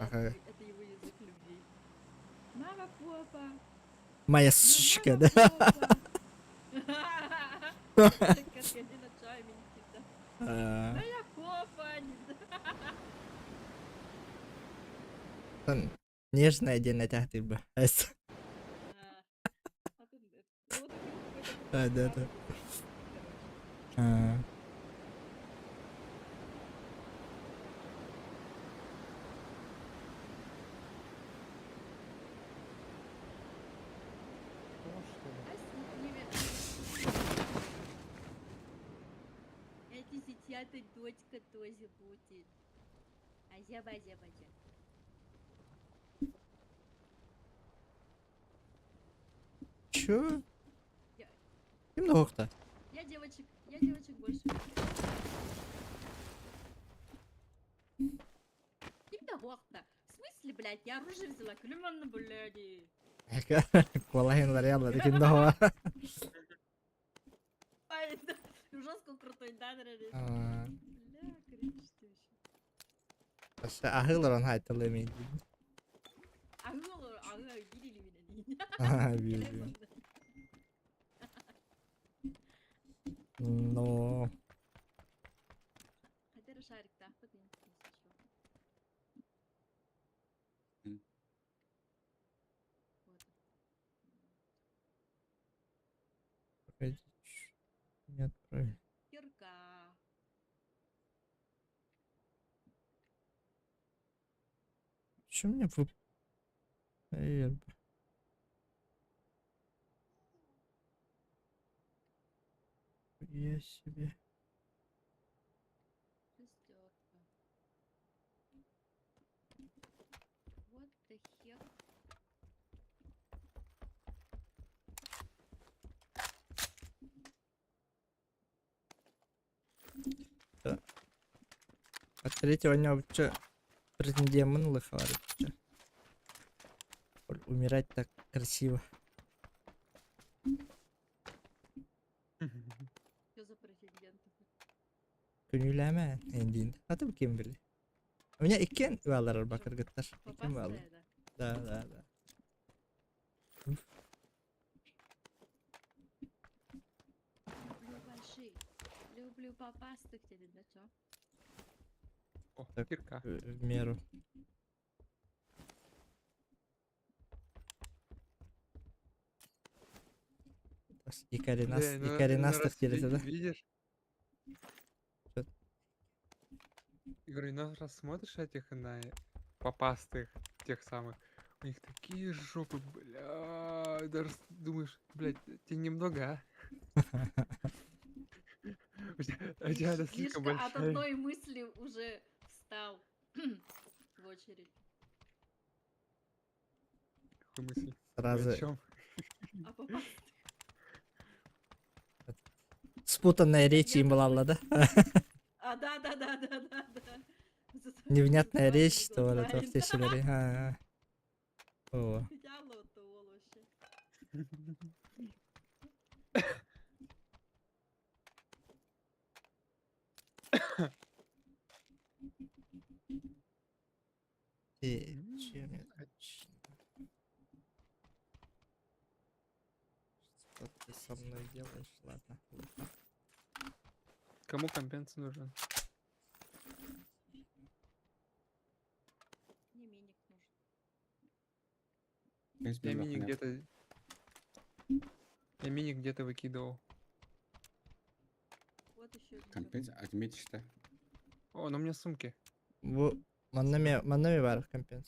Ага. Это его язык любви. Мама попа. Моя Мама сучка, да? попа. Каткадина Чаминтита. А, Моя попа. Нежная день тяхты бы. Вот он, ну вот у него какой-то Да, такой да. странный язык. Короче. А, А с ними... Это сейчас дочка тоже будет. Азяба, азяба, азя. Чё? Я, Немного-то. я девочек больше люблю. Немного-то. В смысле, блядь, я оружие взяла, клюманно, блядь. والله ينظر يلا لكن ده هو Ай, да, ужасно крутой, да, дорогие. А, Бля, кринж ты вообще. بس أهغلران هاي تلمي Ага, гирили меня, не. حبيبي Клемон. نو Хотя шарик, да, поднимется, если что. Вот. не отправь. Кирка. Чё мне вы... Я себе. Шестерка. What the heck? От третьего дня чё претендемон лыхарит. Умирать так красиво. Что за претенденты? Gönülleme endin. Hatım kim bilir. Меня iken bağlar bakır gıttar. İken bağlar. Попасться это? Да. Люблю большие. Люблю попастых тебе, да чё? О, Так, кирка. в меру. Бля, ну, Икаринастых раз келесе, да? видишь, Чё? я говорю, ну раз смотришь этих на попастых, тех самых, у них такие жопы, бля, даже думаешь, блядь, тебе немного, у тебя она слишком Мишка от большая. одной мысли уже встал в очередь. Какой мысль? Ты о Сразу чем? А попастых? спутанная речь им была, да? А, да. Невнятная Зубами речь, тут то вот это онлайн. все силари. О. Яло то вообще. Чем я Что ты со мной делаешь? Ладно. Кому компенс нужен? Мне миник нужен. В принципе, Я Лёха, мини нет. где-то... Я мини где-то выкидывал. Вот еще один. Компенс, отметишь, да? О, ну у меня сумки. Bu manami var компенс.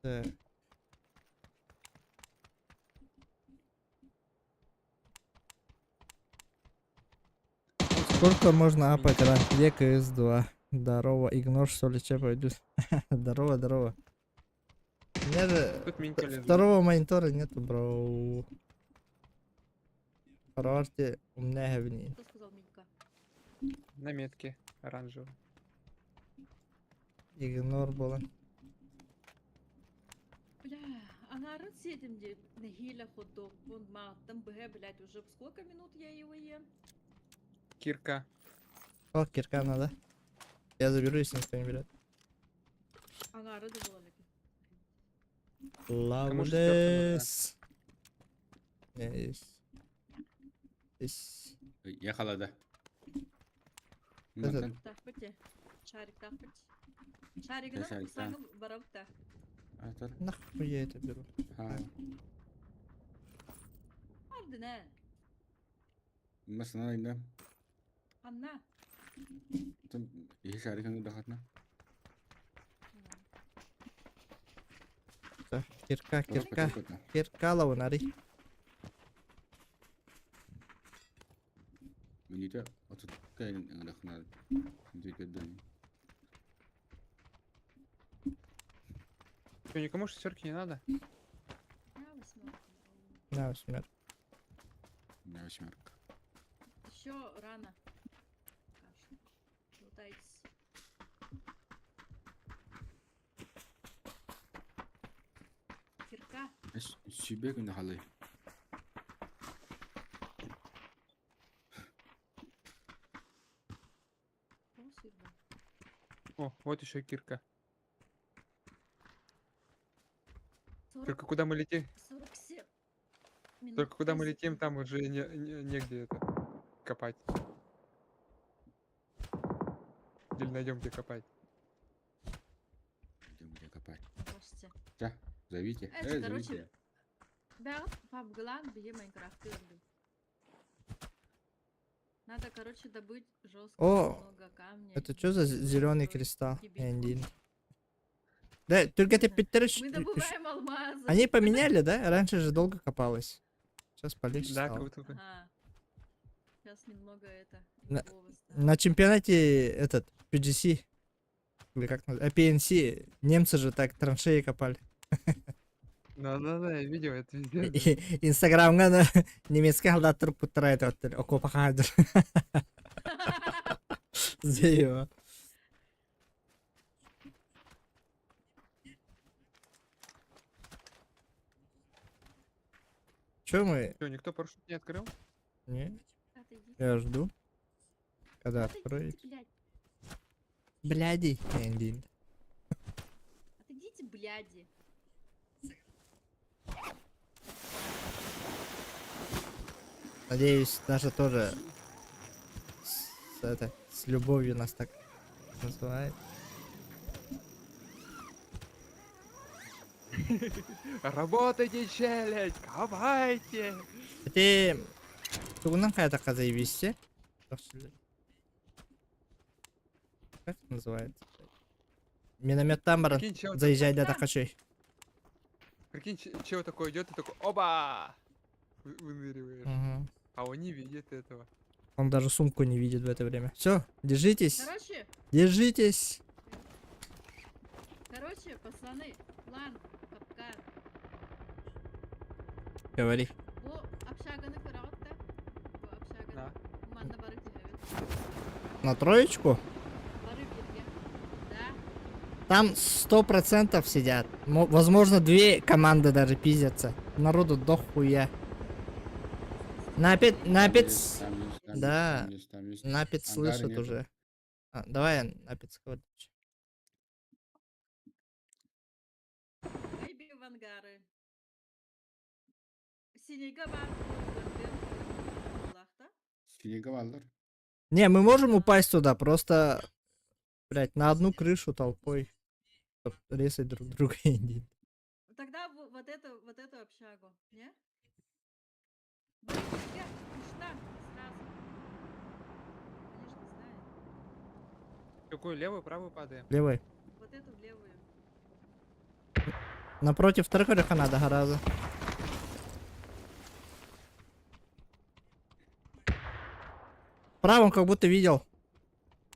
Так. Сколько можно апать ранг века S2? Здорово, игнор, что ли, че пойдет? Здорово. У меня же Тут минька лежит. второго монитора нету, бро. Парварте у меня говни. Кто сказал Минька? На метке оранжевый. Игнор было. Бля, а на Ред-Сеттинге на Хиля хот-дог, вон ма, там БГ, блядь, уже сколько минут я его ем? Кирка. О, кирка надо. Я заберу, если никто не берет. Аңары да болады екен. Кому шестерка нужна? Лаудес. Есть. Здесь. Yakaladı. Evet. Bunlardan Тақпыт те. Шарик тақпыт. Шаригінің шарикті. саңы барабыт та. atır. Нахуй я это беру? Ha. Арды нә? Mesela aynı. Анна. Tam iyi şarkının da hatna. Так, кирка, Просто кирка. какой-то. Кирка лаунари. Ini de otur kain yang ada kenal. Jadi kedan. Что, никому шестерки не надо? Я восьмерка. На, восьмерка. Ne şarkı. Еще рано. Кашля. Болтайтесь. Кирка. Şibek ne halı. О, сюда. О, вот еще кирка. 40, Только куда мы летим? 47 минут. Только куда мы 30 летим, минут. там уже негде это копать. Или найдем где копать. Идем где копать. Слушайте. Да, зовите. Это, короче, Зовите. бәғыт пабглан бие Майнкрафт өрлю. Надо, короче, добыть жестко О, много камня. Это и что за строить зеленый кристалл? кибитку. Эндин. Да, только ты питерыш. Мы добываем алмазы. Они поменяли, да? Раньше же долго копалось. Сейчас полегче Да, стало. как будто бы. Ага. Сейчас немного это. На- легкого стало. На чемпионате этот PGC или как называется, PNC немцы же так траншеи копали. Да, я видел это везде. Инстаграмга аны немецке алдаттырып буттар айтып атты. Окопа кадыр. Здорово. Чё мы? Что, никто парашют не открыл? Не, Отойдите. я жду. Когда Отойдите, откроете. блядь. Бляди, Эндин. Отойдите, бляди. Надеюсь, Даша тоже с любовью нас так называет. Работайте, челядь, копайте! Ты тугунан кайда заебись, как это называется? Минометтан баран Прикинь, чел, заезжай да такачей. прикинь, чел такой идет и такой, оба! Выныриваешь. Мгм. А он не видит этого. Он даже сумку не видит в это время. Все, держитесь, Короче, держитесь. пацаны, план, капкан. Говори. Бу общаганы көрәгәт тә. Бу общаганы. Да. Манна бары тибет. На троечку? Бары биргә. Да. Там 100% сидят. Возможно, 2 команды даже пиздятся. Народу дохуя. На 5 Да. Там есть. На 5 Ангары слышат нету. уже. Давай я на 5 сходу. Айби в ангары. Синега бар. Лахта. Синега varlar. Не, мы можем упасть туда, просто, блять, на одну крышу толпой. Чтоб резать друг друга. Тогда вот эту общагу, не? Бары биргә. Штан сразу. Конечно, знаю. Какую, левую, правую падаем? Левой. Вот эту в левую. Напротив трекерха надо гораздо. Правым как будто видел.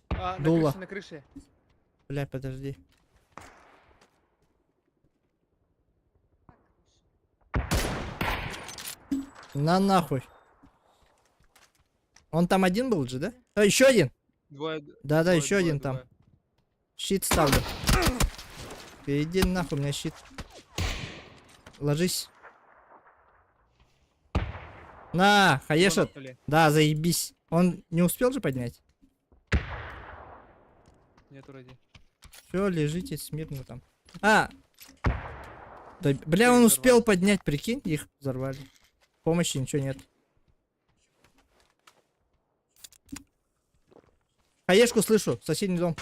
А, Дуло. на крыше. Бля, подожди. На нахуй. Он там один был же, да? А, еще один. Двое. Да-да, двое, еще один там. двое. Щит ставлю. Ты иди нахуй, у меня щит. Ложись. На, хаешет. Двое. Да, заебись. Он не успел же поднять? Нет, вроде. Все, лежите смирно там. А! Да, бля, Их он успел взорвали. поднять, прикинь, их взорвали. Помощи ничего нет. Хаешку слышу, соседний дом.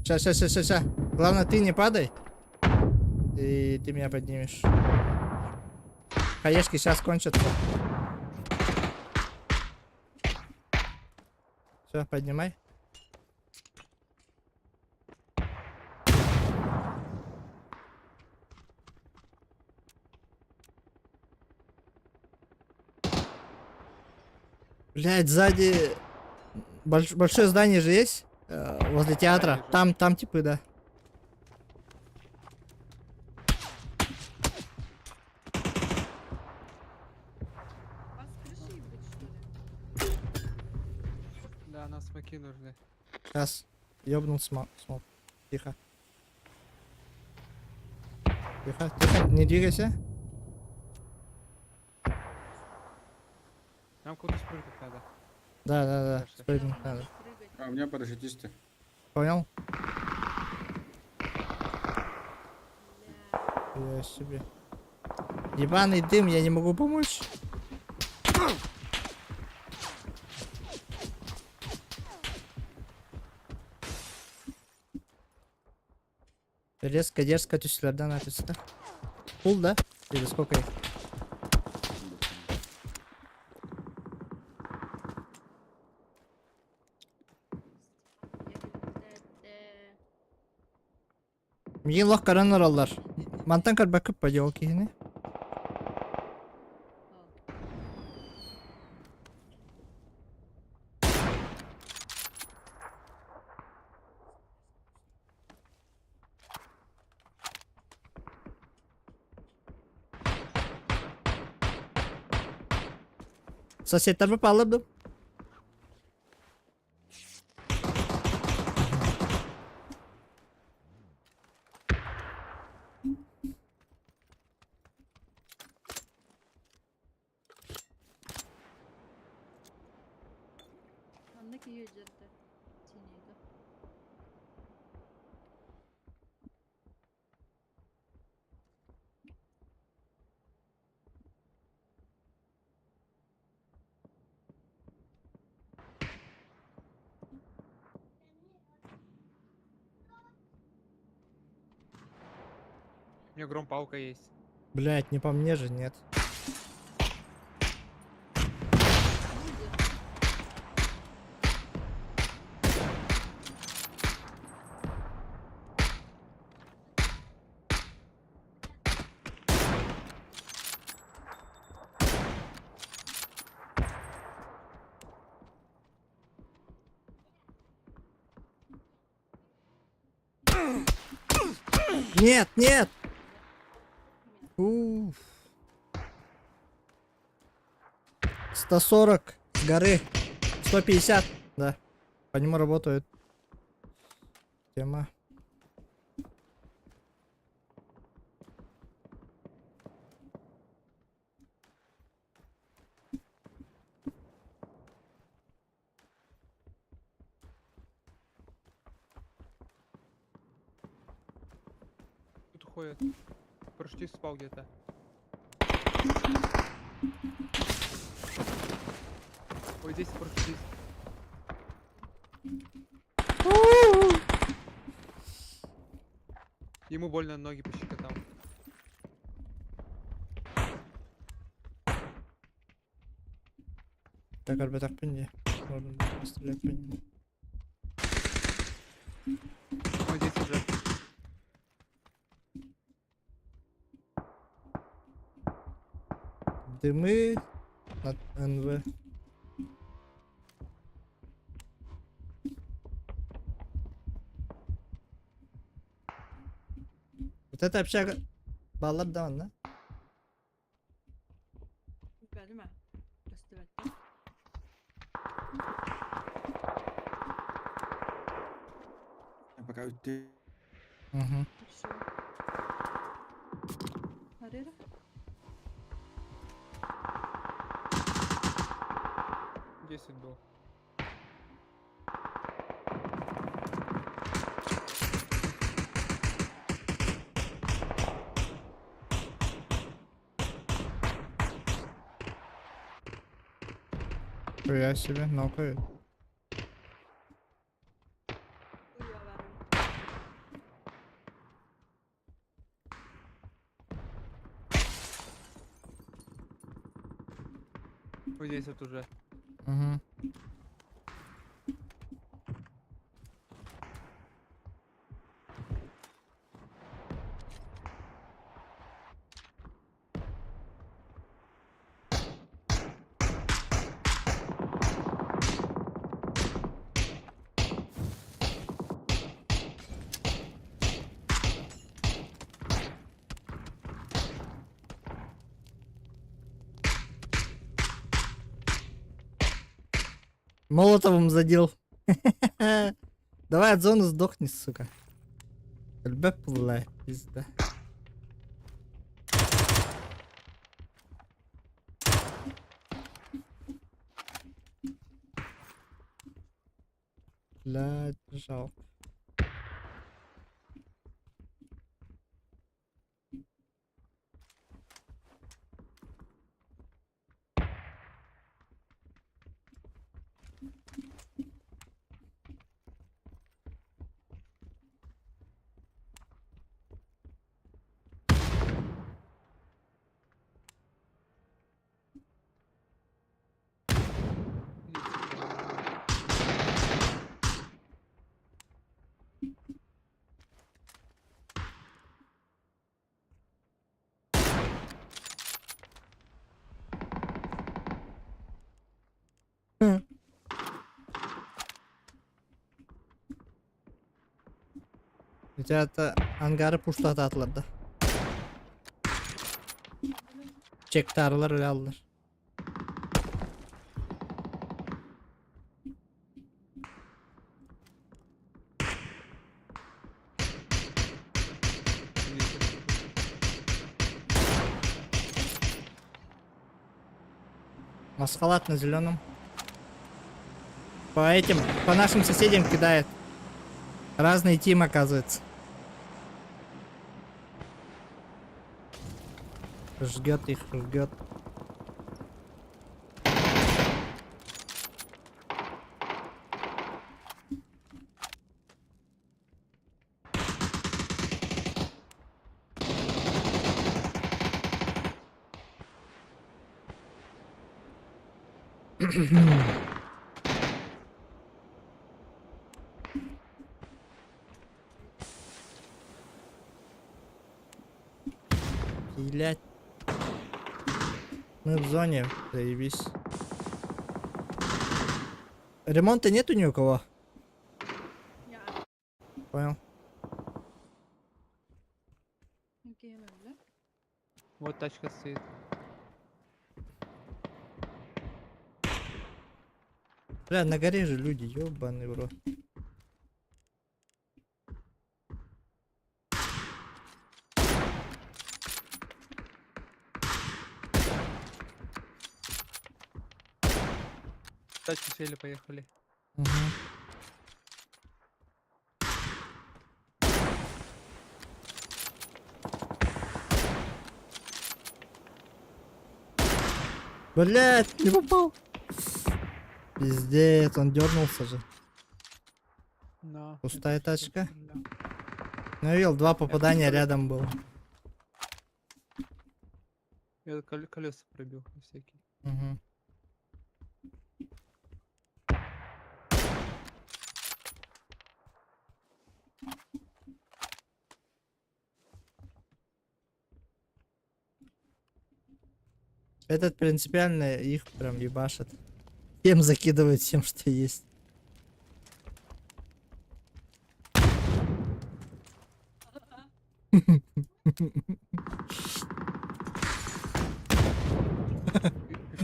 Блядь. Сейчас. Главное, ты не падай. И ты меня поднимешь. Хаешки сейчас кончатся. Все, поднимай. Блять, сзади большое здание же есть возле театра. вижу. Там типы, да. Вас крыши ебать, что ли? Да, нам смоки нужны. Сейчас. Ёбнул смог. Тихо. Тихо, не двигайся. Нам куда-то спрыгнуть надо. Да. Дальше. Спрыгнуть Да, надо. прыгать. А у меня парашютисты. Понял? Бля. Я себе. Ебаный дым, я не могу помочь. Резко, дерзко тусилерден атышты. Пул, да? Или сколько их? Миген лох каран ораллар. Мантан карба көп па жол кейіне? Соседтар біп алырдым. Anındaki yüzlerinde tiniydi. У меня громпалка есть. Блять, не по мне же, нет. Люди. Нет! Уф. 140 с горы. 150, да. По нему работают. Тема. Тут уходит. Парашютист спал где-то. Ой, здесь парашютист. Ему больно ноги пощекотал. Так, арбитр пенди. Можно пострелять по нему. Ой, здесь уже. Дымы от НВ. Вот это общага. Баллар да, да? Geldi mi? Gösterdi. пока ты... Угу. Хорошо. Арира? Десять был. Я себе нокаю. Хуя варым. Вот здесь вот уже. Угу. Молотовым задел. Давай от зоны сдохни, сука. Любя пуля, пизда. Блядь, жалко. У тебя-то ангары пуштат atlardı. Çekti aralar öyle aldılar. Маскалат на зеленом. По этим, по нашим соседям кидает. Разный тим оказывается. Жгет их, жгет. Блять. Мы в зоне, заебись. Ремонта нету ни у кого? Я. Понял. Окей, ладно. Вот тачка стоит. Бля, на горе же люди, ёбаный в рот. Тачку сели, поехали. Угу. Блять, не попал. Пиздец, он дернулся же. На. Пустая это всё, тачка. бля. Ну, я видел, два попадания рядом было. Я колеса пробил на всякий. Угу. Этот принципиально их прям ебашит. Тем закидывает всем, что есть.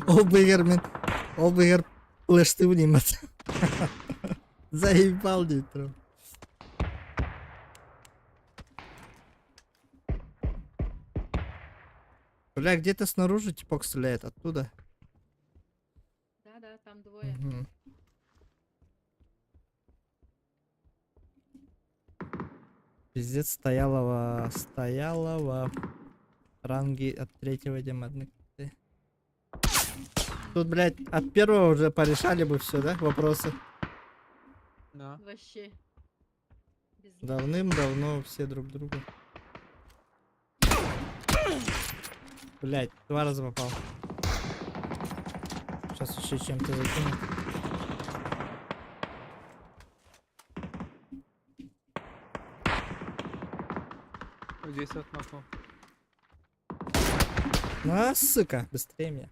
Ол бігер флешты внимать. Заебал, Дмитров. Бля, где-то снаружи типок стреляет оттуда. Да, там двое. Мгм. Пиздец, стоялого ранги от третьего демона. Тут, блядь, от первого уже порешали бы все, да, вопросы. Да. Вообще. Без Давным-давно все друг друга. Блядь, 2 раза попал. Сейчас еще чем-то закинет. Вот здесь вот нокнул. Ну, сука, быстрее меня.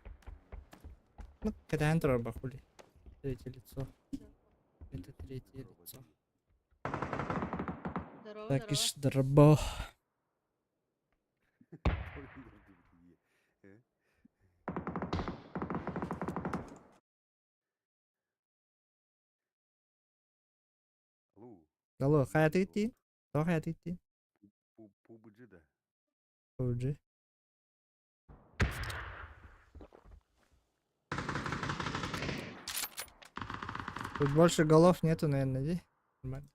Ну, когда антро бахули. Третье лицо. Это третье лицо. Здорово, Так и здорово. дробо. Алло, Алло, хаят идти? Кто хаят идти? PUBG, да? PUBG. Тут больше голов нету, наверное, да? Нормально.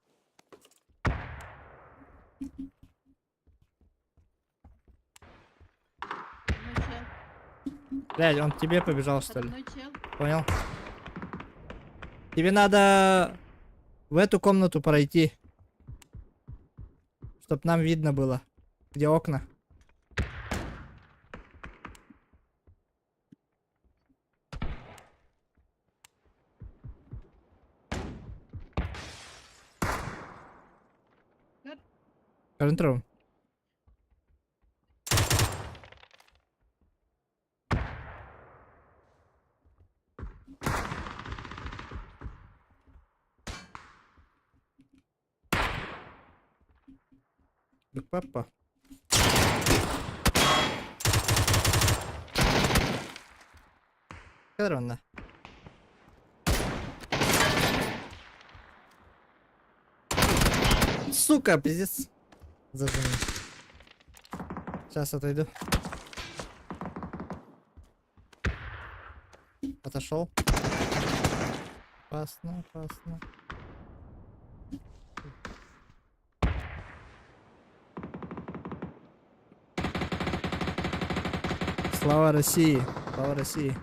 Одной чел. Блядь, он к тебе побежал, что Подо ли? мной чел. Понял? Тебе надо в эту комнату пройти. Чтоб нам видно было. Где окна. Current room. Бig Papa. Кадронно. Сука, пиздец. Зажми. Сейчас отойду. Отошел. Опасно, опасно. Слава России! Слава России!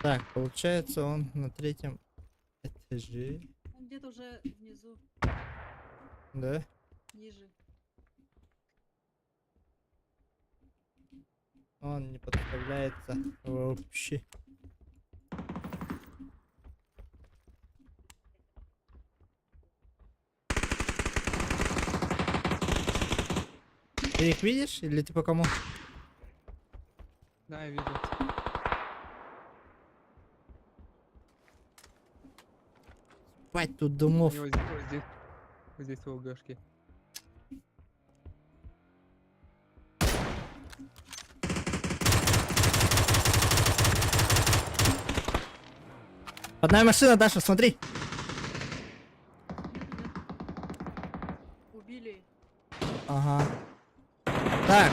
Так, получается он на третьем этаже. Он где-то уже внизу, Да? ниже. Он не подставляется вообще. Ты их видишь или ты по кому? Да, я вижу. Бать, тут дымов. Они вот здесь в ЛГшке. Одна машина, Даша, смотри. Убили. Ага. Так.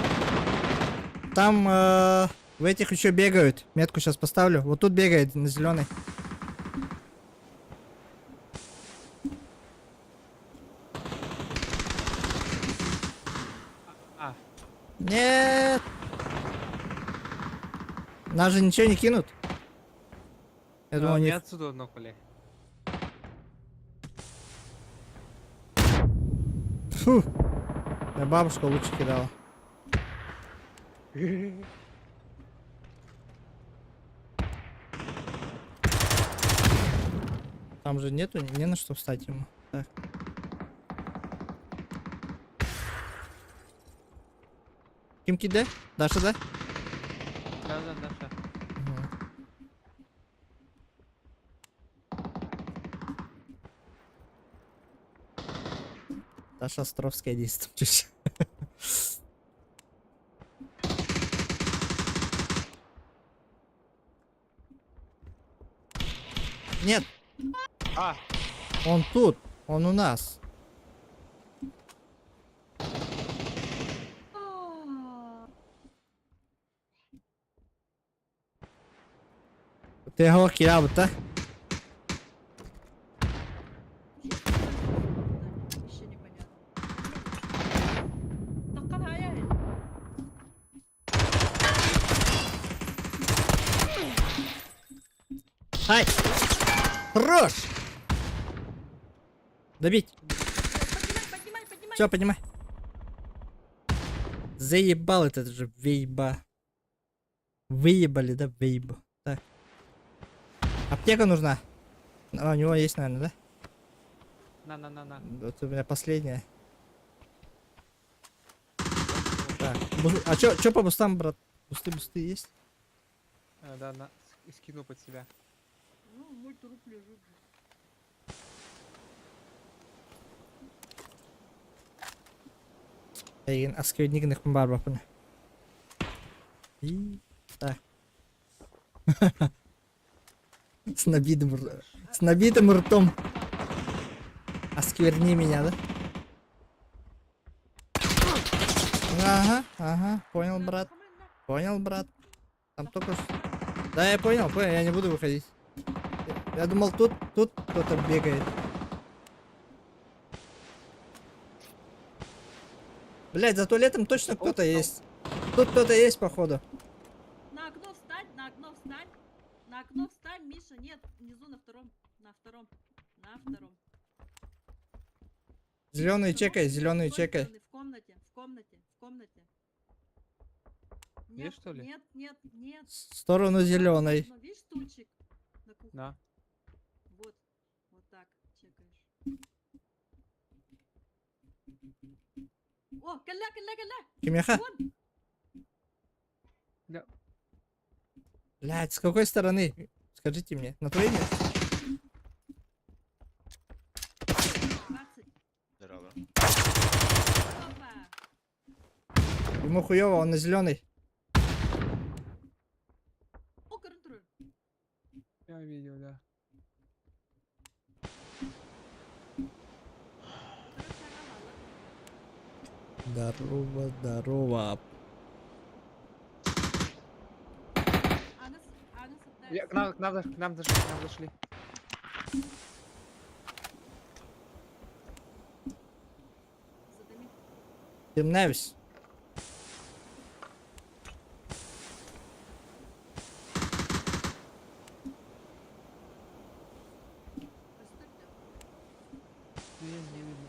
Там в этих еще бегают. Метку сейчас поставлю. Вот тут бегает на зеленый. А, Нет. Нас же ничего не кинут. Я думал, не они... отсюда нокнули. Фу. Моя бабушка лучше кидала. Там же нету, не на что встать ему. Так. Кимки, да? Даша, да? Да, Даша. Мгм. Даша Островская действует. Нет, А, он тут. Он у нас. А, Ты его кидал, да? Еще непонятно. Таккан хаяй. Ай! Хорош! Добить. Поднимай. Все, поднимай. Заебал этот же вейба. Выебали, да, вейбу. Так. Аптека нужна. А, у него есть, наверное, да? на. Вот у меня последняя. Так. А чё по бустам, брат? Бусты есть? Да, скину под себя. Ну, мой труп лежит. Egen asköydnikных бар бапын. И... Так. С набитым ртом. Оскверни меня, да? Ага, понял, брат. Понял, брат. Там только... Да, я понял, я не буду выходить. Я думал, тут кто-то бегает. Блять, за туалетом точно кто-то есть. Тут кто-то есть, походу. На окно встань, на окно встань. На окно встань, Миша. Нет, внизу на втором. На втором. На втором. Зеленый Втором, чекай, нет, зеленый с той чекай. стороны, в комнате. Есть, что ли? Нет. В сторону Вот так, зеленой. окно, видишь стульчик? На кухне. На. Вот. Вот так чекаешь. О, каля. Кимеха? Вон. Да. Блять, с какой стороны? Скажите мне. На твоей нет? 20. Здорово. Опа. Ему хуёво, он на зеленый. О, контроль. Я видел, да. Здорово. Анас, К нам зашли. задами. Темневсь. Не видно.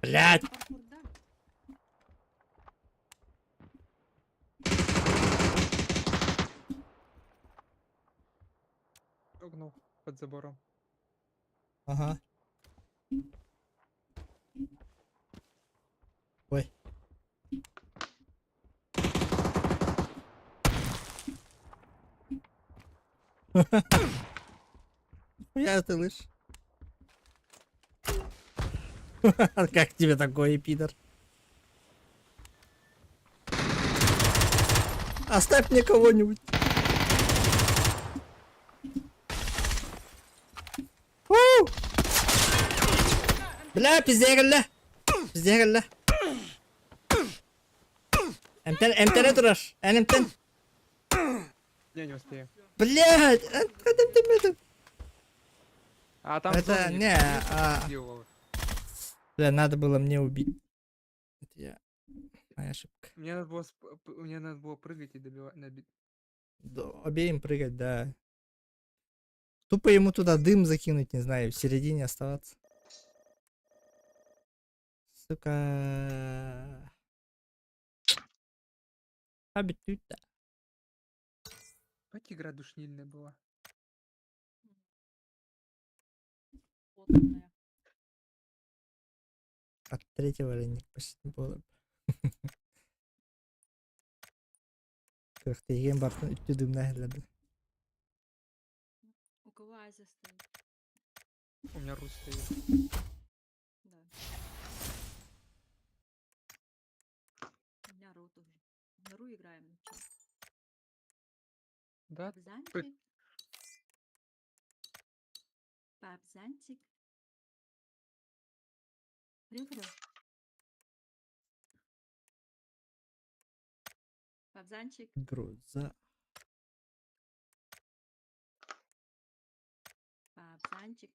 Блять. Паркур, да? Огнул под забором. Ага. Ой. Хуя ты лышь. Как тебе такое, пидор? Оставь мне кого-нибудь. У! Бля, пиздегелле. Пиздегелле. Эмтене тураш. Эмтен. Я не успею. Блять. А там Это зомби не, делал. Бля, надо было мне убить. Это я. Моя ошибка. Мне надо было прыгать и добивать. Да, обеим прыгать, да. Тупо ему туда дым закинуть, не знаю, в середине оставаться. Сука. Абитута. Хоть игра душнильная была. Правильно. От третьего рейник почти было. Кырктеген бартын үттүдүм нахилады. У кого Азия стоит? У меня Рус стоит. Да. У меня Ру тоже. На Ру играем. Ну чё? Да? Папзанчик. Папзанчик. Хрю-хрю. Папзанчик. Груза. Папзанчик.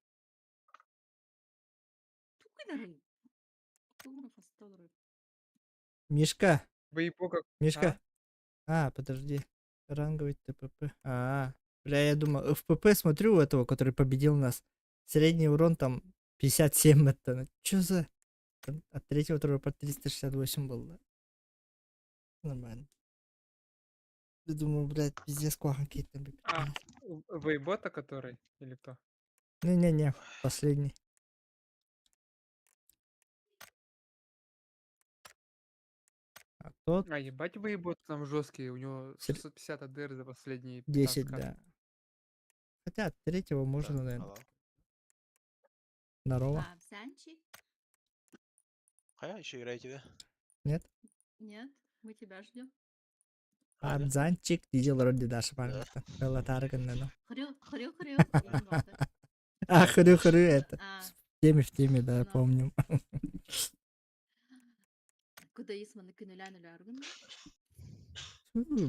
Тукидарый. Тугров осталры. Мишка, Воебо как... Мишка. Подожди. Ранговый ТПП. Бля, я думал, ФПП смотрю у этого, который победил нас. Средний урон там 57 это. Чё за... От третьего второго по 368 был, да? Нормально. Я думаю, блядь, пиздец, квахан какие-то. Воебота который? Или кто? Не-не-не, последний. А тот Ебать воебот там жесткий. У него Сер- 650 АДР за последние 10, 15 да. Хотя от третьего можно, наверное. Алло. Здорово. Папзанчик. Хая еще играете, да? Нет? Нет, мы тебя ждем. А, да? Абзанчик дийди вроде Даша Да. бармактан. Кыла тарыгын, ну. Хрю-хрю-хрю. Хрю-хрю это. А, В теме, да, Ну. помню. куда Исманы күнүләнүле аргын?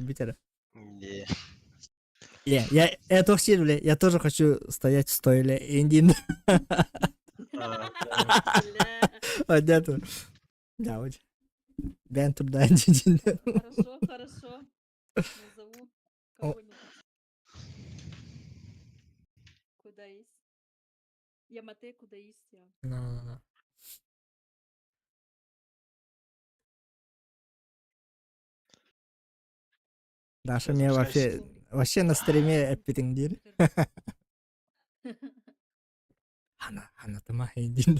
Битера. Не. Я тоже, бля, я тоже хочу стоять в стойле. Индин. А, Вот это. Да, вот. Бен туда индин. Хорошо, хорошо. Назову О. кого-нибудь. Кудаис. Ямате Кудаис. Ну. Даша мне вообще на стриме эпитинг дир. Хана тама индин.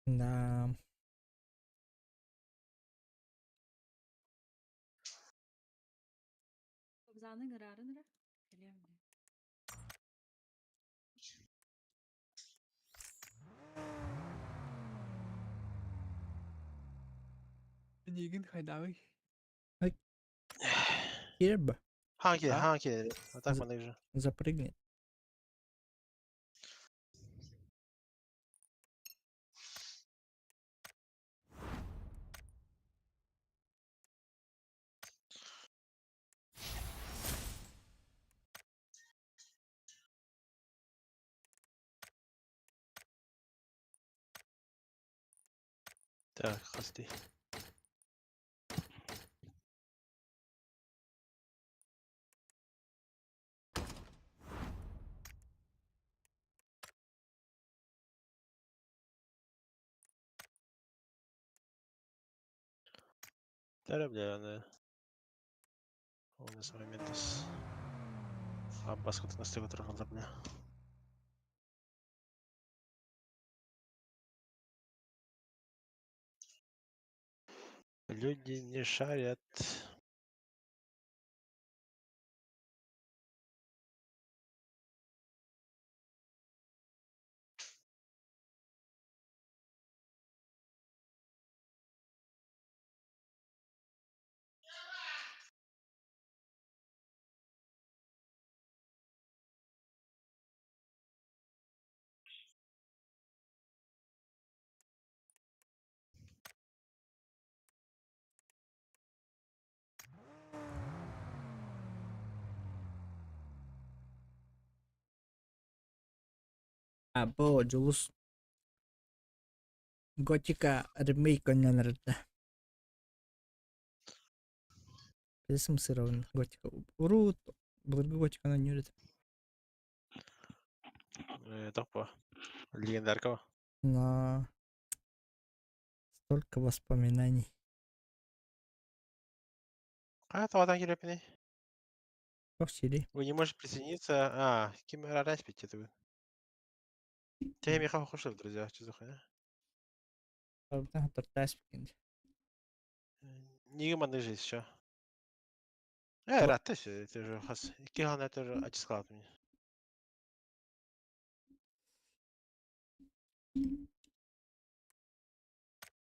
Да. Кобзаны гырарынра. Келемде. Нигин хайдавый. Кирба. Hangi? А? Hangi? Так мене вже. Запрыгни. Так, хасти. Terrible, unos movimientos. Ambas que estoy controlando bile. Люди не шарят. Або жулус. Готика ремейк онянырда. Смысы ровно. Готика. Урут. Благо готика на нюрит. Так по. Легендаркова. Но столько воспоминаний. А, тавадан келепини. Çok seri. Вы не можете присоединиться. А, ким раз пить это вы. Те миха хошел, друзья, что за хуйня? Harbiden hatır ters bir kendi. Не маны же еще. О. Рад, ты же хас. Кихан это же отискал от меня.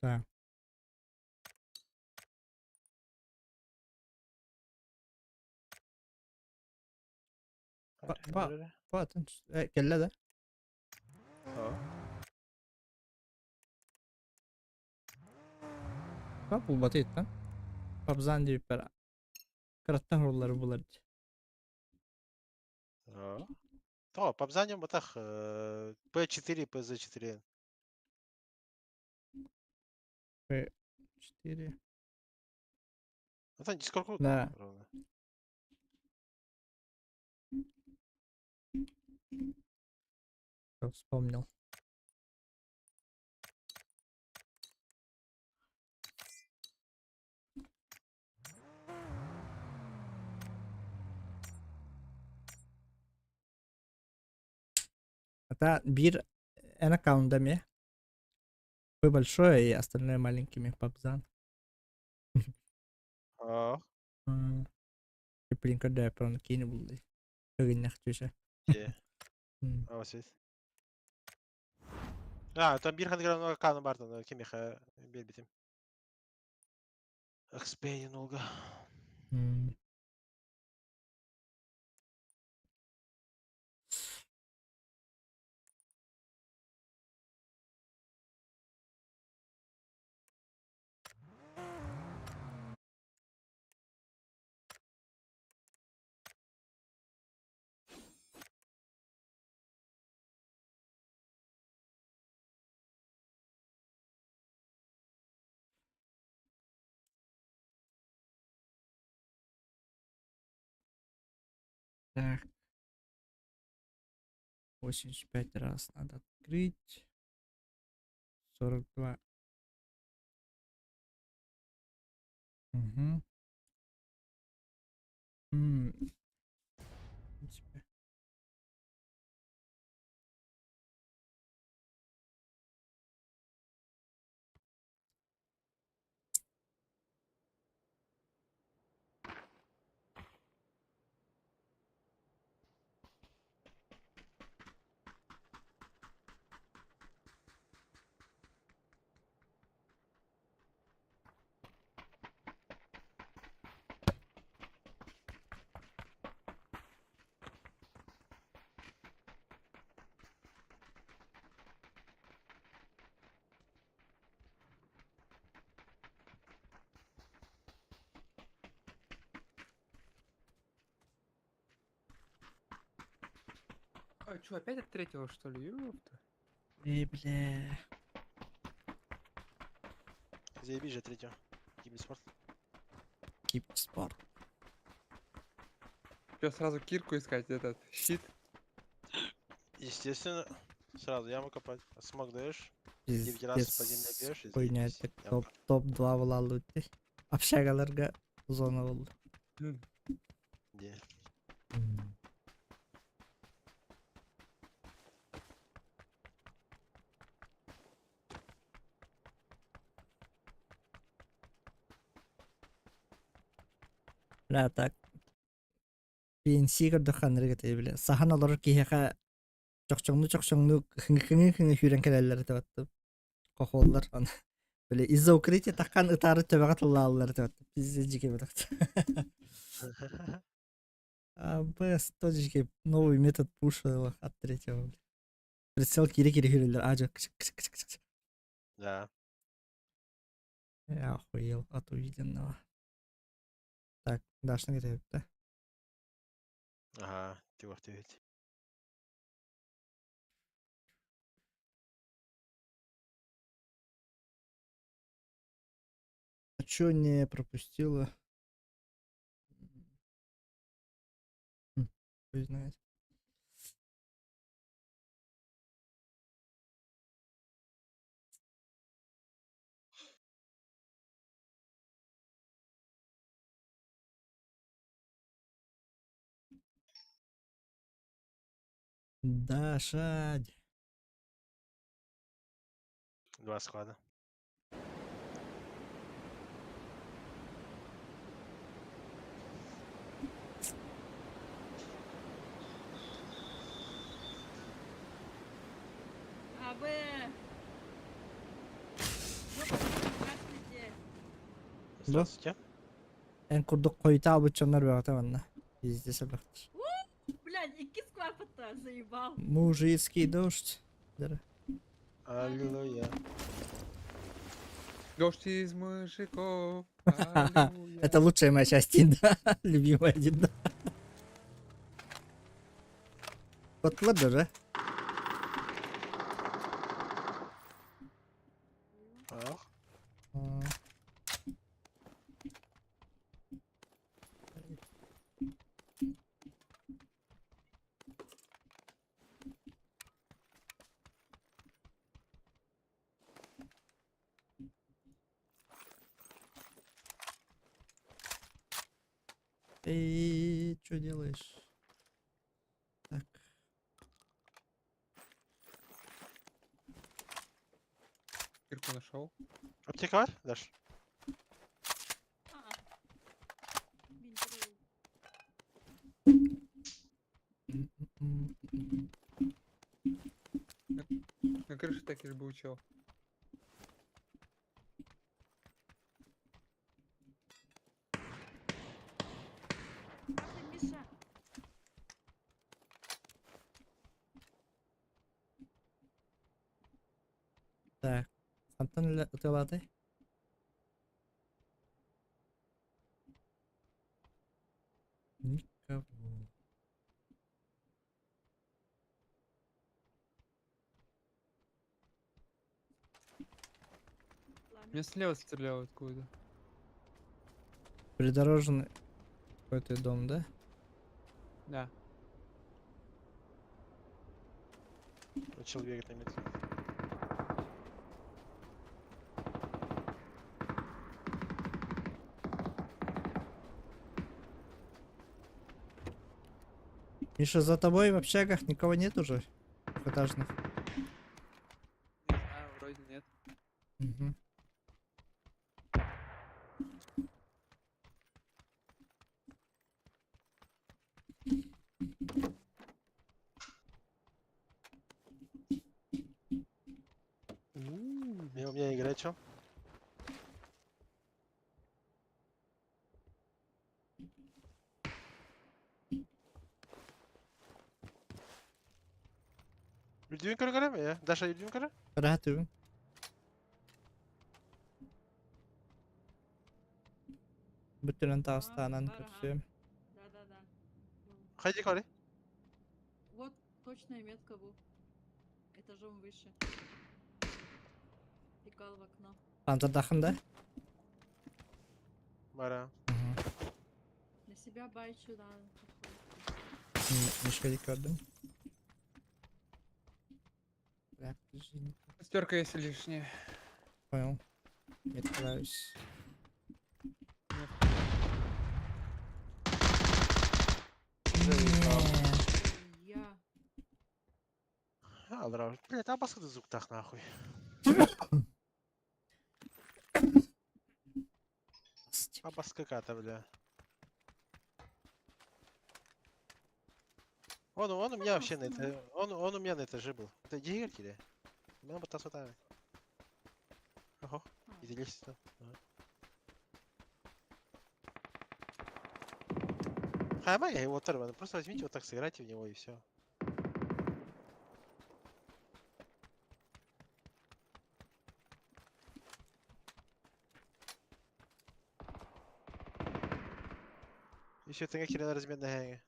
Так. Bakın. Kelle de. Bak bu batı etten. Babzan diye bir para. Kırattan rolları bular. То, по обзаниям вот так, P4, PZ4. P4. Это Discord круто, Да. ровно. Вспомнил. Это бир энаккаунтами. P большое и остальное маленькими пабзан. Блин, когда я прям кинул. Кагынях тюше. Где? Вот здесь. Там bir хандграм кану бартон, кемиха бельбитим. XP нолга. Так. 85 раз надо открыть. 42. Угу. В принципе. А что, опять от третьего, что ли? Ёпта. Бля. Заебись же третьего. Киберспорт. Киберспорт. Что, сразу кирку искать, этот щит? Естественно, сразу яму копать. Смог даешь, 9 раз по земле бьешь и Oyunu заебись. ettik. Ямка. Top 2 bulaldı. Общагаларга зона oldu. Где? Бля, так. PNC көрдөх ханырга тей биле. Сахан олор киһэхэ чохчоңну хыңы хүрен келелер деп аттып. Кохоллар аны. Биле из-за укрытия таккан ытары төбөгө тыллаалар деп аттып. Пизде жике бадакт. БС тоже жике новый метод пуша от третьего. Прицел кири хүрелер. Ажо. Да. Я охуел от увиденного. Так, Дашна где да? Ага, ты вот ведь. А чё не пропустила? Хуй знает. Дашадь. 2 склада. А вы... Здравствуйте. Здравствуйте. En kurduk koyuta обученнар бөгөтө манна. Пиздец абактыр. Блядь, и кис квапа-то заебал. Мужицкий дождь. Дара. Аллилуйя. Дождь из мужиков. аллилуйя. Это лучшая моя часть, да. Любимая да. Вот вот даже. Ах. А. Эй, что делаешь? Так. Кирку нашел. Аптека var? Даш. А-а. Бинтовый. На крыше такие же был чел. Ах ты, Миша. Так. Антон утылады. Никого. Пламя. Меня слева стрелял откуда. Придорожный какой-то дом, да? Да. Начал бегать на метро. Миша, за тобой в общагах никого нет уже? Этажных. Не знаю, вроде нет. Мгм. У меня играет что? Yürdüğün kara kara mı ya? Daşa yürdüğün kara? Ратую. Bütün tastanın барага. kötüsü. Да-да-да. Haydi kare. Вот точная метка был. Этажом выше. Пикал в окно. Panzerdach'ın da. Bana. На себя байчу, да. походу. Мишкa'yı gördüm. Так, подожди, Стерка если лишняя. понял. Не открываюсь. Я. Ha, драв. Блять, а баска ты звук так нахуй. А баска какая-то, бля. Он у меня вообще на это. Он у меня на этаже был. Это диггер или? У меня батас вот так. Ого, А, иди лестница. Хайма, я его оторван. Просто возьмите вот так, сыграйте в него и все. Еще ты какие разменные хэнги.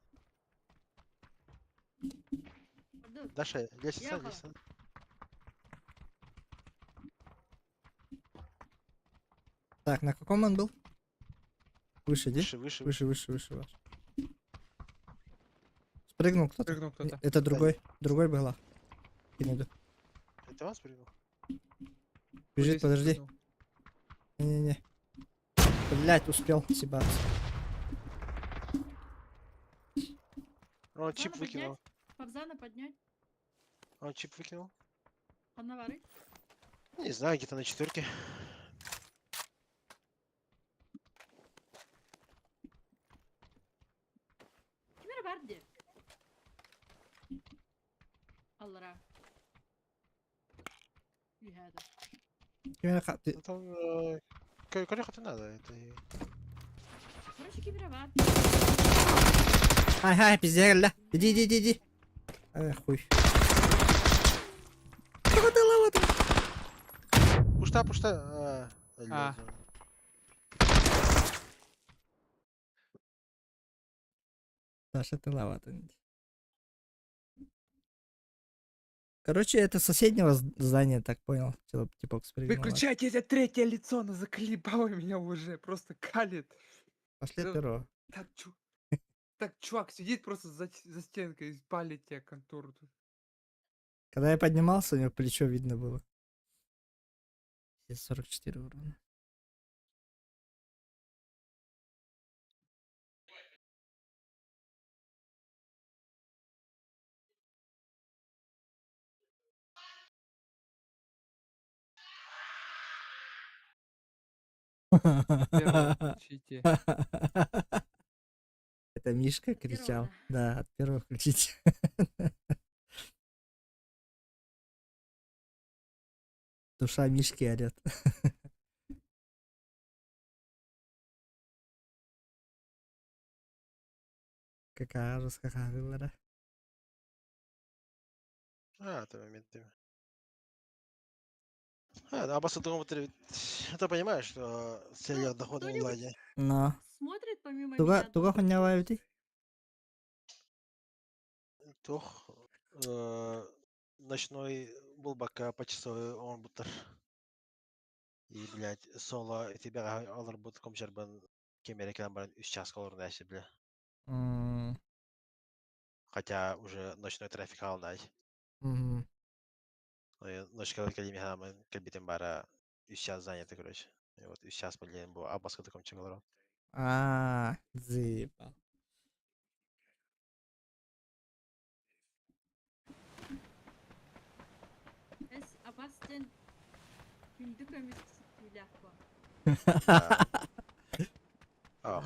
да, Даша, лестница, Ехала. лестница. Так, на каком он был? Выше, иди. Выше, выше, Выше, выше, выше. Ваш. Спрыгнул кто-то? Прыгнул кто-то. Это другой. Другой была. Иду. Это он спрыгнул? Вот Бежит, здесь подожди. прыгнул. Не-не-не. Блять, успел съебаться. Он чип Надо выкинул. Павзана поднять. Он чип выкинул? Панавары. Не знаю, где-то на 4. Kimere verdi? Allara. You had it. Kimine kaptı? Ну там... Корёха-то надо, это... Короче, kimere verdi? Hay hay bize gel la. Иди. Ай, хуй. Лавата. Пушта. А. Лёза. Саша, ты лавата. Короче, это соседнего здания, так понял. Типа спрыгнуло. Выключайте это третье лицо, оно заколебало меня уже, просто калит. Пошли Да. перо. Так, чувак сидит просто за стенкой и палит тебе контору тут. Когда я поднимался, у него плечо видно было. Здесь 44 урона. Первое включите. Это Мишка кричал. Да, от первого включите. Душа Мишки орет. Какая ужас, какая вылора. Это моменты. А просто думал, ты понимаешь, что целью дохода в кто-нибудь онлайне. Но. Смотрит помимо Туга меня. тоже хуйня кто-то. вайвди? Тух. Ночной был бака почасовой он бутер. И, блядь, соло тебя алар бут комжербан кемерекан баран 3 час колор näсе, бля. Хотя уже ночной трафик алнай. Ночь когда калими хаман кальбитен бара 3 час заняты, короче. И вот 3 час, блин, был абаска таком чегаларом. Заебал. Эс абастен күндүк өмүт күйләкпа. Ах.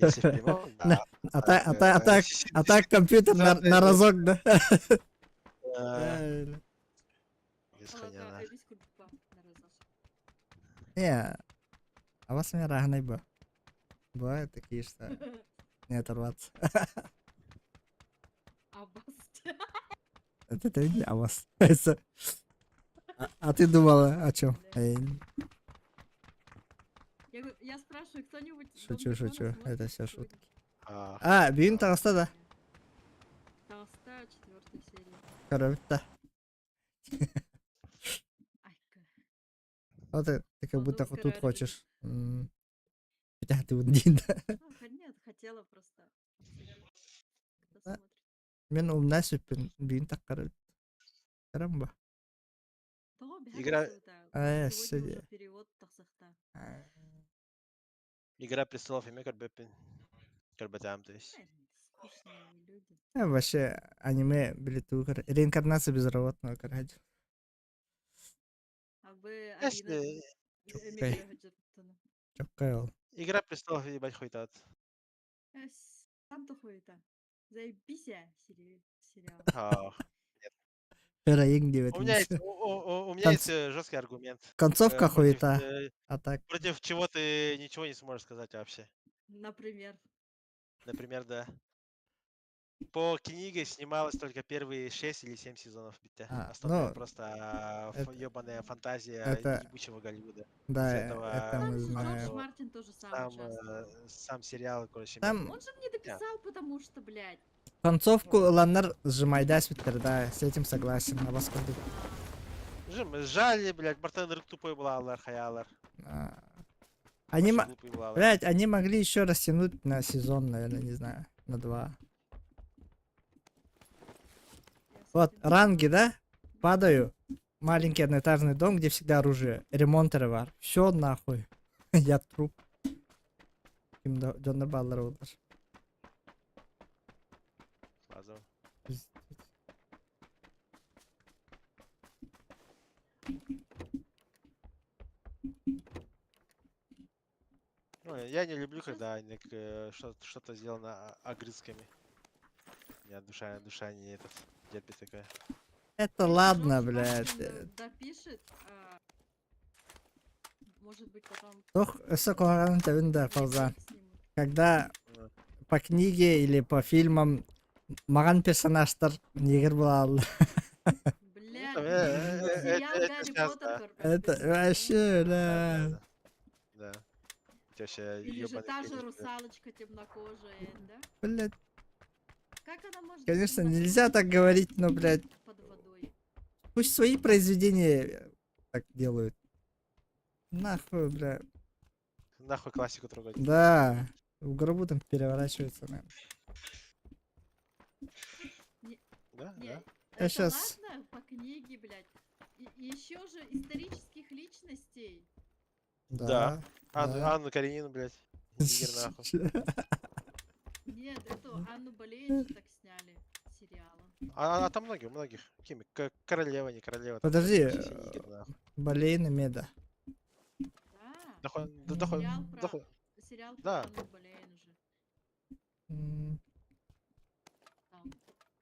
Если прямо, да. А так компьютер на разок, да? Без Алата хуйня, эбис күлдүкпа наразаш. Не, а вас мне рагной бы. Бывают такие, что не оторваться. Абастен. Это не а вас. А ты думала о чем? Я спрашиваю, кто-нибудь... Шучу. Это все шутки. А, Бин Тагаста, да? Толстая, 4 серия. Коробка. Айка. Вот ты как будто Подумай, тут Карари. хочешь. Хотя ты один, да? Нет, хотела просто. Кто Да. смотрит? Мен умнась бин так коробка. Карамба. Того Игра- Сегодня судья. уже перевод тахсахта. Игра престолов и Мекарбепин. Карбатам, то есть. Скучные они люди. Вообще, аниме, билетугар. Реинкарнация безработного, короче. А вы Если Чокайл. Игра престолов ебать хуйтат. Сам-то хуета. Заебись сериал. А, Heroin gibi У меня есть, etmiş. у меня есть жесткий аргумент. Концовка Против, хуета. А так. против чего ты ничего не сможешь сказать вообще. Например. Например, да. По книге снималось только первые 6 или 7 сезонов битя. А, Остальное ну, просто это- ебаная фантазия это- ебучего Голливуда. Да, Из этого, это мы Там же Джордж знаем. Мартин тоже сам Сам, участвовал. сам сериал, короче, Там Он же не дописал, потому что, блядь. концовку Ланнер сжимайда свитер, да, с этим согласен. На вас Жаль, блядь, Мартин Рык тупой был, Аллар, Хаялар. Они, Очень глупый был, Аллар. блядь, они могли еще растянуть на сезон, наверное, не знаю, на 2. Я с Вот, этим- ранги, да? Падаю. Маленький одноэтажный дом, где всегда оружие. Ремонтеры var. Все нахуй. Я труп. Kimde balları olur. Lazım. Ну, я не люблю, Сейчас. когда они что-то сделано огрызками. У меня душа не этот терпит такое. Это Если ладно, Джордж блядь. Мартин допишет, может быть, потом Тох, сокоған да, Фауза. ремейк снимут. Когда Ну, по книге или по фильмам маған персонаждар негр бола алды. Блядь, сериал это Гарри сейчас, Поттер. да. Это вообще, Да, да. да. Теща Или же ёбаный та же фетиш, блядь. русалочка темнокожая, да? Блядь, Как она может быть конечно, темнокожей, нельзя так говорить, но, блядь, под водой? пусть свои произведения так делают. Нахуй, бля. Нахуй классику трогать. Да. В гробу там переворачивается, наверное. Да, Не, да. Я это щас- ладно по книге, блядь. И еще же исторических личностей. Да. Да. Анну Каренину, блядь. Нигер нахуй. Нет, эту Анну Болейн же так сняли сериала. А там многих. Кими? Королева, не королева. там, Подожди, блядь, вообще нигер нахуй. Болейн и Меда. Да. Дохуй- Сериал про, дохуй- сериал про Да. Анну Болейн же. Там.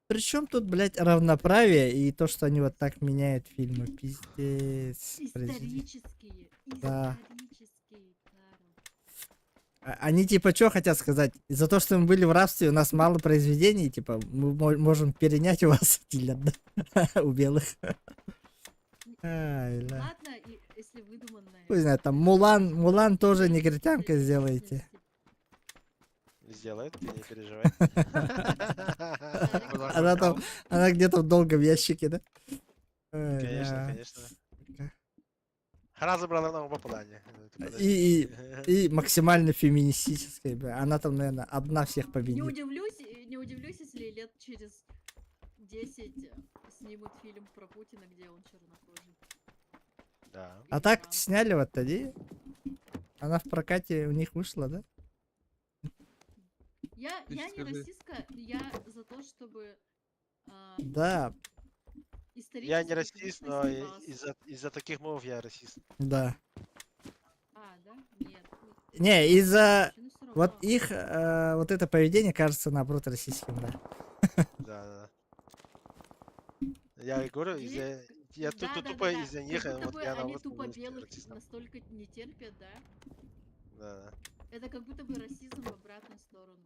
Причем тут, блядь, равноправие и то, что они вот так меняют фильмы. Пиздец. Произведение. Исторические. Да. Исторические, Карл. Они типа что хотят сказать? Из-за того, что мы были в рабстве, у нас мало произведений, типа мы можем перенять у вас стиль, да? У белых. Ай, ля. Ладно, и если выдуманное. Хуй знает, там Мулан тоже негритянкой сделаете. Сделает, ты не переживай. Она там, она где-то в долгом ящике, да? Ай, Конечно, ля. конечно. Разобрала нам попадание. И максимально феминистической, бля. Она там, наверное, одна всех Не победит. удивлюсь, если лет через 10 снимут фильм про Путина, где он чернокожий. Да. А так сняли вот тоді. Она в прокате у них вышла, да? Я Ты не скажи. расистка, я за то, чтобы Да, Я не исторических расист, но личностей вас- из-за таких мов я расист. да. А, да? Нет. Не, из-за Ну, всё равно. вот их, вот это поведение кажется, наоборот, российским, да. Да. Я говорю, я тупо из-за них, Как будто вот бы я они наоборот тупо становлюсь белых расистом. настолько не терпят, да? Да. Это как будто бы расизм в обратную сторону.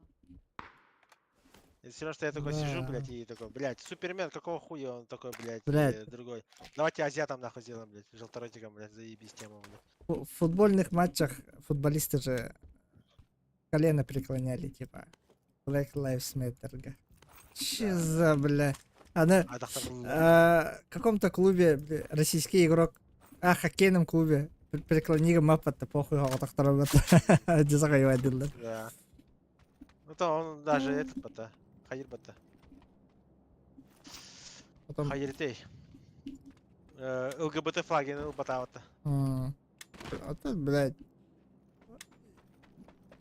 И все равно, что я такой сижу, Да. блядь, и такой, блядь, Супермен, какого хуя он такой, блядь, Блядь. другой. Давайте азиатам нахуй сделаем, блядь, желторотиком, блядь, заебись тему, блядь. В футбольных матчах футболисты же колено преклоняли, типа. Black Lives Matter, га. Че Да. за, бля. Она А так в каком-то клубе, бля, российский игрок, хоккейном клубе, преклони маппата, похуй, второй дизагайвадилла. да. Ну то он даже этот бата, хайр бата, Потом, хайртей. ЛГБТ флаги, ну бата вот. вот это, блядь.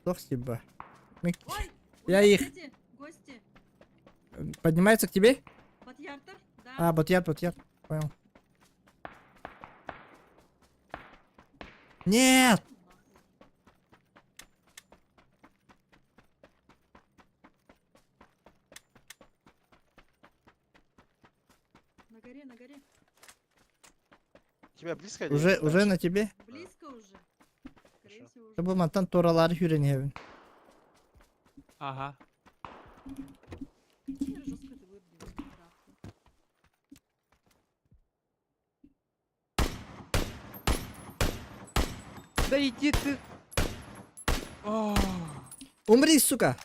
Спасибо. Ой! у Я нас, их- кстати, гости. Поднимается к тебе? Подъяртер, да? А, Батьяр, понял. Нет! На горе, на горе. Тебя близко или Уже дальше? на тебе? Близко уже. Скорее всего, уже. Чтобы мантан туралары хүренебин. Ага. Сильно жестко ты выглядишь, Крафту. Да иди ты. О, Умри, сука!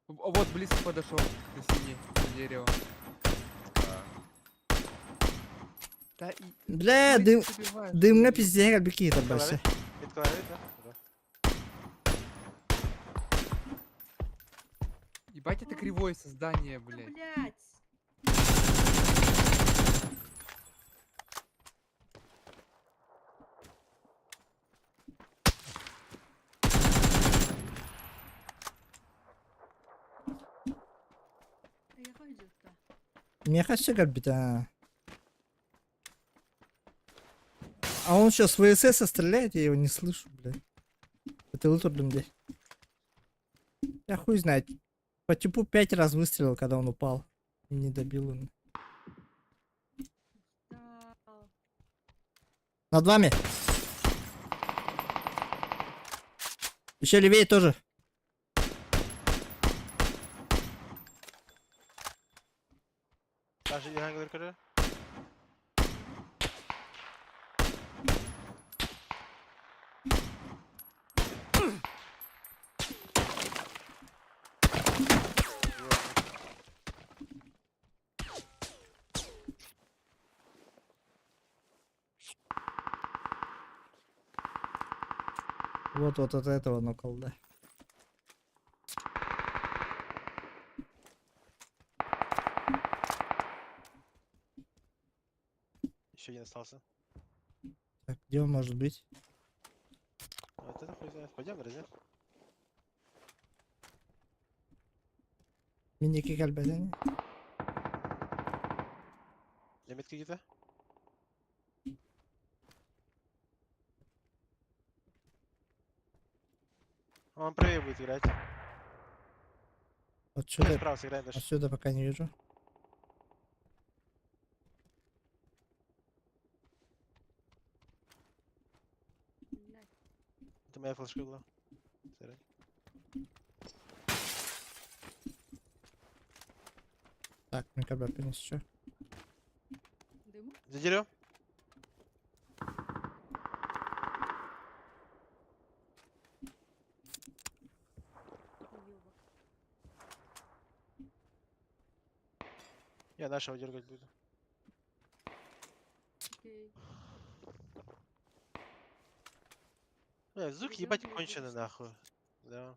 вот близко подошел до синей, до дерева. Да и... Бля, ну и дым, ты убиваешь, дымга и- пиздега альбики это Мид-колорит? больше. Мид-колорит, да? Да. Ебать, это кривое создание, Да, блядь. блядь. Аяға идет-то. Мне хочу как бит, а. А он что, с ВСС стреляет, я его не слышу, блядь. Это лутурдум. Я хуй знает. По типу 5 раз выстрелил, когда он упал. И не добил он. Да. Над вами. Еще левее тоже. Даже hangileri kırıyor? Вот от этого нокал, да. Еще один остался. Так, где он может быть? Вот это хуй знает. Пойдем, друзья. Миники кальбедени. Лимитки где-то? Он правее будет играть. Отсюда, Справа сыграем даже. отсюда пока не вижу. Блядь. Это моя флешка была. Сыграй. Так, мне как бы принес еще. Дыму? За дерево. Уёбок. Я нашего дергать буду. Окей. Звук Идём, ебать блядь, конченый будешь нахуй. Да.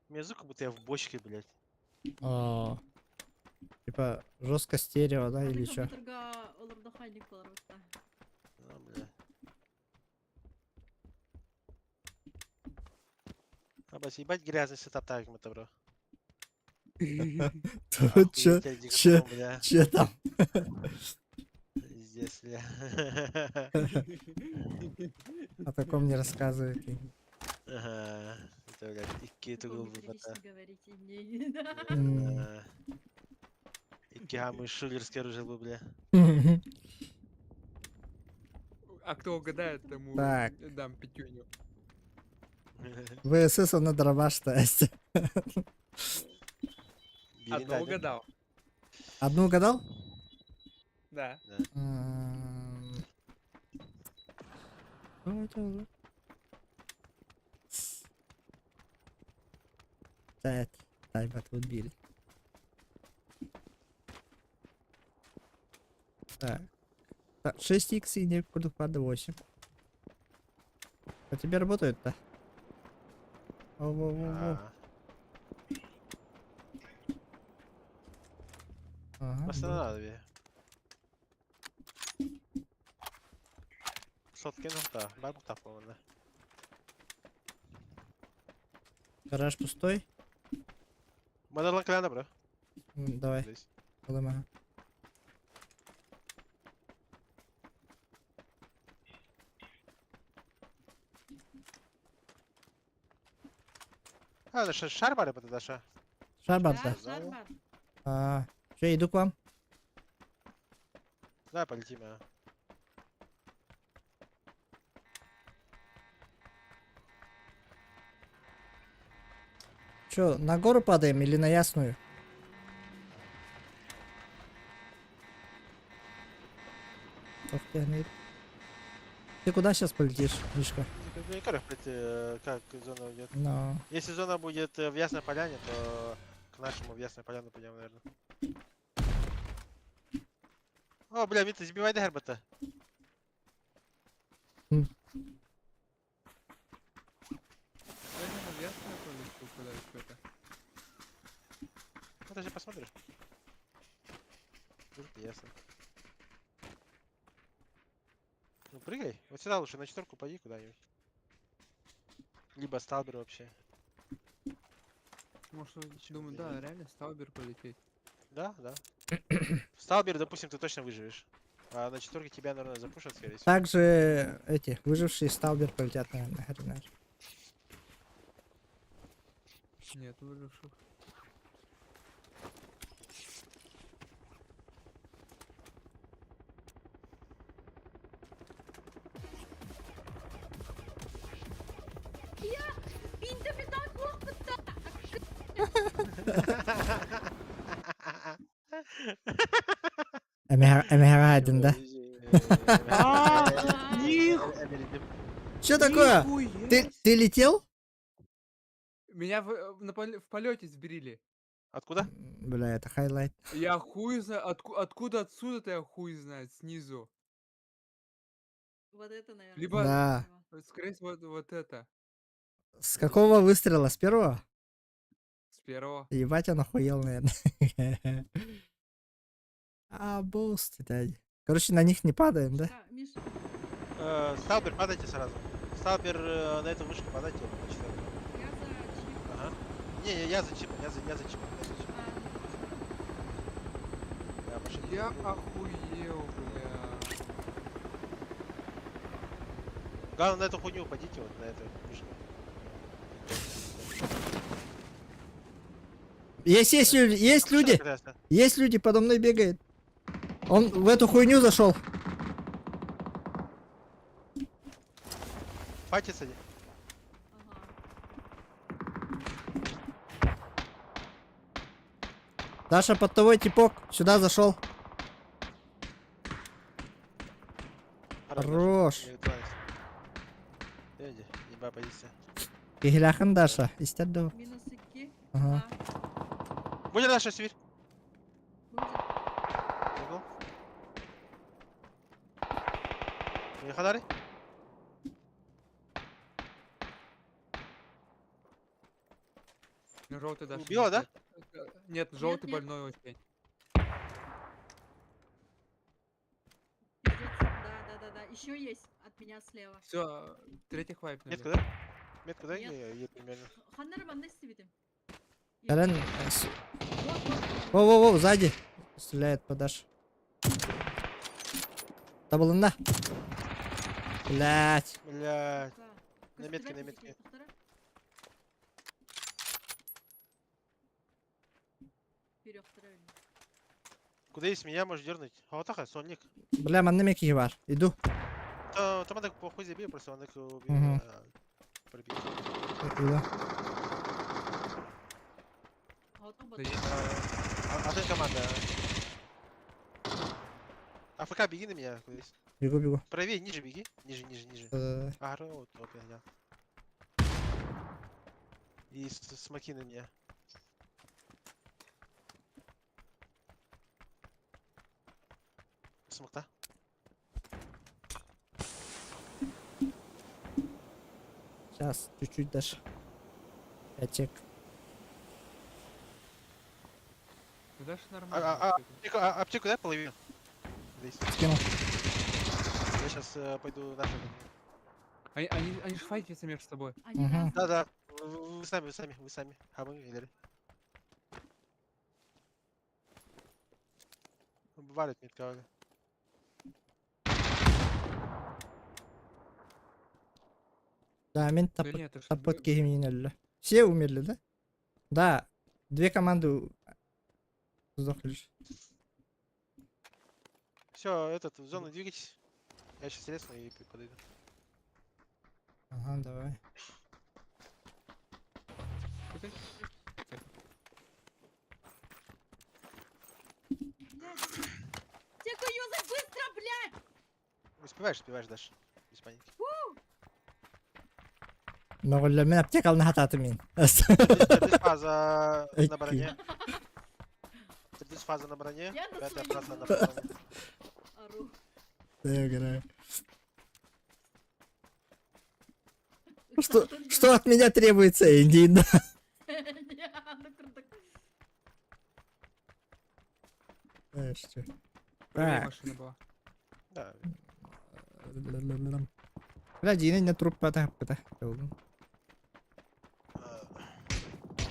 У меня звук, как будто я в бочке, блядь. О, типа жестко стерео, да, или Аны что? компьютерга олордо хайник болар болса. Ну, бля. Абас, ебать грязный сетап так это, бро. Тут чё, Охуеть, чё, диктофон, бля. чё там? Пиздец, бля. О таком не рассказывай. Ага. Это, блядь, икки Такого тугул неприлично выбата. говорить и мне. М. Икки хамы шулерский оружие был, бля. А кто угадает, тому Так. дам пятюню. ВСС он на дрова считается. Бери, Одно Даня. угадал. Одну угадал? Да. М. Что это за- Так, тайбат выбили. Так. 6х и не квадрат 8. А тебе работает-то? Во-во-во-во. А, Ага, Просто будет. надо, бля. Сотки, ну да, бабу так, по-моему, да. Гараж пустой? Модель Ланкляна, бро. Давай, Здесь. ЛМА. А, да, шар бар это, Даша. Шабар, Да, да. шарбар. Все, иду к вам. Давай полетим, а. Че, на гору падаем или на ясную? Ох ты, Амир. Ты куда сейчас полетишь, Мишка? Не коров, как зона уйдет. Ну, Если зона будет в Ясной Поляне, то к нашему в Ясную Поляну пойдем, наверное. О, бля, Вита, забивай до гербата. Я не знаю, ясно, полечу куда что-то. Ну, ты же посмотришь. Вдруг ясно. Ну, прыгай. Вот сюда лучше, на четверку пойди куда-нибудь. Либо сталбер вообще. Может, Чё, думаю, блин. да, реально Стаубер полететь. Да, да. В сталбер, допустим, ты точно выживешь. А на четверке тебя, наверное, запушат, скорее всего. Также эти выжившие сталбер полетят, наверное, хрена. Нет, выживших. Индивидуальный опыт. Эмиградин, да? Что такое? Ты летел? Меня в полете сбрили. Откуда? Бля, это хайлайт. Я хуй знаю, откуда отсюда-то я хуй знает, снизу. Вот это, наверное. Либо- Да. Скорее всего, вот это. С какого выстрела? С первого? С первого. Ебать, он охуел, наверное. Буст, дядь. Короче, на них не падаем, да? Миша, Сталбер, падайте сразу. Сталбер на эту вышку падайте. Вот, на четвертую. я за чип. Ага. Не, я за чипом, я за чипом. Я за чипом. Я пошел. Я охуел, бля. Главное, на эту хуйню упадите, вот на эту вышку. Есть люди, Прекрасно. есть люди, подо мной бегает. Он в эту хуйню зашел. Пати сади. Ага. Даша, под тобой типок, сюда зашел. Хорош. Иди, еба позиция. Игляхан Даша, истерду. Минус 2. Ага. Будет наша свир. Будет. Угол. Не хадари? Желтый даже. Убила, да? Нет, желтый нет. больной очень. Пиздец. Да. Еще есть от меня слева. Все, третьих вайпнули. Метку, да? Метку, да? Нет. Я примерно. Ханнер банда истебитим. Элен, Вот. воу, сзади. Стреляет по Даше. Таблында. Блять. Блядь. На На метке. Вперед, второй. Куда есть меня, можешь дернуть. А вот так, сонник. Бля, мен неме бар. Иду. Там надо похуй забей, просто он их убил. Мгм. Пробил. Иду. Да я- А ты команда. АФК, беги на меня, куда есть. Бегу. Правее, ниже беги. Ниже. Э, Ага, вот, я взял. И смоки на меня. Смокта. Сейчас, чуть-чуть Даша. Пятик. Ну, даже нормально. Аптеку дай половину. Здесь. Скинул. Я сейчас пойду нафиг. Они ж файтятся между собой. Они Мгм. разные. Да. Вы сами. А мы или? Валит метка. Да, мен Да нет, это ж тапотки гимнили. Все умерли, да? Да. Две команды сдохли. Все, в зону двигайтесь. Я сейчас лесну и подойду. Ага, давай. Окей. Блядь. Теку юзай быстро, блядь! Успеваешь, Даш. Без паники. Могу мен аптек алны хататы мен. Тридцать фаза на броне. 30 фаза на броне. Я на 5 своей обратно на броне. броне. Ору. Да, играю. Что от меня требуется, Индийна? Не, ну круто. Что? Правее Так. машина была. Да. Бля, Дина не труп потапка-то.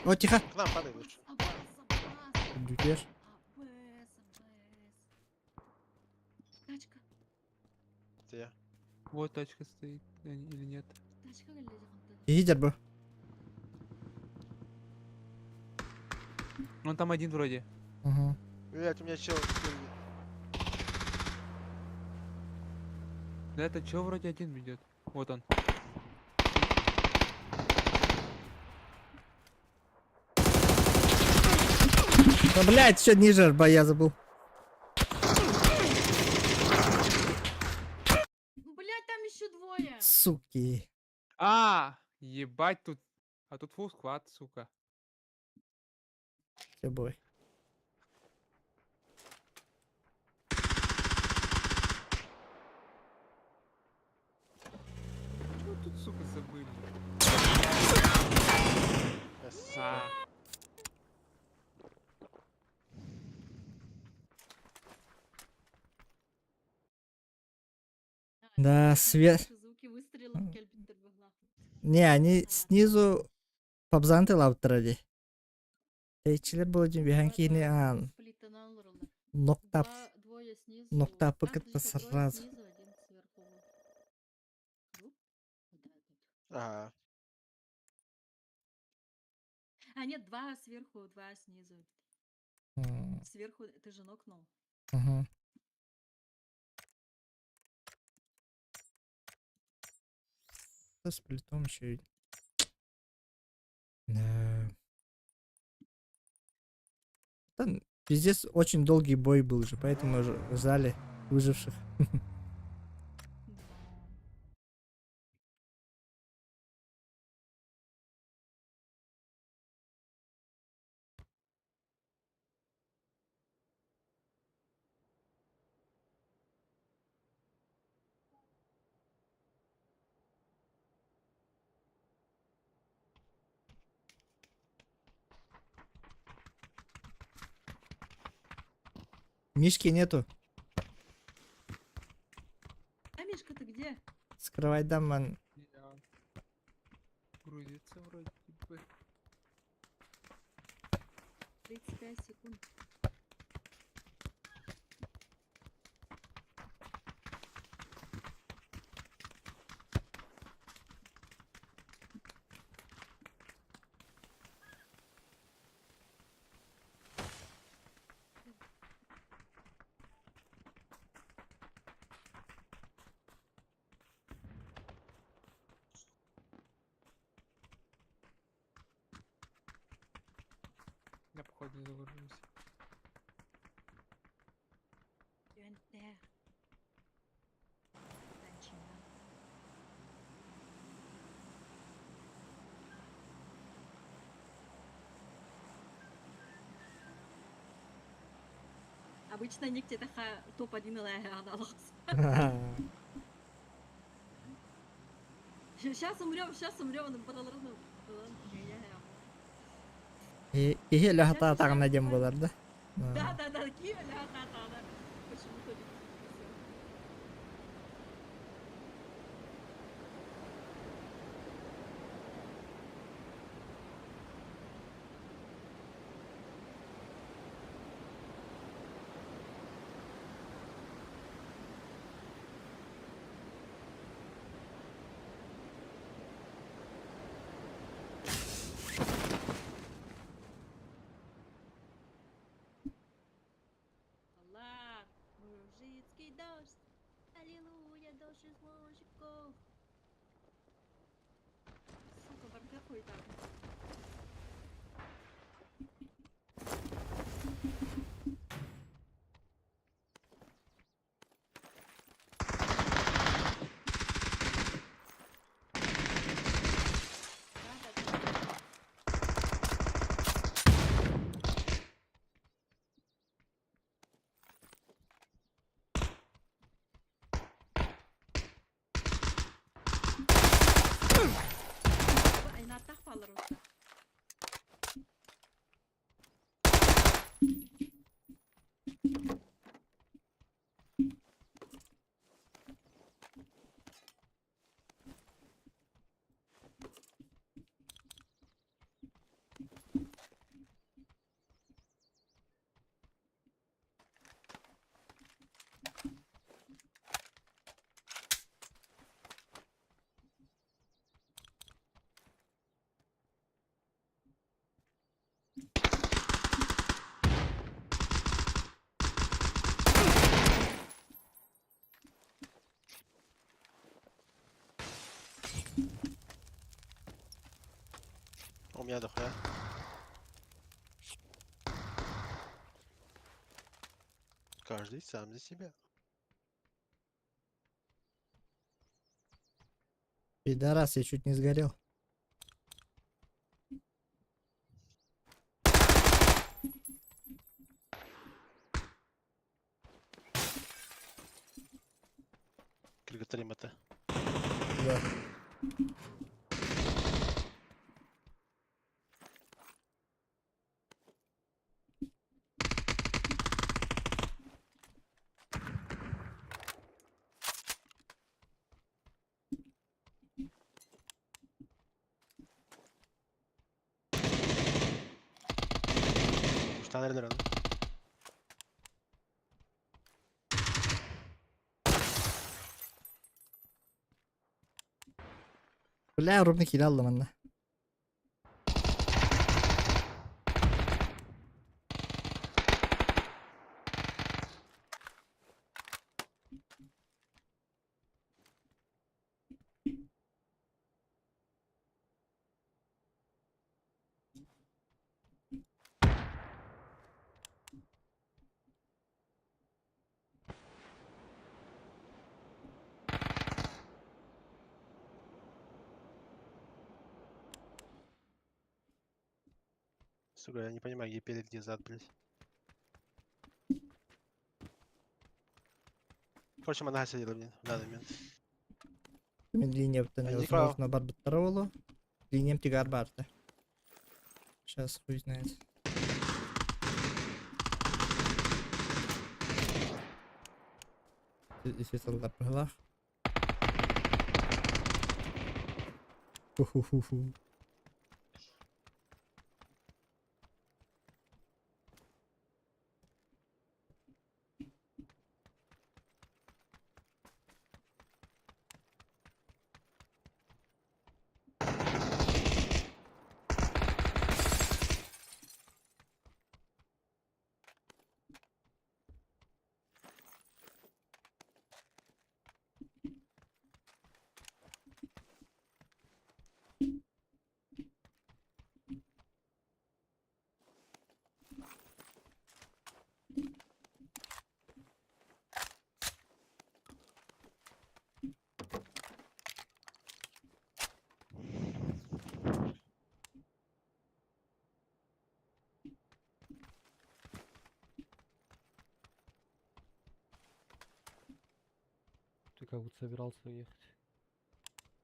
О, тихо. К нам падай лучше. Дюкеш. Да Тачка. Те. Вот тачка стоит. Или нет? Тачка келе жақында. Лидер бы. Он там один вроде. Угу. Блять, у меня чел. Да это чё вроде один ведет. Вот он. Да, блядь, еще ниже боя забыл. Блять, там еще двое. Суки. Ебать тут. А тут фулл сквад, сука. Все бой. Чё тут, сука, забыли? Сука. А, Да, свет. Звуки выстрелов келпиндер была. Не, они снизу пабзанты лаптырады. Тейчилер болдун биханкини ан. Сплитанал роллер. Ноктап. Двое снизу. Ноктап А, пакетта подожди, двое сразу. снизу, один сверху. Ну, вот так вот. Ага. А, нет, два сверху, два снизу. М, Сверху ты же нокнул. мгм. Да, с плитом еще и... Да. Там пиздец очень долгий бой был же, поэтому ждали выживших. Мишки нету. А, Мишка, ты где? Скрывать даман. я... Грузится вроде бы. 35 секунд. Я походу загружусь. Yönde. Tançina. Обычно ник где-то топ-1 аналог. Сейчас умрем, он балаларны. Ihe lah hata tagna jam bolar da. Да, Киев, да. Почему-то не всё. Аллах, мужицкий дождь, аллилуйя, дождь из мужиков. Сука, какой так? Да. Ай, на атақ балар осы. меня дохуя. Каждый сам за себя. Пидорас, я чуть не сгорел. Крикатарим это. Да. Что nereden Бля, ровно kill aldım ben de. Сука, я не понимаю, где перед, где зад, блядь. Короче, монага сидела, блин, в данный момент. Мен линия Николай. установлена бар Батарову. Линиям тигар барды. Сейчас хуй знает. Светлдар пыгла. Ху-ху-ху-ху. Ты как будто собирался ехать.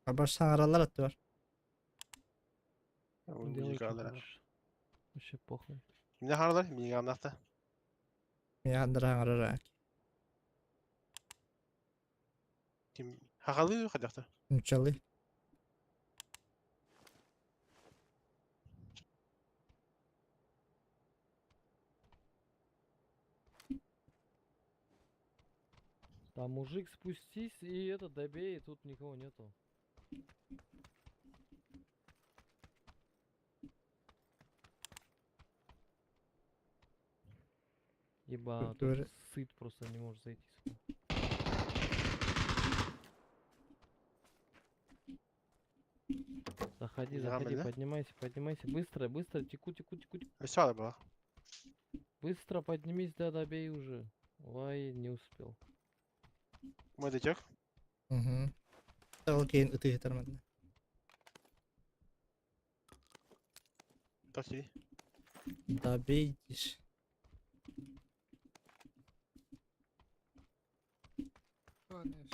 Baştan aralar attı var. Делай, что Минигандар. хочешь. Вообще похуй. Kimde harlar? Minigandakta. Yandıran ararak. Kim? Hakalı yok kadakta. Uçalı. Там мужик, спустись и это добей, и тут никого нету. Ибо Говорю. тут сыт просто не может зайти сюда. Заходи, Нифига заходи, себе. поднимайся, поднимайся. Быстро, быстро, теку, теку, теку, теку. Веселая была. Быстро поднимись, да добей уже. Ой, не успел. Мой дотек. Hı. Okey, ıtı getirmedi. Так иди. Да бейдиш. Ладно,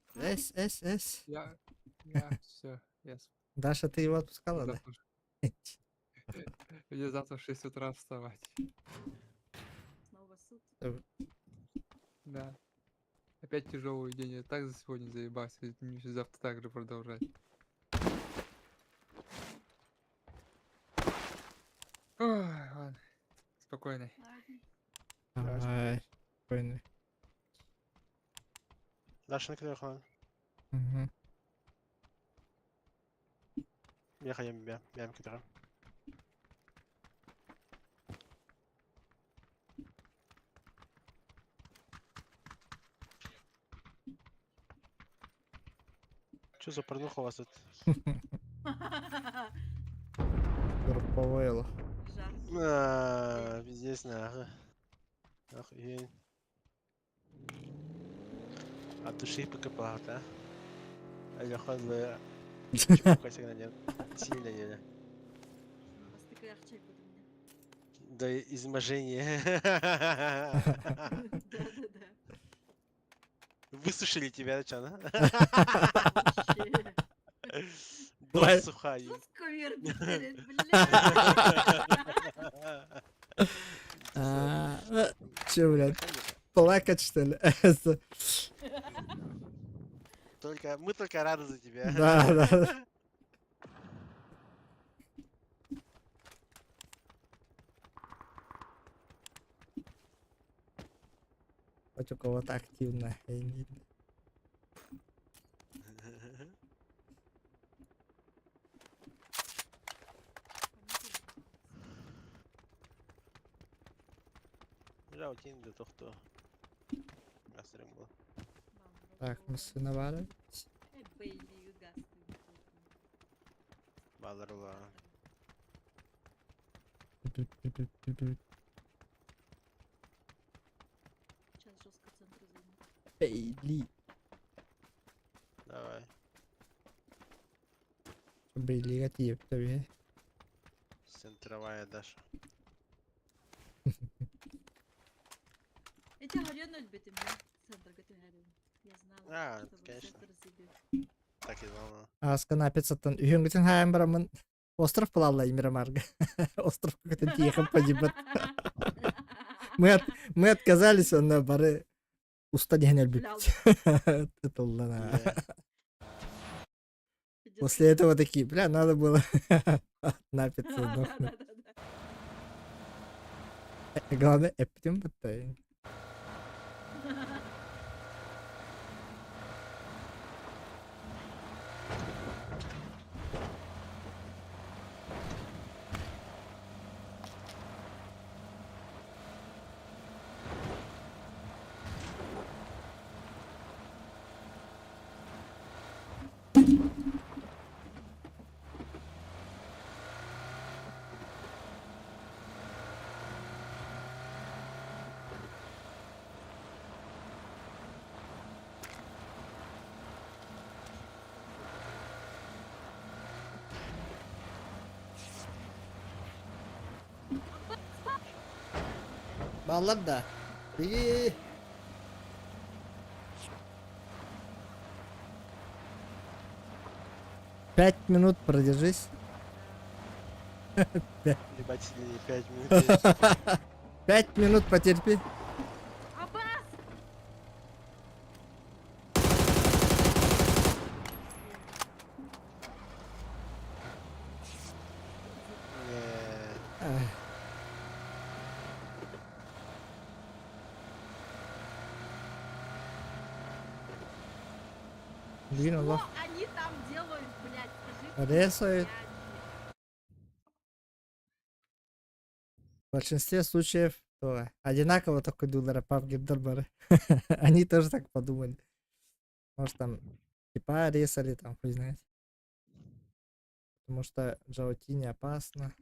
всё, Эс. я все, я Даша, ты его отпускала, да? мне завтра в 6 утра вставать. Снова суд. Да. Опять тяжелый день. Я так за сегодня заебался. Мне ещё завтра так же продолжать. Ой, ладно. Спокойной. Ладно. Ай, спокойно. Дальше накидаю хан. Угу. Я ходим, я кидаю. Что за порнуха у вас тут? Групповое. Жарко. Пиздец, нахуй. Охуеть. От души покопал, да? Алёхан бы чупукать надел. Сильно надел. Астык аяқчай буду меня. До изможения. Да-да-да. Высушили тебя, чё, да? Вообще. Давай. Дождь сухая. Жестко вернуть, блядь. Че, блядь, плакать, что ли? Мы только рады за тебя. Да, да. Хоть у кого-то активно. Я не видно. Жаутин да тохто. Асырым был. Так, мы сыновали. Бейли гасты. Баларла. Сейчас жестко центр займу. Бейли. Давай. Бейли готов тебе. Центровая Даша. Я тебя горю битым, да? Центр готов горю. Я знала, А, что вы конечно. центр забил. Так и знала. Аскана 500 үйөнгөтен хайм барамын. Остров пылалла Мирамарга. Остров какой-то тихо погибет. Мы отказались, он на бары устаден альбит. Блял. Это ладно. Пиздец. После этого такие, бля, надо было на 500 сдохнуть. Да-да-да. Главное, эптим бытай. Баллар да. И 5 минут продержись. Ебать, сидели 5 минут. 5 минут потерпи. Аббас! Ай. Блин, Что лох. они там делают, блядь? Скажи. Рисуют. блядь. В большинстве случаев то одинаково только дулера PUBG Дорбары. Они тоже так подумали. Может там типа резали, там хуй знает. Потому что Джаутини опасно.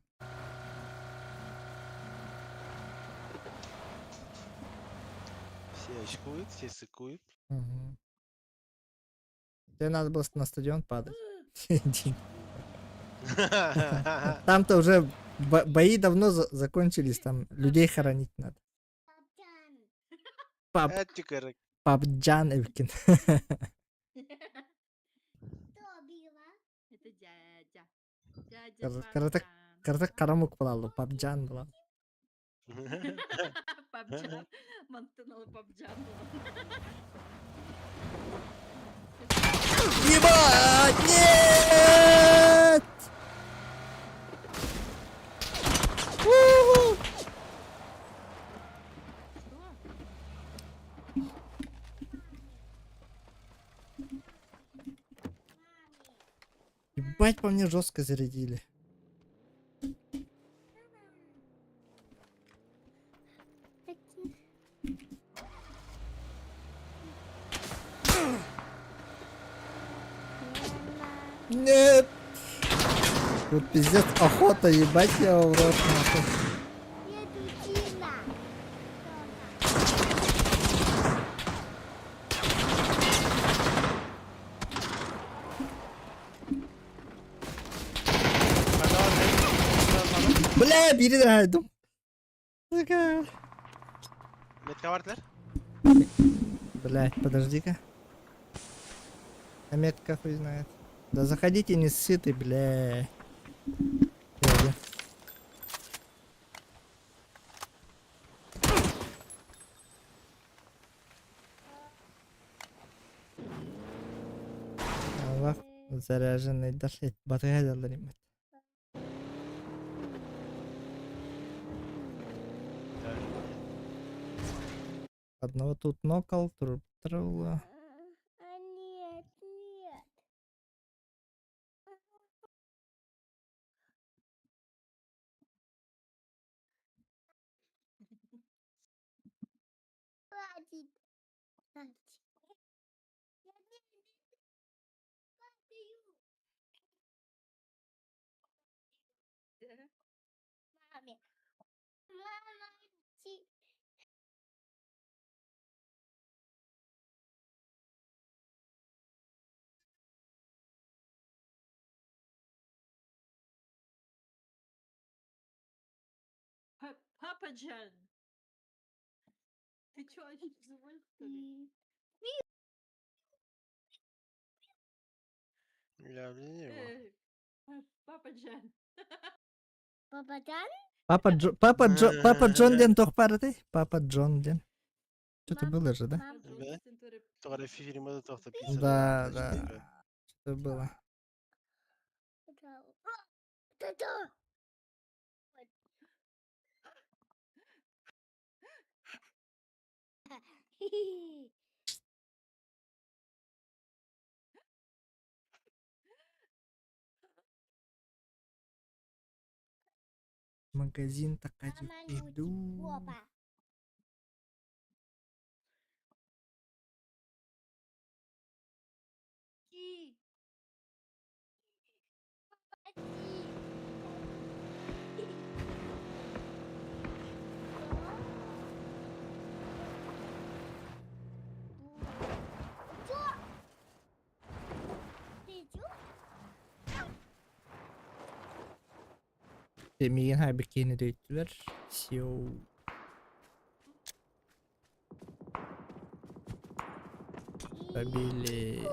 Все очкуют, все сыкуют. Мгм. Тебе надо было на стадион падать. Иди. Там-то уже бои давно закончились, там людей хоронить надо. Пап, Этикер. Папджан Эвкин. Это дядя. Дядя Каратак Папджан. Каратак карамук была, Папджан была. Папджан. Мантыналы Папджан. Ебать! Нет! У-ху! Что? Ебать, по мне жестко зарядили. Нет! Тут пиздец охота, ебать я в рот, нахуй. Бля, biri de öldüm. Сука. Метка vardılar. Блять, подожди-ка. А метка хуй знает. Да заходите не сыты, бля. Пойдем. Allah заряженный дошлет. Батарея дали. Одного тут нокал, трулла. Нет, нет. Хватит. Хватит. Я не падаю. Маме. Мама, Папа Джан. Ты чё, живой, что ли? Ya bilmiyorum. Папа Джан. Папа Дан? Папа Джон Ден тохпарды. Папа Джон Ден. Что-то Мам, было же, да? мам, Да. сентори- Sonra filmi de tohta pizza. Да, да. Что было? Да-да. Магазин Такади Мама, иду. Опа. И. Demeyin Haybekini de öttüler. Siyo. Stabili.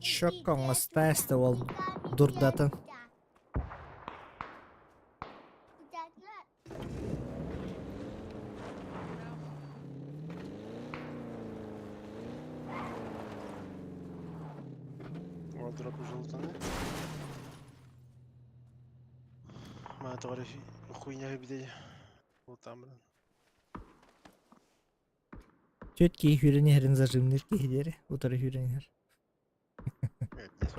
Чокконго стаста ол дурдатын. O drop желтый. Мама товары хуйня bir de. Вот там, блин. Тетки хюрени херин зажимнер кихидери. Утары хюренер. Evet, neyse.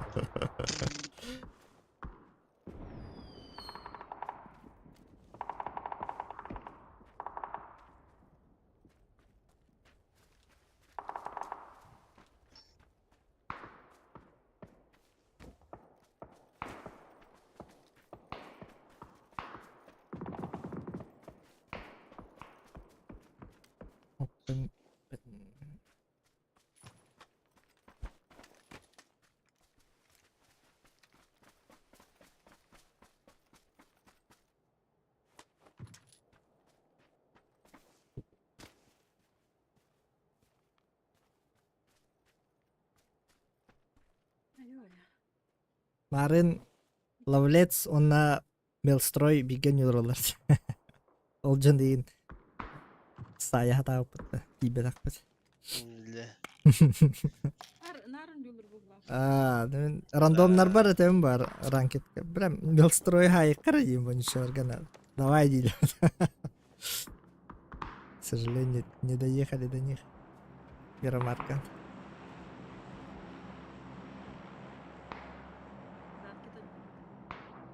Open. Ой-ой. Марын лавлец онна мелстрой биген юралар. Ол жан дейін сая тауып бітті. Тибе тақпыз. Öyle. Нарын билер була. Мен рандомнар бар этем бар ранкетке. Білем мелстрой хайыққыр дейін бұны шоргана. Давай дейді. К сожалению, не доехали до них. Миромарка.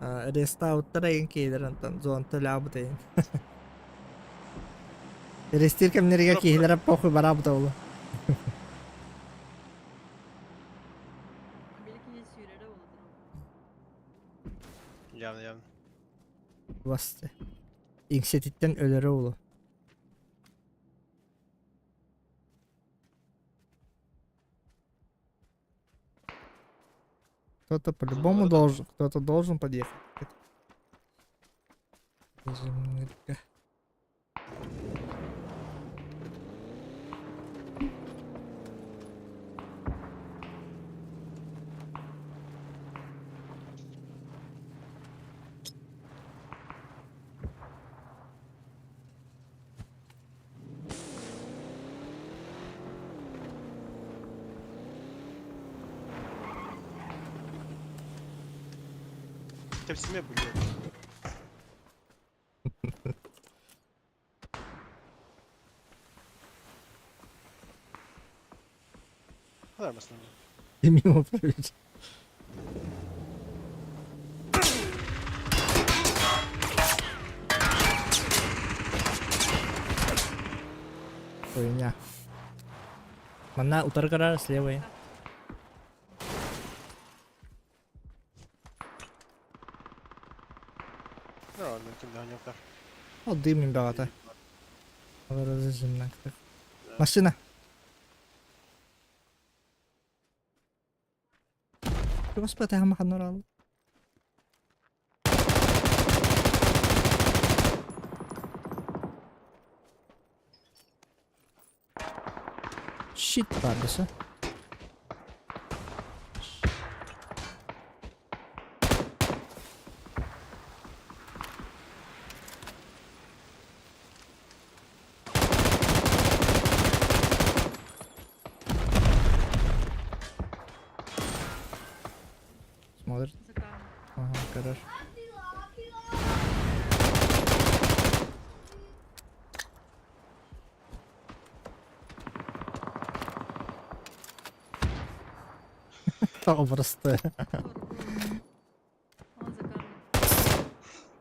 Рестауттар еген кейдер антон зонты лабыт еген. Рестир кемнерге кейлер похуй барабыт олу. Белки сүйрері олыдыр. Явно. Басты. Иңсетиттен өлөрі олу. Кто-то по-любому должен, кто-то должен подъехать. Зажимнырка. Tepsime buluyor. Var mısın? Мимо пролетел. Хуйня. Мана утаргара слева. Ne oldu? Kimde oynayacaklar? О, дым багато. Разжимна. Машина. Господи, я махану ралу. Shit pardon. Смотрит. За камеру. Ага, хорошо. Там просто. Он за камеру.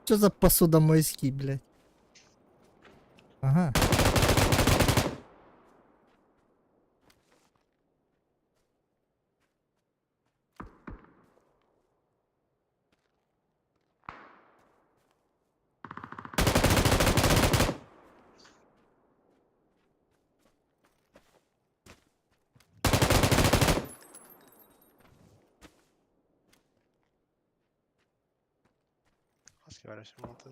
Что за посудомойский, блядь? Ага. Asker var ya şimdi mantığı.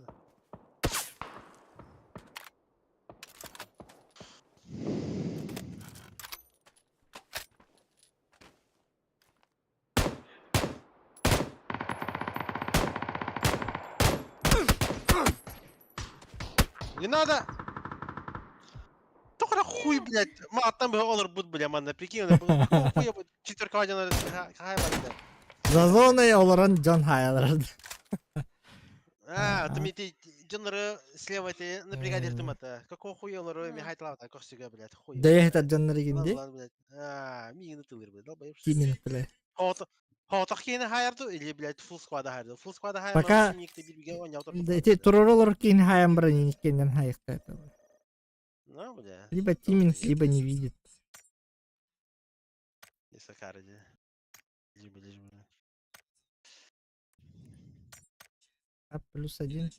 Не надо! Только хуй, блядь. Матом бы олар бут, бля, манна, прикинь, какого хуя будет четверка один, хай, блядь. За зоной олоран Джон Хайлер. Ты мне ты дженеры слева ты на бригаде ртымата. Какого хуя олар Михай Тлавта, костюга, блядь, хуй. Да я это Джон Ригинди. Ладно, блядь. Мигины тылыр, блядь, долбоёб. Кимин, блядь. Хаватах кейini hayırdı, или, блядь, full squad'a hayırdı. Full squad'a hayırdı, Пока- ama şimdi bir bilgi oynaya oturup. Да эти туроролор кин хаям брони никенен хайхта этого. Ne bu ya? Либо тиминг, либо не видит. Neyse karıcı. Лежи. А +1,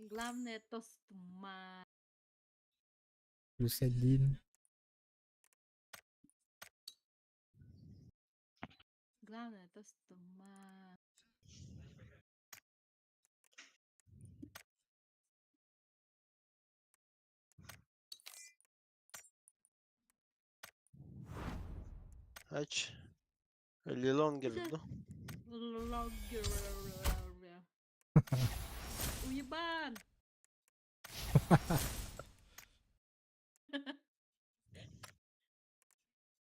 Главное то стума. +1. Главное то стума. Aç. Lilon girdi. Уебан!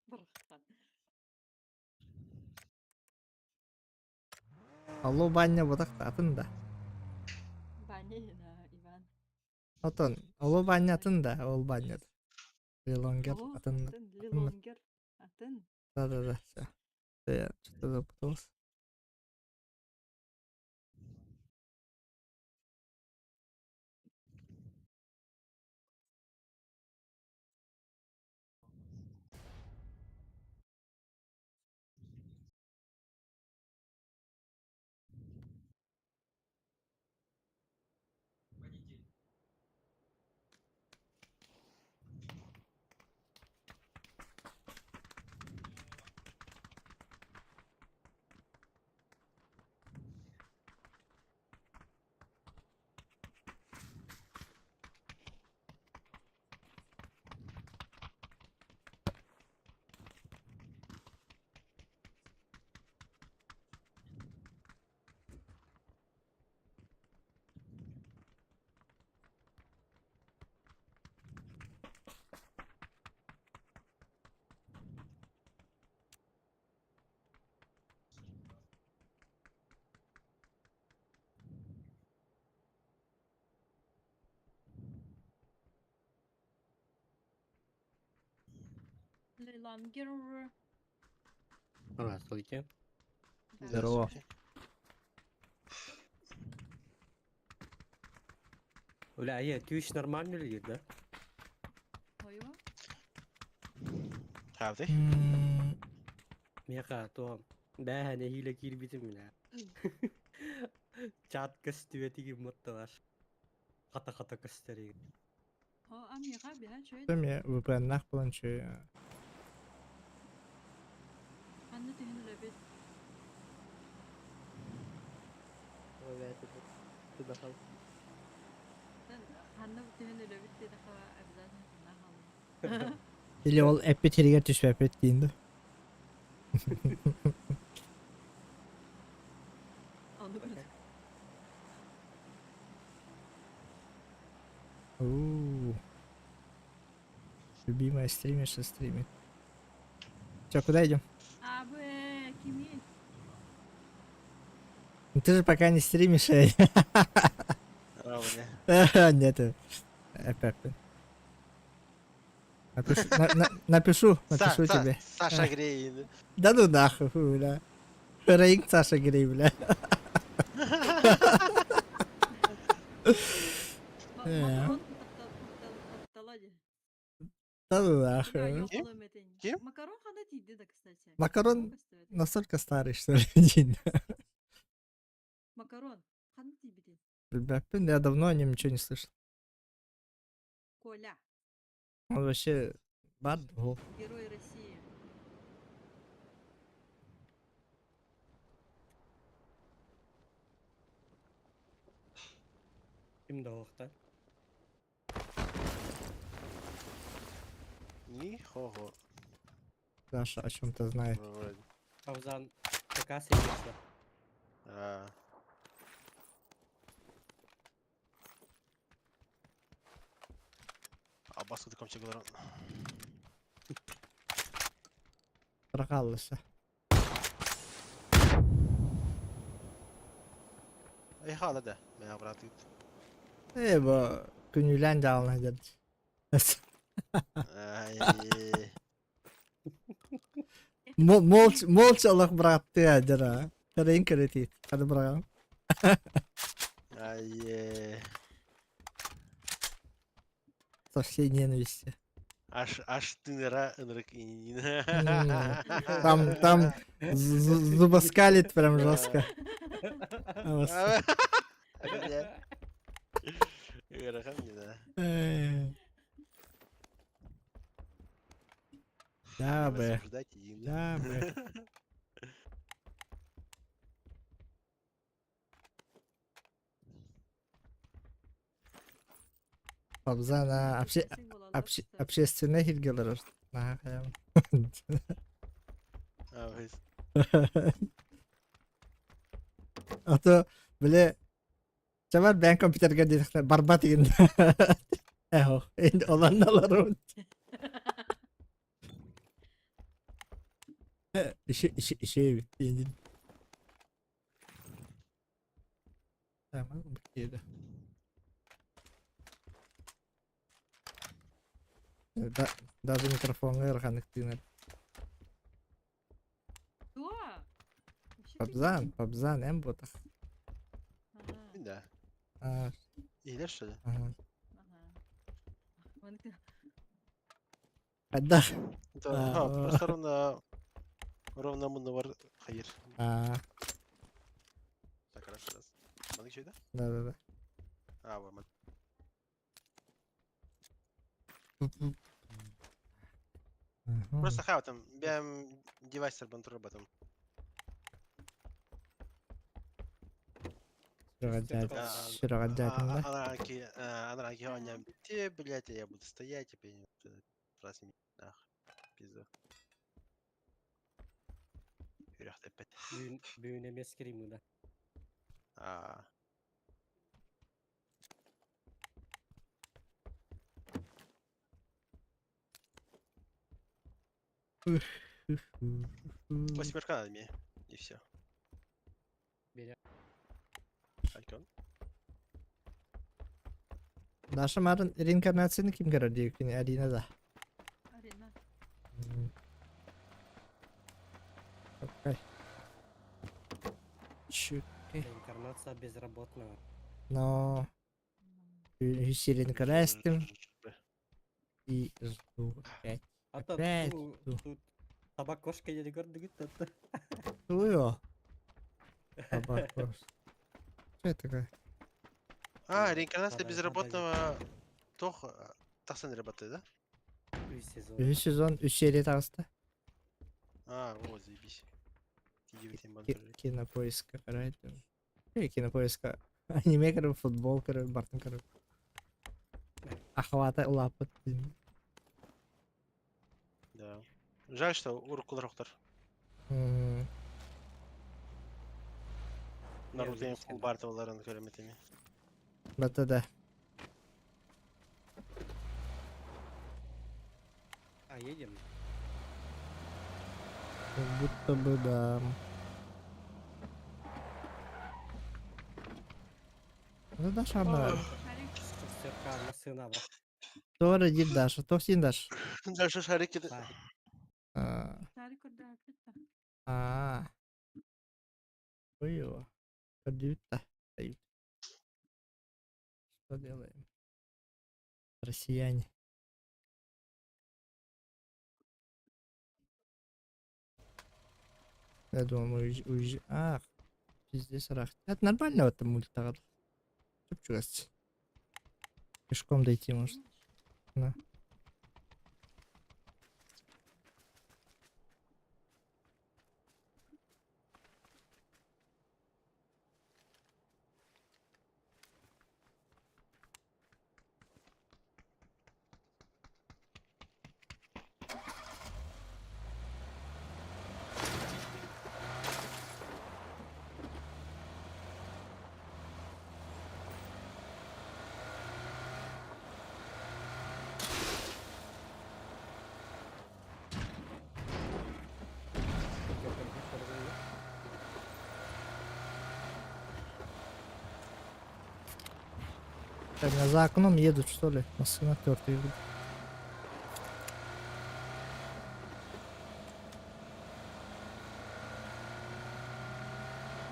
Братан. Алло, баня вот так атында. Баня, Иван. Отон, алло баня атында, ол баня. Лилонгер Алло, атында. атын, Лилонгер. Атын. Да-да-да, все. Я что-то запутался. Лейлангер. Здравствуйте. Здорово. Бля, тюш нормально ли, да? Ойва. Хавди. Меха, то бәһәне хиле кирбитим бля. Чат кыстыветиги мотталар. Хата кыстыры. О, амиға бәһә чөйт. Мне VPN-нах планчы. Анны тегін өләбет. Анны тегін өләбет деді қава обязательно тыңна қалды. Или ол эппи теригер түшпәпет дейінді. Аны көрді. Любимая стримерша стримит. Чё, куда идем? Абе, кими? Ну ты же пока не стримишь, эй. Нет, Эппи. Напишу тебе. Саша Грей. Да ну нахуй, фу, бля. Рейнг Саша Грей, бля. Макарон тапталади. Да ну нахуй. Ким? Макарон қандай тиді да, кстати. Макарон Сколько стоит? настолько старый, что ли, один. Макарон қандай тиді? Бля, я давно о нем ничего не слышал. Коля, Он вообще бад был. герой России. Ким дауқта? Нихого. Саша о чем-то знает. Вроде. Авзан така сидишла. А. Баскыды камчы кылар. Прокалывался. Ай хала да. Мен брат ит. Бо күнүлән дә алына деді. Ай. Молчалық братты әдір, Рейн кірет Хады брағам. Ай. Со всей ненависти. Аш тынера ынрык ин. Там зубоскалит прям жестко. Играхам не да. Да, б. Ждать ин. Да, б. Абзана общественный хилгелер. А то, бля, чавар ben компьютерге дедikler барбат егін. Эхо, енді оlandalar oldu. İşe bitti енді. Tamam, bitti. Даже микрофонға ырғанық дейін. Дуа! Пабзан, әм ботақ. Да. А, Или что ли? ага. Ага. Қайда? Просто ровно мынывар хайыр. А, Так, раз. Маны кіші да? да. А, бар, ман. Просто хай там, бәм девайстер бан тұры батым. Шыраға дәтін да. Анараки оням бітте, блядь, я буду стоять, типа, раз мне нах, пизда. Юрях тепет. Büyüne meskeri muna. А. Восьмерка надо мне, и все. Берем. Алькон. Даша марын реинкарнацияны кім көрер дейік, Арина да. Арена. М. Окей. Чё, Реинкарнация безработного. но усилен крестим и жду опять. А то Опять жду. тут табак кошка еле гордый тут. Чую. Табакос. Что это такое? Реинкарнация Падает, безработного Тох Тахсан работает, да? Үй сезон. Bir sezon 3 серии тағысты. Вот, заебись. Иди тем более. Кинопоиска қарайды. Кинопоиска. Аниме кіріп, футбол кіріп, бартын кіріп. Ахвата ұлапыт. Да. Жаль, что уркулроктар. М, Наруто увеличено. фул бартоваларын көреметеми. Бата да. А едем? Как будто бы да. Ну да, шамна. Шарик. Шестерка на сына, брат. Тора дид Даша. Тох син Даш. Дальше шарики. А. Шарик куда опять-то? А. Ой его. Подают-то. Дают. Что делаем? Россияне. Я думал, мы уезжаем. Ах, пиздец, рах. Это нормально в этом мультике. Чупчугасти. Пешком дойти может. Да. Так, а за окном едут, что ли? Машина тёртый.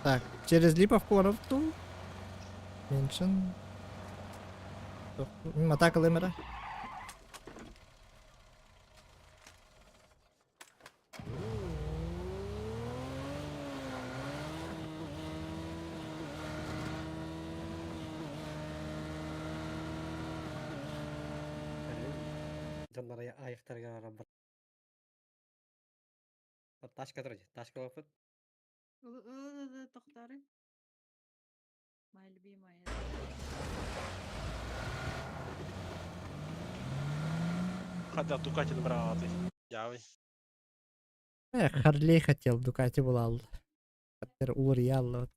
Так, через Липовку воротту. Меншин. Атака Лемера. Жандар аяқтарға қарап бір. Ташка тұрды, ташка опыт. Тохтары. Моя любимая. Хотя Дукати набрала ты. Явый. Харлей хотел, Дукати был. Ур ялла.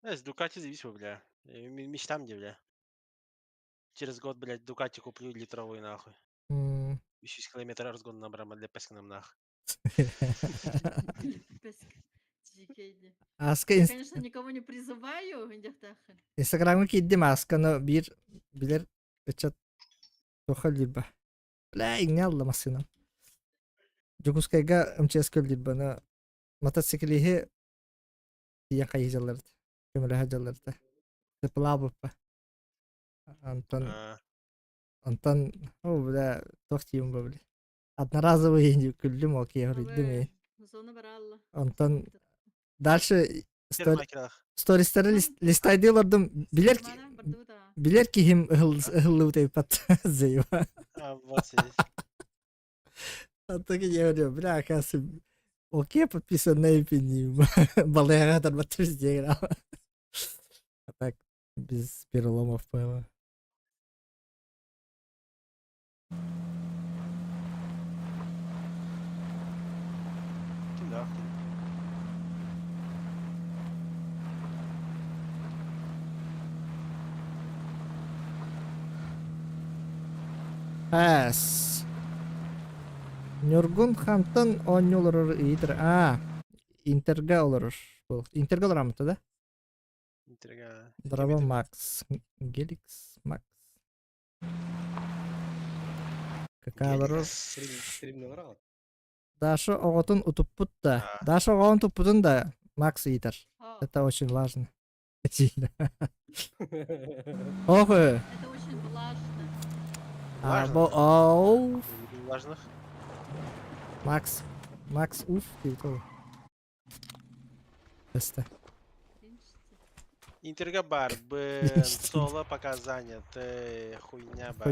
С Дукати зависимо, бля. Мечтам где, бля. Через год, блядь, Дукати куплю литровый нахуй. М. 500 километров разгон набрам для песканом нахуй. Песк. Жикейди. Аска Я, конечно, никого не призываю, Индяхтаха. Инстаграмга кидdim Асканы bir bilir чат тохал дибба. Бля, игнялла масына. Жукускайга МЧС көл диббаны мотоциклиге тиян кайзаларды. Көмөлө жаларды. Теплабыппа. Антон, о, бля, тохтием ба, бля. Одноразовый күлдüm окей, риддим. Зона баралла. Антон дальше Термакерах. стористері листайдылардым. Билер ки хим ыллы тейпат зейва. Вот сидеть. Антон ки говорю, бля, оказывается, окей, подписан на эпиним. Балега там отвезде играл. А так, без переломов было. Да. Пас. Нюргун хамтан онюлар идер. Интерга олар. Интерга оларамты да? Интрига. Драва Макс. Геликс Макс. Какалары. Стримный враг. Даша оғытын ұтыппыт да. А. Даша оғын тұппытын да Макс итер. О, Это очень важно. Охы. это очень влажно. Важно, Або ау. Из важных. Макс уф дейді ол. Тесті. Ренжите. Интерга барбын, соло показания, ты хуйня бар.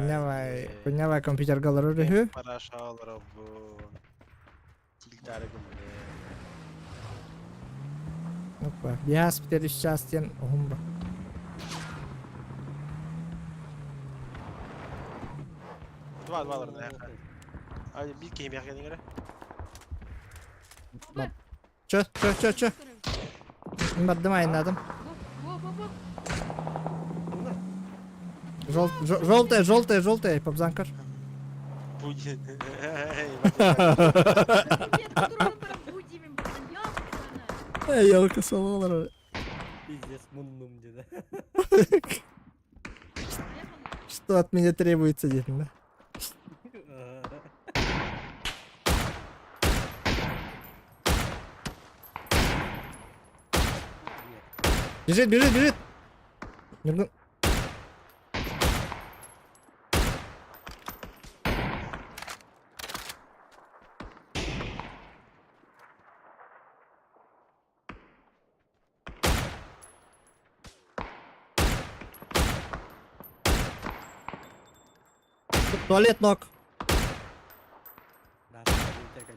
Хуйнявай компьютер галары рүхі. Парашалары бун. Тилтары гүмле. Опа. Бияс бітер үш частен оғым ба. Два ларда яқа. Али bir keyim yakın göre. Чö. Баддым айнадым. Во. Желтая, попзанкар. Будет. Нет, которого мы будем, ёпкана. Елка салалары. Пиздец, муннум деді. Поехали. Что от меня требуется, дедің да? Бежит. Нұргын. Туалет ног. Да, Интерга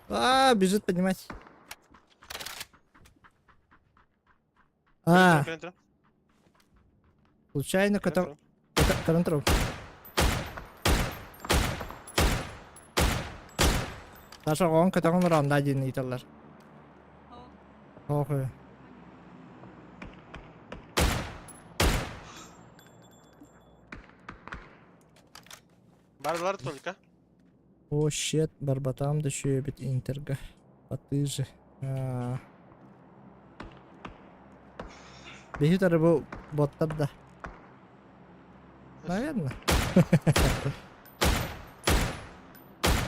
бежит. Бежит поднимать. Случайно контрол. Даша оған көтіғын ұранда дейін етілер. О, Охы. Бардылар только. О, щет, барбатам да шөбет интерга. Батыжы. Бехитары бұл боттар да. Наверное.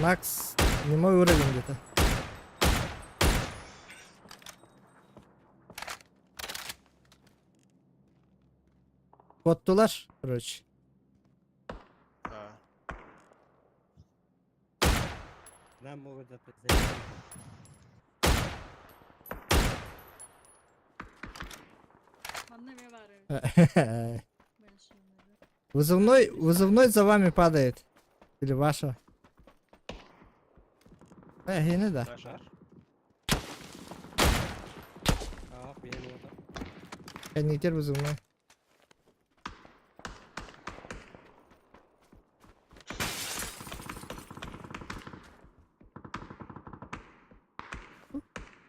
Макс, не мой уровень где-то. Боттулар, короче. Нам могут запретить. манными вары. Большими, да. Вызывной за вами падает. Или ваша. Yine de. Шар. Охуенно вот так. Кондитер вызывной.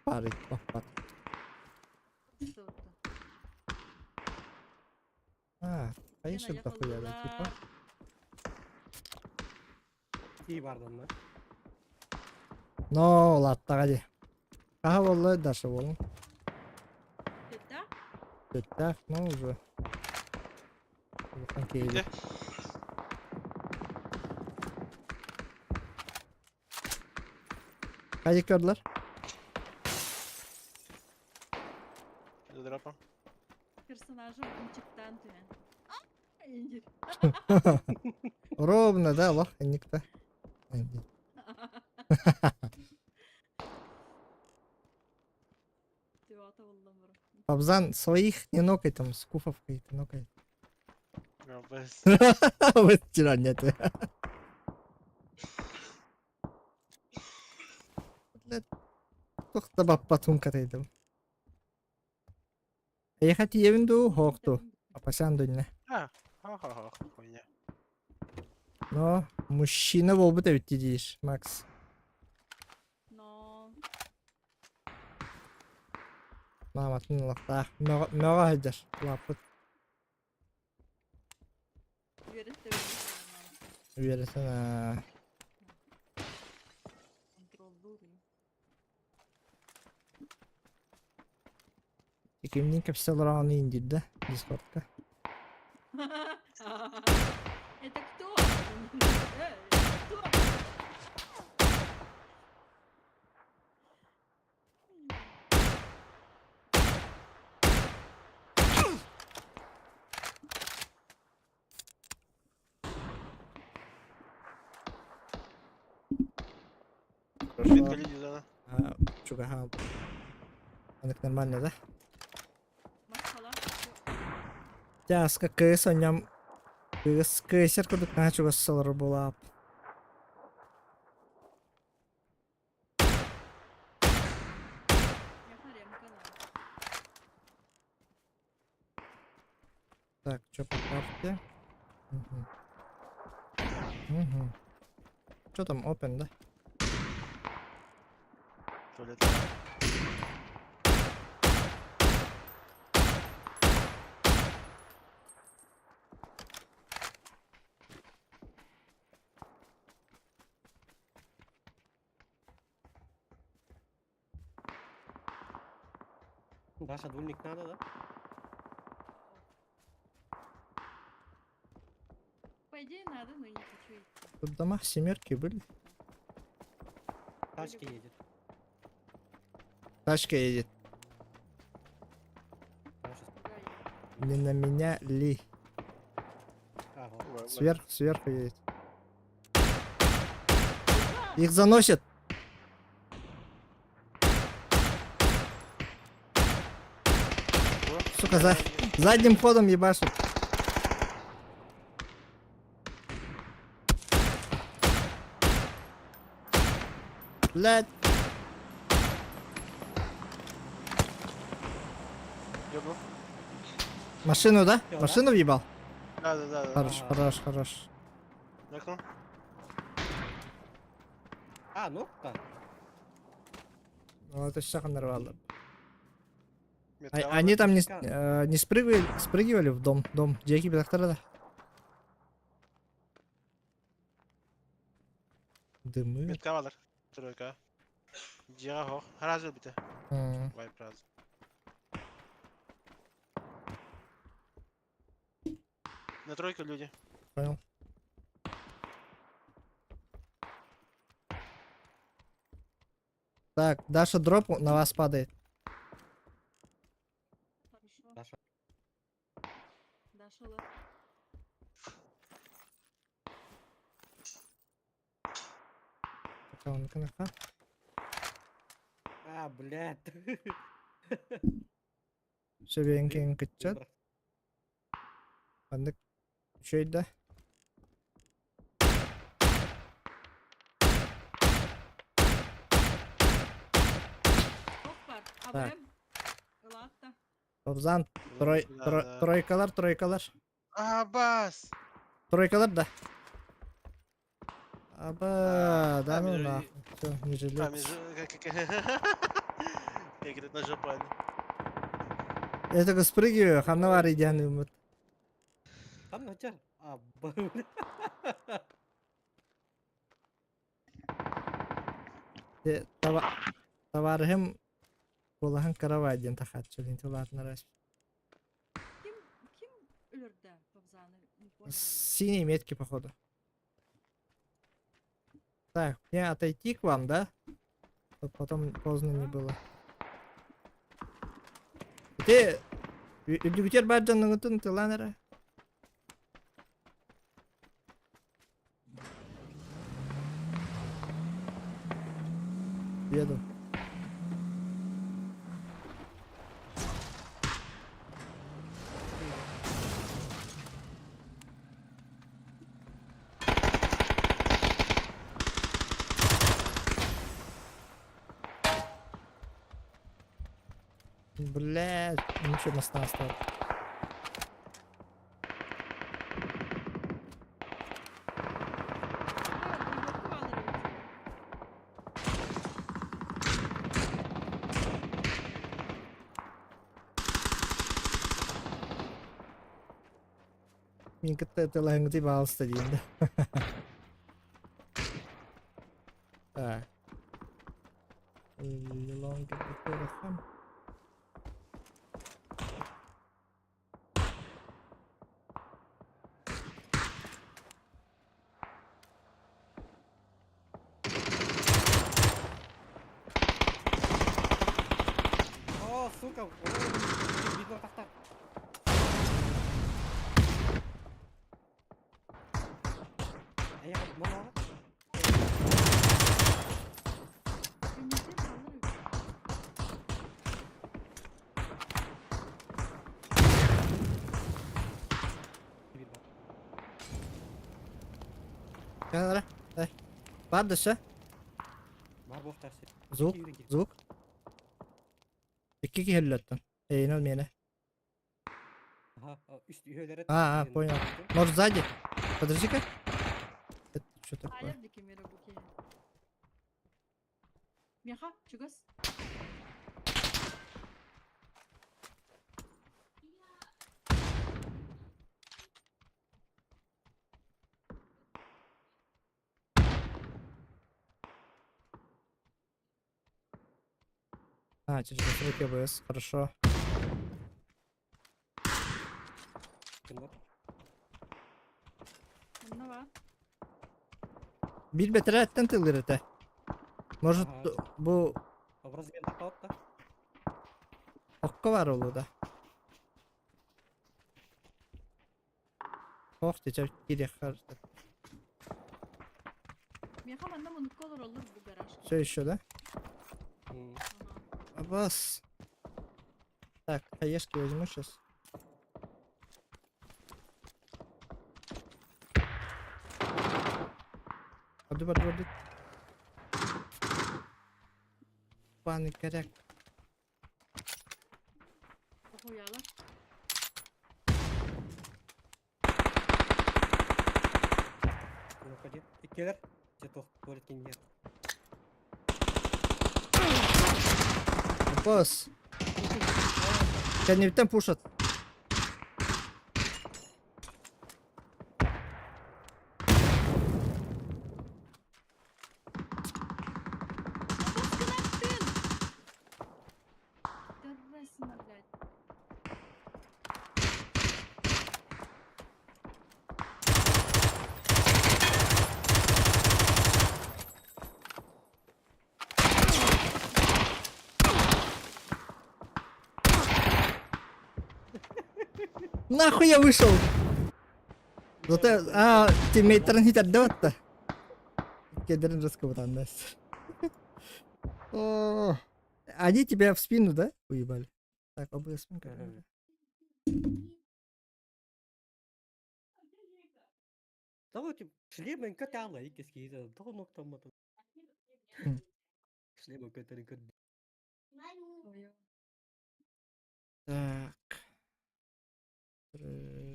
Парить, папа. Что-то. Конечно, Наехал дохуя, да, туда. типа. И бардын да. Но, ладно, hadi. Kaha vallahi Даша волн. Это? Так, ну уже. Окей. Где? Hadi gördüler. Дропом. Персонажем инчектантами. Инди. Ровно, да, лох, никто. Тивата валламыр. Абзан своих не нокай там, с куфовкой ты нокай. Без. Вот вчера нет. Тохта баппатун катайдым. Ехать евинду хокту. Апасан дөнне. Ха-ха-ха, хуйня. Но мужчина был бы ты ведь видишь, Макс. Но... Мама, ты не лафта. Мёга хайдаш. Лапыт. Уверен. Контрол дуры. Кимненько все рано индит, да? Дискордка. Это кто? Метка люди, да. А, чуга, ага. Анық нормально, да? Машқала. Тяска кыс оням. Кысер кудuk на чуга салар булап. Яхарем кала. Так, что по карте? Угу. Что там, open, да? Туалет. Даша, дульник надо, да? По идее надо, но я не хочу идти. Тут дома семерки были. Тачка едет. Тачка едет. Даша, Куда я? Не на меня ли. ага. Сверху едет. Их заносят. Сука, задним ходом ебашут. Блядь. Ёбну. Машину, да? Всё, да? Машину въебал? Да. Хорош, Ага. хорош, хорош. Ёкнул. А, ну так. Ну, это все нормально. Метка var. Они там Шикарно. не спрыгивали в дом? Дом. Джеки Бедактора, да? Дымы. Метка var. Тройка. Диара хох. Разу бите. М. Вайп раз. На тройку люди. Понял. Так, Даша дроп на вас падает. Хорошо. Даша. Даша, Пока он КНХ. А, блядь. Шебенькин кычат. Выброс. Андык. Чуть, да? Оппар. Так. Абрем. Латта. Обзан. Да. Тройкалар. Абас. Тройкалар, да? Аба, да ну между- нахуй. Все, не А, жалею. между... Как говорит, на жопу. Я только спрыгиваю, ханавар идеальный умыт. Там начал. А, блядь. Товарым Кулахан каравайден тахат чөлин ладно раз. Ким өлөрдө Кобзаны? Не понял. Синие метки, походу. Так, мне отойти к вам, да? Чтоб потом поздно не было. Ты... Үдүгүтер баджанның утун тыланара. Еду. Блядь, ничего моста осталось. Mình cứ tự lên cái bao stadium đó. À. Long cái tôi là không. О, сука. О, видно так. А я как мало. Kenara. Дай. Var dışı. Бар болып тәрсе. Звук. Звук. İki kişilerden. Ölmeyene. Ага, üst üyeleri. Понял. Может сзади? Подожди-ка. Это что такое? Алердики мира буки. Меха, чугас. Через настройки ОБС. Хорошо. Ne var? Bir betere etten tılgırıte. Может Ага. bu Образ geldi қалып та. okka var oğlu da. Oh diyeceğim gidek harita. Меха банда мунук olur bu garaj. Все еще, да? М. Ага. Аббас. Так, хаешки возьму сейчас. Hadi. Bani gerek. Koyalım. Ну, ходи. Иккелер. Те тоқ туалеттен ер. Аббас. Kendimden push at. Террасина, блядь. Нахуй я вышел? Зато, тиммейтерін хитәрді батты. Кедерін раскабытан, да. Они тебя в спину, да? Уебали. Так, ОБС. Ага. Давайте шлеммен көте алайық кескейді. Тоғы ноқтамады. Хм. Шлеммен көтерін көт. Ой, Так.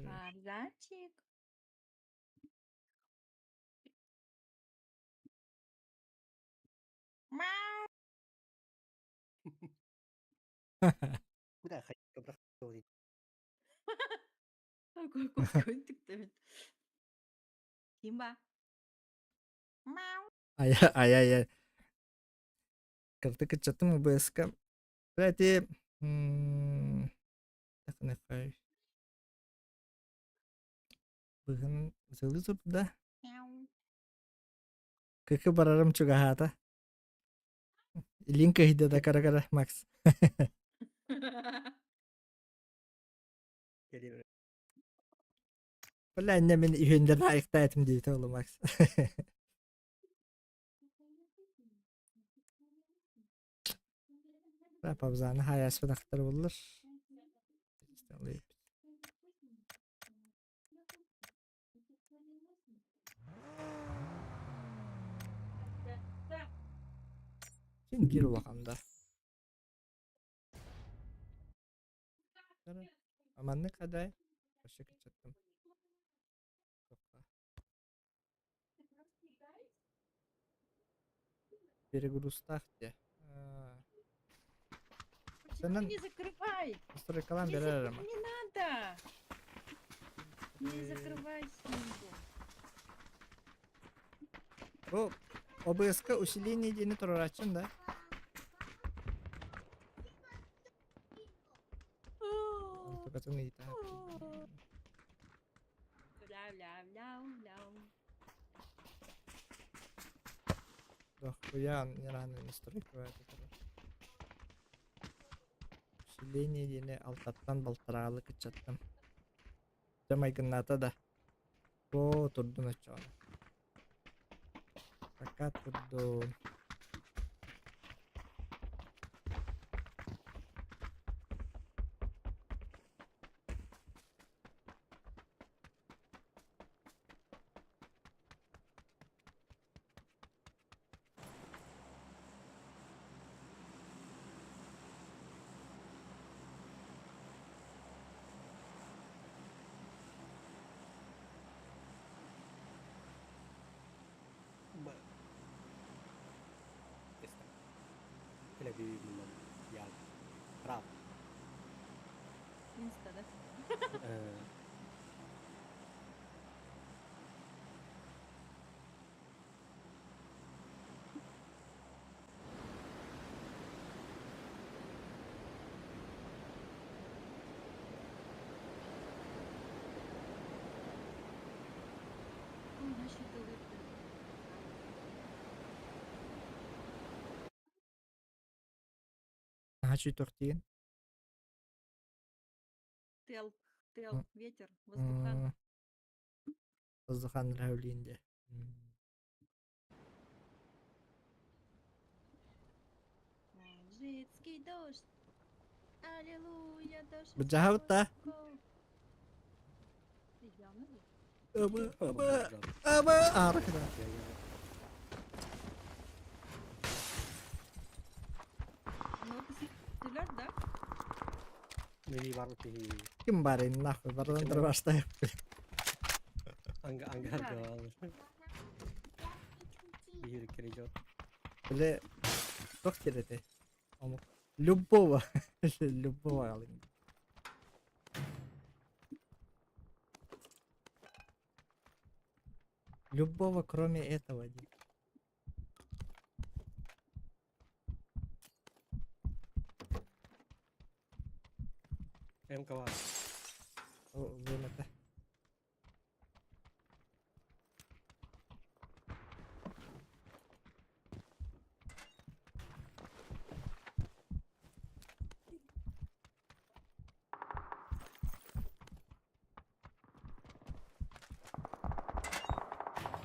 Барзачик. Мяу. Куда ходить? Добро ходить. Какой кусконтик ты. Кимба. Мяу. Ай-яй-яй. Карты качаттым ОБС-ка. Кстати, так, нахай. Бүгін зылы зұрды да. Мяу. Кыка барарым чугахата. Линка хиде да кара-кара, Макс. Geliyor. Бля, anne beni üyünden ayıkta ettim deydi oğlum Max. Rap abzanı hayas fınaktar bulur. Şimdi gir bakalım da. Aman ne kadar. Başa kaçattım. Перегрузтах где? Почему не закрывай? Настройкалан Не, берерим. не надо. Не закрывай симку. Bu OBS'ka усиление diyeni turur açın da. Tokatını iyi tabi. Doch, bu ya rano настройка это turur. Усиление diyeni alttan baltaralı kıçattım. Jamay gınata da. O turdun açağını. Fakat turdun. Maybe yeah. Rap. Инста, да? Ой, наши дылы-то. Ага, тортин. Тел, М. ветер, воздухан. Воздухан Равлинде. Мужицкий дождь. Аллилуйя, дождь. Бджахаута. Явно ли? Аба. Аркада. Ну, ты стрелять, да? Maybe baru sih Kim barin nahwi barusan terbasta. anggar doang. Iya kerja. Бля, что хотели? Любого. Любого. алын. Любого, кроме этого. Em kawan. Вон это.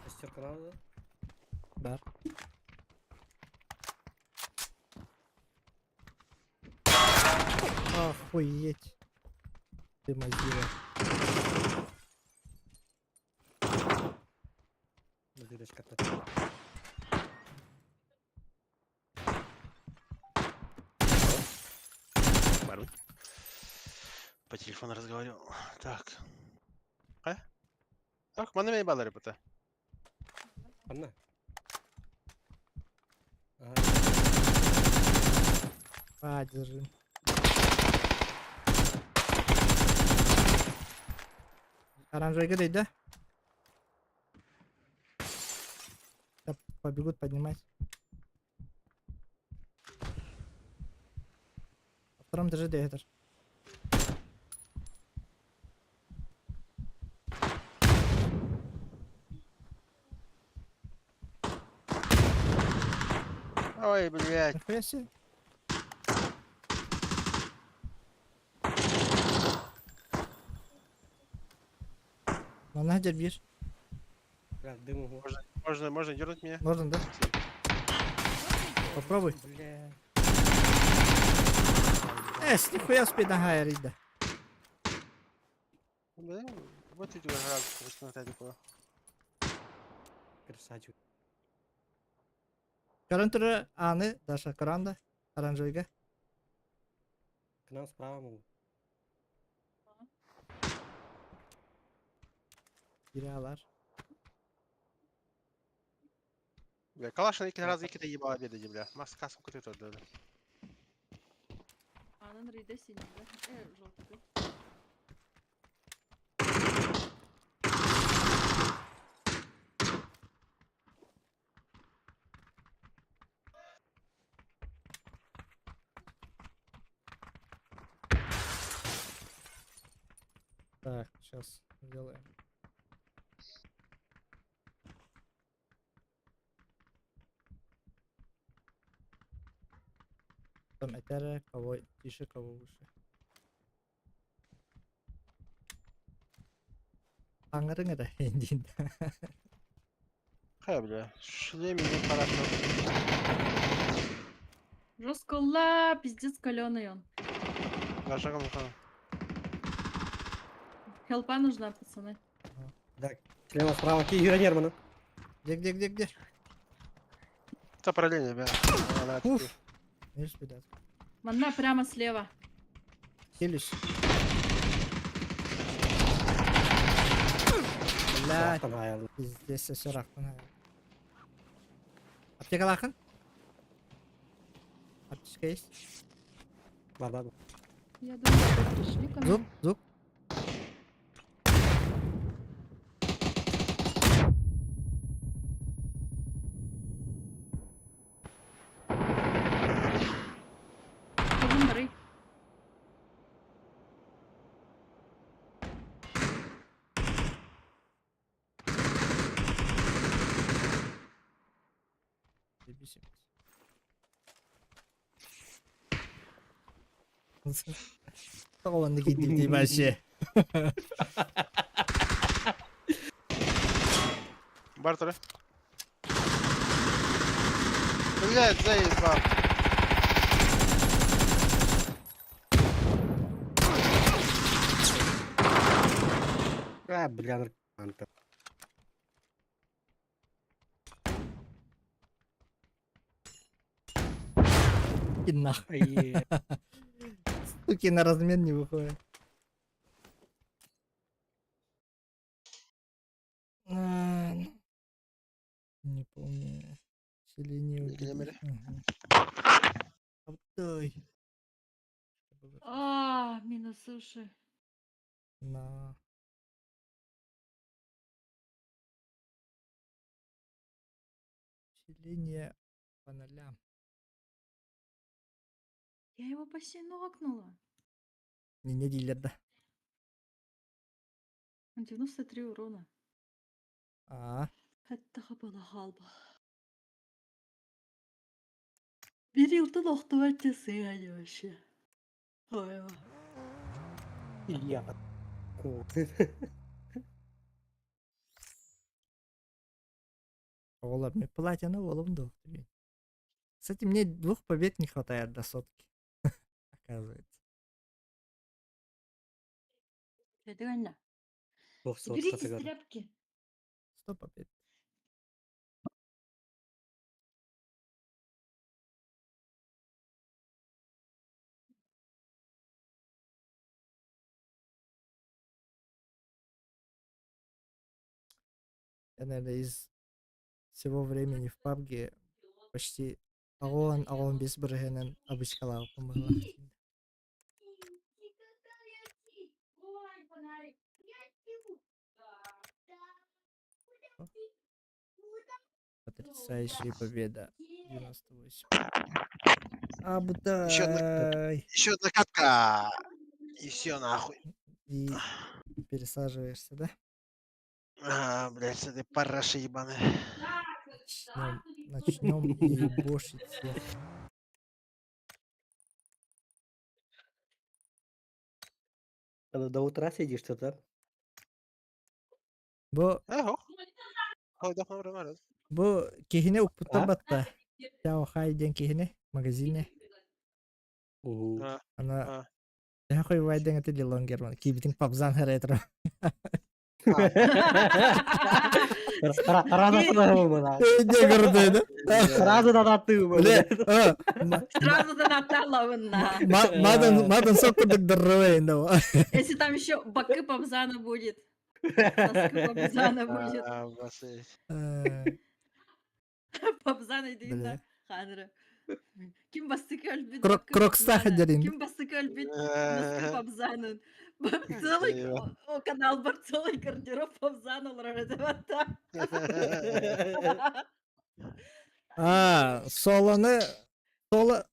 Mr. Kanal. Да. Охуеть. Ты мазила. Udah kata. По телефону разговаривал. Так. Так, mana mey балары бута? Pernah. Держи. Оранжевый горит, да? Да, побегут поднимать. Во втором этаже этаж. Ой, блядь. Нихуя себе. Она дербишь. Bля, дым. Можно дернуть меня? Можно, да? Попробуй. Бля. С нихуя спи нога рида. Да, вот эти раз посмотреть такое. Красавчик. Карантура аны, Даша, каранда. Оранжевыйга. К нам справа могу. Биралар. Бля, калашын iki раз iki de ебал обеда, бля. Маскасом куда тут, да. Анын рейде синий, да? Желтый, да? Так, сейчас сделаем. Там этера, кого тише, кого выше. Аңырың это индин. Хэ, бля. Шлем не хорошо. Жестко ла, пиздец каленый он. На шагом выходу. Хелпа нужна, пацаны. Так, слева справа Юра Нермана. Где? Это параллельно, бля. Уф. Видишь, беда. Манна прямо слева. Хилишь. Блядь, Там аял. здесь все рахтан. Аптека лахан? Аптечка есть? Бар, бар. Я думаю, что пришли ко мне. Зуб, зуб. Один барый. Заебись. Солоны гидите вообще. Бартер. Блядь, заебал. Бля, наркоман-то. И нахуй. Ай, Суки на размен не выходят. Не помню. Селение Мили, убили. мили. Ага. Обдай. Минус суши. На. Селение по нолям. Я его почти нокнула. Не дилер, да. 93 урона. Это было халба. Берил-то лохтувать сегодня вообще. Ой, я. О. Олар, мне платина волом дох. Кстати, мне 2 побед не хватает до сотки. Оказывается. это реально. Ох, сотка Соберитесь, тогда. тряпки. 100 побед. Я, наверное, из всего времени в PUBG почти Алон без брыгенен обычкалау помогла. Потрясающая победа. 98. Абдай. Еще одна катка. И все нахуй. И пересаживаешься, да? Блядь, с этой параши ебаной. Начнем ебошить всех. До утра сидишь что-то? Бо Ой, да, нормально. бо кихине укпуттан А? батта. Чао хайден кихине магазине. Угу. Ана я хой вайден ати лилонгер ман кибитин пабзан ретро. Рано подумала. Не гордой, да? Сразу надо ты Бля, Сразу донатала вона. мадан сокудык дыррывайын да. Если там еще баки Пабзана будет. Носки Пабзана будет. Пабзана дейін да. Бля. Ханры. Ким бастыка өлбит Крокста хадерин. Ким бастыка өлбит носки Пабзанын. Целый канал бар, целый гардероб Пабзана ларадыватта.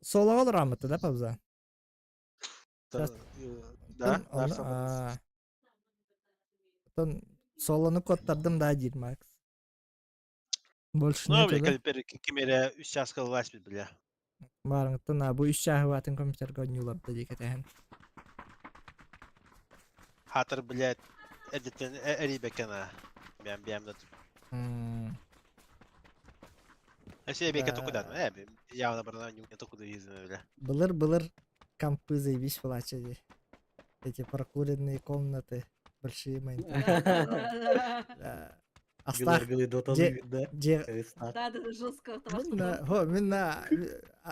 Соло olur амыты, да, пабза? Да, Потом солоны кодтардым да, дир Макс. Больше ну, нету, да? бля, кемере 3 часка власть, бля. Барыңыттан, бу 3 чағы батын компьютерға ойнуларды дейк әтәген. Хатыр, блядь, эдитен эрибекена. Бям да. Если беке токудан, явно барна не токуду изме, бля. Былыр кампы заебись плача. Эти прокуренные комнаты. Большие мониторы. Да. Астах. да? Да, жестко.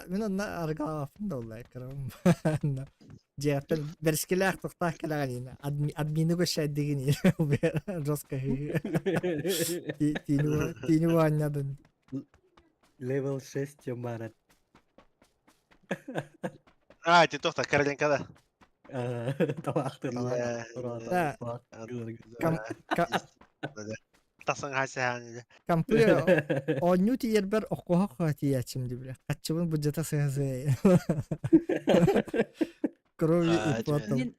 Мен аргалафын да олай кырым. Жептен берскелях тоқтақ келағанин. Админы көшай деген жестко. Тини ваннадын. Левел 6 Марат. А, Титовта, Каролинкада. Табақты Iya, Да, кам Тасан хасян. кампы онню тиербер оккоха тиячим дибле. Качыбын буджата сыгызы. Крови А, имплантом.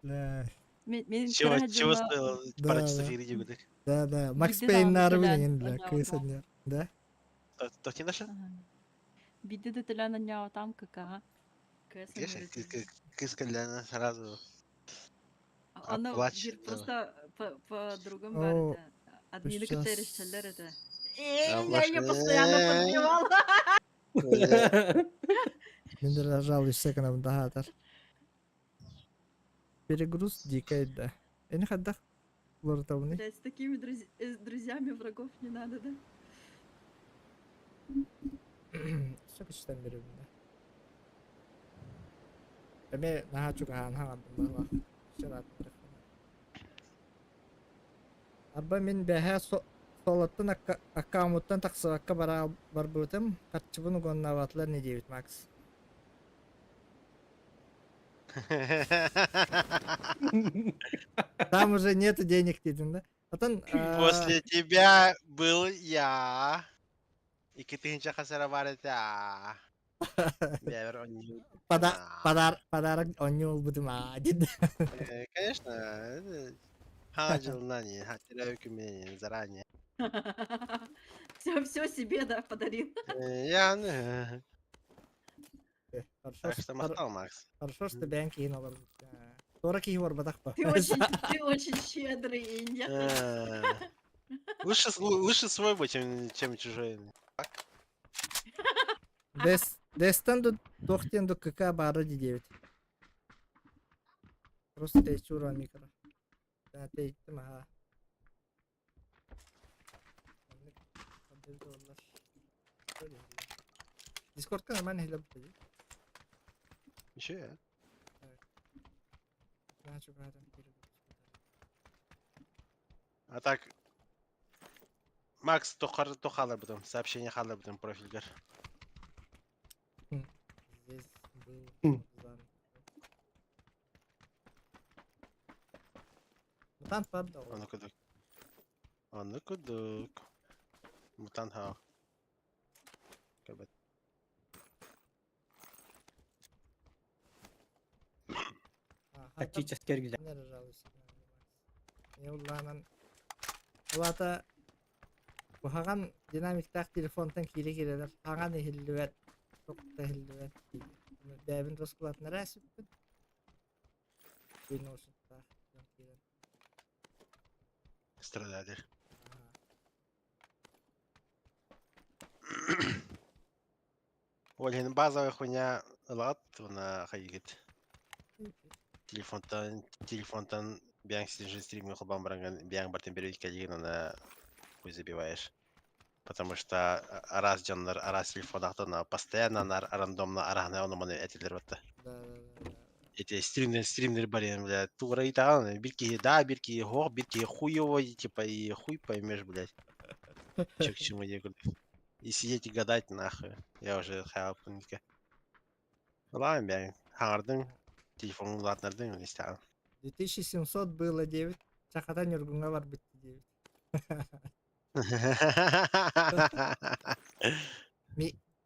Мен Да, Чего стоило Да, пару часов да. игры дегуды? да. Макс Бидди Пейн да, нарвынен, Виталян, бля, кысынер. Да? Тохти наша? Биди да теля на няо там кака. Конечно, кыс каляна сразу. Она Плачет. просто по другом О, барда. Админы которые щас. решили это. Я Плачет. ее постоянно подбивала. Мен жалуюсь секондом дагатар. Перегруз дикает, да. Я не ходах лортовный. Блядь, с такими друзьями врагов не надо, да? Сколько читаем берем, да? Эме наха чугахан хаган бала. Шарат. Арба мен бәһә солаттан аккаумуттан тақсыбакка бар бұтым. Қатчыбын угонна ватлар не дейбит, Макс. Там уже нету денег, дедің, да? Потом, После тебя был я. И китынча хасара бар это. Бәвер он. подарок он не улбудым, деді. Конечно. Хаджил нани, хатеряю кумени заранее. Все себе, да, подарил. Я, так что Хорошо, мастал, Макс. что бән кейін олар. Тора кейі бар бадақ па. Ты очень щедрый, Индия. Лучше свой быть, чем чужой. Дестан доқтен до КК бары дейбит. Просто тейчу уран микро. Да, тейттім, ага. Дискордқа нормально хилап бітеді. Еще я. А так, Макс, то халар потом, сообщение халар потом профиль. Здесь был зам. Мутант падал. Он ну-ка Мутант хау. Кабет. Тактический güzel. Ne жалуйся. Не улланан. Улата бухаган динамиктак телефонтан кире кирелер. Аңан эхиллүбет. Токта эхиллүбет. Бәбин роскулатына рәсиппин. Виношитта. Страдали. Олин базовая хуйня лад на хайгит. Телефонтан бянг сидишь стриминг хлопам бранган бянг бартен берет калигин на хуй забиваешь. Потому что раз джаннар, раз телефонахтан постоянно на рандомно арахна он маны этилер вот. Да. Эти стримнер барин, блядь, тура и там, бирки да, бирки го, бирки хуево, типа и хуй поймешь, блядь. Чё к чему я говорю. И сидеть и гадать нахуй. Я уже хайп ника. Ладно, бянг. Хардын телефон латнардын листал. 2700 было 9. Чахатан юргунга бар битти 9.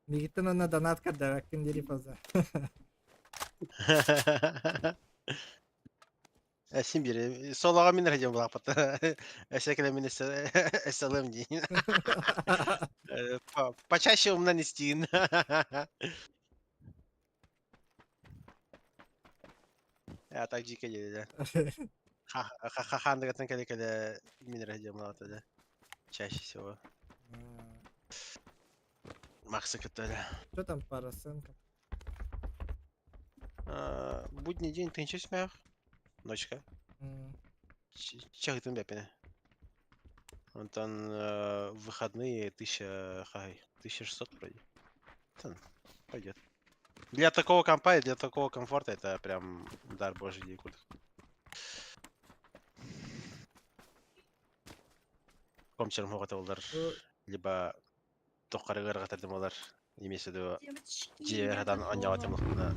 Мигиттен она донат кадда вакин дери фаза. Симбири, солоға минер хадим булак пата. Эсекеле мен эселем дейін. Почаще умна не стейін. Я так дико деле. Хаханды гатын келе минер хадим булак да. Чаще всего. Макса катали. Что там по расценкам? Будний день ты ничего смех? Ночка. Чего ты бепене? Он там выходные 1600 вроде. Там пойдет. Для такого компа и для такого комфорта это прям дар божий дикут. Комчер могут олдар либо тохарыгар гатардым олар Имеется в виду, Девочки, где я когда он готова. тем на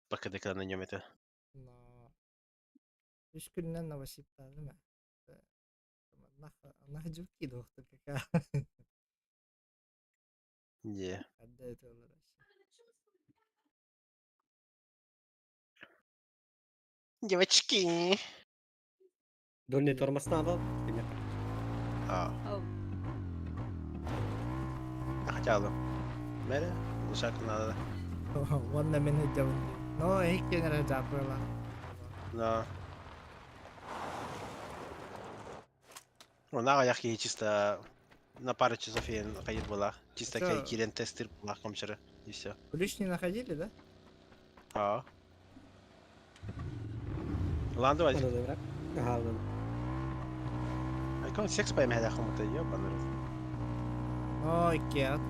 ПКДК на нем это. Но 3 günden nasipler değil mi? Nahcuki doktor какая. Не. Отдает его Девочки. Дольный тормоз надо. Или нет? А, Ау. я хотел бы. Мере, лучше надо. One minute jauh. No, ini kena japper lah. Да. Ну, на я чисто на пару часов я ходил была. Чисто Чё? Кирен тестер была компьютера и все. Ключ не находили, да? А. Ладно, давайте. Mana da bırak. Aha aldım. А как секс поймет, я кому-то ёбаный рот. Ой, кет.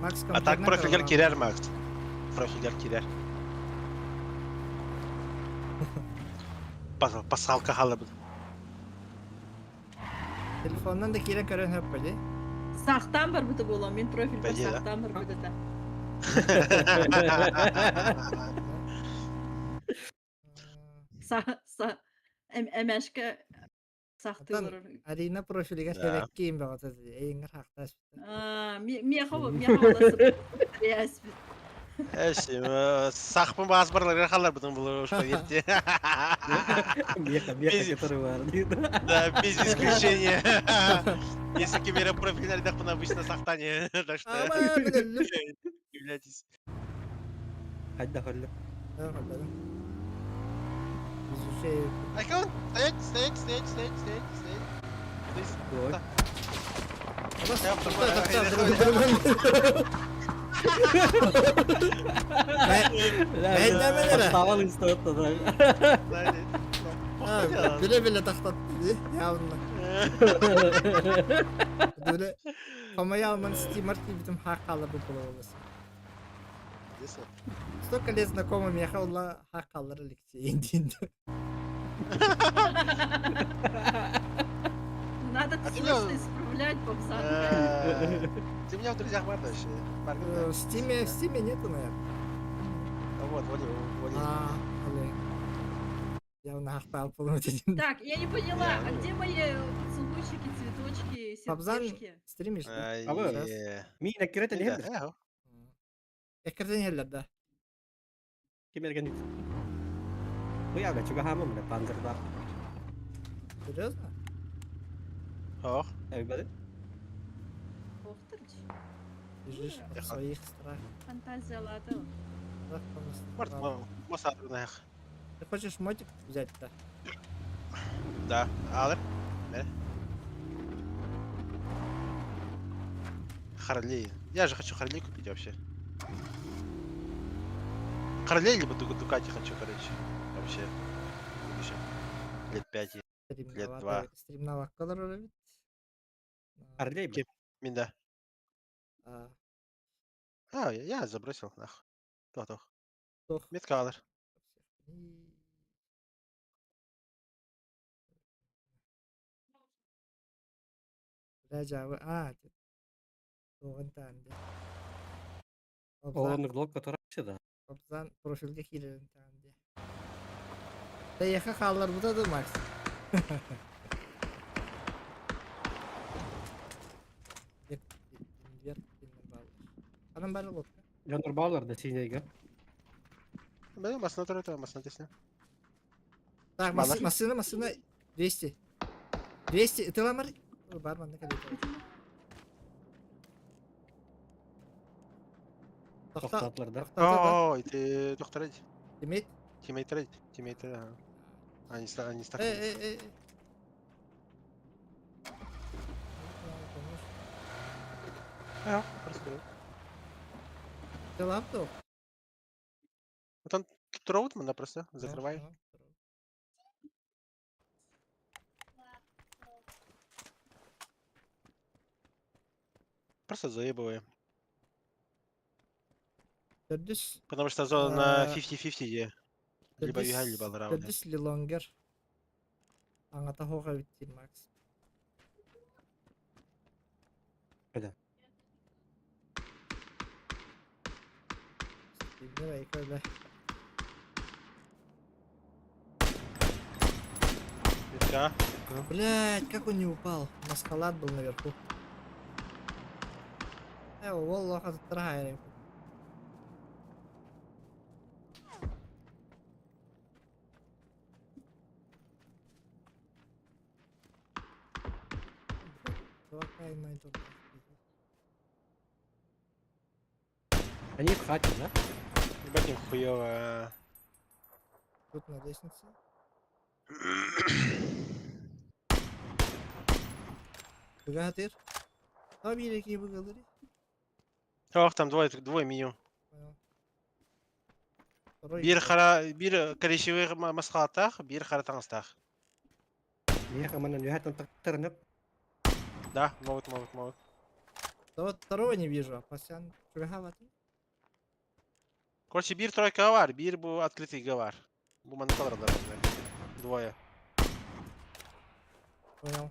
Макс А так профиль кирер, Макс. Профиль кирер. Пасалка халабы. Telefondan da kiren karen hep böyle. Сақтан бар бітіп olan мен профиль бар Бәле, да? сақтан бар бітіп. Әмәшкі сақты Atan olur. Arina profiliga Да. sebekkeyin be otaz. Eğer haktaş. Меха оласы рәсіп. Эшим, сахпын базбарлар халар бутын бұл уж поверьте. Меха, Без- который var. Да, без исключения. Несколько меры профиль обычно сахтание. Так что Ama bilelim. являйтесь. Hadi de hallet. Tamam bakalım. Biz bir şey Айкон, стоять. Здесь. Ой. Я потом- Ben de mi Sağ ol istiyordu da. Ha, bile taktat dedi. Ya bunlar. Böyle kamayı almanı стимар bütün hak alır bu olası. Здесь вот. Столько лет знакомым я халла hak alır Алексей Индин. Надо А ты срочно меня- исправлять попса. Ты меня в друзьях мордаешь. В Steam'е нету, наверное. Вот, вот. Блин. Явно hak alıp bulamadım. Так, я не поняла, а где мои поцелуйчики, цветочки, Пабзан сердечки? stream'miş de. Ай, Mina kiret ele hem. да. Ekrandan yerlerde. Kim ergen yük. Bu ya ben juga hamam da panzerda. Görüyoruz mu? Ох, Everybody. Повторить. Бежишь в своих страх. Фантазиялады. может, мосад нах. Ты хочешь мотик взять-то? Да, алыр. Харлей. Я же хочу Харлей купить вообще. Харлей либо Дукати хочу, короче. Вообще. В будущем. Лет 5. Лет 2. Stream'na kadar öyle bit. Harley mi? Kim? Минда. Aa, А, я забросил, нах. Тох. Тох. Метка алыр. Rəcəbi, doğan tane. Oğlum Glock fotoğrafçı da. Obzan profilde girelim tane. Da yaka kallar bu da Max. Anam bari bot. Жанр bağlar da sineyge. Да, масна турета, масна тесня. Так, Бала. машина 200. 200, ты ламар. Бармен ne kadar? Toxtatlarda. Ой, ты доктор Эдди. Демет. Тиммейт Эдди. Ага. Они стак. Эй. Просто. Ты лаптоп? Вот он Троутмана просто закрывай. Просто заебываем. Dördüz. Потому что зона А, 50-50 где. Либо Вигаль, либо Лраунд. Dördüz Lilonger. Аңата хоға бітті, Макс. Куда? Давай, когда. Бирка. Блять, как он не упал? У нас халат был наверху. Воллаха трахай. Какая моя тут. Они в хате, да? Ебать им хуёво. Тут на лестнице. Богатырь. Там какие выговоры. Ох, там двое меню. Понял. Второй. Бир коричневый масхалатах, бир харатангстах. Iya, kemana lihat untuk ternep. Да, могут. Да вот второго не вижу, а Пасян Чугахава. Короче, бир тройка гавар, бир был открытый гавар. Буман колор даже. Двое. Понял.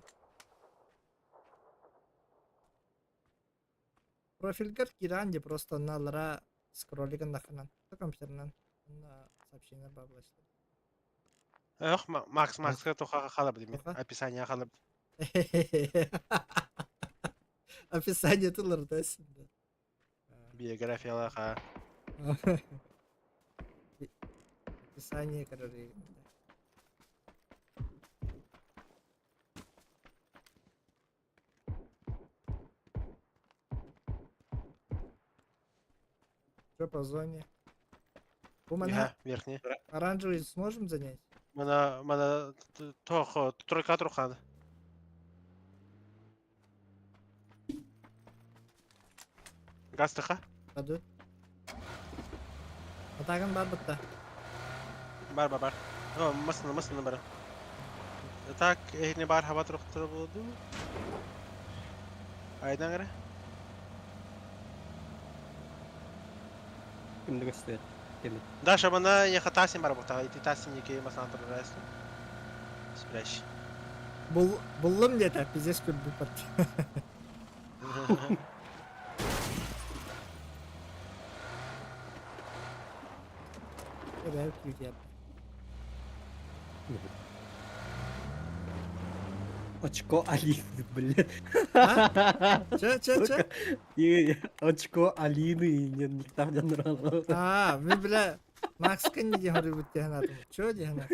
Профиль карты ранди просто на лара скроллига нахрен. Что компьютернан? На сообщение баблочка. Ох, Макс, это халаб, Ага. описание халаб. Описание ты лордес. Биография лаха. Описание, короче. Что по зоне? Ага, верхний. Оранжевый сможем занять? Мана тройка трухан. Гастыха? Падут. Атаган бар бытта. Бар. О, мысленно бар. Так, эхне бар хава трухтыр болду. Айдан гара. Kimde göster. Kimde? Даша, мана я хатасин бар бутага. Ты тасин неке масан туррайсың. Спрячь. Буллым где-то, пиздец, как бупат. Да, включай. Очко Алины, блин. Че? И очко Алины и никто не нравился. А, мы, бля, Макс, не дегали быть тягнатым. Чё дегнат?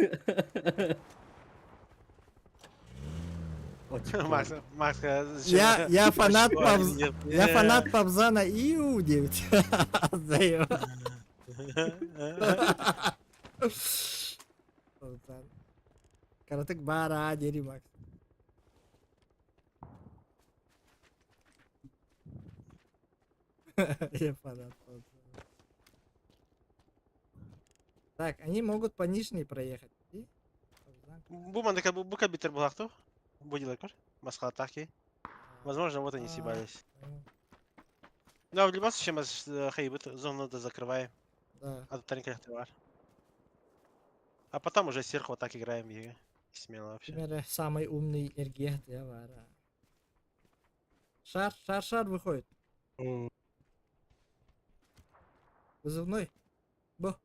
Макс, Я фанат я фанат Пабзана ИУ-9. Отдаю. Каратек бара, дери Макс. Я фанат Пабзана. Так, они могут по нижней проехать. И? Пабзан. Буман, дека бука битер булахту. Будилакар. Масха атаки. Возможно, вот они съебались. Да, в любом случае, мы хейбут зону закрываем. Да. А тут таринка товар. А потом уже сверху вот так играем и смело вообще. Например, самый умный Эргех Девара. Шар выходит. Вызывной. Бо.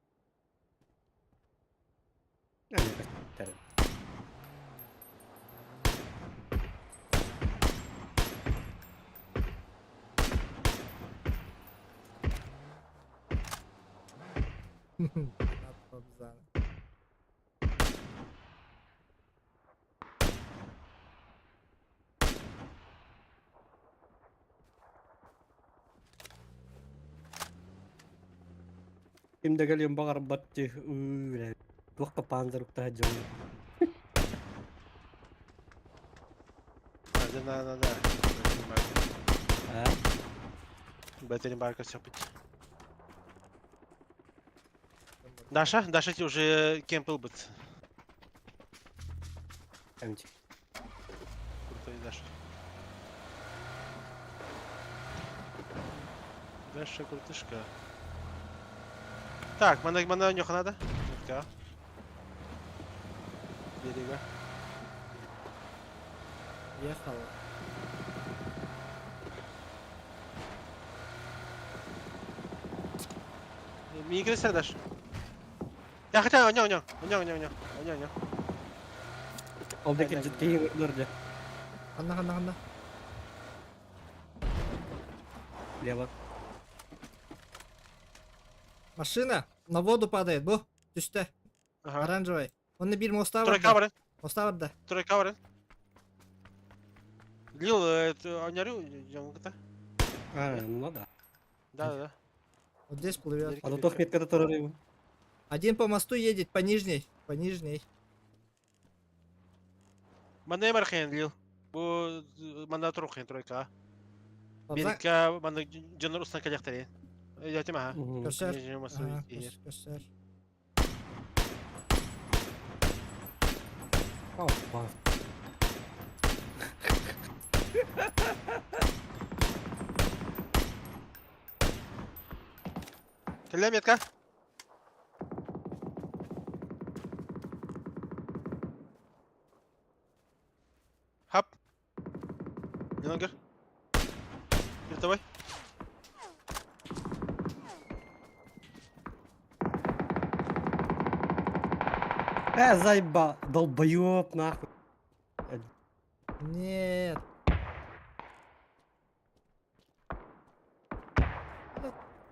Фанат Пабзана. Kimde geliyorum bakar batçı. Öyle. Tuh kepanzer tajam. Надо. Ha? Батарея барка все пить. Даша тебе уже кем был бы? Emci. Крутой Даша. Даша крутышка. Так, мана нюха надо. Берега. Ехал. Мигры средаш. Я хотя, оня. Ол деке Айда, жеткен өрді. Анда. Лево. Машина на воду падает, bu. Düştü. Ага. Оранжевый. Onu bir mosta Тройка vardı. варен. Mosta vardı. Тройка варен. Лил, онярю, жаңғыта. А, ну да. Да. Вот здесь плывет. А тут меткада тұрар его. Один по мосту едет, по нижней. По нижней. Мана ямар хен, Лил. Бу мана трух хен тройка. Побза... Берекка мана жанр устан каляқтар. Ятим аха. Köşer. Нижний мост Ага, егер. köşer. Опа. Келе метка. Хап. Лилангер. Давай. Заеба. Долбоёб, нахуй. Нет.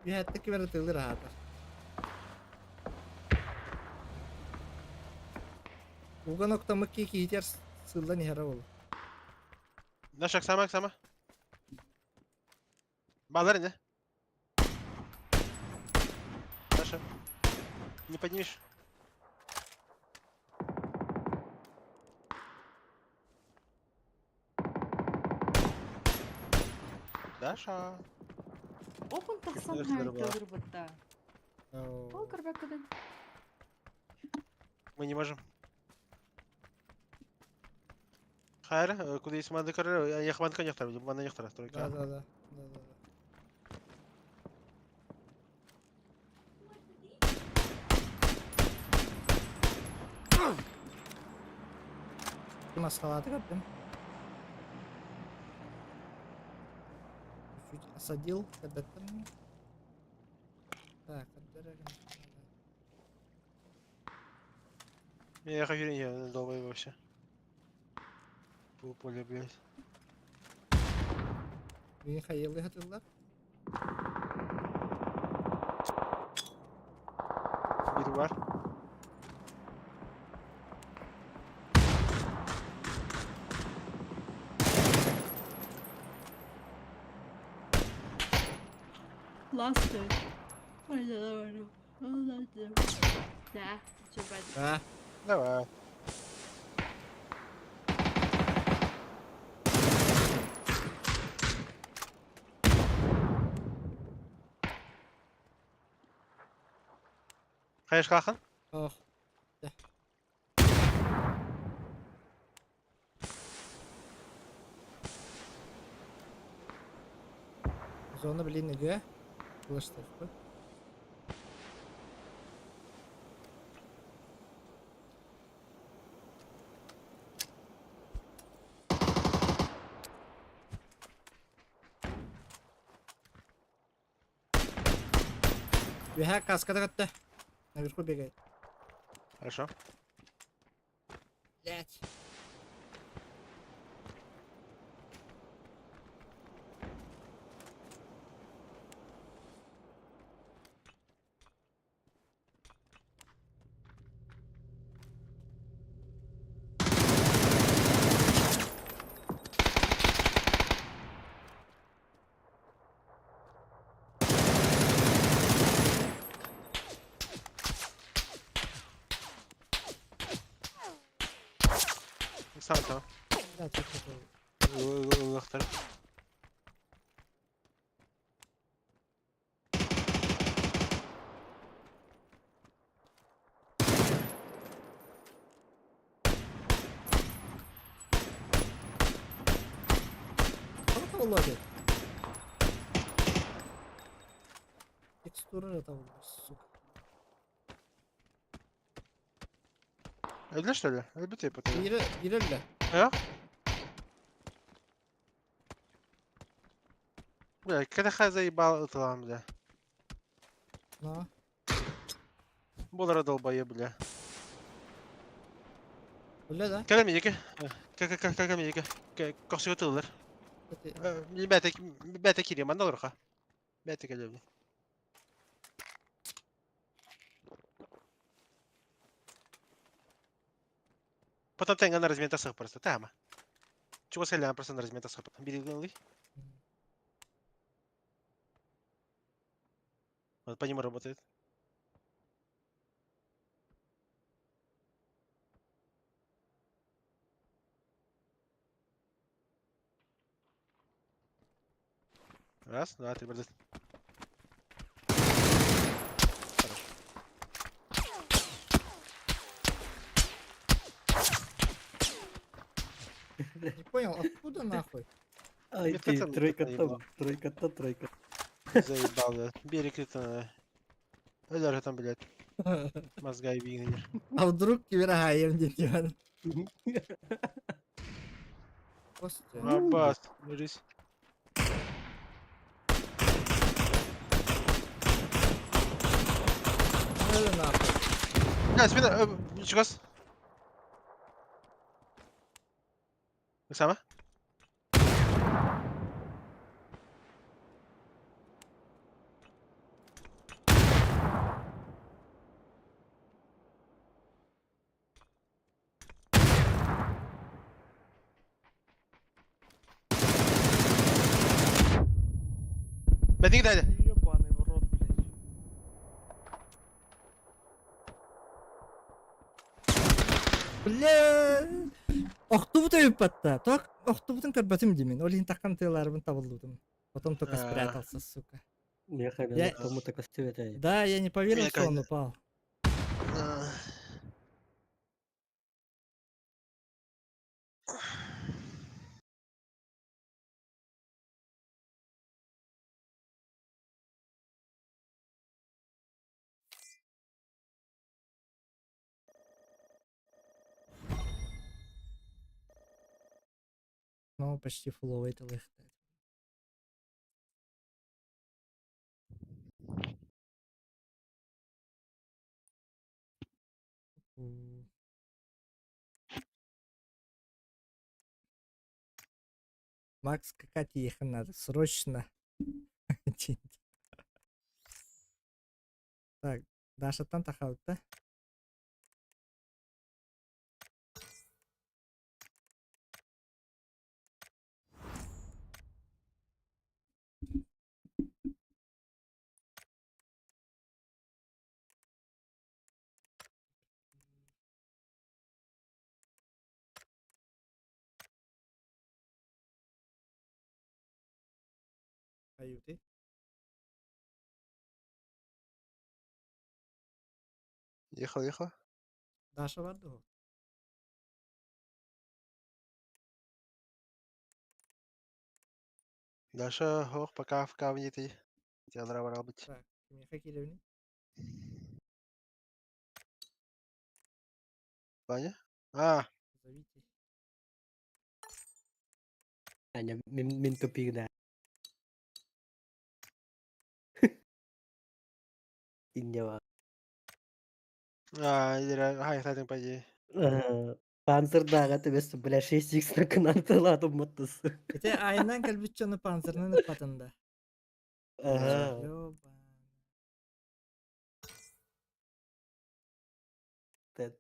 Jäättekö verran tuli rahata? Угонок-то мы кикитер сылда не херовол. Нашак сама. Базар не. Наша. Не поднимешь. Даша. Опын тақсан Нәрселер хайты бар. ұрбытта. Ол кірбәккіден. Мы не можем. Хайр, куда есть команда коры? Я команда коннектор, команда коннектора, Да. тройка. Kim eskaladı gördüm. Чуть осадил, кадеттен. Так, отбираем. Я хочу не долбай вообще. Поле, блядь. Михаил готовlar. Бiri var. Ласты. Ой, давай. Да, что пойдет. Ha. Давай. Hayır kalkın. Oh. De. Zona блинниге. Кылыштырды. Веха каскада катты. Наверху бегает. Хорошо. Блять. Сам. Да, тут такой. Лахтар. Кто кого ловит? Текстура этого, сука. Öldü что ли? Öldü потом. Girerler. Ya? Бля, КТХ заебал это вам, бля. Ну, Болара долбоеб, бля. öyle de. Кага медика. Кага медика. Коксиго тылдыр. Kötü. Бәтә кире, манда лорха. Бәтә келебни. Потом тенга на разментасах просто. Тама. Чего селян просто на разментасах. Бери голы. Вот по нему работает. Раз, два, три, бардак. Хорош. Не понял, откуда нахуй? Ай, Метка ты, там тройка наебал. там, тройка то, тройка. Заебал, да. Берег это... Öler там, блядь. Мозга и вигнер. А вдруг кибергаем дядя? Костя. Аббас, держись. Öyle nахуй. Спина, чекас. Сама? Бәтіңі дәді. Ёбаный в рот, блядь. Бля. Оқтубут өйпатта. Так, оқтубутун көрбөтүм деймин. Ол интаккан тыйларымын табылдым. Потом только спрятался, сука. Я хай, Я- кому так оставляет. Да, я не поверил, Я что он как- упал. Ну, почти фуловый талых. Макс, скакать ехать надо, срочно. Так, Даша там тахаутта. Каюты. Ехал, ехал. Даша vardı o. Даша, ох, пока в кавне ты. Тебя нрава работать. Так, Миха Киревни. Ваня? А, Зовите. Аня, мин тупик, да. Индия. Хай, хай, пойди. Панцир дага төбесі, бля, 6х такынан тыладым мыттысы. Ete ayından kalbüççanı panzırının patında. Ага. Ёба. Тет.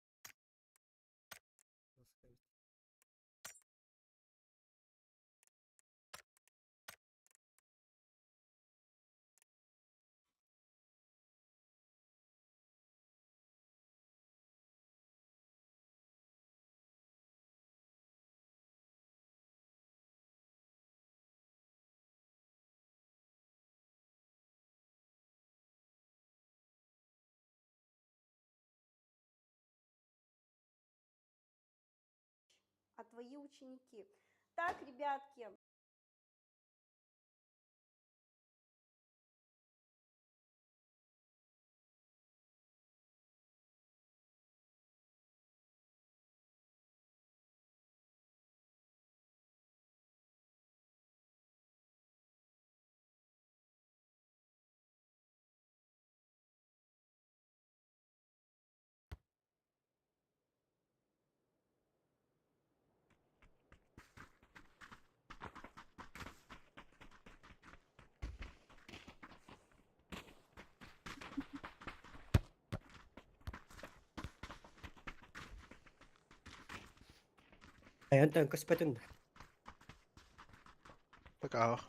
А твои ученики. Так, ребятки, Ayan köspetün. Пока.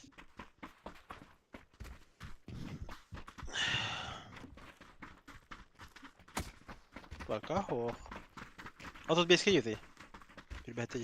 Пока. А тут без каюты. Ребята.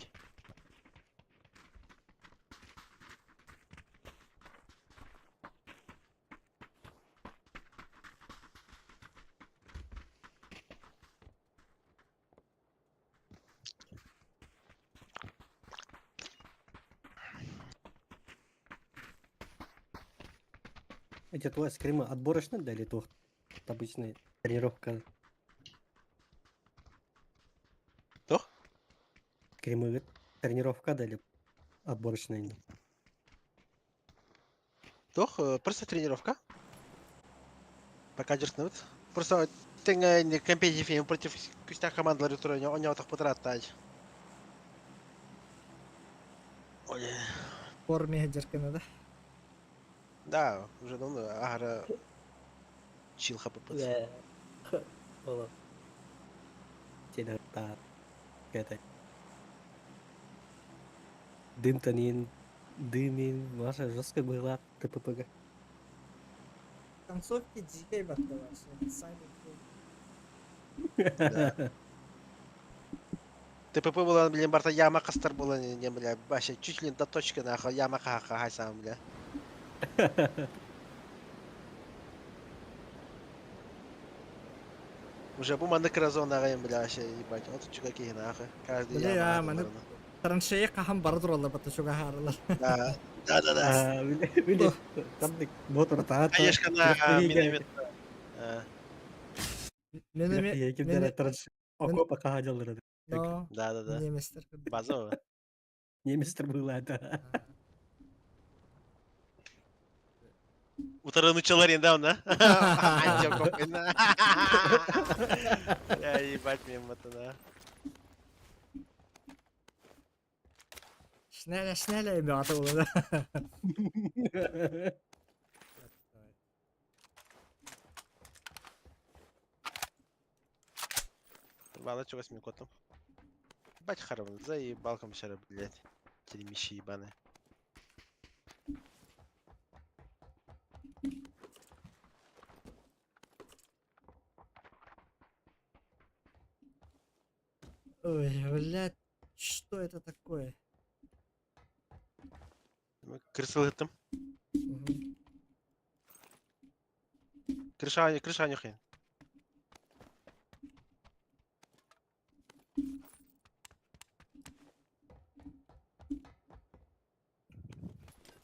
Эти твои скримы отборочно дали то обычная тренировка. Кто? Скримы тренировка дали отборочная. Просто тренировка. Пока дерзнут. Просто ты не компетитив против кустя команд лариторы, у него так потратать. Ой. В форме Деркина, да? Да, уже давно агра чил хапапыц. Oğlum. Seni daha kata. Дымин, Маша жестко была КППГ. Концовки дикой вообще. Silent Да. ТПП была, блин, барта яма кастер была, не, бля, вообще чуть ли не до точки, нахуй, яма ха-ха-ха, сам, бля. Уже буманы кразон, нахуй, бля, вообще, ебать, вот тут какие, нахуй, каждый Бля, яма. я, маны- Траншея кахан бардыр олла бата шуга харылар. Да. Öyle tabii motor taat. Конечно, на миномет. Менеме... Yakınlara tranş. Окопа кахаджалар. Но... Да. Неместер. Базовый. Немецтер было это. Утро начала да? Антиокопина. Я ебать мимо туда. Шнеля, ребята, да? Ладно, чего с котом? Бать харван, заебал комшара, блядь. Теремищи ебаные. Ой, блядь, что это такое? Крысыл там. Мгм. Крыша нюхай.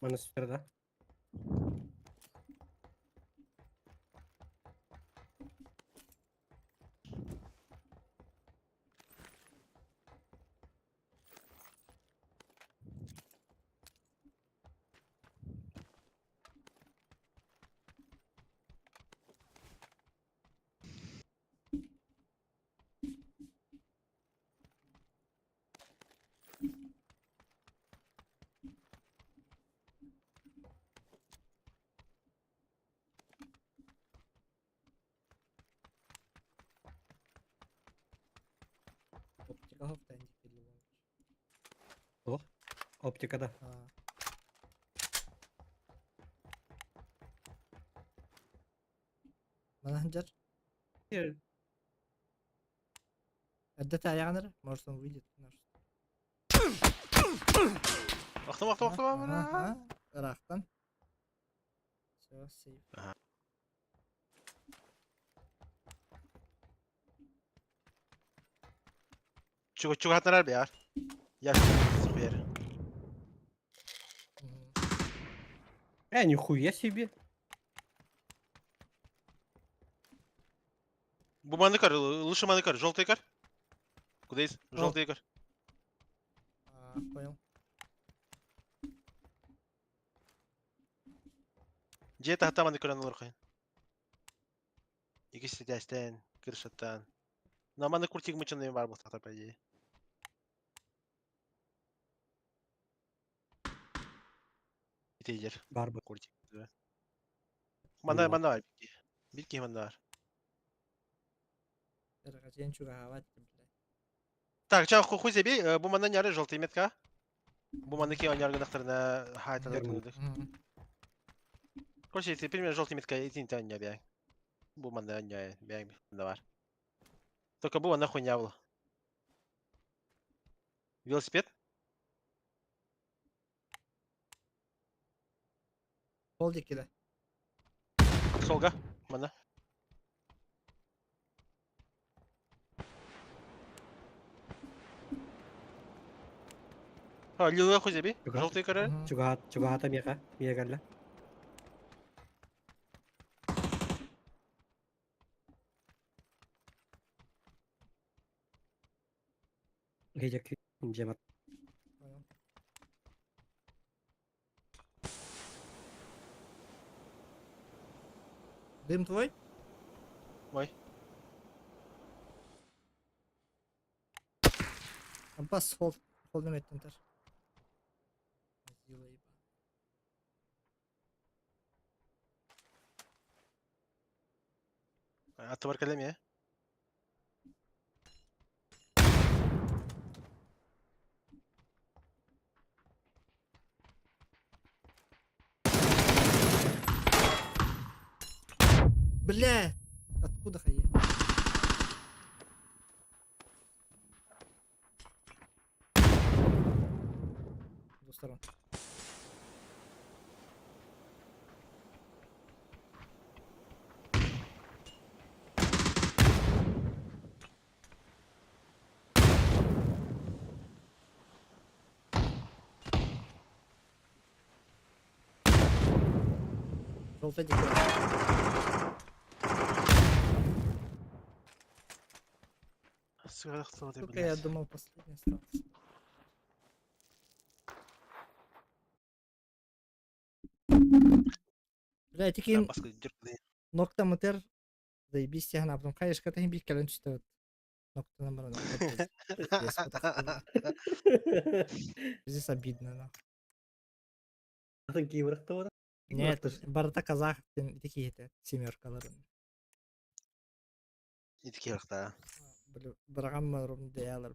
Монастырь, да? Оптика хофтайник келді. О, оптикада. Менеджер, Е, отдать аягнер, может он выйдет. Ахтам. Рахтан. Все, сейф. Чего хатнарар бяр? Я супер. Мгм. нихуя себе. Буманы кар, лучше маны кар, желтый кар. Куда есть? Желтый кар. Понял. Где это хатаманы кар нурхай? Икisi дястен, киршаттан. Но маны куртик мычаны бар бұл тақта, по идее. Итейдер. Барбы. Куртик. Манда бар. Бирки манда бар. Рахатен чуга хават, блядь. Так, ча хуй забей, бумана няры желтый метка. Буманыки он яргадахтарына хайтан Ярман. өтінуді. Мгм. Короче, ты примерно желтый метка идти тан не бяй. Бумана не бяй, давай. Только бумана хуйня была. Велосипед? Полдики, да. Солга? Мана? Лилуя хуй забей, Чуга. желтый король. Мгм. Чугата мияка. Миягalla. Гейджак. Джемат. Понял. Дым твой? Мой. Компас холдем еттен тар. Зила ебаный. Атты бар кәлем, я? Бля! Откуда хае? С двух сторон. Желтый дикий. Сука, кто ты, Сука, я блядь. думал, последний остался. Бля, тільки Баска дерпли. нокта мытер. Заебись тягна, а потом хаешка та бить кален читают. Нокта набрано. Здесь обидно, нахуй. Атын кейбіріқті бар. Нет, барата казах такие это семеркаларын. И такие рахта. Брагам марум деялар.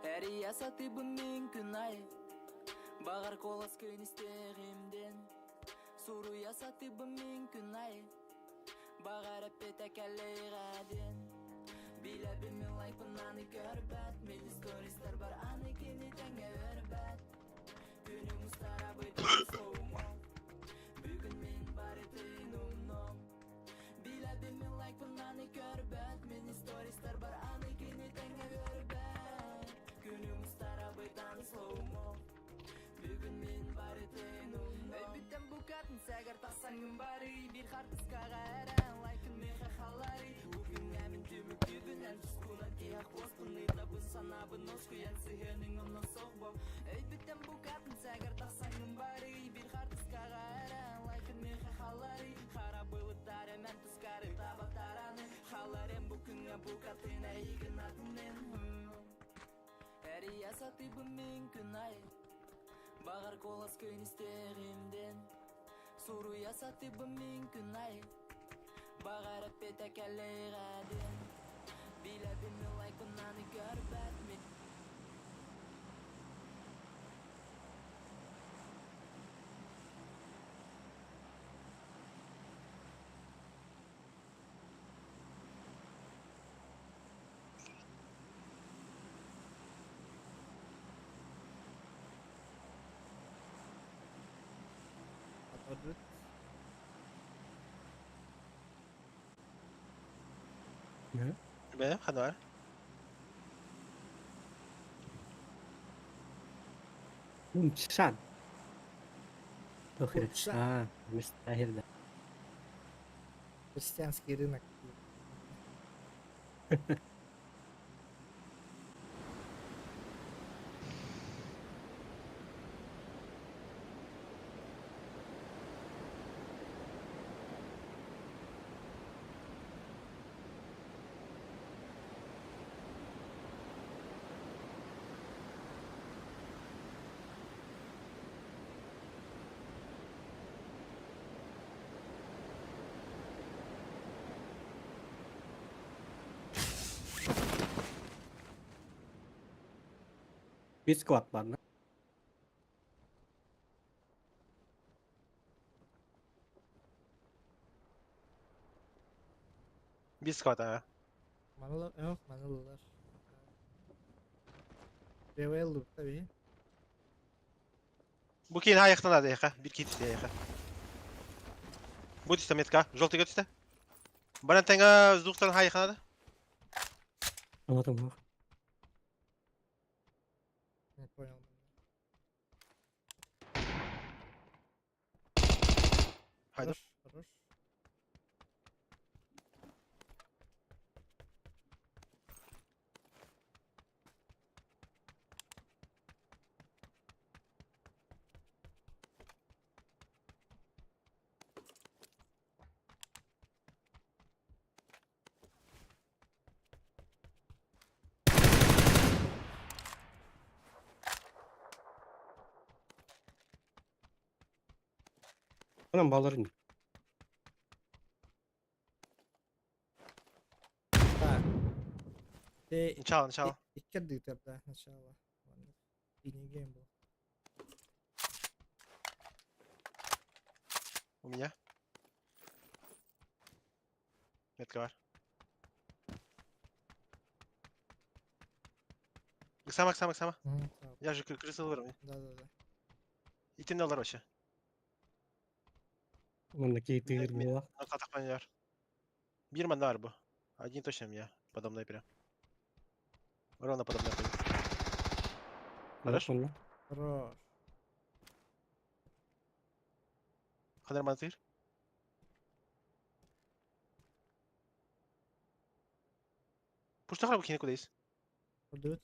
Әрияса тыбы мүмкін ай Бағар қолас көн істеғімден Суру яса тыбы мүмкін ай Бағар әппет әкәлейғаден Біля білмен лайпын аны көрбәт Мен истористар бар аны кені тәңе өрбәт Күнің ұстара бөйтін соумо Бүгін мен бары тыйнуном Біля білмен лайпын аны көрбәт Мен истористар бар аны кені тәңе өрбәт Күнің ұстара бөйтін соумо Бүгін мен бары тыйнуном Өйбіттен бұқатын сәгір тасаңым бары Bir хартыскаға әрән лайкын меха халары Бүгін әмін түбік түбінен Тұскунан кияқ боспын Ыйтабын санабын осқыян сығының онын соқбом Өйбіттен бұқатын сәгір тасаңым бары Bir хартыскаға әрән лайкын меха халары Қара бұлыттары мән тұскары табақтараны Халарем бүкінге бұқатын әйгін атымен Әрия сатыбы мүмкін ай Бағар қолас көн істеғімден Суру ясатыбы мүмкін ай Бағар әппет әкәлейғаден Біля білме лайкын аны көрбәт мен Be, hadi var. Шан. Охрен. Лучше. А, вместо Тагирда. Христианский рынок. Bir squad var lan. Bir squad ha. Manalı yok manalılar. Revel'dur tabii. Bu кейін аяқтан аяққа. Bir kit işte аяққа. Будь işte метка. Желтый год işte. Баран тенга с двух сторон аяққа. Anladım bak. Не понял. Haydi. Хорош, хорош. Anam bağların. Так. Ты Начало, начало. кирдык тогда начало. Ладно. Мини-гейм был. У меня. Метка var. Сама, сама, сама. Мгм, так. Я же крысу вырвал. Да-да-да. İtin alır вообще. Ondaki Tagirda var. Nokta takman var. Bir manda var bu. Один точно меня. Подобное прям. Ровно подобное будет. Хорош? Yok lan. Хорош. Kadar mantık. Пусть bu кудayız. Продают.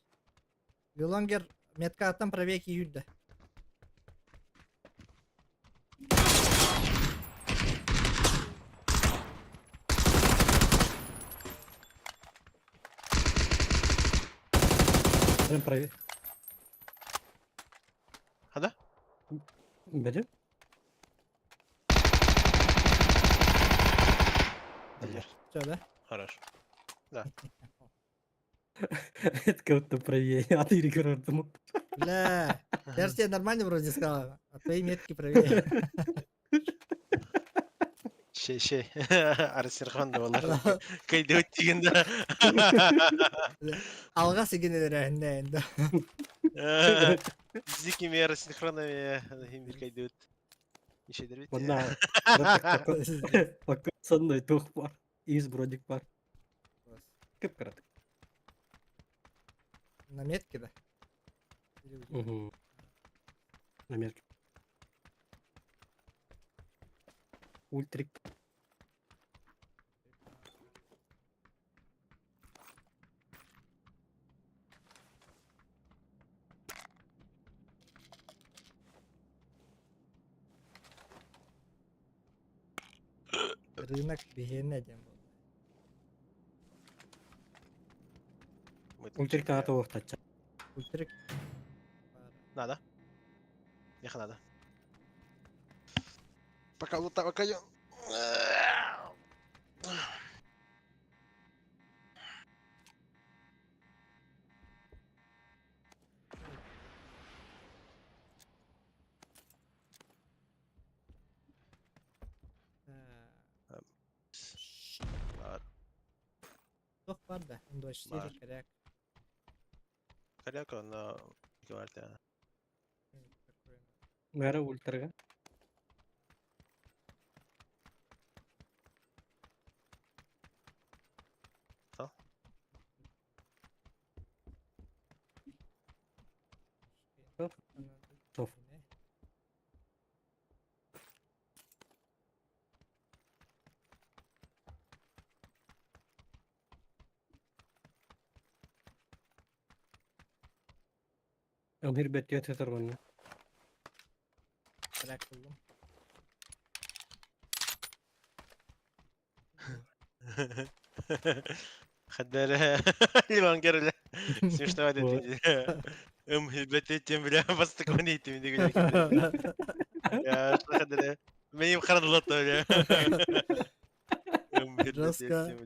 Вилонгер метка аттан правее киюльді. Prem pravi. Hadi. Biri. Дилер. Все, да? Хорош. Это кого-то правее. А ты рекордом. Бля. Я же тебе нормально вроде сказал, а твои метки правее. Şey. Arasırkan da onlar. Kaydı öttiğinde. Алға сигенелер әнді енді. Дикими арасинхронами. Bir kaydı öt. İşedir bitti. Bunda bak sonunda tuh var. İz brodik var. Kıpkırık. На метке, да? Или у тебя? Угу. Намерки. Ультрик. Рынок бігене дем болды. Ультрик тағаты оқтатça. Ультрик. Надо. Меха надо. Пока лутава кайон. Var. Тоқ бар да, 24 Бар. коряк. Коряка на гвардия. Мәрі ультрага. Топ. Ömür betiyor tetir onu. Bırak buldum. Хадара. Ливан Герля. Смешно это Вот. Хилбететим, бля, постаконитим, не гуляй, бля. Я что хадара. Benim karalıta bля. Жестко. Хилбететим,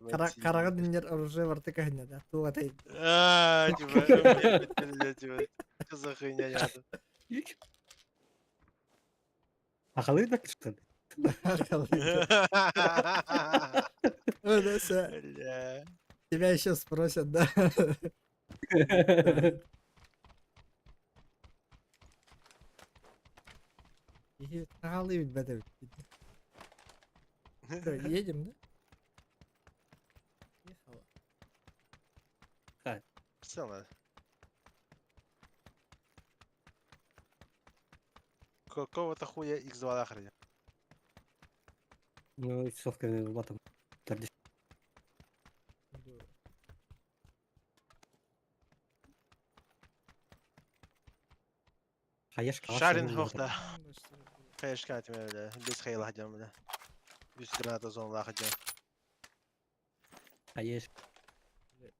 бля. Карага dinler оружие var tıka hınne da. Tuğa tey. Типа, бля, типа. Что за хуйня, не надо. Akıllı bak çıktı. Öyleyse Бля. тебя еще спросят, да? И тағалы бітпеді. Всё, едем, да? Ехала. Все надо. Какого-то хуя X2 нахрен. Ну, часовками в этом. Тордиш. Хаешка. Шарин хохта. Хаешка этими, бля. Без хейла ходим, бля. Без граната зон ходим. Хаешка.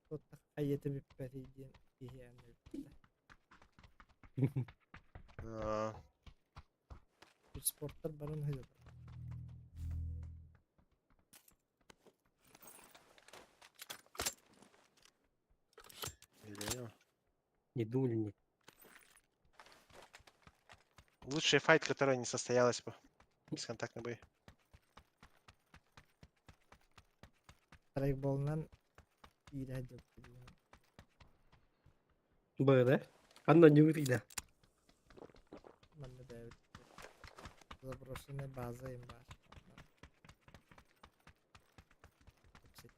Тут хайеті бітпәді дегенде. Тут спорттар барын хыйды. Не дули, не. Лучший файт, который не состоялась бы. Бесконтактный бой. Страйкболынан ире жоқ. Böyle. Anla не выйдет. Мында да заброшенная база им бар.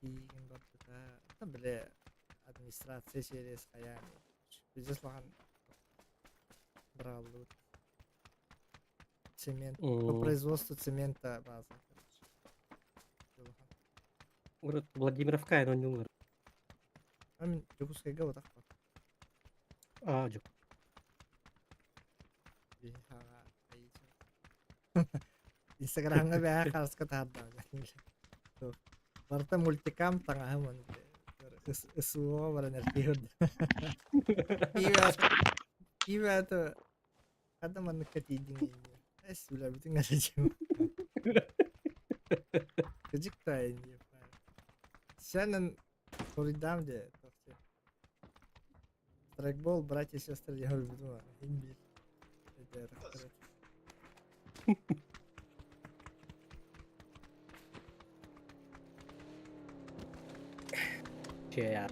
Тиген бар да. Там біле администрация через хаян. Bizes лаған бралды. Цемент. По производству цемента база. Урод Владимировка, но не умер. Амин Югускайга вот так. А, жоқ. Инстаграмга бәя қарысқа тарды. Барта мультикам таңа мын. Ысуға бар энергия. Ивато. Kada man nakatidig niya. Ay, wala bitin nga sa gym. Kajik tayo niya. Siya nan Коридам де. Страйкбол, братья и сестры, я говорю, ну, имбирь. Это рассказать. Че я?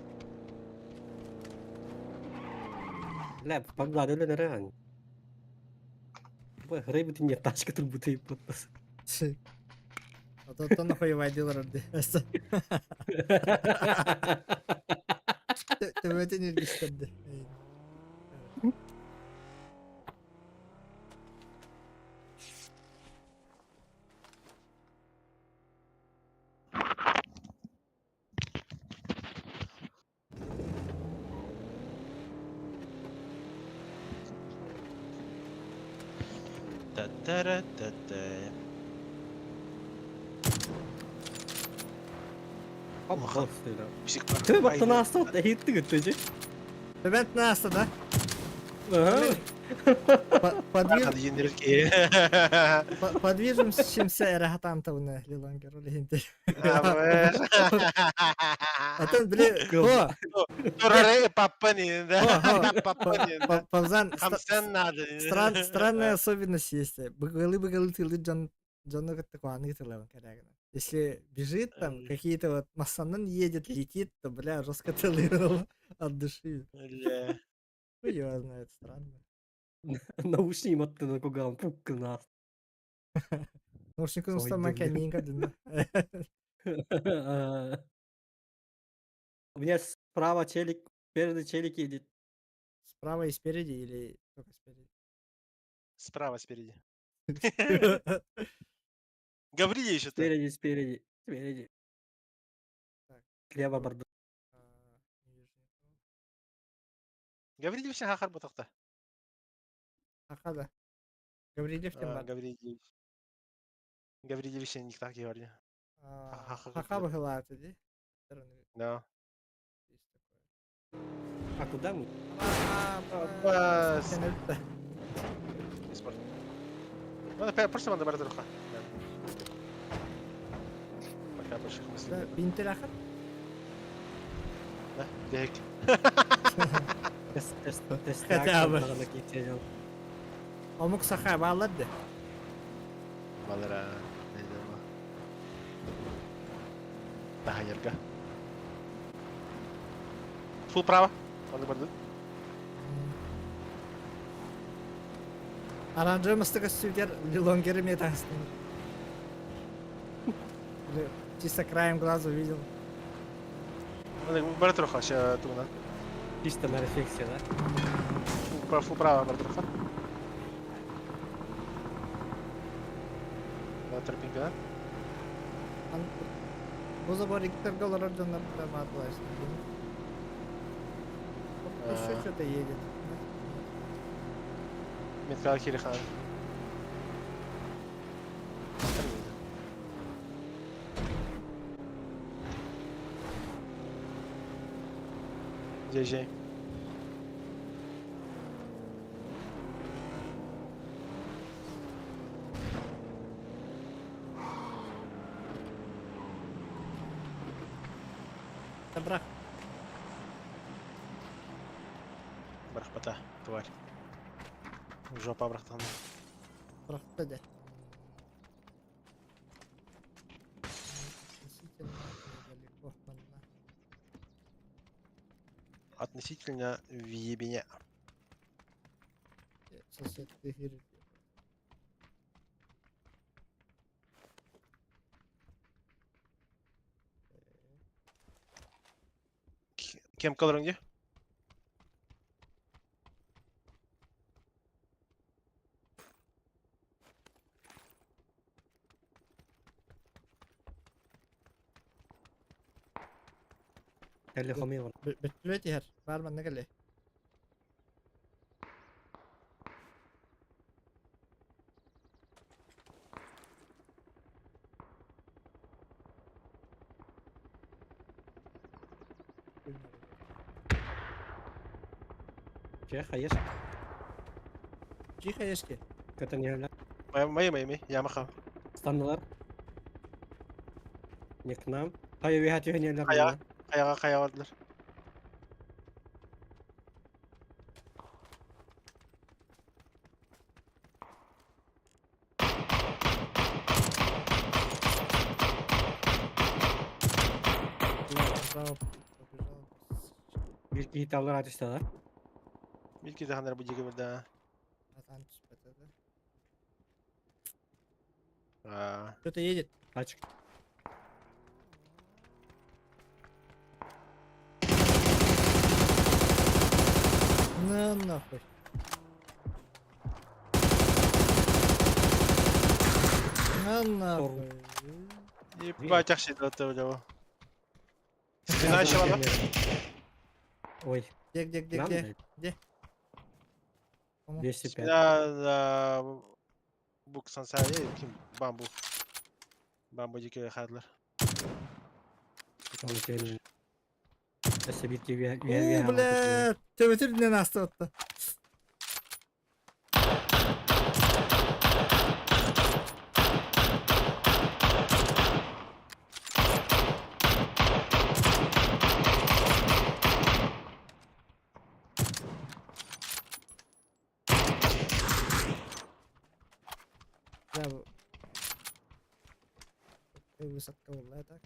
Бля, погладу ли реально? Бля, грей бути не тачка, тут бути и подпис. А то нахуй водил ради. Ты в это не лишь да. Та-та-ра-та-та. Абба, Псих- Ты вот Ай, на асфальт, да и ты, ты же. Бебент Наста, да? Ага. Енерки. Подвижимся Эрахатантовна Лилангер Олимпия. А там, блин, о! Турare папани, да? О, Папани, да? Павзан, Хамсан надо. странная особенность есть. Быгалы тылы Джонна такой тылы. Если бежит там, какие-то вот массанан едет, летит, то, бля, жестко тылы от души. Бля. Ну, его знает, странно. Наушник от на кого он пук нас. Наушник он Ой, стал да, блин. маканинга, да. У меня справа челик, спереди челик едет. Справа и спереди или только спереди? Справа, спереди. Говори еще то. Спереди. Так. Слева бордо. Не вижу никого. Гаврилев сен хақар бұтақта. Хақада. Гаврилевтен бар. Гаврилев сен никтақ кеварди. Хака бахылаты, де? Да. Есть такое. А куда мы? Бас. Сен өлтті. Спорт. Ну, просто манда бар тұруға. Пока больших мыслей нет. Бинтер ақыр? Да, дек. Тест. Хотя бы. Бағана кеткен. Омук саха бағалады. Валера, нейді ма. Daha yerga. Full право. Оны барды. Оранжевый костюмдер лилонгеры мне таңстын. Чисто краем глаза увидел. Оны бар тұруға ше туғынан. Чисто на рефлексе, да? Full право бар тұруға. Тропинга. Bu забориктерге олар жандарында матылайсың. Еще что-то едет. Меткал Кирихан. Езжай. Добра. Барахпата, тварь. Жопа брахтан. Просто да. Относительно недалеко. Ладно. Относительно в ебене. Сосед игры. Кем kalırınca? Әлі қомей бар. Бүтлөт ер. Бар ма негеле? Чеха, еш. Тихо ешки. Көтін елі. Май, я махал. Стандылар. Не к нам. Қайы вейхат үйін елі. Каяға вардылар. Право побежал. Bir hitaplar atışta da. Билки захандар будиге бірді. Атан түспеді, да? Кто-то едет. Açık. На нахуй. На нахуй. Ебать, ах şeydi ötü öyle. Спина еще ладно? Ой. Где? Нам, Где? блядь? Кому? 205. Спина bu sansar kim? Bambu. Bambu dike hadlar. Onu söyleyeyim. Mesela bir gibi О, блядь. Төбетір не насты отты. Да, высотка была, так.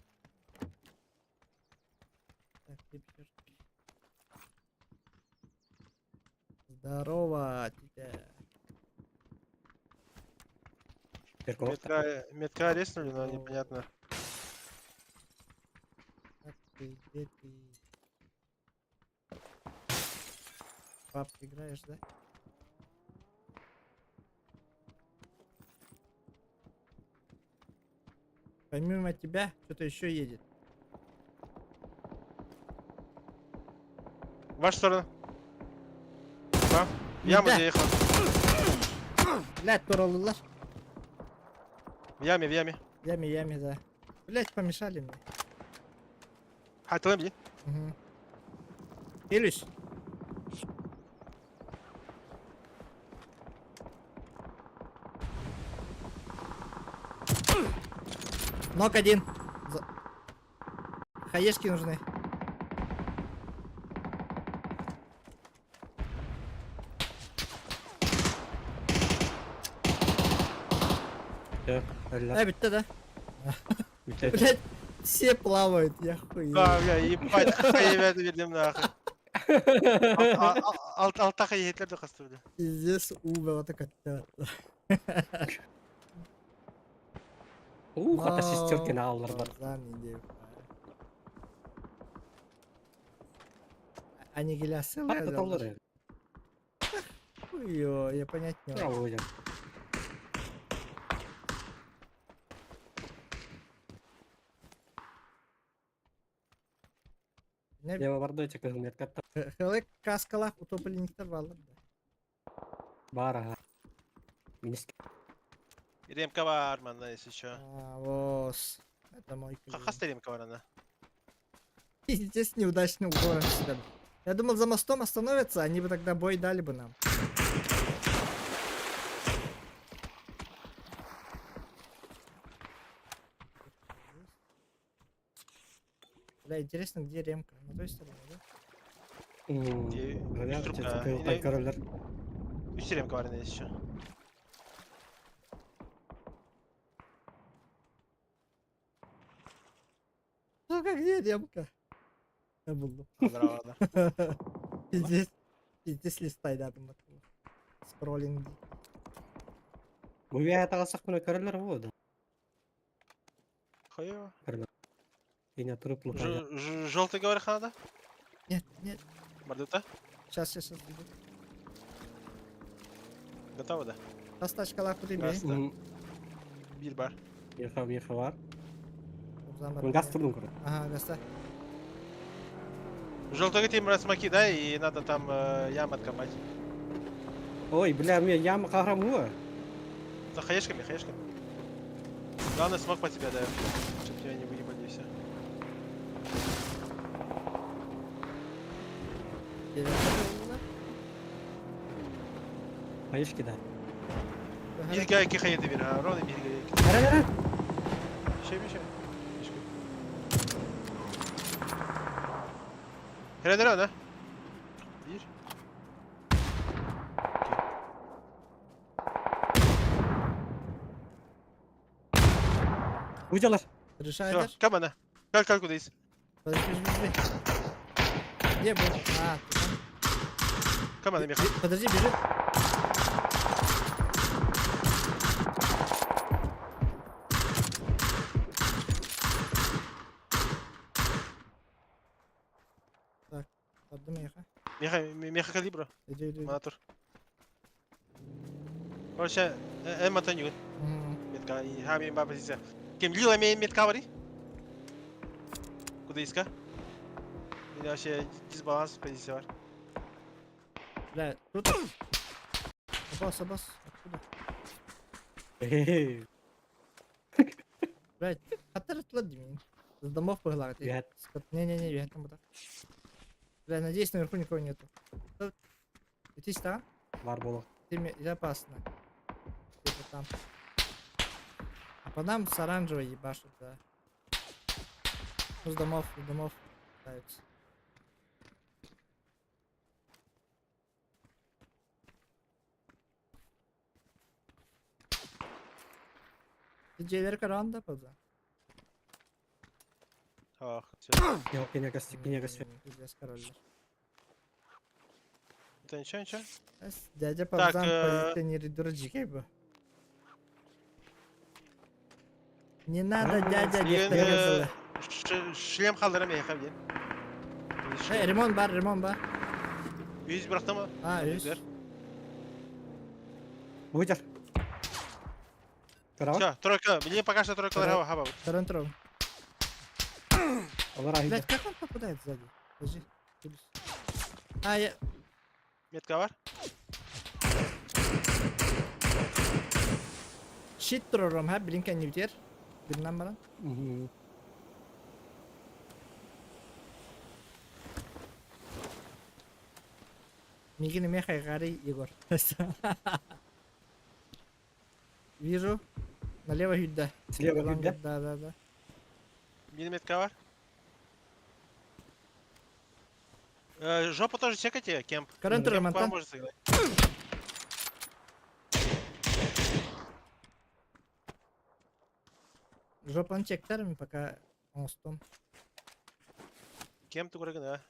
Так, пипер. Здорово, тебя. Метка реснули, но непонятно. Как ты, где ты? Пап, играешь, да? Помимо тебя, что-то еще едет. В вашу сторону. Рампа. В яму Да. заехал. Блядь, туралылар. В яме, в яме. Яме, да. Блядь, помешали мне. Хатылым, блин. Угу. Келюсь. Нок один. Хаешки нужны. Всё, ölüler. Битті, да? Biter. Блядь, все плавают, я хуй. А, бля, ебать, хаевяту вернем нахуй. Алта хаетлер да кастырды. Пиздец, убыл такой. Hatta şiştirken ağlar var. Аннигиляция. Hatta tavlar ya. Хуё, я понять не могу. Bravo hocam. Ne Leva vardı öteki hizmet katta. Хелек каскалах утопленниктер баллар. Бар ha. Миниск. Ремка var manda, если чё. Вос. Это мой клиент. Хахаста ремка var она. Пиздец, неудачный угором себя. Я думал, за мостом остановятся, они бы тогда бой дали бы нам. Бля, интересно, где ремка? На той стороне, да? Öyle Üst çocuk yine kaykarırlar. üst ремка var если чё. Сука, где ремка? Я буду. Aldır. Пиздец. Пиздец листай да думаю. Скроллинг. Bu bir hayata kalsak bunu körürler bu da. Хуёво. Yine turup lukaya. Желтый говорит надо? Нет, нет. Мордута? Сейчас. Готово, да? Тастачка лак куда Раз. бей. Bir bar. Yıka var. Замар. Ben gaz turdum kuru. Ага, гаста. Желтого тима смоки, да, и надо там ям откопать. Oy bля мне yağmı kahram bu. За хаешками. Главное, смог по тебе дает. Чтоб тебя не выебали и все. Hayış ki de. Bir gayki hayedi bir ha. Roni bir gayki. Nere? Bir şey. Nere ana? Bir. Ucalar. Все, Решайдер. камана. Как кудись? Подожди. Где был? А, тут он. Камана, Миха. Подожди, бежи. Так, подумай, Миха калибра. иди. Монатор. Короче, Эмма Ньюн. Мгм. Метка и хами ба позиция. Кем лила метка вари? Куда иска? Или вообще дисбаланс позиция var. Бля, тут. Абас. Откуда? Блядь, хаттар атлади меня. С домов погнали. Вят. Не, я там буду. Бля, надеюсь, наверху никого нету. Идти сюда. Var bolu. Или опасно. Где-то там. А по нам с оранжевой ебашут, да. Ну, с домов пытаются. Geceleri karanlıkta fazla. Ах, все. Yok yine göster. Пиздец, король. Это ничего. Дядя Павзан Так, позиционирует джикей бы. Не надо, дядя, не Енді шлем қалдырам я хабден. ремонт бар. Үйіз бірақта ма? А, үйіз. Ucar. Kara var. Все, тройка. Мне пока что тройка Второй. хаба. Второй. Onlar ahide. Блять, как он попадает сзади? Подожди. А, я... Метка var. Shit dururum ha. Blinken gidiyor. Birinden bana. Мгм. Мигин меха гори Егор. Вижу. Налево Юдда. Слева Юдда? Да. Мини метка var. Жопу тоже чекайте, кемп. Карен Кемп Романтан. поможет сыграть. Жопаны çekler mi пока мостом? Кемп тугрыгын, а?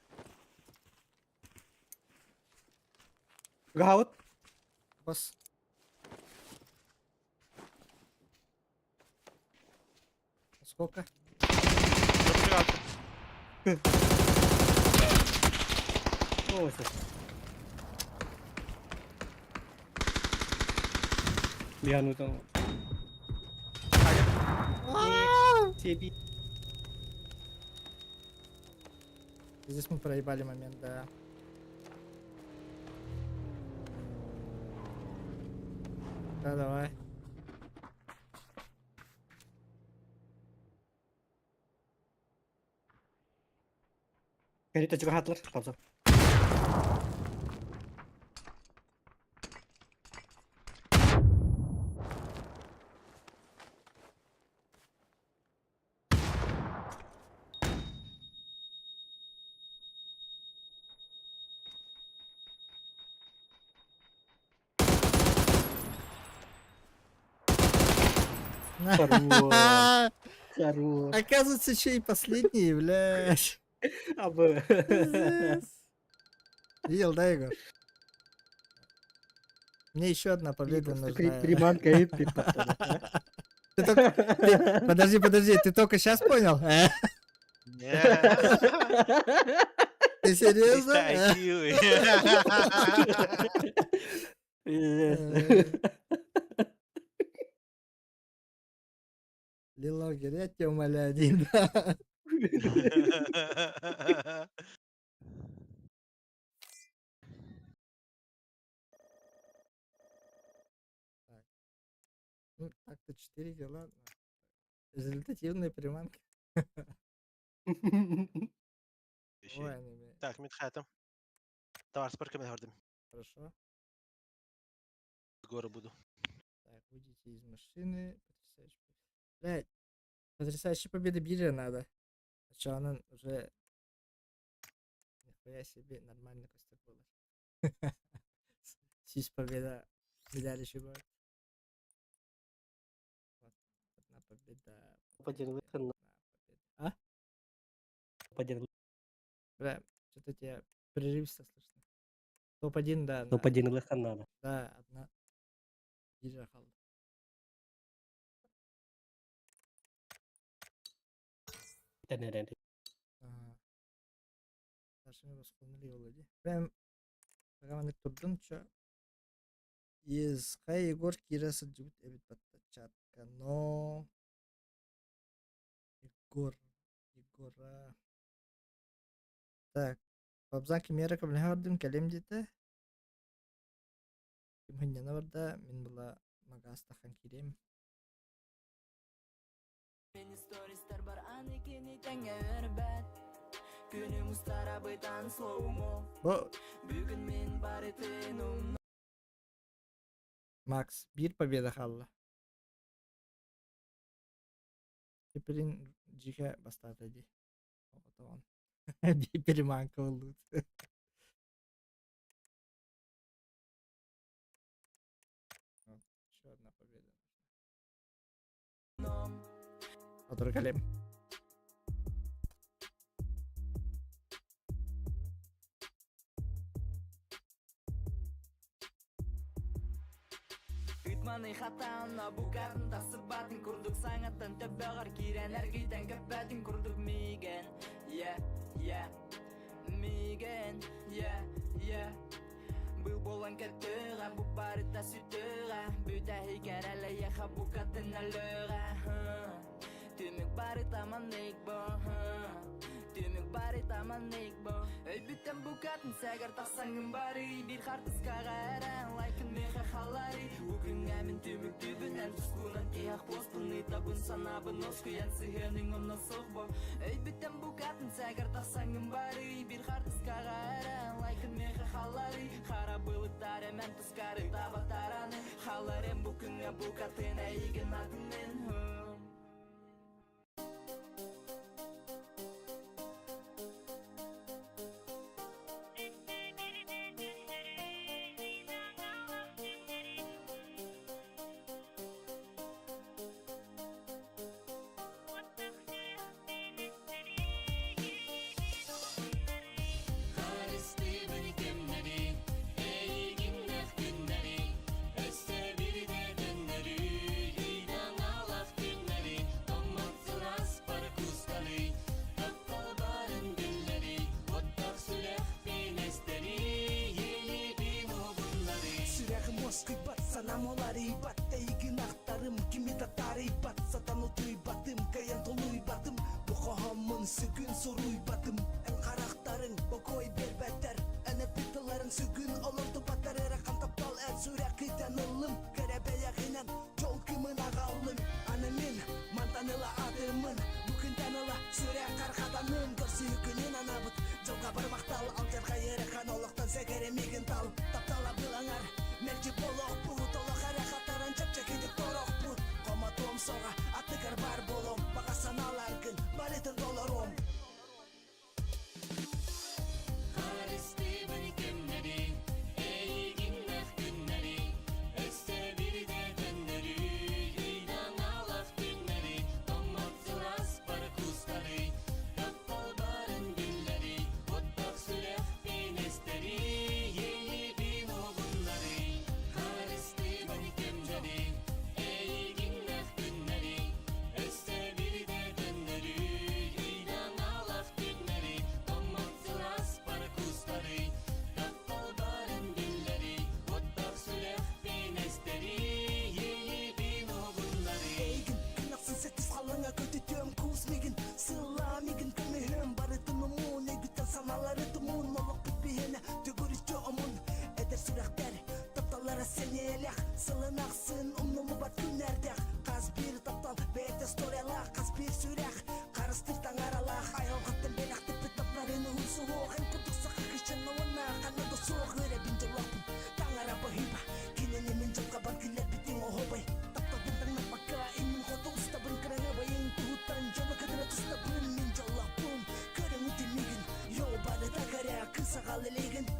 Гаут. Бас. Сколько? Жопу чекал. Ой, слушай. Я ну там. Тебе. Здесь мы проебали момент, да. Да, давай. Карита чугатлар. Пауза. Хорош. Хорош. Оказывается, еще и последний, блядь. А бы. Пиздец. Видел, да, Егор? Мне еще одна победа нужна. Приманка эпик. Ты только- Подожди, ты только сейчас понял? Не. Ты серьезно? Лилогер, я тебя умоляю, один. Ну, так-то 4 дела. Результативные приманки. Ой, они меня- Так, Мидхайтом. Товар, спорка меня гордым. Хорошо. Горы буду. Так, выйдите из машины. Блядь, потрясающая победа Билли надо. А чё, она уже... Нихуя себе, нормально костюм был. Сись победа. Медаль еще будет. Вот, одна победа. Один выход, одна победа. А? Топ-1. Бля, что-то тебя прерывисто слышно. Топ-1, да. Топ-1 выход надо. Да, одна. Билли қалды. Ага. Старшими басқонли болады. Прям бағаманды тұрдың, чё? Есқа Егор кирасы жүгіт әбет батта чатка, но... Егора... Так, бабзан кемері көмілі ғардым, кәлем деті. Кем хыннена барда, мен бұла маға астақан керем. Meni stories'ler бар аныкini тәңе өрбәт Күніміз тарабыдан slow-mo О, Бүгін мен бар етінім Макс, bir победа қалды. Теперін жиға бастады де. Оғытауын. Bir приманка oldu. Вот, еще одна победа. Otro kalem. Үтманы хатанна букатын тасып батын Күрдік саңаттан төббеғар кирен әргейден көпбәтін Күрдік миген, миген, Бұл болан кәттіға, бұ барыта сүттіға Бүті хейкер әлі еға букатын әліға Tümük bari taman nek bo Tümük bari taman nek bo Öy биттен букатын сәгір тақсаңын бары бір қартысқаға әрән лайкын меха халари үгін әмін түмік түбінен тұскунан тияқ боспын итабын санабын оскуян сығының омна соқбо өй биттен букатын сәгір тақсаңын бары бір қартысқаға әрән лайкын меха халари қара бұлыттар әмән тұскары табатараны халарем бүкінге букатын әйген атымен Sanam olar ibat Eygin aktarım kimi tatar ibat Satan otuy batım kayan toluy batım Bu kohamın sügün soruy batım En karaktarın bokoy berbeter En epitaların sügün olurdu batar Erakam taptal er sürek iten ılım Kerebeye ginen yol kımın ağalım Anımın mantanıla adımın Bugün tanıla sürek karkadanın Görsi hükünün anabıt Jolga bir maktal alcarga yerekan Oluktan sekeremigin tal Taptala bilanar Melci bolok bu Tolak harekatların çapçak edip torok bu Koma tom soğa attıkar bar bolom Baka sanalar gün baritin dolarom Sılınaqsın umnulu bat günlerde Qaz bir taptal beyte storyala Qaz bir sürek qarыстыртан аралақ Айылғаттын белақ тіпі таптарыны ұлсуық Ән құдықсы қақышын ұлына қанады соқ Өребін жолақпын таңара бағиба Кенені мен жылға бар күлер бітің оғобай Тапталдың таңнақ баққа Енмін қоты ұстабын қыраңа байын Тұғыттан жолы қыдыра тұстабын Мен жолақпын көрің үтемеген Йол бары тағаря қысағал елеген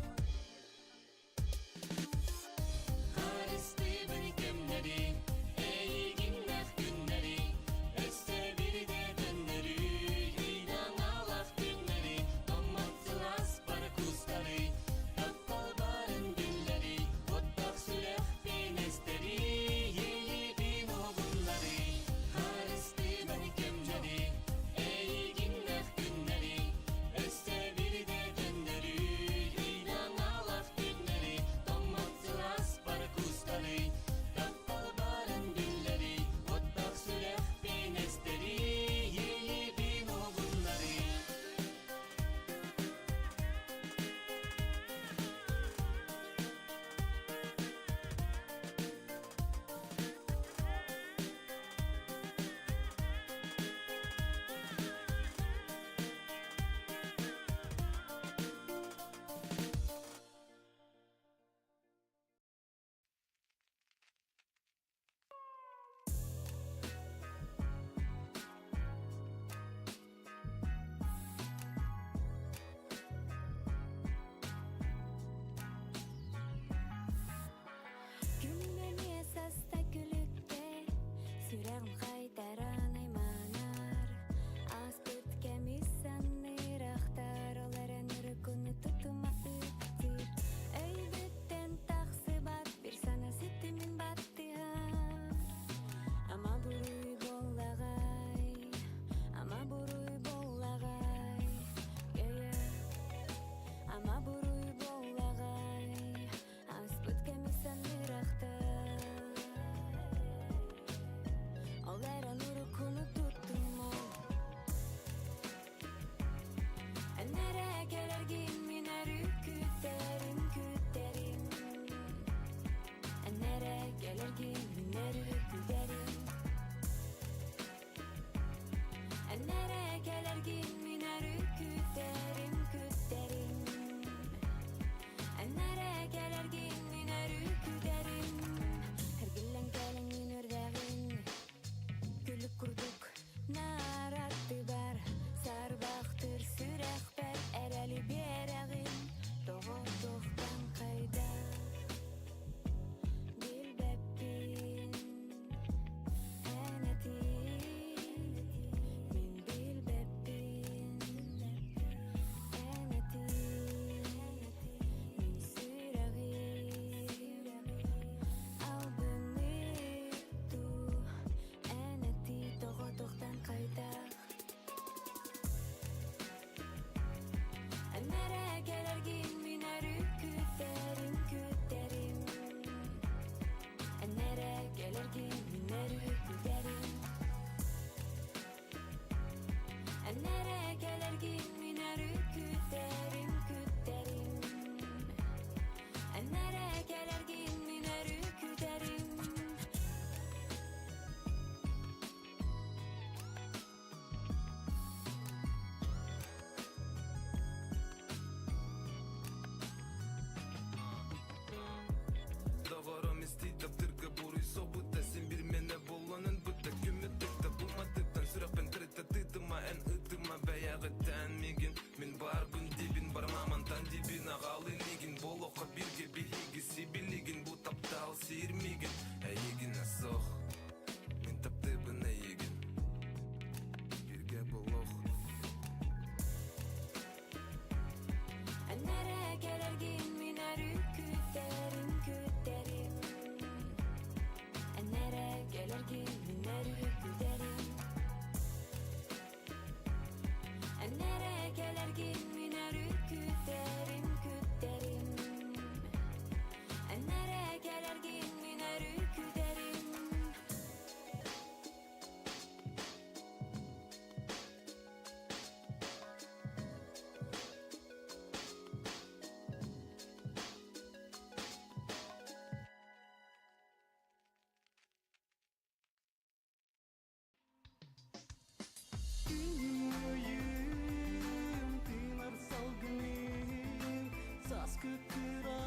кыра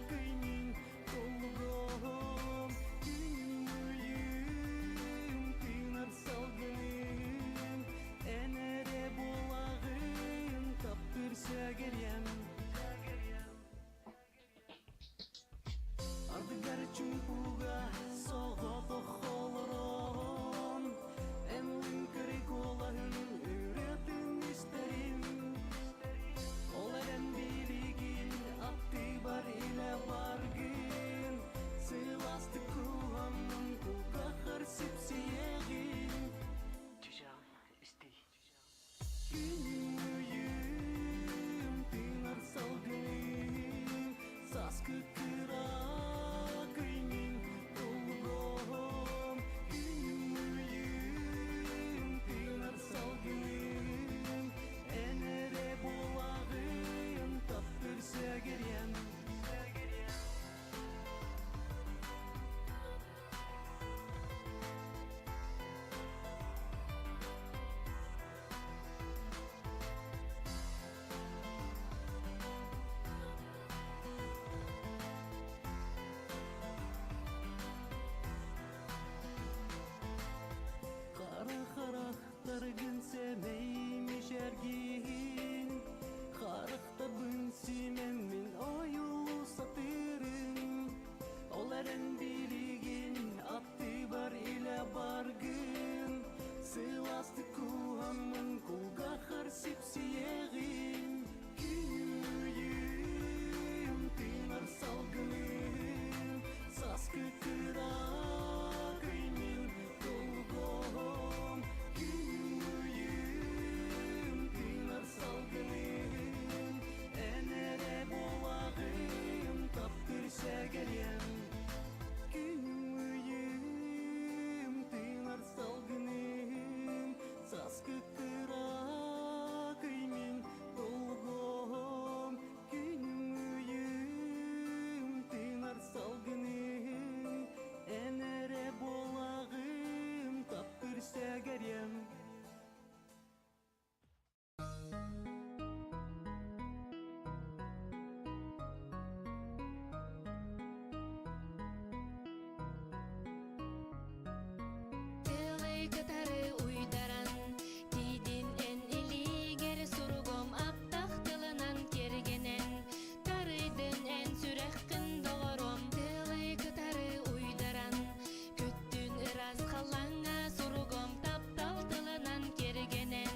кыймин толгом күнүм тыйнар салгын энере булагын таптырса керем ардыгар чумпуга сого тохолором эмлин криколахын үйрөтүн истерим оларен билигин атты бар иле баргын сыйласты куамын кулга харсып сиегин күнүм тыйнар салгын саскы кыра кыймин толгом күнүм тыйнар салгын энере булагын таптырса керем Кара характаргын семеймиш эргин Характа бын симен мен оюлу сатырын Оларен билигин атты бар иле баргын Сыйласты куамын кулга харсып сиегин Күнүм тыйнар салгын саскы кыра кыймин толгом күнүм тыйнар салгын энере булагын таптырса керем күнүм тыйнар салгын саскы кыра кыймин толгом күнүм тыйнар салгын энере булагын таптырса керем Тылый кытары уйдаран тидин эн илигер сургом аптах тылынан кергенен тарыйдын эн сүрәхкин догором тылый кытары уйдаран күттүн ырас халаңа сургом таптал тылынан кергенен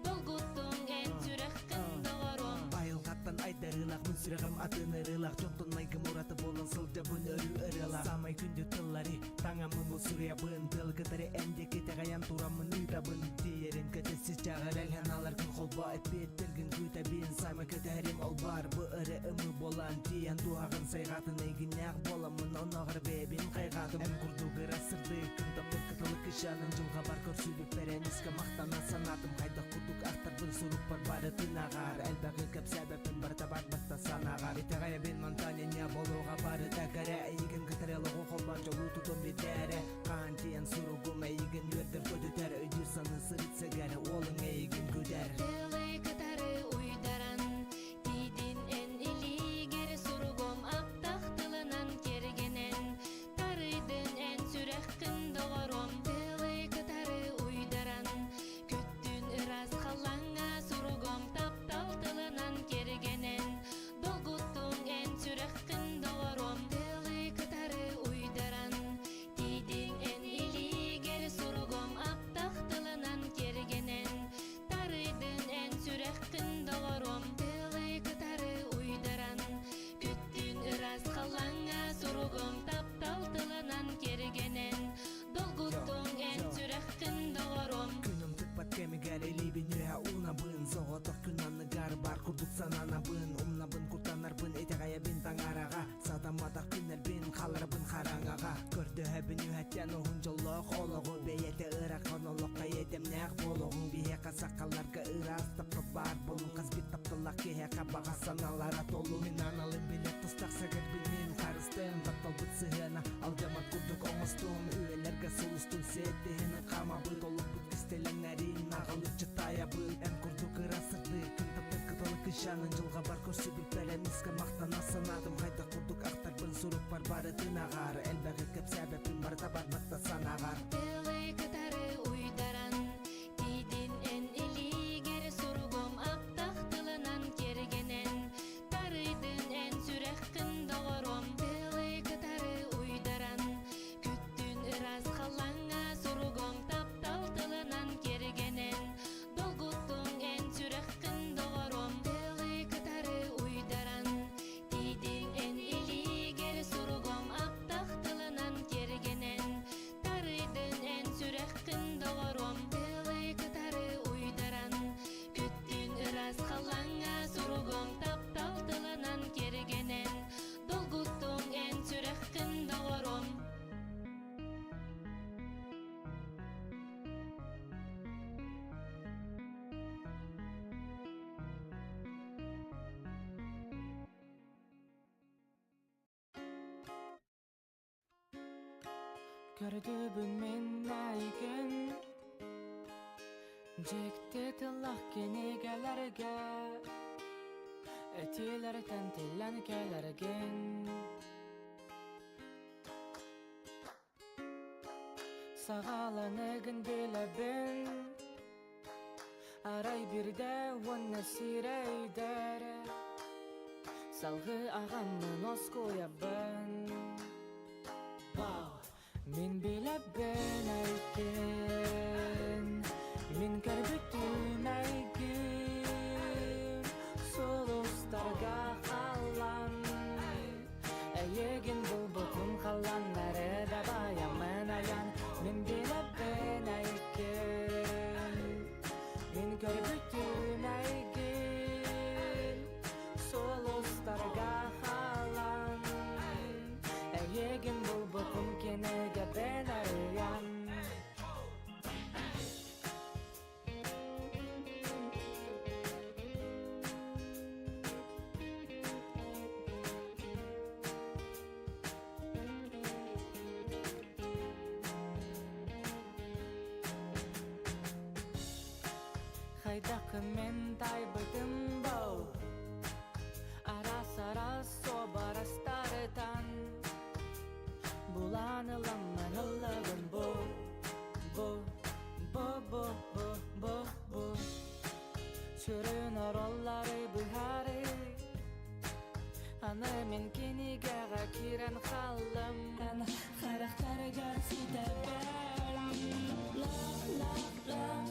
долгуттуң эн сүрәхкин догором Айылгаттан айдарылак мүнсүрөгөм атын ырылак жонтон майгы мураты болон сылжабын өрү ырылак самай күндү тыллары таңамын усуябын тыл кытары энде кете гаян турамын ыйтабын диерин кетесиз жагыр элханалар күн холба эппеттелгин күтабин самай кетерим ол бар бу ыры ымы болан тиян туагын сайгатын эгиняк боламын оногор бебин кайгатым эм курду кырасырды күн таптыр кытылык ишанын жылга бар көрсүлүп берен иска мактана санатым кайда кутук актардын сурук бар бары тынагар элбеги көп себебин бар табар бакта санагар итегая бин монтаня болууга бары тагара ийгин кытырылыгы холбан жолу тутум бидере кантиен суругум эйгин юердер көдөтөр өйдүр саны сырытсегер олың эйгин күдер тылый кытары уйдаран тидин эн илигер сургом аптах тылынан кергенен тарыйдын эн сүрәхкин догором тылый кытары уйдаран күттүн ырас халаңа сургом таптал тылынан кергенен долгуттуң эн сүрәхкин догором тылый кытары уйдаран тидин эн илигер сургом аптах тылынан кергенен тарыйдын эн сүрәхкин догором тылый кытары уйдаран күттүн ырас халаңа сургом таптал тылынан кергенен долгуттуң эн сүрәхкин догором күнүм тыкпат кемигер элибинюя унабын зоготок күнанныгар бар курдук сананабын умнабын куртанарбын этегая бин таңарага садаматак күнербин каларбын хараңага көрдөһөбүн үһәттен ohun жоллок ологу бейете ырак онолокка етемнеак бологун биека сакалларга ырастапка бар болун казбит таптылак кеяка бага саналара толу мен аналым билет тустак сагер билмин карыстын тапталбыт сыгына алдамат курдук оңостум үөлерге сулустун сеттени камабы толуп бүткүстеленерин агылып жытаябы эм курдук ырасырды күн таптыр кытылык Шанын жылга бар көрсү бир пелемизге мактана санадым кайда курдук актарбын сурук бар бары тынагар элбеги көп себебим бар табармакта санагар Белый кытары уйдаран тидин эн илигер сургом аптак тылынан кергенен тарыйдын эн сүреккин догором Белый кытары уйдаран күттүн ырас калаңа сургом таптал тылынан кергенен долгуттуң эн сүреккин догором Белый кытары уйдаран тидин эн илигер сургом аптак тылынан кергенен тарыйдын эн сүреккин догором Белый кытары уйдаран күттүн ырас калаңа сургом таптал тылынан кергенен долгуттуң эн сүреккин догором Көрдүбүн мен айгын Жекте тыллах кенегелерге Этилерден тилен келерген Сагаланыгын билебин Арай бирде уонна сирейдер Салгы агамын оскуябын Min bilebben ayken Min körbütüm ayken Solustarga kalan Eyegin bulbutun kalan Nerede bayaman ayan Min bilebben ayken Min körbütüm ayken Solustarga kalan Eyegin bulbutun kenege ben arayan Haydakı men taybıdım bow Aras aras sobarastarıtan Bulanılan manıllığın bu Çürün orolları buharı Anı men kenigaga kiren kallım Karakter görsi de ben Love, love, love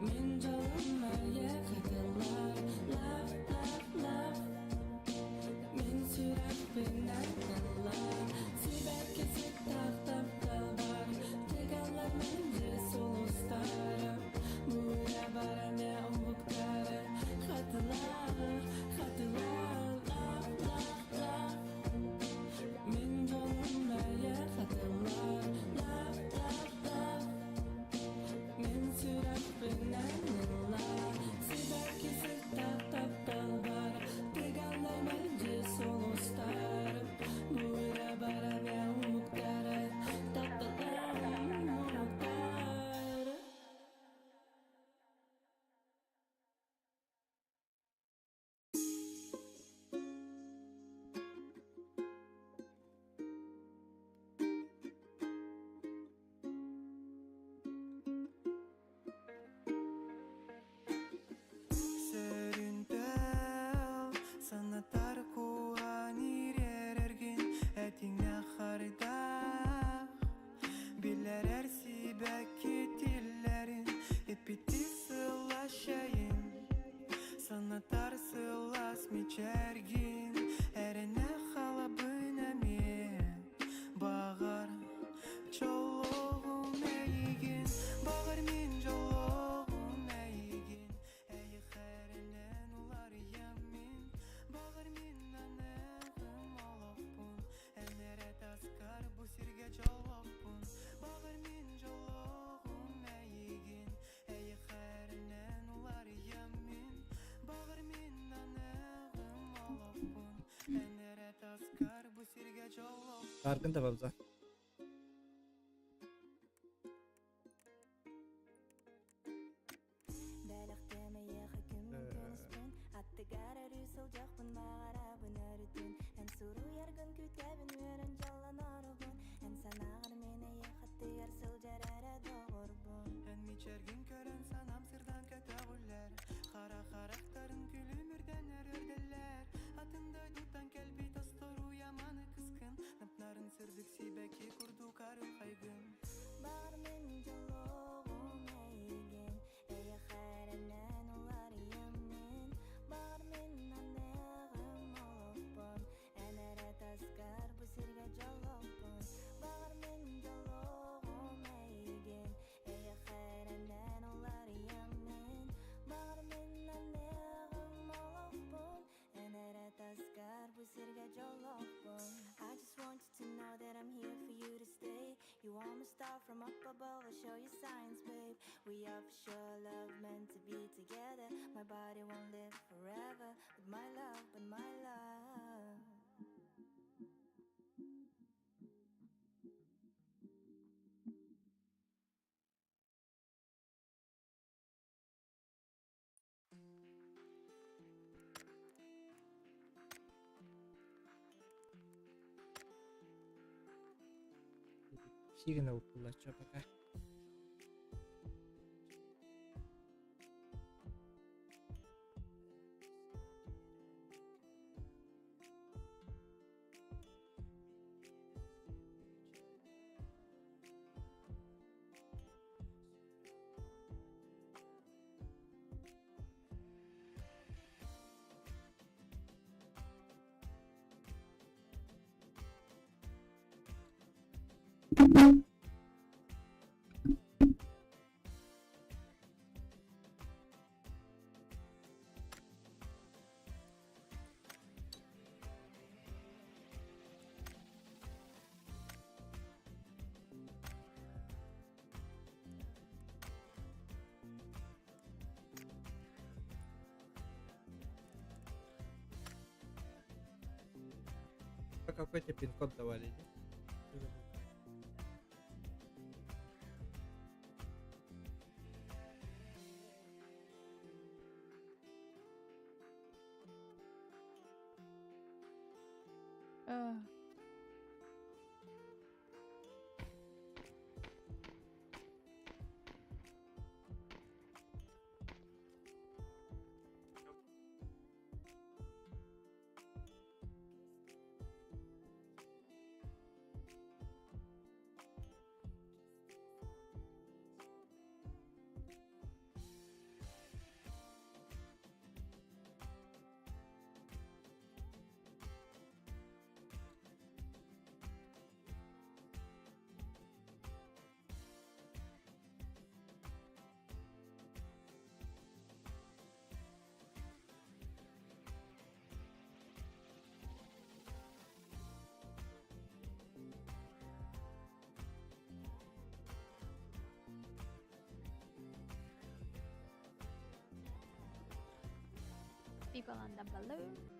Min joluma yakadılar Love, love, love Min sürek binen kıllar Sibek kesip tahtap kalbar Teganlar mence solustarım Buya baram ya umuktarı Katılar, katılar Love, love, love Min joluma yakadılar Love, love, love Min sürek binen kıllar Sibek kesip tahtap kalbar Teganlar mence solustarım Buya baram ya umuktarı Tatlılar umuktarı Sörüntöl sanatar kuan irerergin Etine harda Biler sibeki tillerin Epiti sılaşayın Sanatar sılas miçergin Erene halabına men Bağır çoluğum eygin Bağır min çoluğum eygin Ey herenen ular yamin Bağır min anağım olokpun Enere taskar bu sirge çolokpun Bağır min çoluğum eygin Ey herenen ular yamin Bağır min anağım olokpun Enere taskar bu sirge çolokpun Farkında babza. жақпын бағарабын өрітін ән сұру яргын күтәбін өрін жалан арығын ән санағыр мені ехатты ярсыл жарара доғырбын ән мичерген көрін санам сырдан көтәғүлләр қара қарақтарын күлімірден өрөрділер атындай дутан кәлби тастыру яманы кыскын напнарын сырдык сибәки курду карын қайгын Бар мен жолоғым әйген әйе қайраннан олар еммен Бар мен анығым олықпын әнәрі таскар бұсырға жолықпын Бар мен жолоғым әйген әйе қайраннан олар еммен Бар мен анығым олықпын әнәрі таскар бұсырға жолықпын I just want you to know that I'm here for you to stay You want me star from up above, I'll show you signs, babe We are for sure love meant to be together My body won't live forever But my love Сигнал было, чё пока. Какой-то пин-код давали, да? People on the balloon.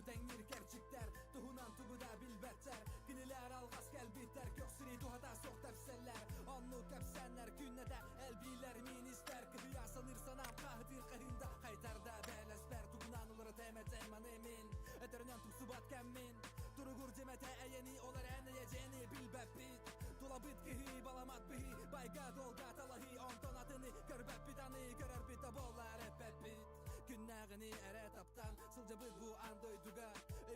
дәңнир кәрчіктер Туғынан туғыда білбәттер Кінілер алғас кәлбеттер Көксіре туғада соқтар сәлләр Онну кәпсәнлер күннәді әлбейлер министер Күйі асаныр санам қағытыр қағында Қайтарда бәләспер Туғынан ұлыры тәмәтәйман емин Әтерінен тұқсыбат кәммин Тұрығыр демәтә әйені олар әні ежені білбәп бит Тула бит кихи баламат бихи Байға долға талахи Онтон атыны көрбәп битаны Көрер биті болар әппәп бит Күннәғыны әрә таптан Сылжы бит бұ андой дуға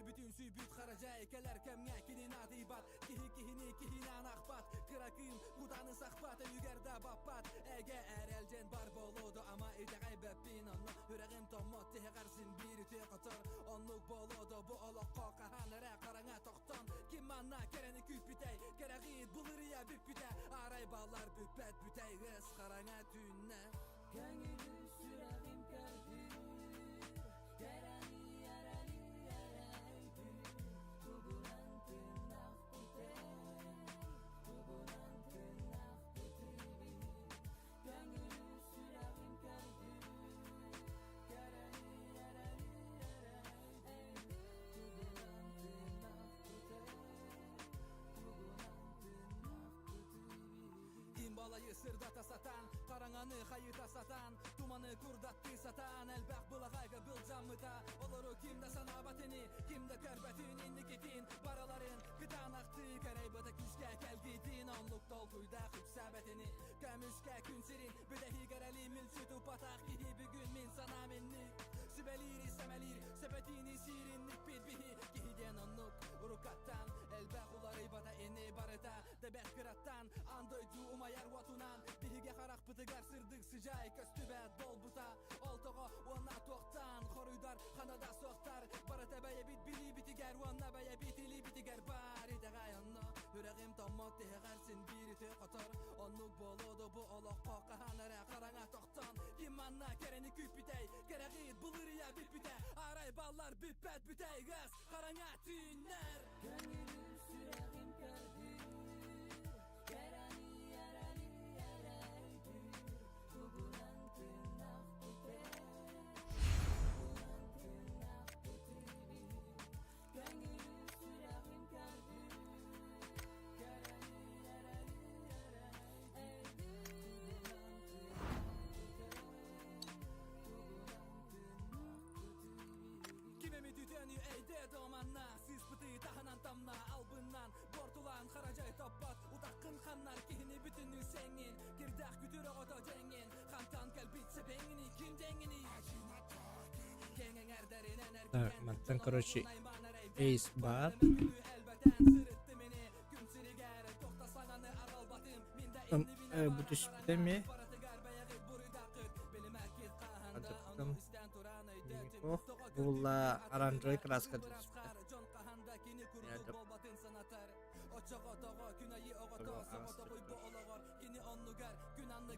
Бүтін сүй бүт қаражай Кәлер кәмңә кенен адибат Кихи-кихini кихинан ақпат Қыракын құданы сақпат Үйгерді баппат Әге әрәлжен бар болуды Ама үйдәғай бәппин Онны үрәғім томот Тегәрсін бір үте қатар Оннық болуды Бұ олыққа қахан әрә қараңа тоқтан Ким манна кәрәні күп бітәй Кәрәғид бұлырия бүп бітай Арай балар бүппәт бүтәй Ғыз қараңа түнне Кәңілі сүрәғім кәрдір Кәрәні әрәлі әрәйді Туғынан тынақ бүтәй Туғынан тынақ бүтәй Кәңілі сүрәғім кәрдір Кәрәні әрәлі әрәйді Туғынан тынақ бүтәй Туғынан тынақ бүтәй Тим балайы сырдата сатан Қараңаны қайыта сатан Туманы күрдатты сатан Әлбәқ бұлағайға бұл жамыта Олыру кімді сана батыны Кімді көрбәтін инді кетін Бараларын күтан ақты Кәрей бұда күшке кәлгейтін Онлық тол күйда құпса бәтіні Көмішке күн сирин Бүдәхи кәрәлі мүлсі тупатақ Кихи бүгін мен сана менні Sübeliri semelir sepetini sirinlik bilbihi Gihiden onluk urukattan Elbək uları bada eni barıda Debek kırattan Andoydu umayar vatunan Bihige qarak bıtıgar sırdık sıcay Köstübət bol buta Oltoğa ona toqtan Xoruydar xanada soqtar Barıta bəyə bit bili bitiger Ona bəyə bitili bitiger Bari dəğay onno Hürəğim tommot değərsin biri tö qatar Onluk bolodu bu oloqqa qahanara Qarana toqtan Kimanna kereni küp bitey Kerəğid bulu ya bir büte Aray ballar büppet bütey Qız qarana tünlər Gönülüm sürəğim kərdir Kərəni yərəli yərəydir Tuğunan tırnaq bütey Tuğunan tırnaq bütey Gönülüm sürəğim kərdir Kərəni yərəli yərəydir Tuğunan tırnaq Kimemi tütönü eyde domanna Siz bıtı tahanan tamna albından Bortulan haracay toppat Utaqın xanlar kihini bütünü sengin Kirdaq kütürü oto cengin Xantan kalbit sepengini kim dengini Kengen erderin Так, Маттан, короче, эйс бар. Там будешь питами. Адыптым. Никох. Була оранжевый краска.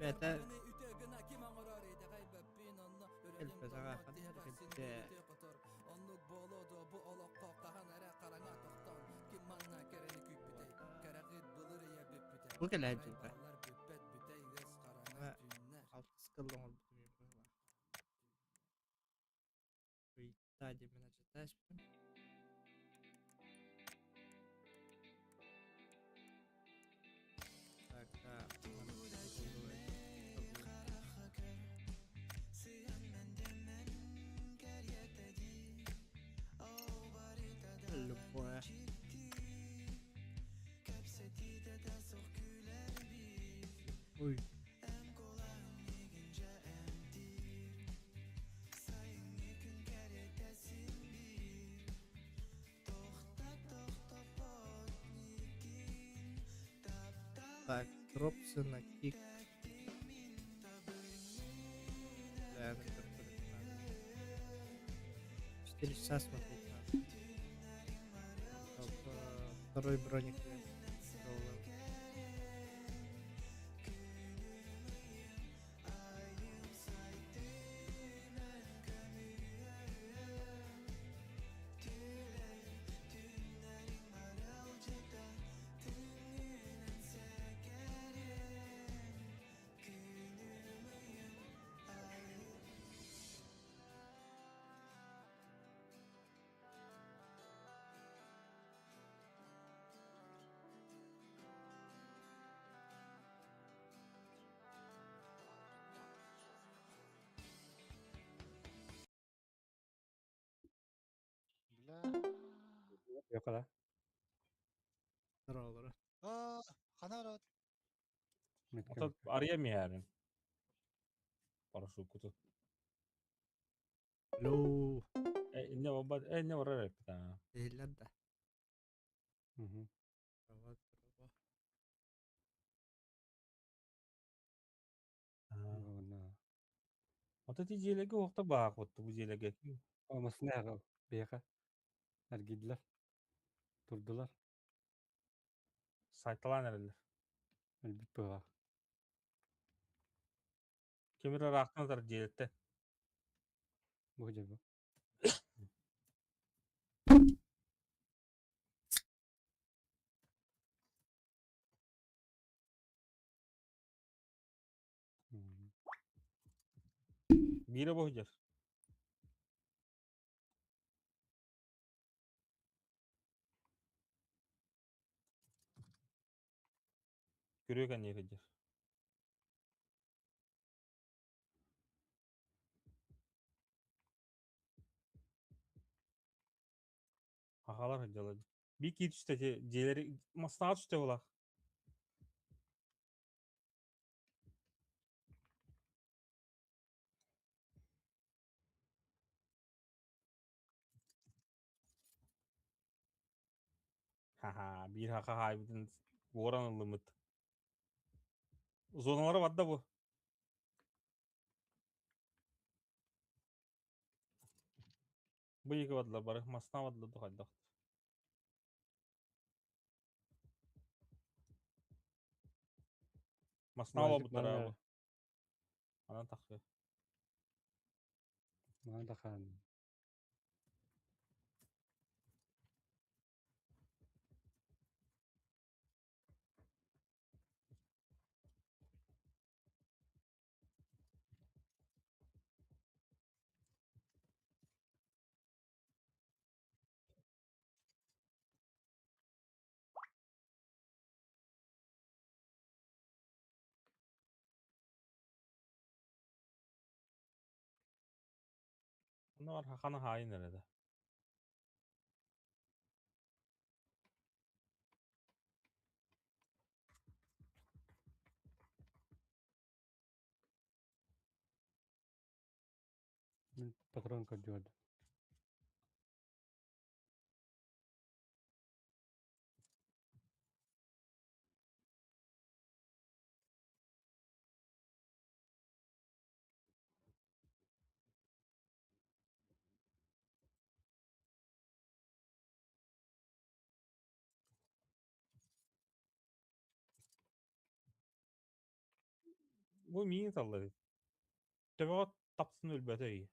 Это... Bu kadar cidden. Ve alt sıkıldım oldu. Тади меня читаешь. Так, любое. Ой. Так, дропсы на кик. Да, это 4 часа смотреть надо. Второй броник. Yok la. Здорово, бро. Меткем. Ota arayamıyorum. Paraşüt kutu. Алло. Ne var arayıp da. Эйләр да. Мгм. Права. Вона. Ota tijelege okta bak ottu bu jelege. Olmasın ya o. Beyaka. Ergidiler. Durdular. Saytalan eriler. Elbit böyle. Kimira rahatına tar jelette. Bu cebe. Hmm. Bire bohjar. Görüyor kan yerejer. Hakalar hıcaladı. Bir kit işte jeleri masnaat işte ola. Haha bir haka haybidin oran limit. Zonaları var da bu. Bu iki vadlar barı masna vadlar da halda. Masna var Muazip bu tarafa bana bu. Ana takıyor. bana da kan. Bunda var hakanı hain nerede? Ben patron kadıyordu. Bu mini talları. Tabii o tapsın ölbete iyi.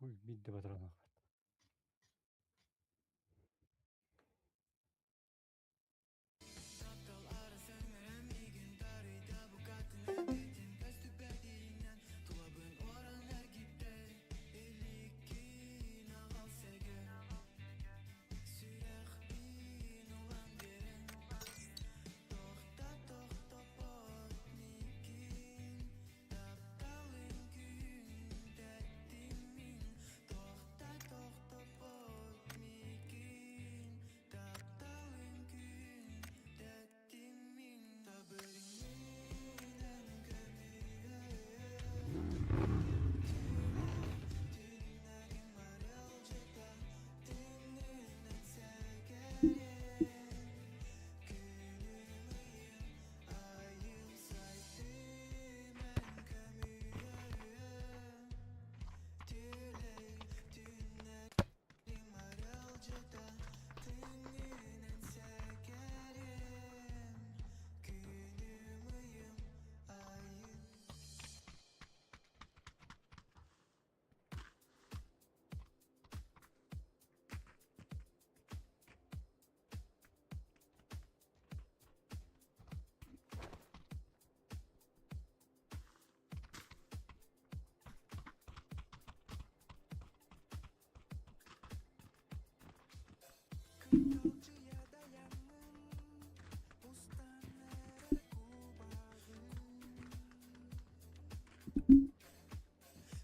Uy bir de patron.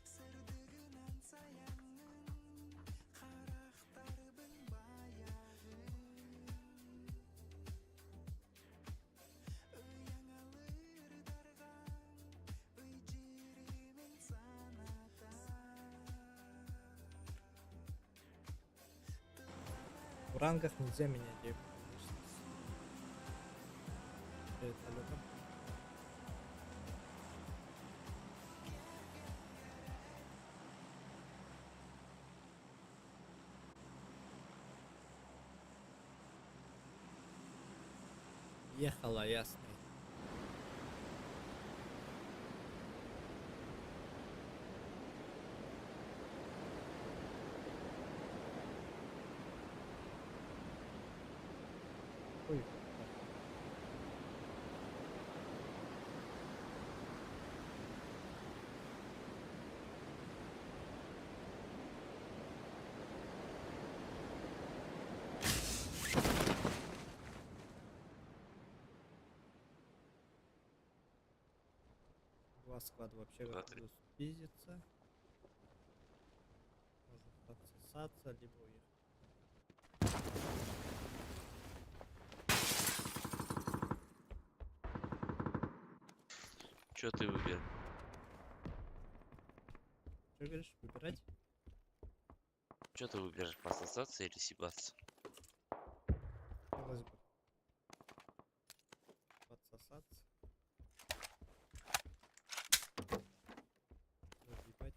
Sardığın ansaya В рангах нельзя менять девку, конечно. Перед полетом. Ехала, ясно. Ой. Два склада вообще готовы спиздиться. Можно подсосаться, либо уехать. Чё ты выбер? Что говоришь, выбирать? Чё ты выберешь, пососаться или съебаться? Хотелось бы подсосаться. Разъебать.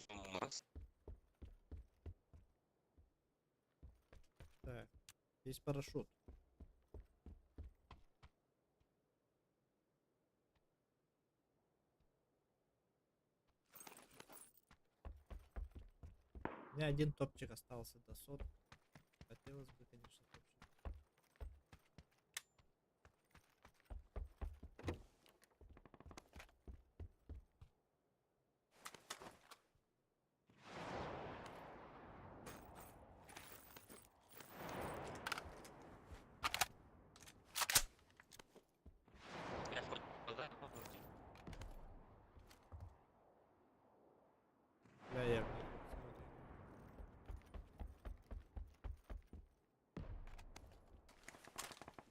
У нас Так, есть парашют. У меня один топчик остался до сот. Хотелось бы, конечно, топчик. я хоть подай, попробуй. Бля, я в них смотрю.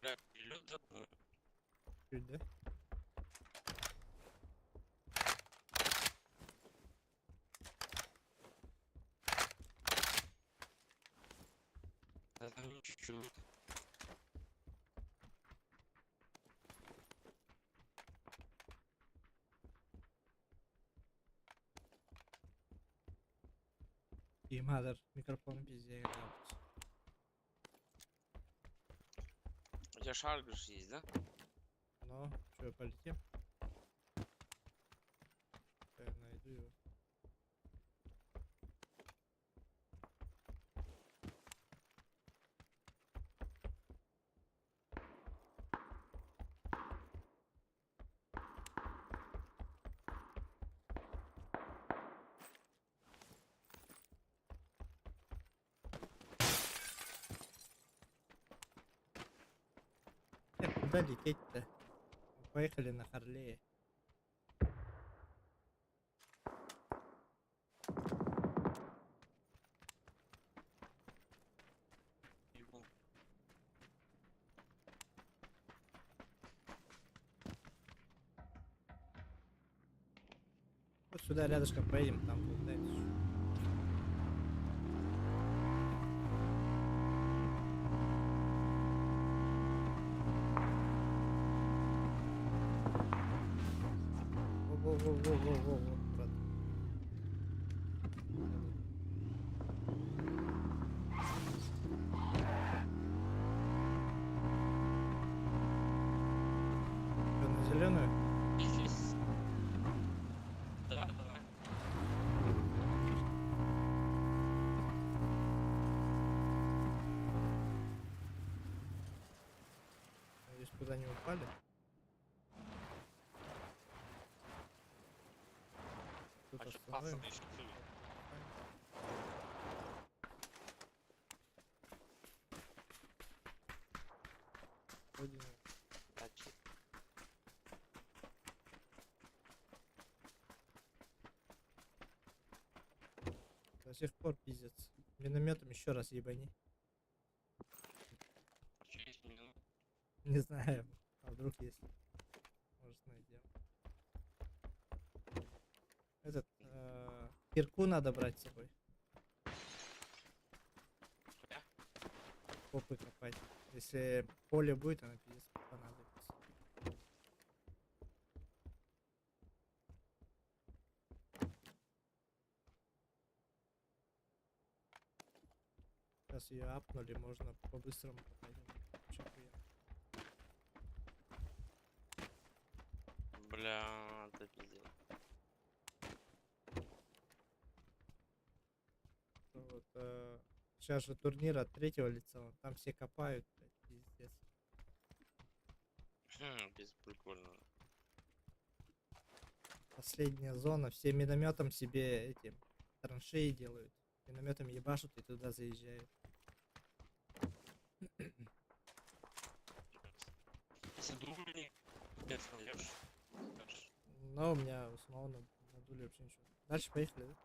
Бля, перелёт, да? Чуть, да? Да, ну, чуть-чуть. И мадер, микрофон везде играет. У тебя шаргаш есть, да? Ну, что, полетим? Я найду его. Куда лететь-то? Поехали на Харлее. Ебу. Вот сюда рядышком поедем, там полутаемся. Во-во-во-во-во-во, брат. Что, на зеленую? Здесь. Да, давай. Куда они упали? Тут А чё, остановим. пацаны ещё тут? Вроде А чё? до сих пор пиздец. Минометом еще раз ебани. А чё есть минут? Не знаю. А вдруг есть? Может найдем. Этот кирку надо брать с собой. Да? Попы копать. Если поле будет, она пиздец понадобится. Сейчас ее апнули, можно по-быстрому копать. Чё хуя. Бля, это пиздец. Вот, сейчас же турнир от третьего лица, вон там все копают, блядь, пиздец. Бесприкольно. Последняя зона, все минометом себе эти траншеи делают. Минометом ебашут и туда заезжают. Если дубли не найдешь, скажешь. Но у меня в основном на дуле вообще ничего. Дальше поехали, да?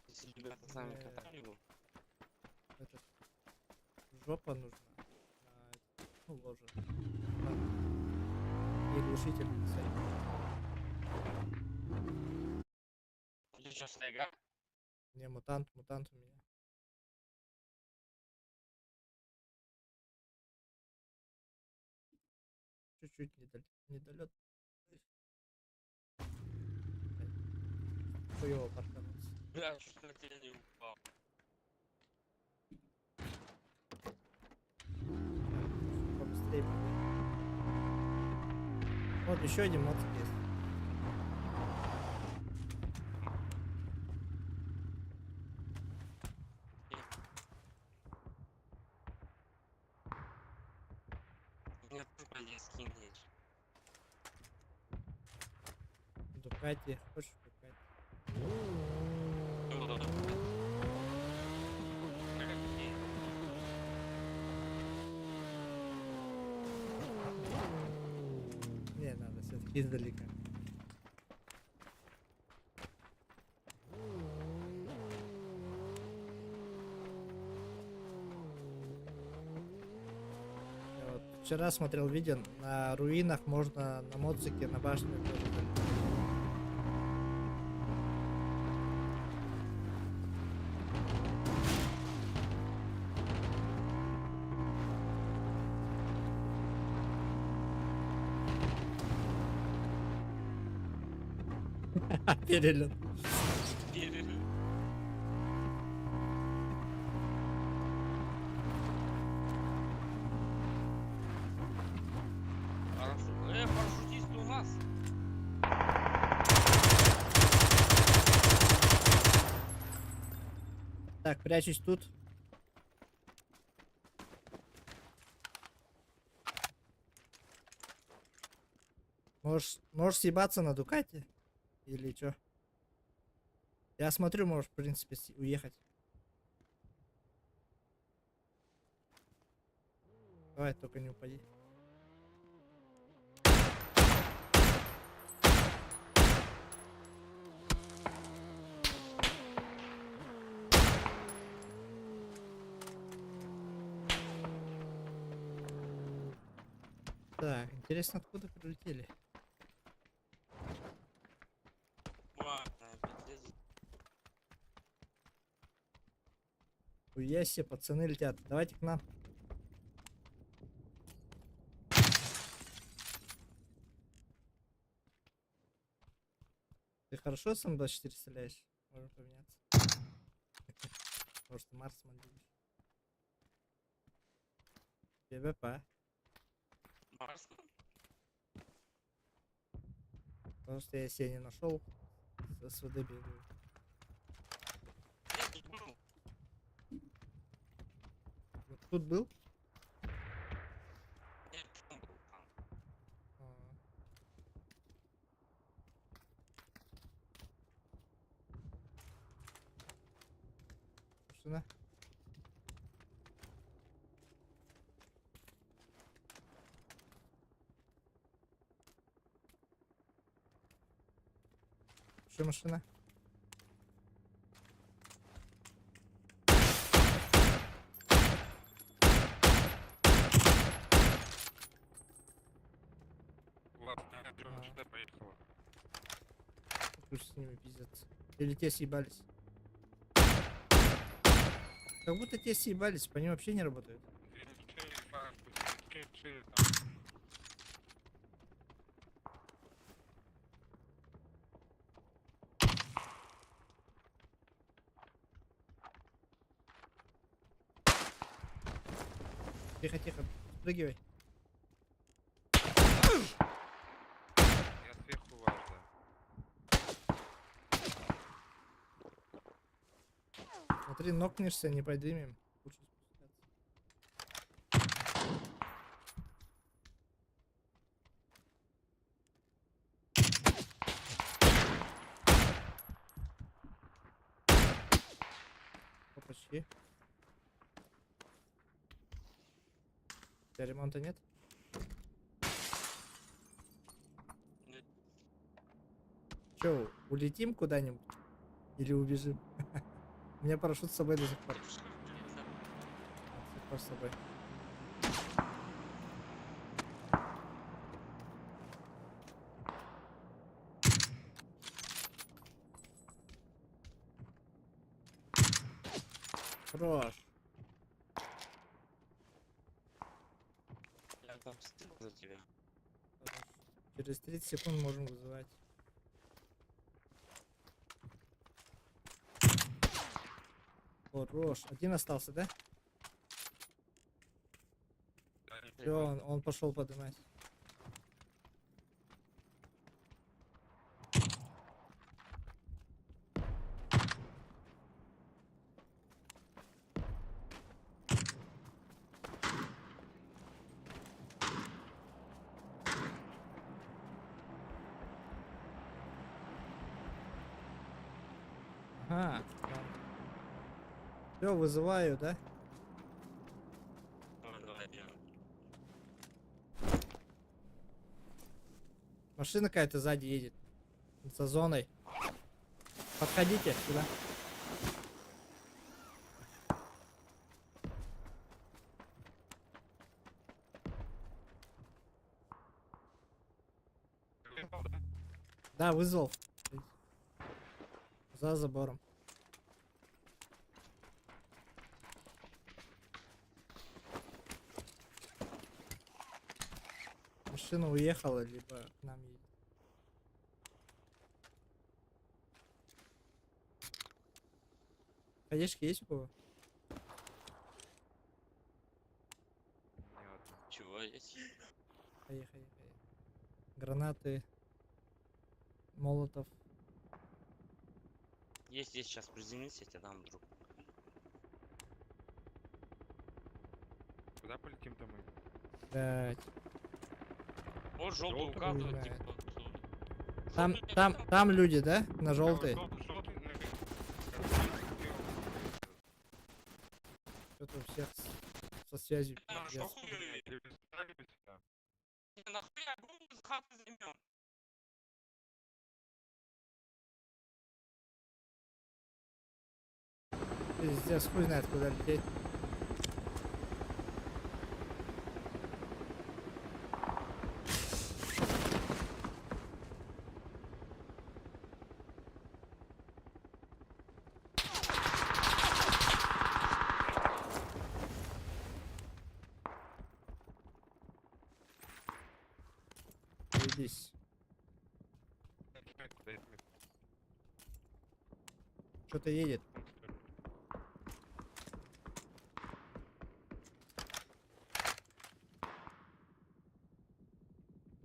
Если ребята сами Мне катали бы, этот, жопа нужна. На это, ну, ложе. И глушитель. ты сейчас снега, Не, мутант у меня. Чуть-чуть недолет. Хуёво парканулся. бля, что на тебя не упал. Побыстрее побег. Вот еще один моцик есть. У меня только есть скин есть. Дукати. Хочешь Дукати? Ну, да, да. Окей. Не, надо все-таки издалека. Я вот вчера смотрел видео, на руинах можно на моцике на башню тоже залететь. Перелет. Перелет. Парашютисты у нас. Так, прячусь тут. Можешь съебаться на Дукате? Или чё? Я смотрю, можешь, в принципе, уехать. Давай, только не упади. Так, интересно, откуда прилетели? Ладно, пиздец. Хуя себе, пацаны летят. Давайте к нам. Ты хорошо с М24 стреляешь? Можем поменяться. Может, ты Марсман любишь. ПВП. Марсман? Потому что я себе не нашел. С СВД бегаю. Я тут был. Тут был? Нет, там был, там. А. Машина. Еще машина. поехала. Пусть с ними пиздец. Или те съебались. Как будто те съебались, по ним вообще не работают. Тихо, тихо, спрыгивай. Я сверху важно. Смотри, нокнешься, не поднимем. Лучше спускаться. О, почти. У тебя ремонта нет? Нет. Че, улетим куда-нибудь? Или убежим? У меня парашют с собой до сих пор. До сих пор с собой. Хорош. Я там стыл за тебя. Хорош. Через 30 секунд можем вызывать. Хорош. Один остался, да? Все, он пошел поднимать. Ага. Все, вызываю, да? Давай, делай. Машина какая-то сзади едет. За зоной. Подходите сюда. Да, вызвал. За забором. Машина уехала, либо к нам едет. Конечно, есть у кого? Чего есть? Поехали. Гранаты. Молотов. Есть, сейчас приземлись, я тебе дам друг. Куда полетим-то мы? Блять. Вот желтый Желтый указывает, уезжает. типа. Там люди, да? На желтой. Что-то у всех со связью. пиздец. Нахуя голову с хаты займем? Пиздец, хуй знает, куда лететь. Идись. Что-то едет.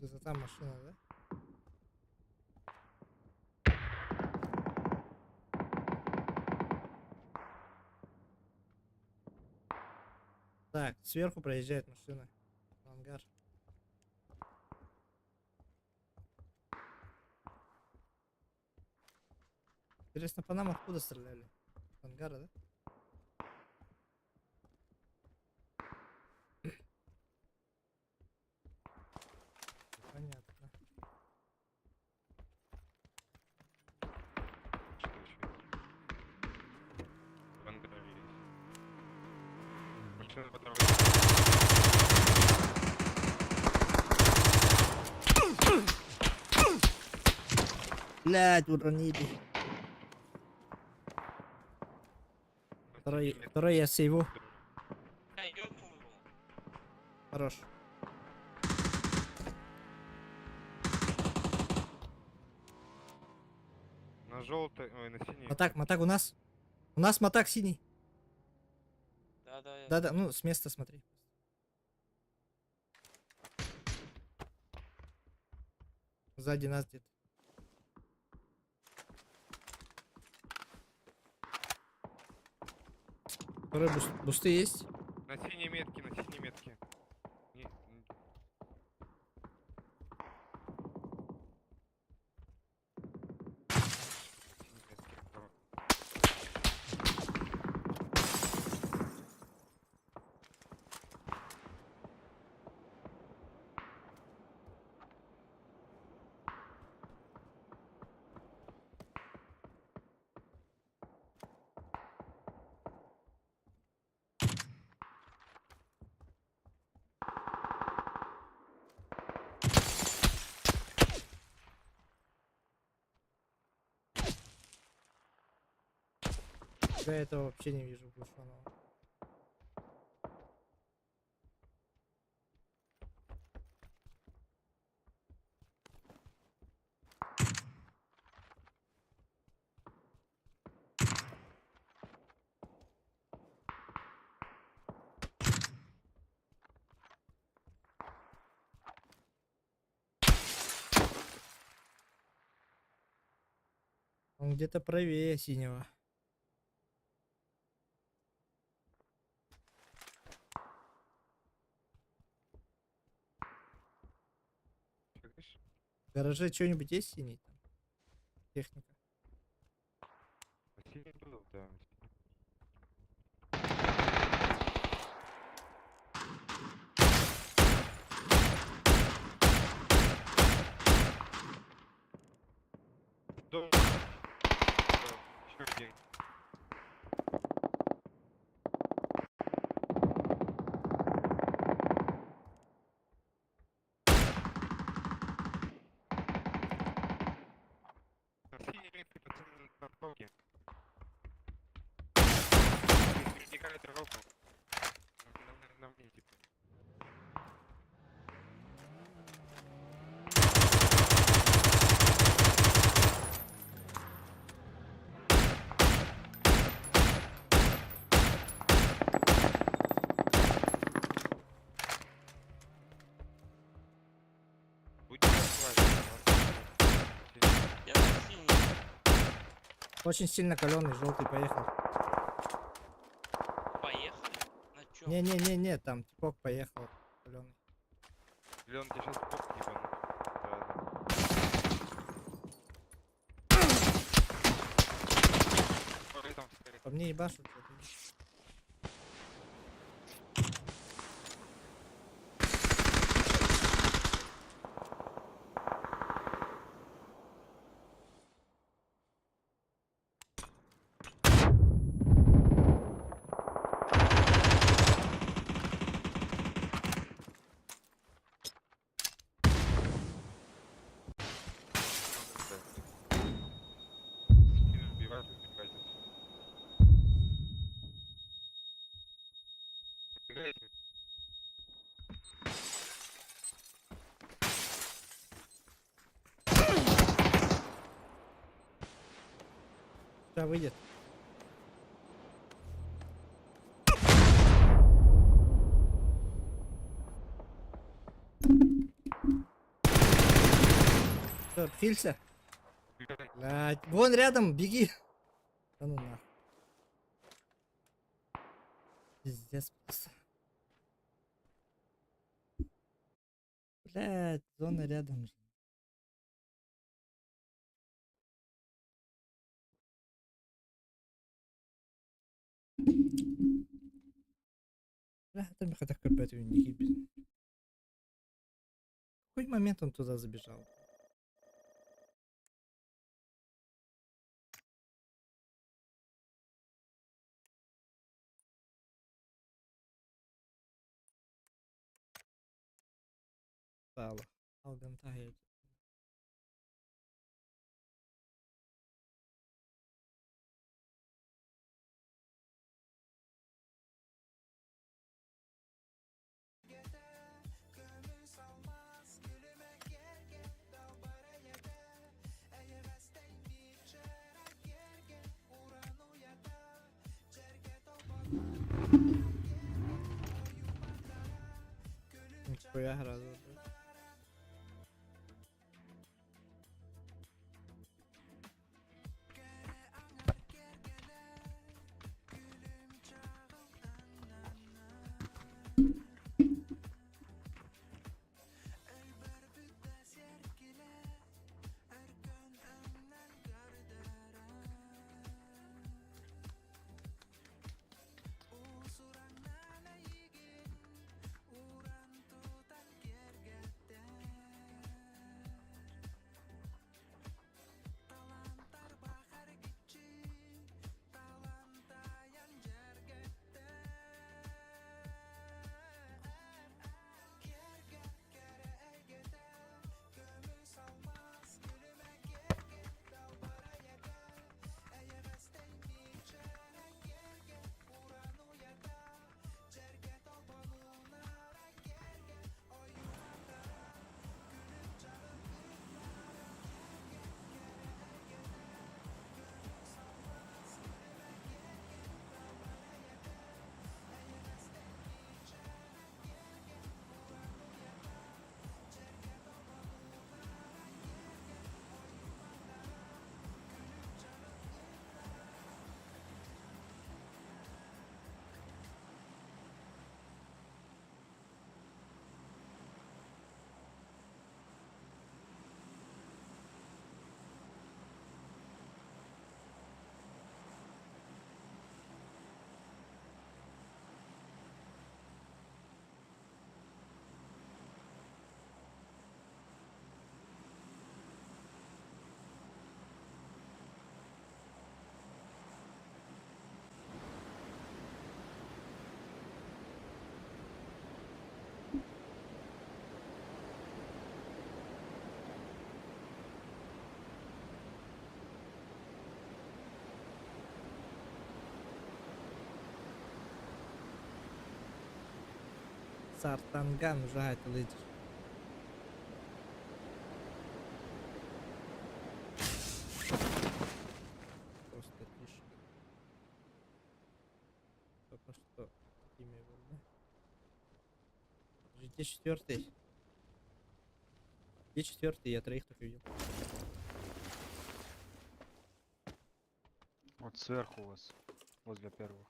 Это там машина, да? Так, сверху проезжает машина. В ангар. Интересно, по нам откуда стреляли? С ангара, да? Понятно. Блядь, уронили. Второй я сейву. Хорош. На желтой, ой, на синий. Мотак у нас. У нас мотак синий. Да, я Да, ну с места смотри. Сзади нас где-то. Второй бусты есть? На синей метке, на синей метке. Я этого вообще не вижу, Глушанова. Он где-то правее синего. В гараже что-нибудь есть синий там? Техника. Синий был, да. Дом. Еще один. Синий метки, пацаны, на полке. Перетекает ровно. На мне, типа. Будьте аккуратны. Я на синий. Очень сильно каленый, желтый поехал. Поехали? На чём? Не, там типок поехал. Каленый. Или он тебе сейчас бок ебанут. Да. Там скорее. По мне ебашут. Убивают, убивают. Убегайте. Сейчас выйдет. Что, отфилься? Блядь, вон рядом, беги. Да ну нахуй. Пиздец просто. Блядь, зона рядом же. Бля, там хотя копать у них и без. В какой момент он туда забежал? Стало. Алгантая. Нихуя гроза. Сартанган жать лидер. Просто тише. Только что имя было, да? Где четвертый? Где четвертый? Я троих только видел. Вот сверху у вас, возле первого.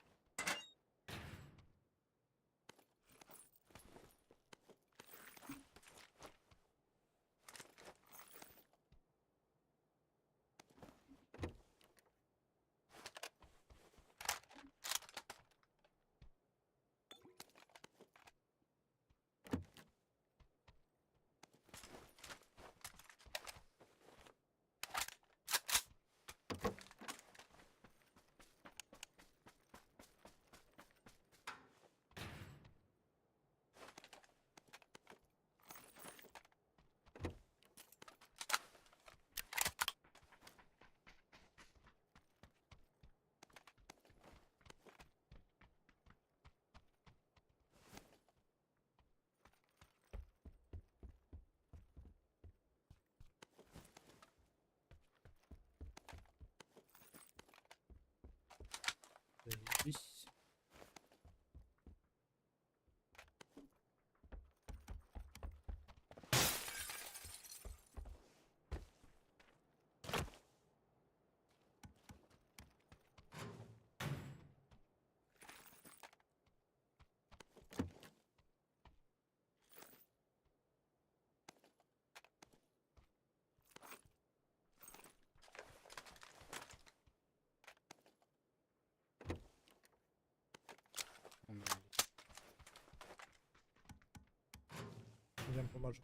Идем поможем.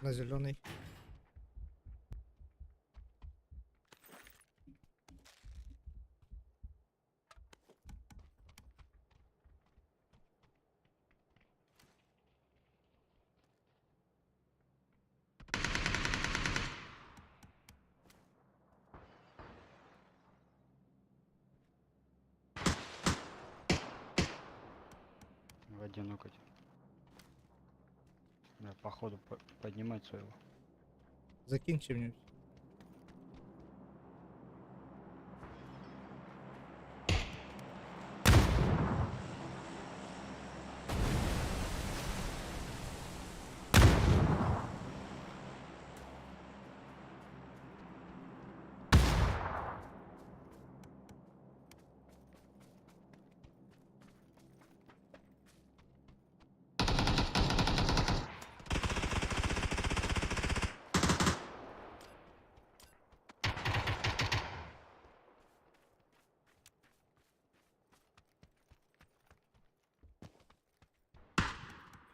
На зеленый. В одинокоте. Да, походу поднимать своего. Закинь чем-нибудь.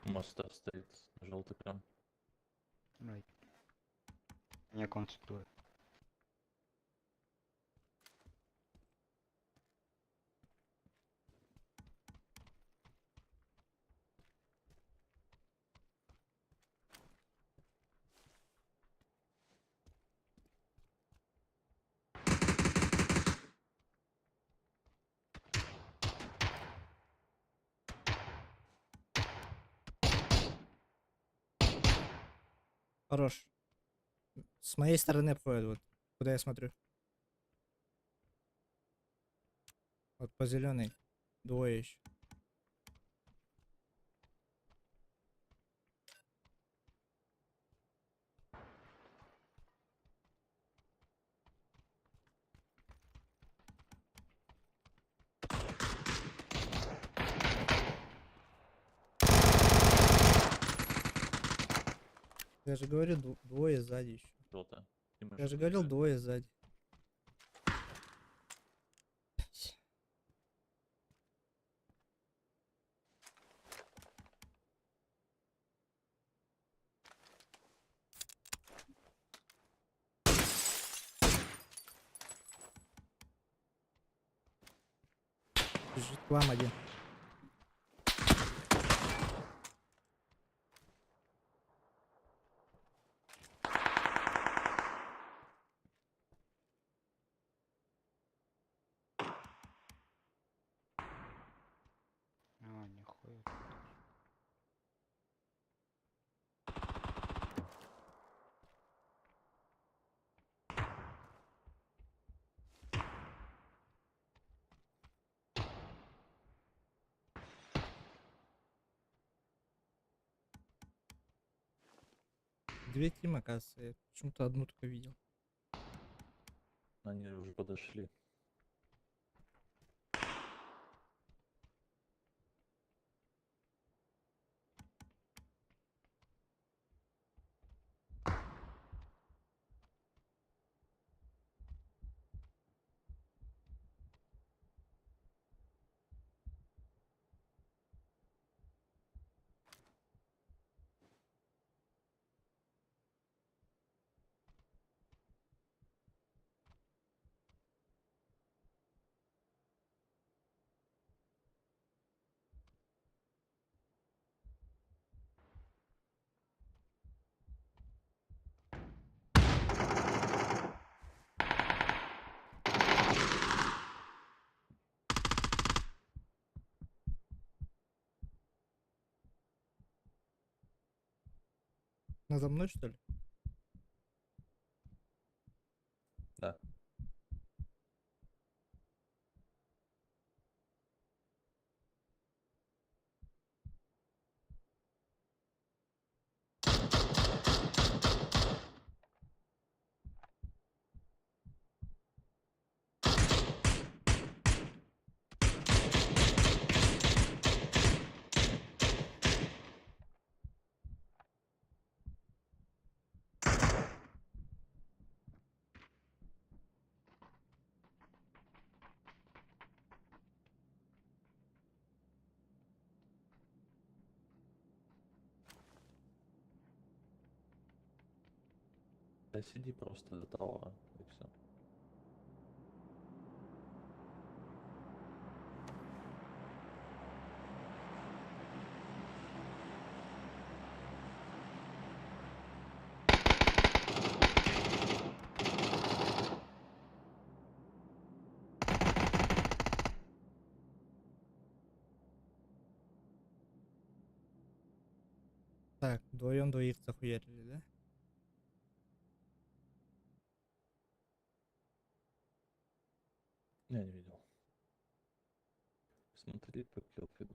У моста стоит желтый кран. Right. Не концентрует. Хорош. С моей стороны обходят, вот куда я смотрю. Вот по зеленой. Двое еще. Я же говорю, двое сзади еще. Желтая. Я же говорил, двое сзади. Бежит к вам один. А, нихуя. Две тима, оказывается. Я почему-то одну только видел. Они уже подошли. Надо мной, что ли? Да. Да сиди просто до того, и все. Так, вдвоем двоих захуярили, да? Я не видел. Смотри по килфиду.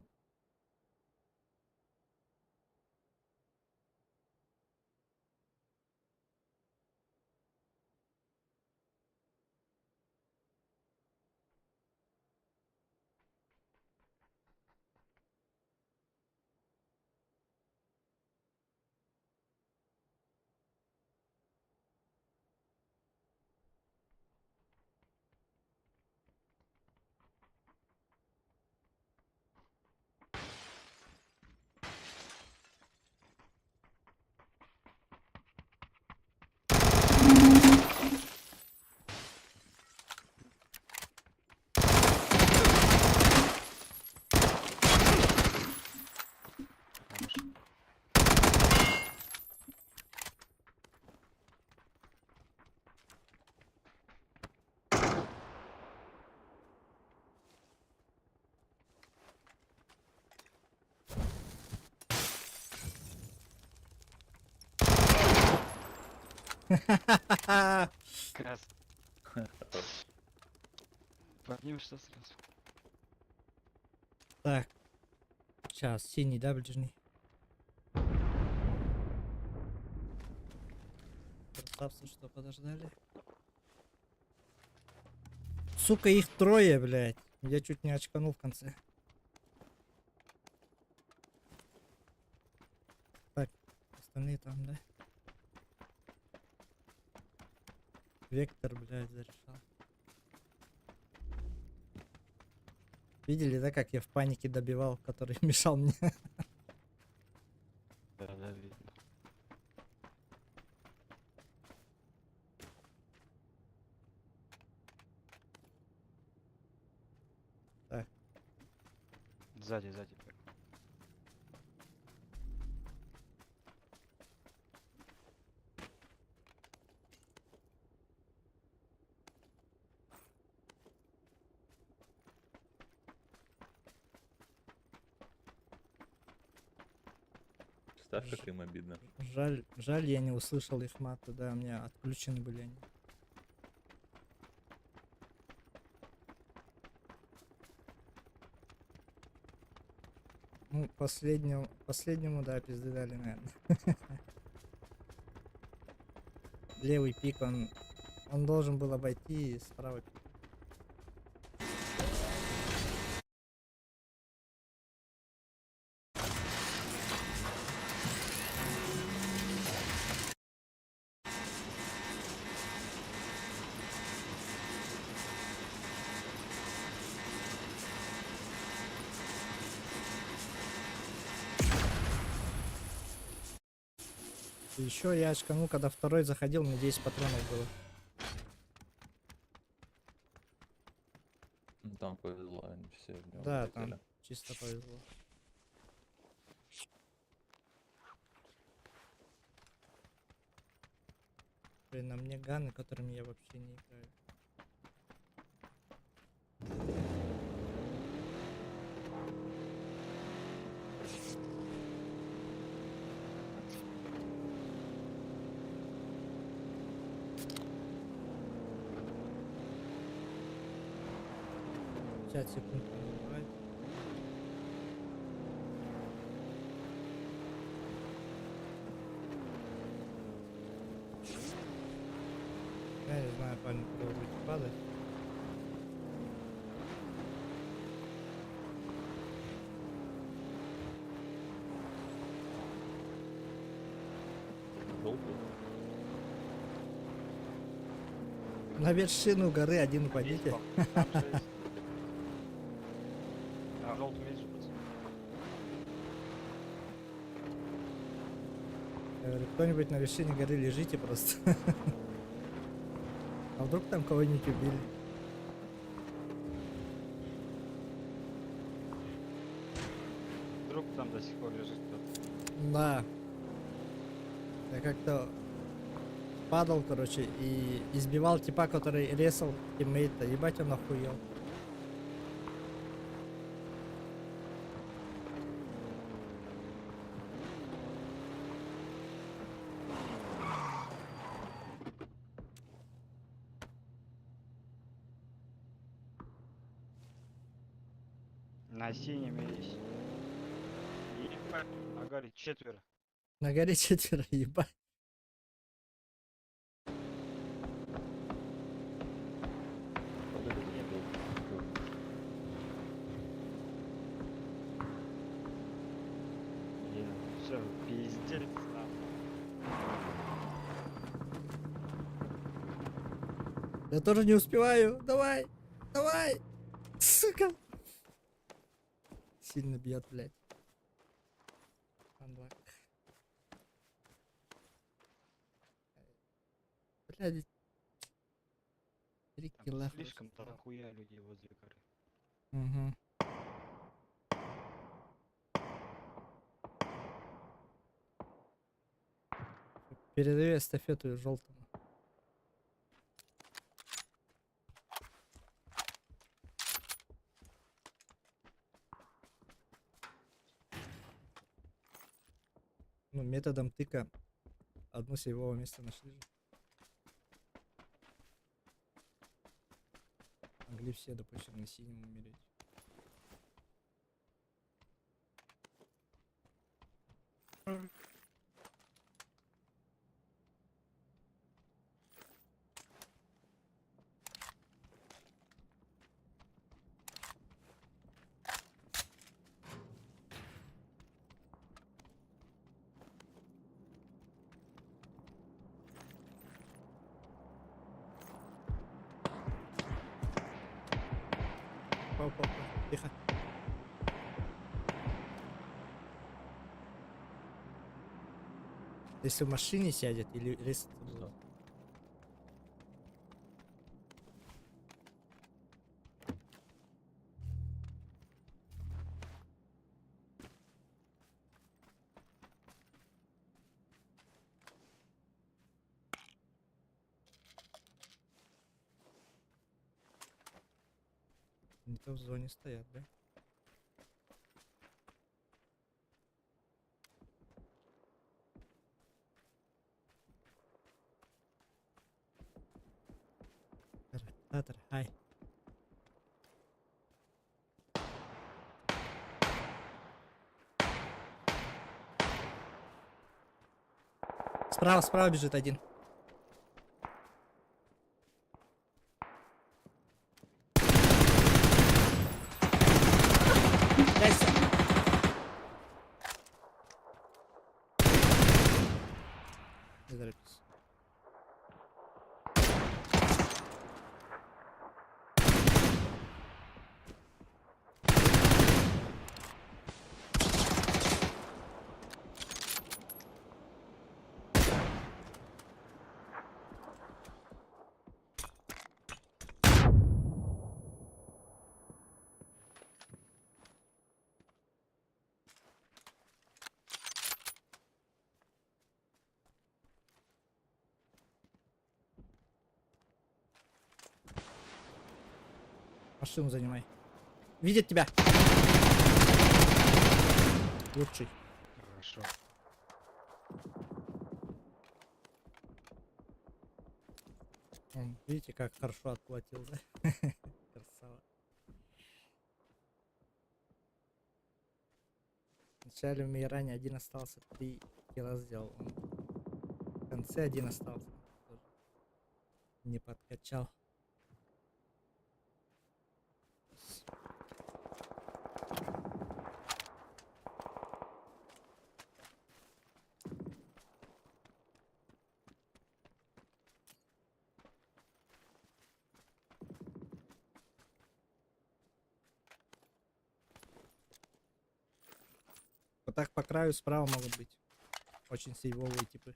Крас. Поднимешься сразу. Так. Сейчас, синий, да, ближний? Красавцы, что подождали. Сука, их трое, блядь. Я чуть не очканул в конце. Так, остальные там, да? Вектор, блядь, зарешал. Видели, да, как я в панике добивал, который мешал мне? Да, да, видно. Так. Сзади, сзади. Ставь, как им обидно. Жаль, я не услышал их маты, да, у меня отключены были они. Ну, последнему, да, пизды дали, наверное. Левый пик, он должен был обойти и справа пик. Еще я очканул, когда второй заходил, мне 10 патронов было. Ну, там повезло, они все в него Да, влетели. там чисто повезло. Блин, на мне ганы, которыми я вообще не играю. Пять секунд пробивает. Я не знаю, парень, куда будет падать. Желтый. На вершину горы один упадите. А, желтый видишь, пацан? Я говорю, кто-нибудь на вершине горы лежите просто. А вдруг там кого-нибудь убили? Вдруг там до сих пор лежит кто-то. Да. Я как-то падал, короче, и избивал типа, который резал тиммейта. Ебать, он охуел. На синем есть. Ебать, на горе 4. На горе 4, ебать. Все, пиздец. Я тоже не успеваю. Давай. Давай. Сука. Сильно бьет, блядь. Unlock. Блядь. 3 килла. Слишком хуя людей возле горы. Угу. Передаю эстафету желтому. Ну, методом тыка одно сейвовое место нашли же. Могли все, допустим, на синем умереть. Пау, тихо. Если в машине сядет или риск. Они-то в зоне стоят, да? Ай. Справа бежит один. Дайся. Не торопись. Машину занимай. Видит тебя. Лучший. Хорошо. Видите, как хорошо отплатил, да? Красава. Вначале в Мейране один остался, 3 килла сделал. В конце один остался. Тоже не подкачал. Вот так по краю справа могут быть. Очень сейвовые типы.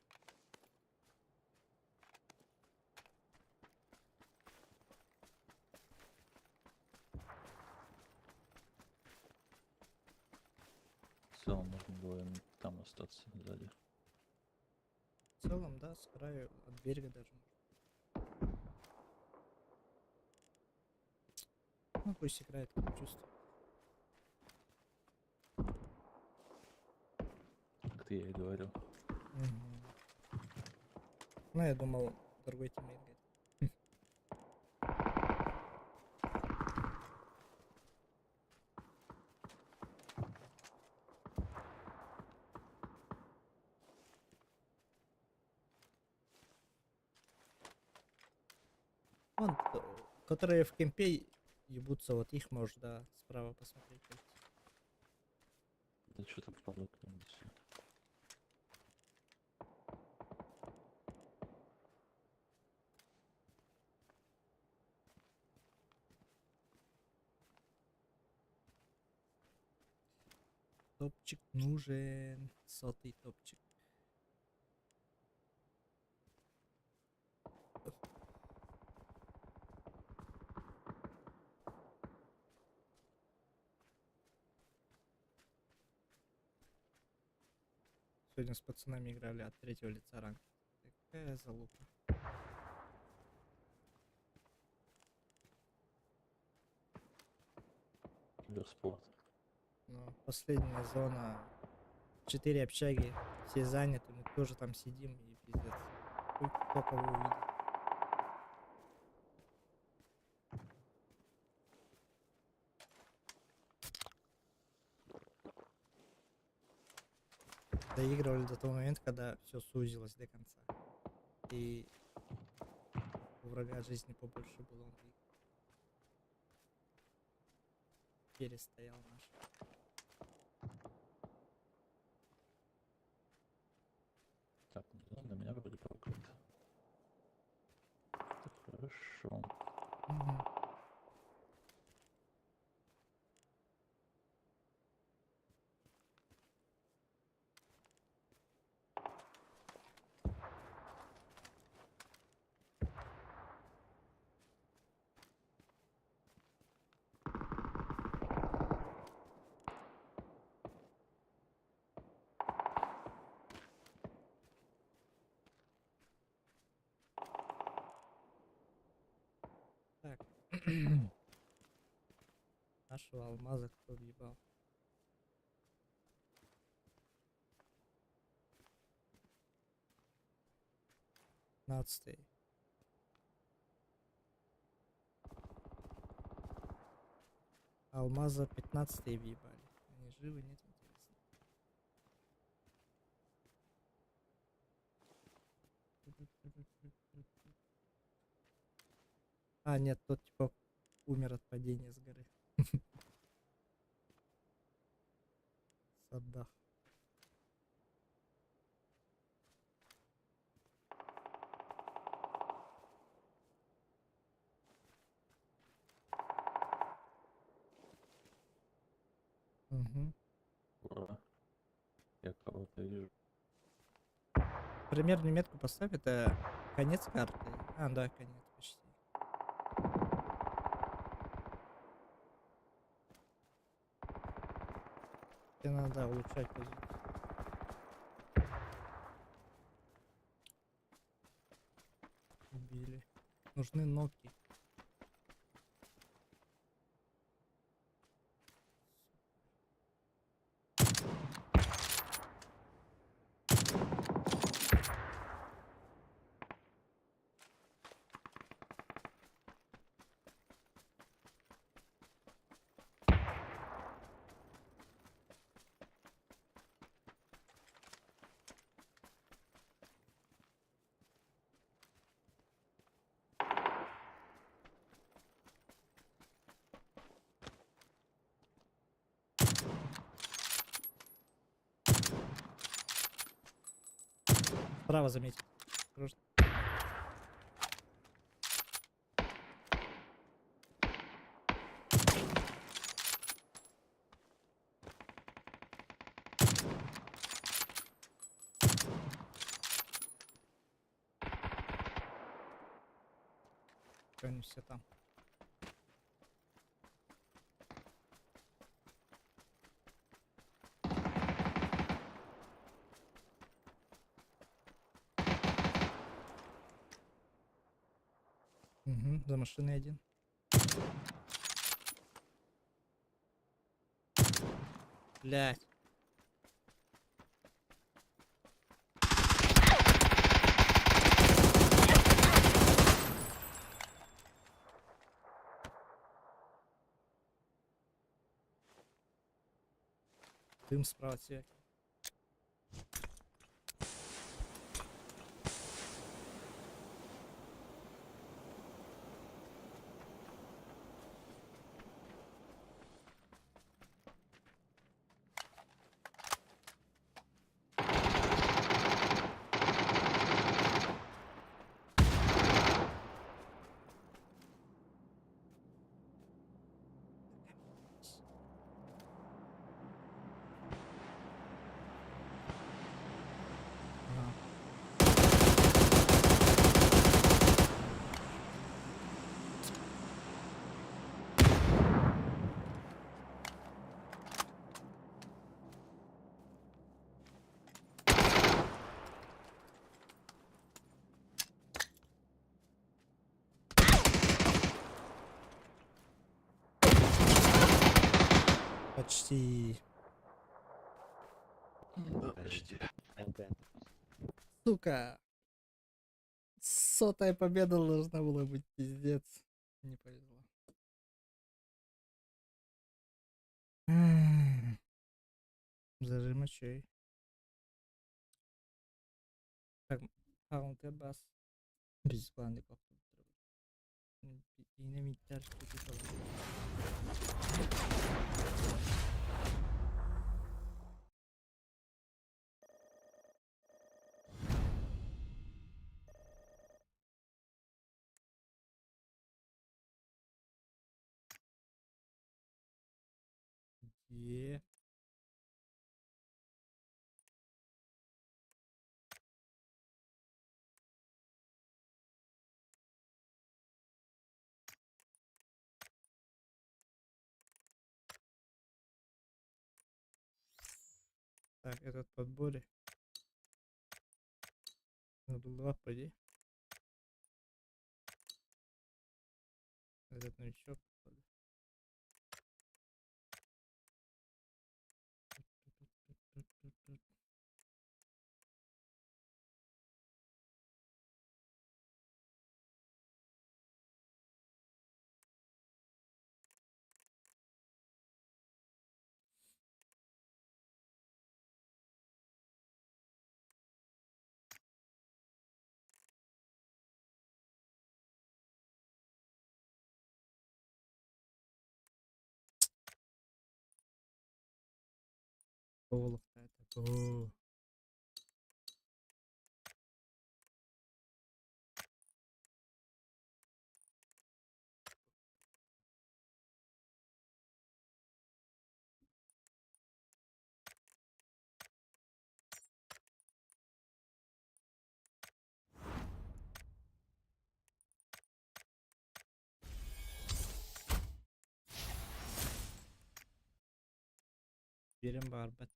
В целом можно было им там остаться сзади. В целом, да, с краю от берега даже. Ну, пусть играет, как чувство. Как ты я и говорил. Ну, я думал, другой тиммейт говорит. Вон, которые в кемпе ебутся, вот их можешь, да, справа посмотреть. Да что там впадок там все. Топчик нужен. 100-й топчик. Сегодня с пацанами играли от 3-го лица ранг. Какая залупа. Киберспорт. Ну, последняя зона. 4 общаги. Все заняты. Мы тоже там сидим и пиздец. Хуй кто кого увидит. Доигрывали до того момента, когда все сузилось до конца. И у врага жизни побольше было, он выиграл. Перестоял наш. Так, ну, на меня вроде прокрыто. Это хорошо. Так. Нашего алмаза кто въебал? Пятнадцатый. Алмаза 15-й въебали. Они живы, нет, интересно. А, нет, тот типа умер от падения с горы. Саддах. Угу. Ура. Я кого-то вижу. Примерную метку поставь, это конец карты. А, да, конец почти. Тебе надо улучшать позицию. Убили. Нужны ноги. Справа заметь. Осторожно. Что они все там? Угу, за машиной один. Блять. Дым справа от тебя. Ага. Почти. Сука. Сотая победа должна была быть, пиздец. Не повезло. Зажим очей. Так, хаунт бас. Бесплатный походу. Динамиттер kötü falan. Ye. Так, этот в подборе. Надо было 2 поди. Этот новичок. походу. Оловка это. О. Birim barbet.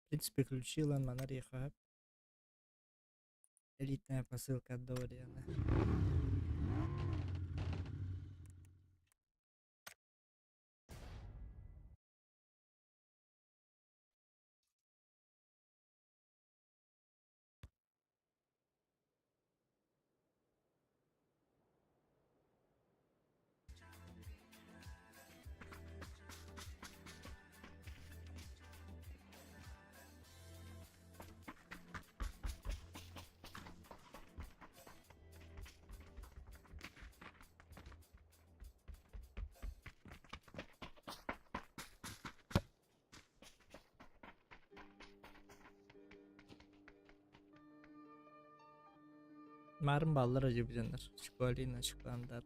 В принципе, ключи Ланманариха. Элитная посылка от Дориана. Марым баллар acı bilenler. Çikolina çıkanlar.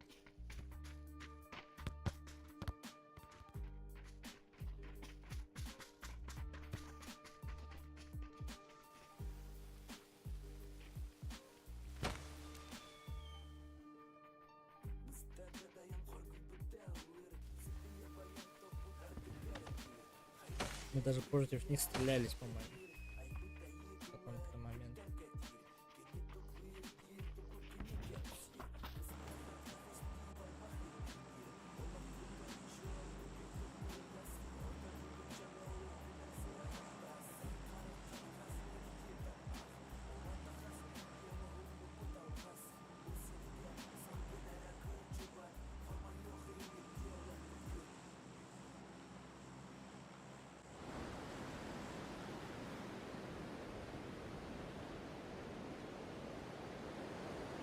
Мы даже против них стрелялись, по-моему. В каком-то момент.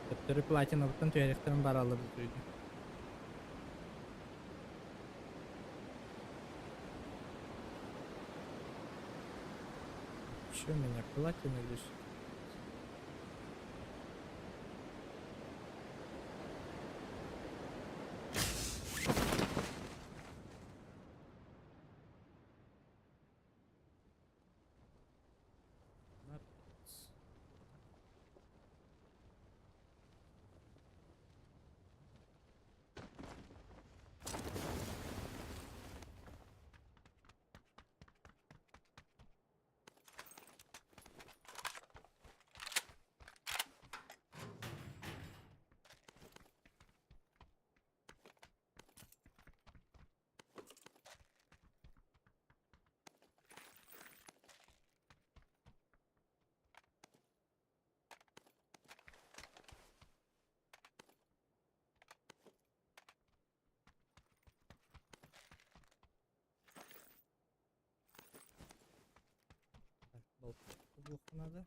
Төптөрү платиновдун туярыктарын бара алабыз үйдө. Чё меня платина лишь? Так, болтик плохо надо.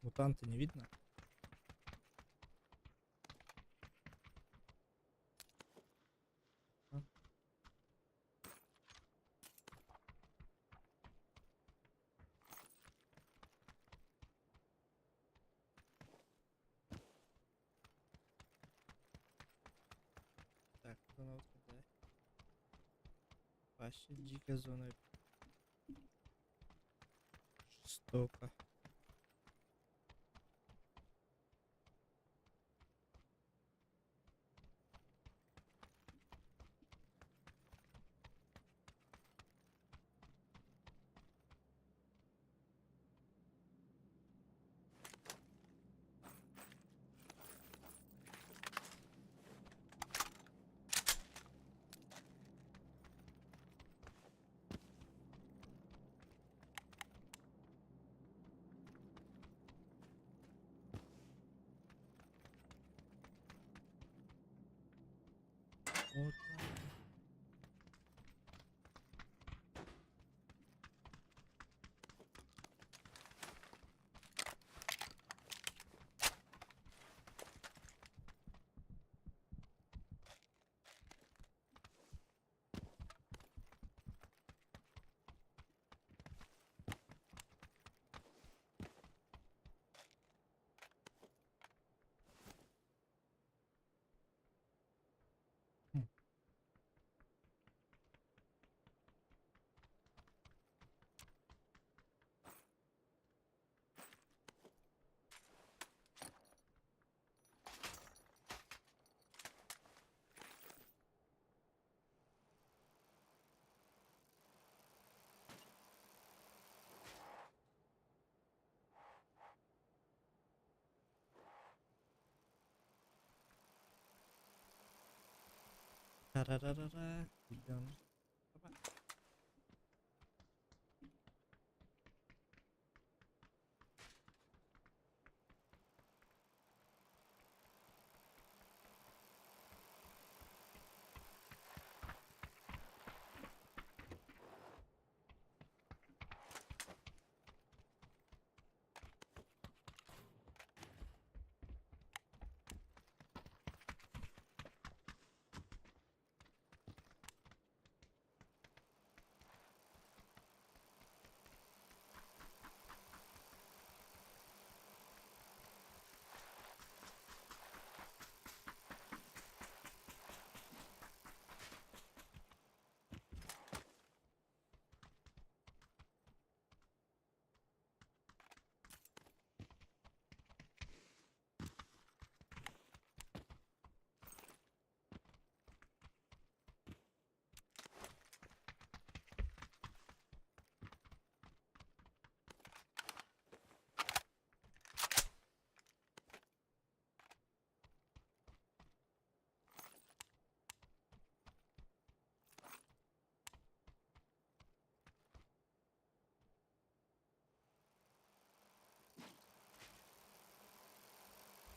Мутанта не видно. А? Так, зона вот да. Вообще дикая зона. Жестоко. Тарарарара. Идём. Опа.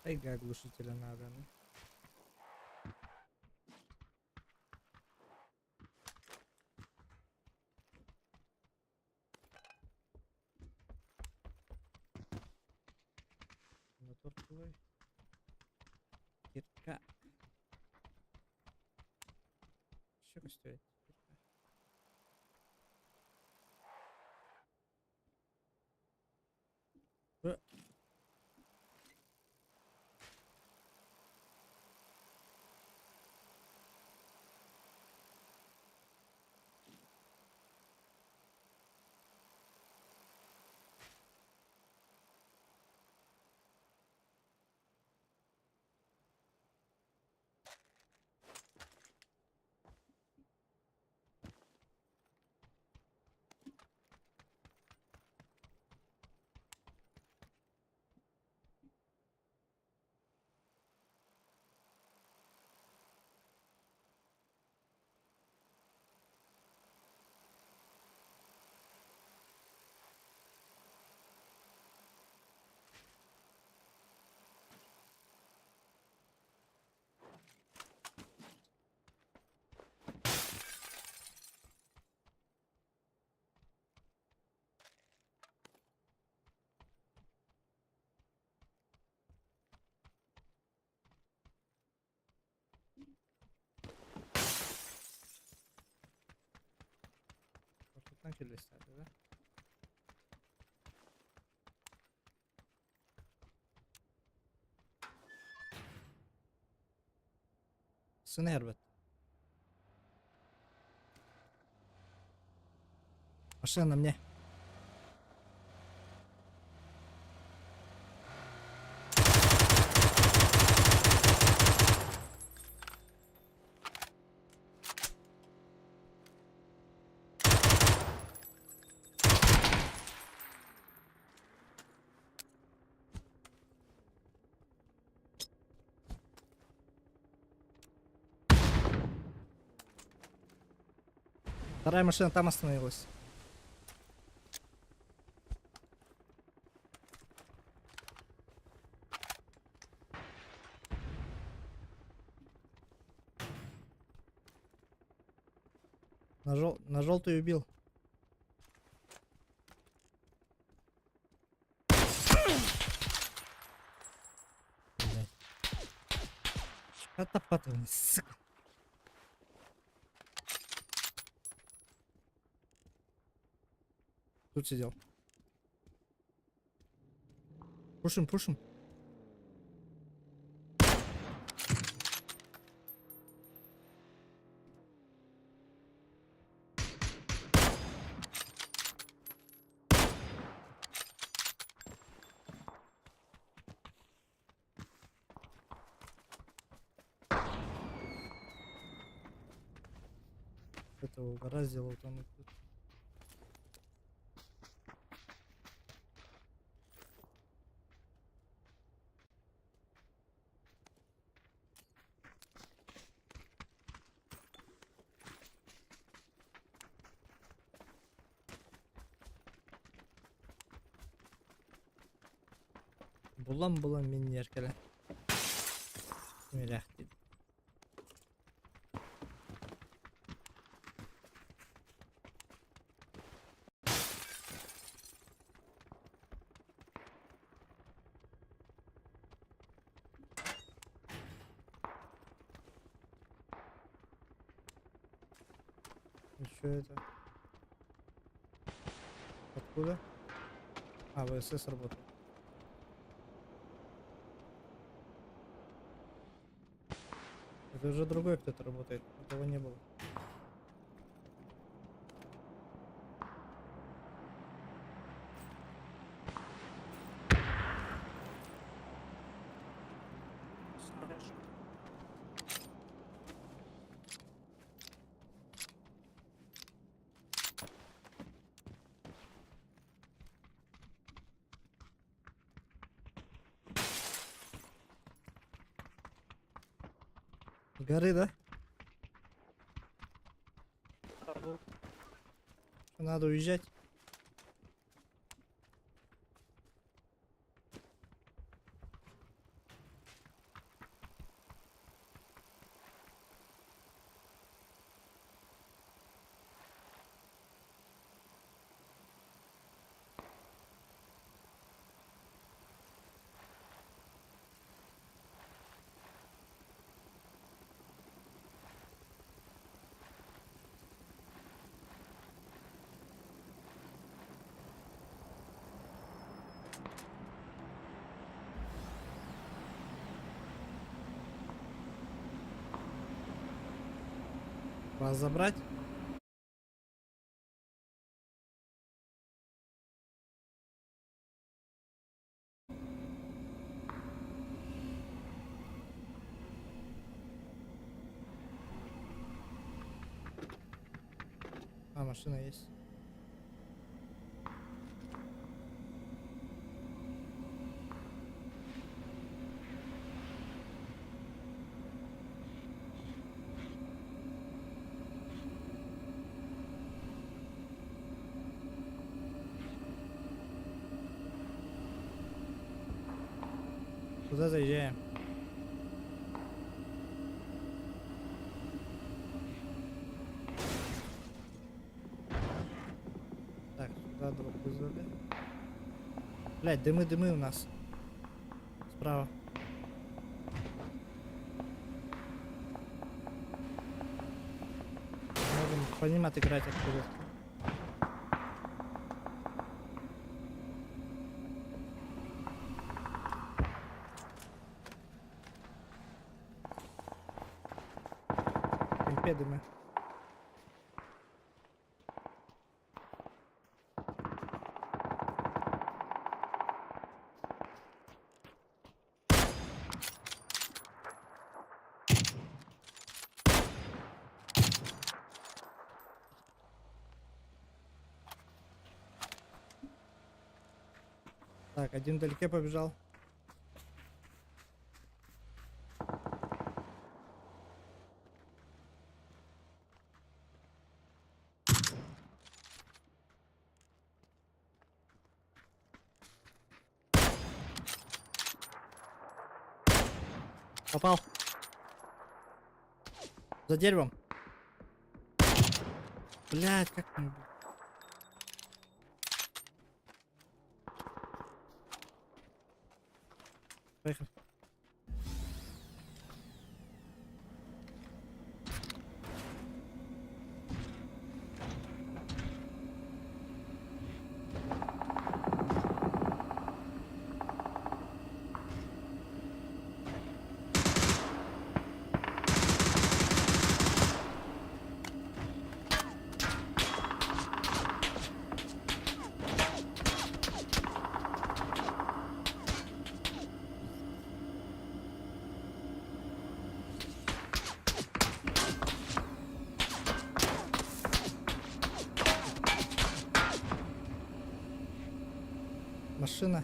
Тайга оглушителя надо. Ну. Мотор твой. Кирка. Что стоит? Кирка. Начали листать, да? Синервет. Машина мне. Вторая машина там остановилась. На желтую убил. Блядь. Это патрон, сука. Тут сидел. Пушим, пушим. Этого угораздило утонуть тут. Булам мен еркеле. Мелях дейді. И что это? Откуда? А, ВСС работает. Это уже другой кто-то работает. Этого не было. С горы, да? Надо уезжать. Вас забрать? А, машина есть. Куда заезжаем? Так, сюда дроп вызвали. Блять, дымы у нас. Справа. Можем понимать играть откуда. Торпедами. Так, один вдалеке побежал. Попал. За деревом. Блядь, как мне... Поехали. Машина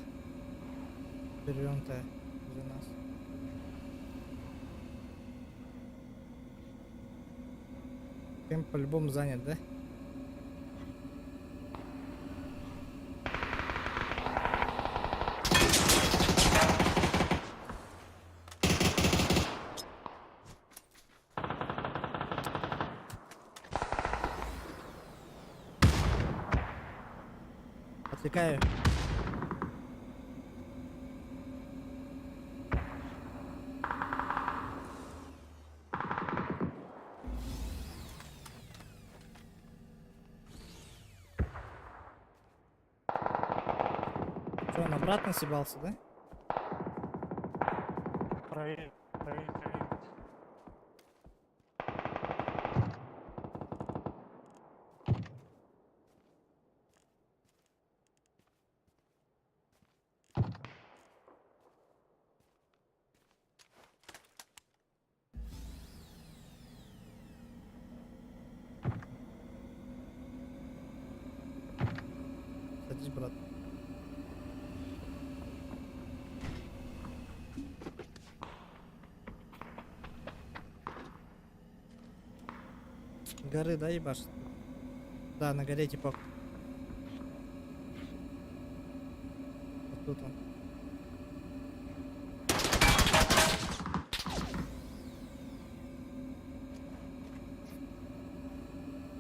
перевернутая за нас. Кемп по-любому занят, да? Стекаю. Что, он обратно съебался, да? Проверь, проверь, проверь. Садись, брат. Горы, да, ебашь? Да, на горе типок. Вот тут он.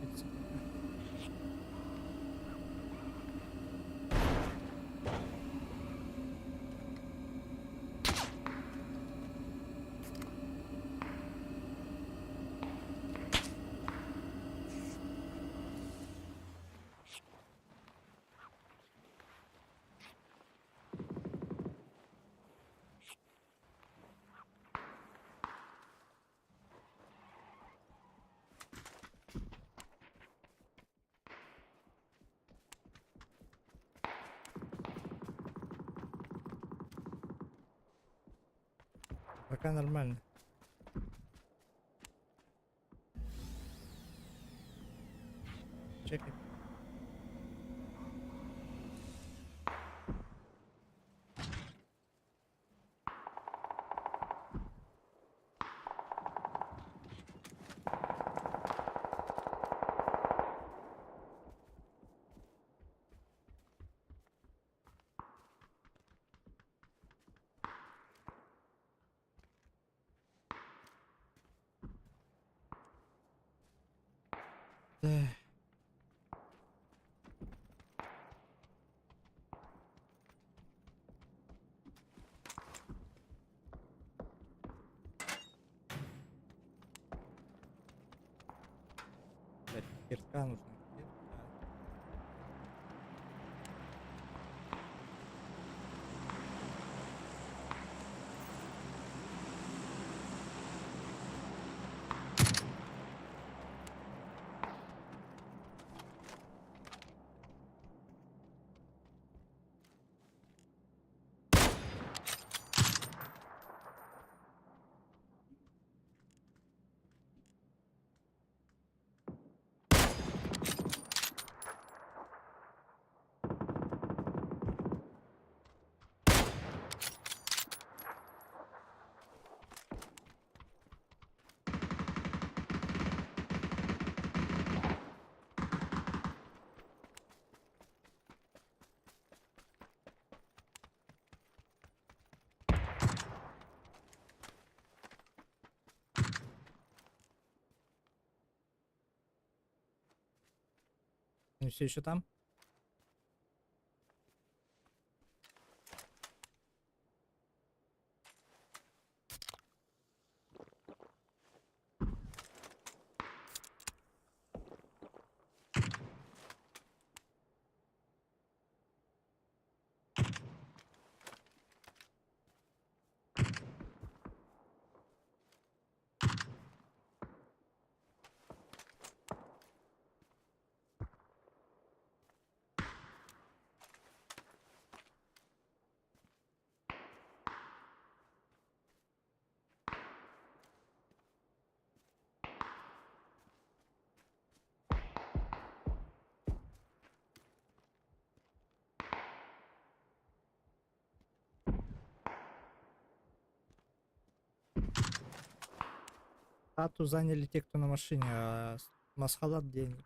Пицца. Пока нормально. Чекай. Да. Блядь, кирка нужна. Кирка. Ну все еще там? Хату заняли те, кто на машине, а Масхалат где они?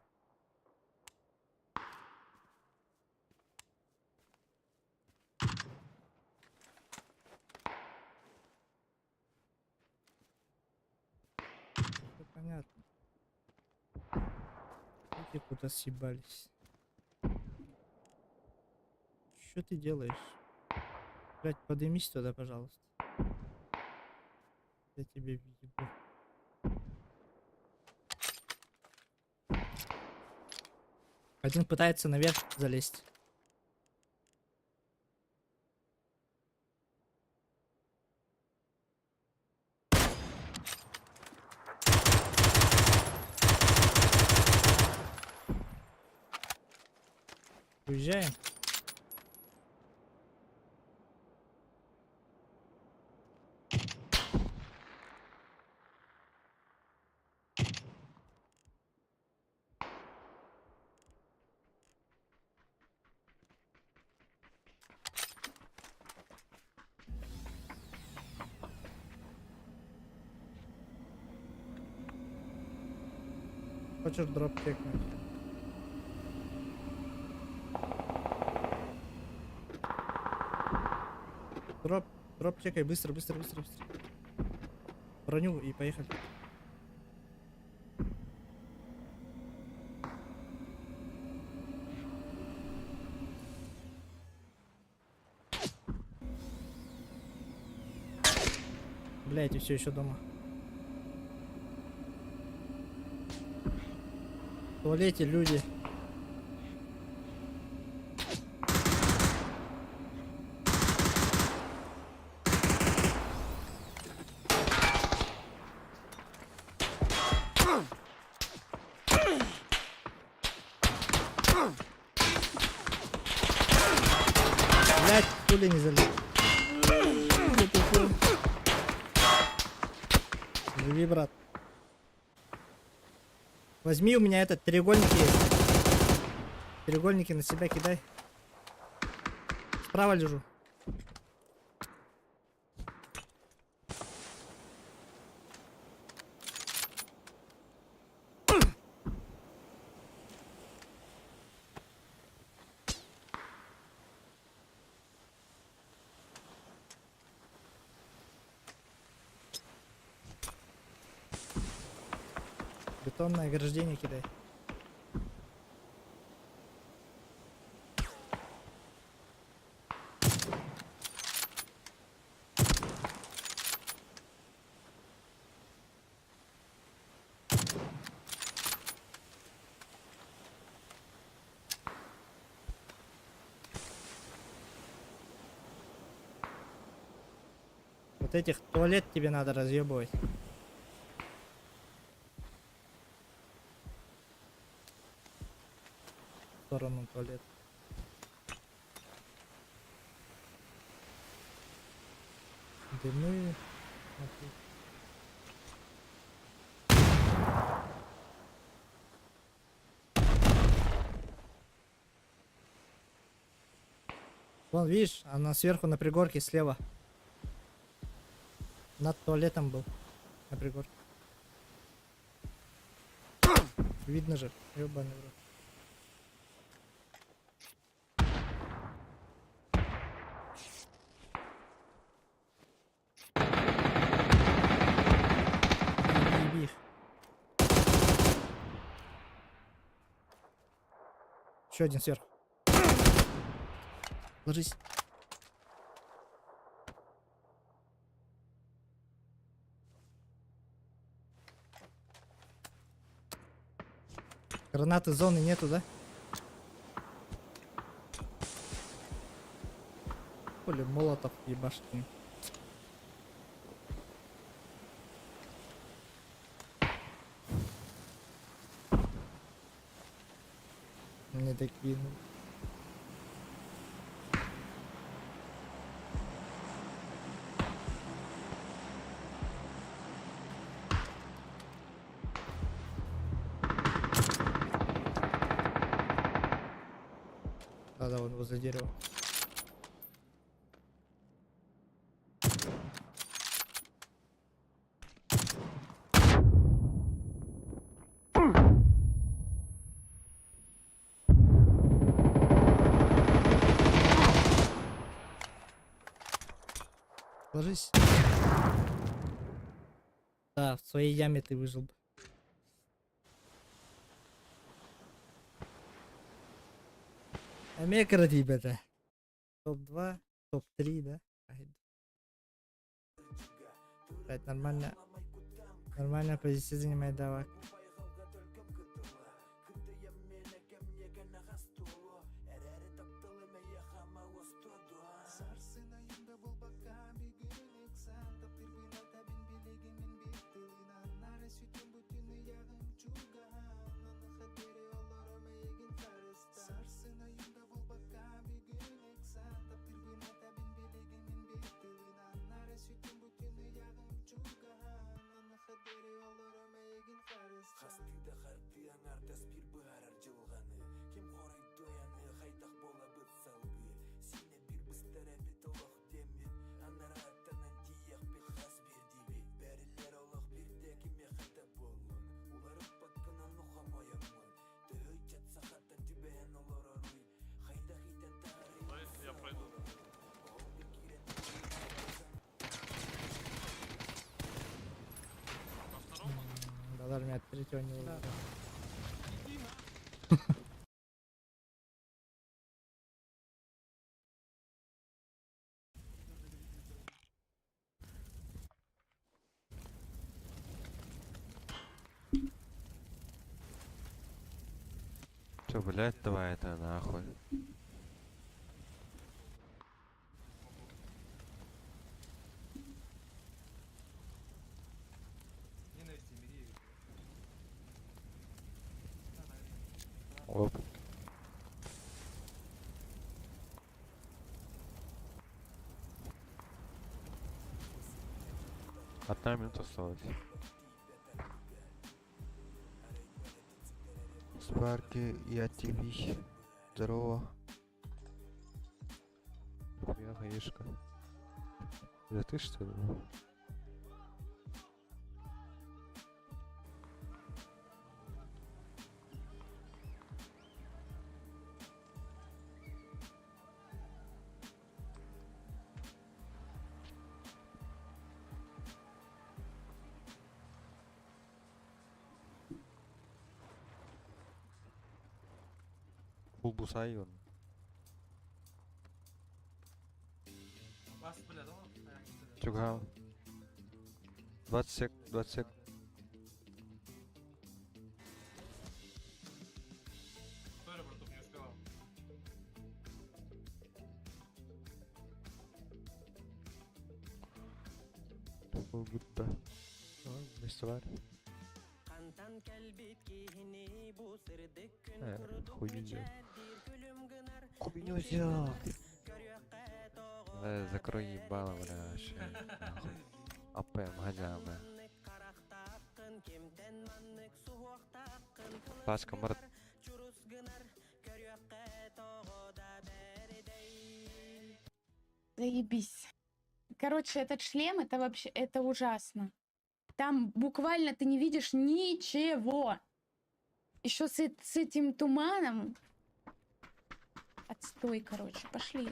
Всё понятно. Эти куда съебались. Что ты делаешь? Блять, поднимись туда, пожалуйста. Я тебе въебу. Один пытается наверх залезть. Уезжаем. Хочешь дроп текнуть? Дроп чекай, быстро. Броню и поехали. Блять, и все еще дома. В туалете люди. Блять, пуля не залез. Живи, брат. Возьми, у меня этот треугольник есть. Треугольники на себя кидай. Справа лежу. Бетонное ограждение кидай. Вот этих туалет тебе надо разъебывать. В сторону туалет. Дымы. Смотри. Вон, видишь, она сверху на пригорке слева. Над туалетом был. На пригорке. Видно же, ёбаный в рот. Еби их. Еще один сверху. Ложись. Гранаты зоны нету, да? Поле молотов ебашит. Не докинул. Да, вон возле дерева. Ложись. Да, в своей яме ты выжил бы. Амекара, ребята. Топ-2, топ-3, да? Блять, нормально. Нормальная позиция занимает Давак. Базар меня от третьего не выбрал. Чё, блядь, давай это нахуй. Оп. Одна минута осталась. Спарки, я ТВ. Здорово. Я гаишка. Это ты что ли? Булбусай он. Чугал. 20 сек, 20 сек. Будто. Мистер. Хуйню. Хуйню сделал. Закрой ебало, бля, вообще. АП, магазин, бля. Пачка, брат. Заебись. Короче, этот шлем, это вообще, это ужасно. Там буквально ты не видишь ничего. Еще с этим туманом. Отстой, короче, пошли.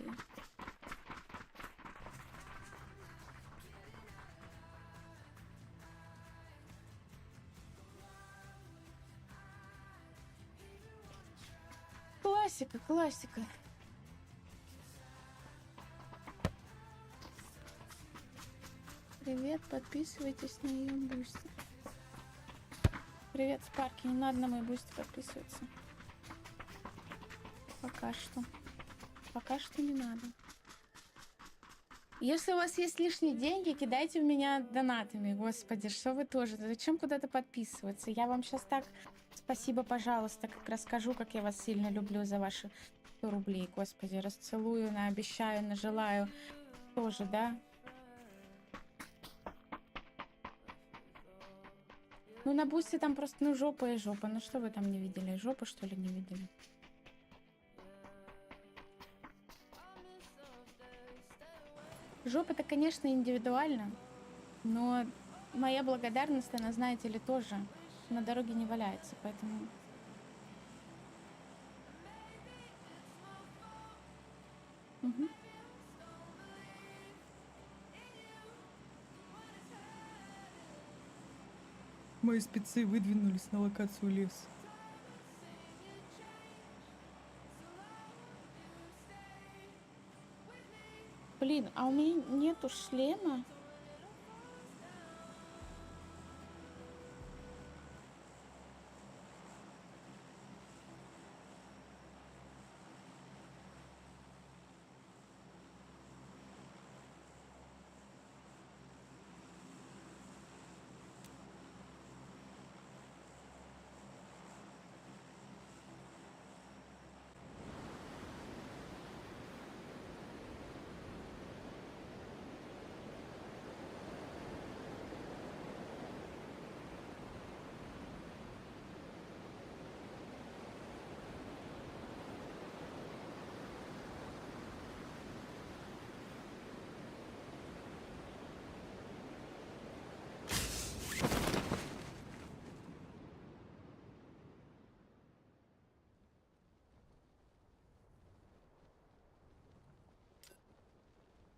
Классика, классика. Привет, подписывайтесь на ее бусти. Привет, Спарки, не надо на мой бусти подписываться. Пока что. Пока что не надо. Если у вас есть лишние деньги, кидайте в меня донатами. Господи, что вы тоже? Зачем куда-то подписываться? Я вам сейчас так, спасибо, пожалуйста, как расскажу, как я вас сильно люблю за ваши 100 рублей. Господи, расцелую, наобещаю, нажелаю. Тоже, да? Ну, на бусте там просто, ну, жопа и жопа. Ну, что вы там не видели? Жопу, что ли, не видели? Жопа-то, конечно, индивидуально, но моя благодарность, она, знаете ли, тоже на дороге не валяется, поэтому... Угу. Мои спецы выдвинулись на локацию лес. Блин, а у меня нету шлема.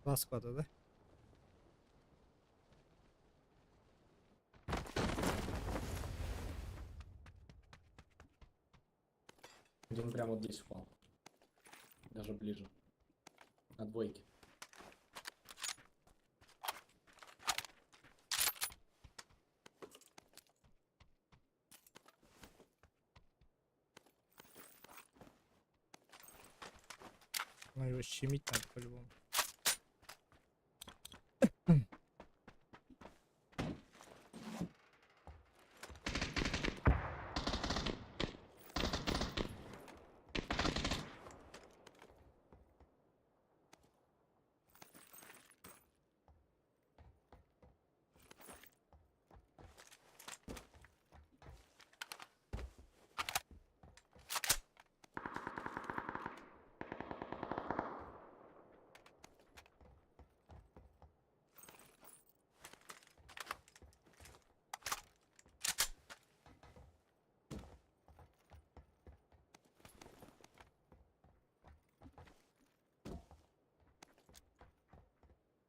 Два склада, да? Один прямо вот здесь упал. Даже ближе. На двойке. Ну его щемить надо по-любому.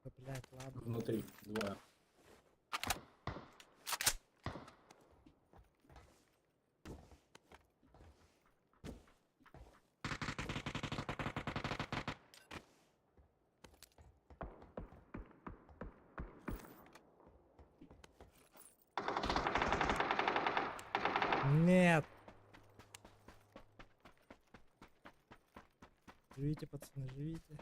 Да, блядь, ладно. Внутри. Двое. Нет. Живите, пацаны, живите.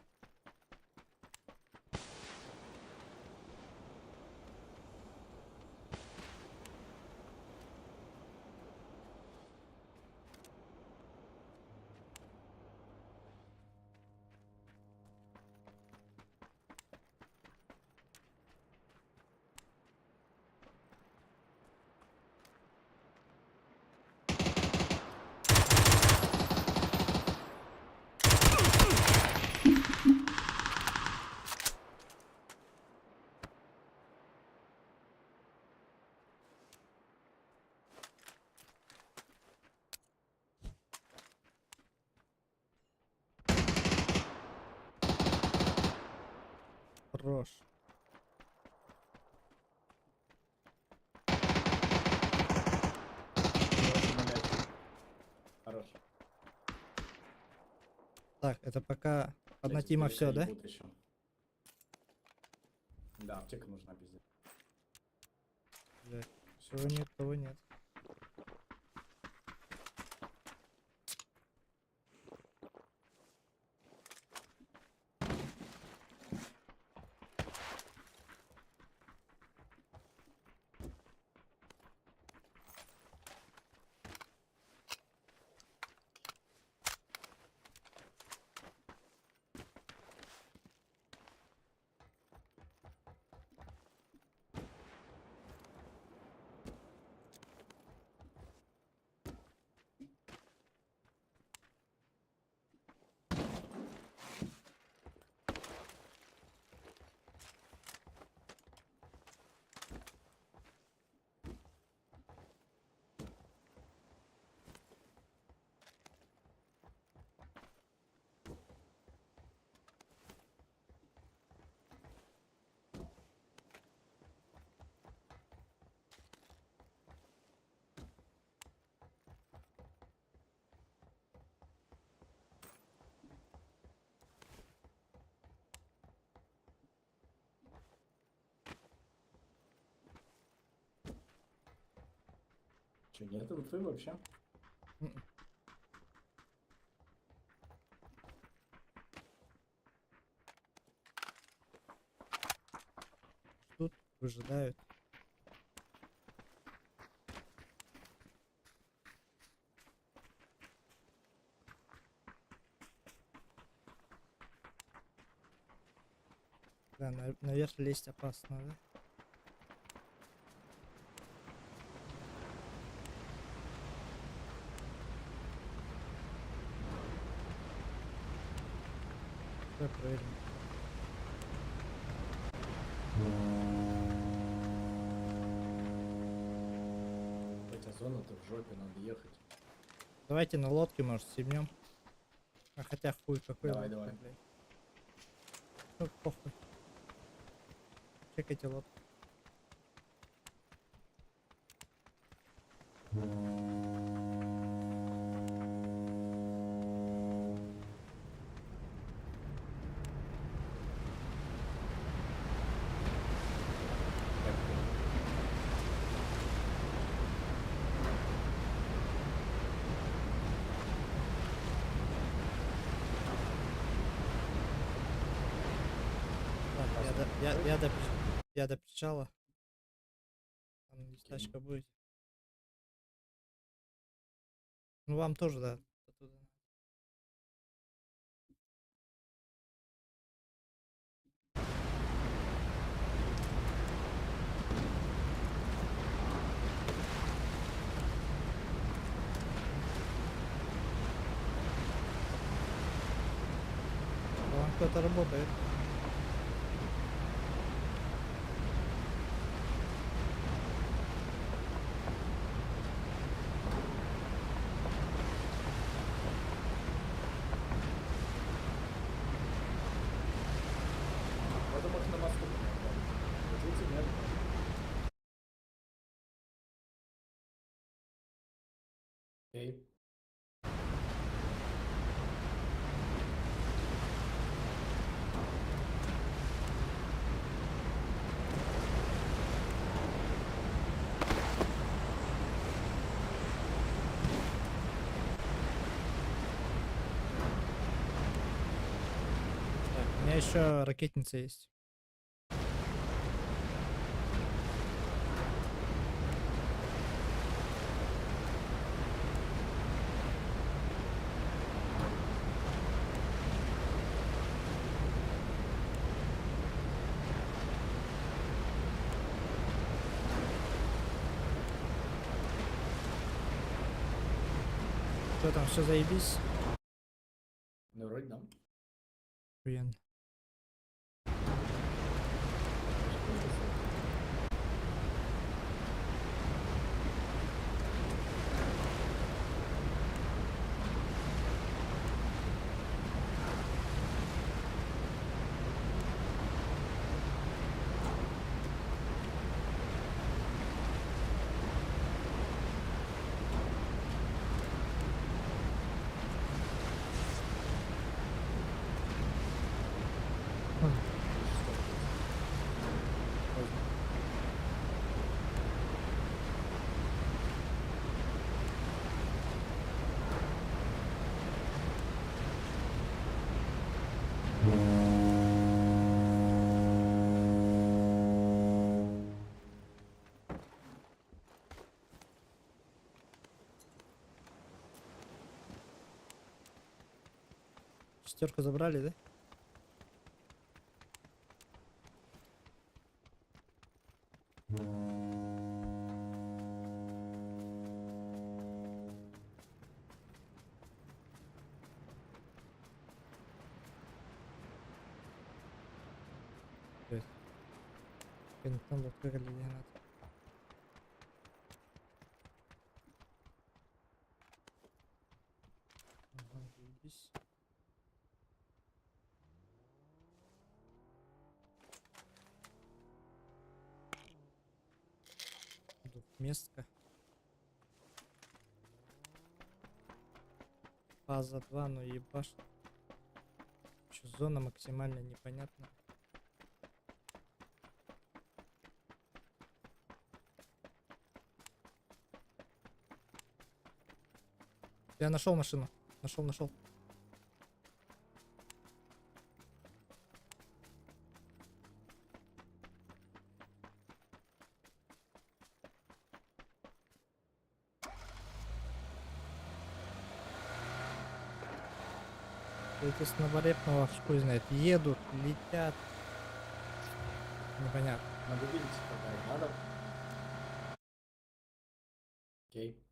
Хорош. Хорош. Так, это пока одна Эти тима далеко все, да? ебут еще. Да, аптека нужна пиздец. Блядь, всего нет, того нет. Че, нет инфы вообще? Мгм. Тут выжидают. Да, наверх лезть опасно, да? Давай проверим. Хотя зона-то в жопе, надо ехать. Давайте на лодке, может, съебнем. А хотя хуй какой Давай, лодка, давай. блядь. Ну, похуй. Чекайте лодку. Ладно, я до причала. Там здесь тачка будет. Ну вам тоже, да. Оттуда. Там кто-то работает. Потом их на мосту. Хотите, нет? Окей. Так, у меня еще ракетница есть. Что там, все заебись? Ну, вроде да. Охуенно. Шестерку забрали, да? Там лодка координат. Ага, заебись. Двухместка. Фаза 2, ну ебаш. Еще зона максимально непонятна. Я нашел машину. Нашел. Эти сноборепного хуй знает. Едут, летят. Непонятно. Надо видеть, какая надо. Окей.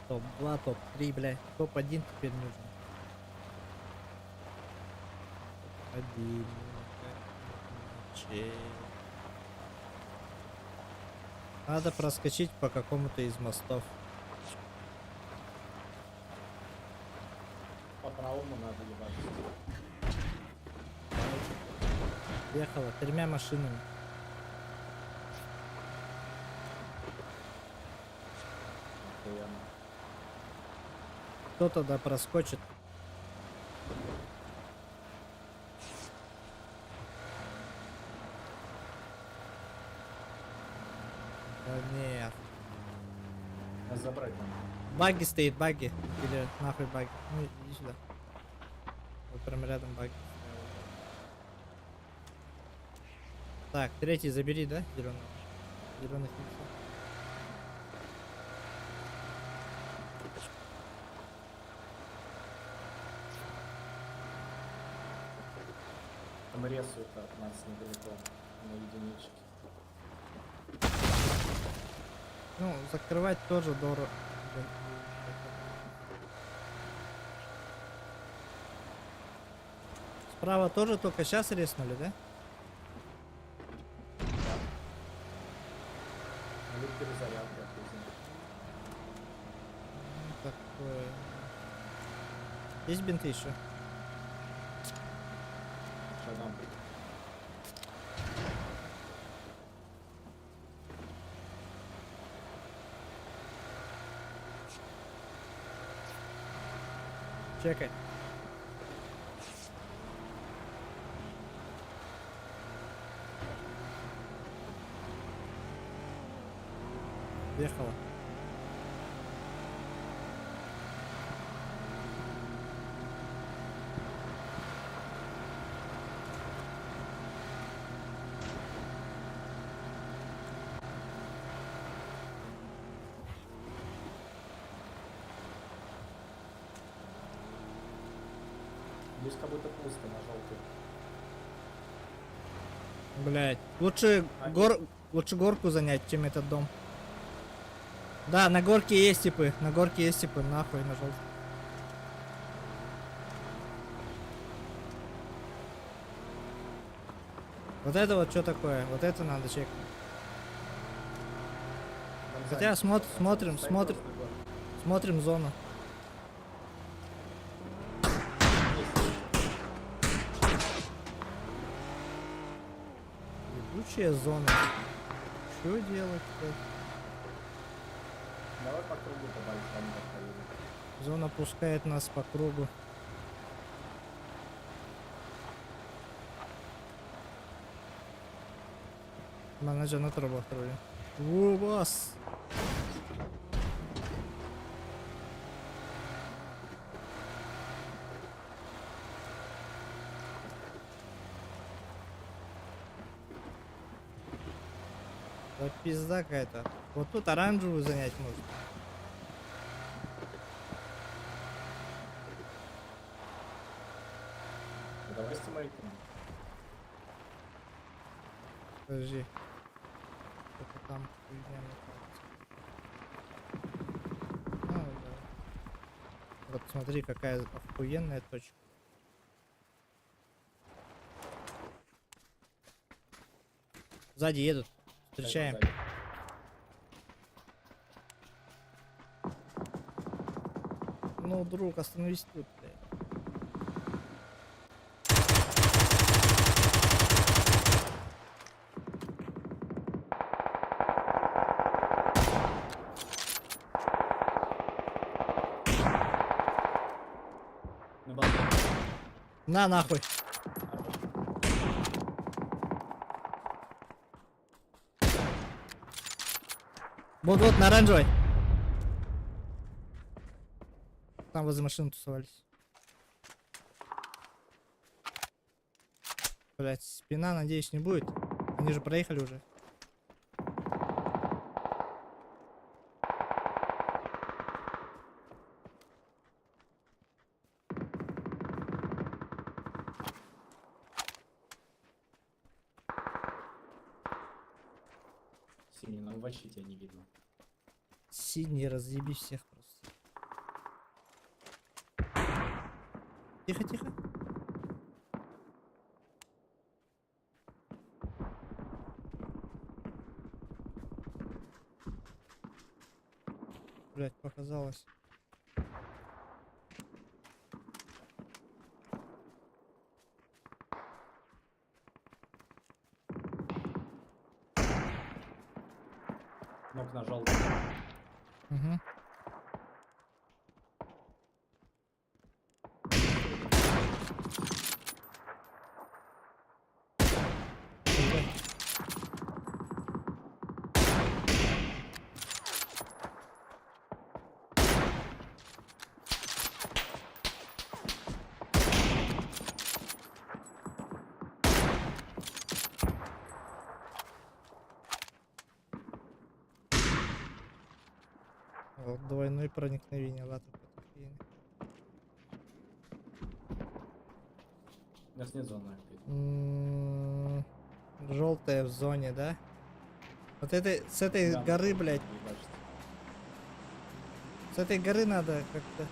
Топ-2, топ-3, блядь. Топ-1 теперь нужен. Топ-1. Надо проскочить по какому-то из мостов. По правому надо ебать. Ехала 3 машинами. Охуенно. Кто тогда проскочит? Да нет. Нас забрать надо. Багги стоит, багги. Или нахуй багги. Ну, иди сюда. Вот прям рядом багги. Так, третий забери, да? Зеленый. Зеленый фиксил. Там рисуют от нас недалеко. На единичке. Ну, закрывать тоже дорого. Справа тоже только сейчас реснули, да? Или перезарядка, отвезем. Такое. Есть бинты еще? Что там? Чекай. Ехала. Здесь как будто пусто на желтый. Блять. Лучше горку занять, чем этот дом. Да, на горке есть типы. На горке есть типы, нахуй на желтый. Вот это вот что такое? Вот это надо чекать. Хотя смотрим зону. Ебучая зона. Что делать-то? Давай по кругу по большому поедем. Зона пускает нас по кругу. Менеджер на трубах тролли. У вас. Да пизда какая-то. Вот тут оранжевую занять можно. Ну, давай стимейтим. Подожди. Что-то там хуйня мне кажется. А, да. Вот смотри, какая охуенная точка. Сзади едут. Встречаем. Ну, друг, остановись тут, блядь. На балконе. На нахуй. Вот, на оранжевой. Там возле машины тусовались. Блять, спина, надеюсь, не будет. Они же проехали уже. Синий, ну вообще тебя не видно. Синий, разъеби всех просто. Тихо, тихо. Блять, показалось. Ног на желтый. Угу. Вот, двойное проникновение, ладно, проникновение. У нас нет зоны опять. Желтая в зоне, да? Вот с этой Да, горы, да, блядь. не бачите. С этой горы надо как-то.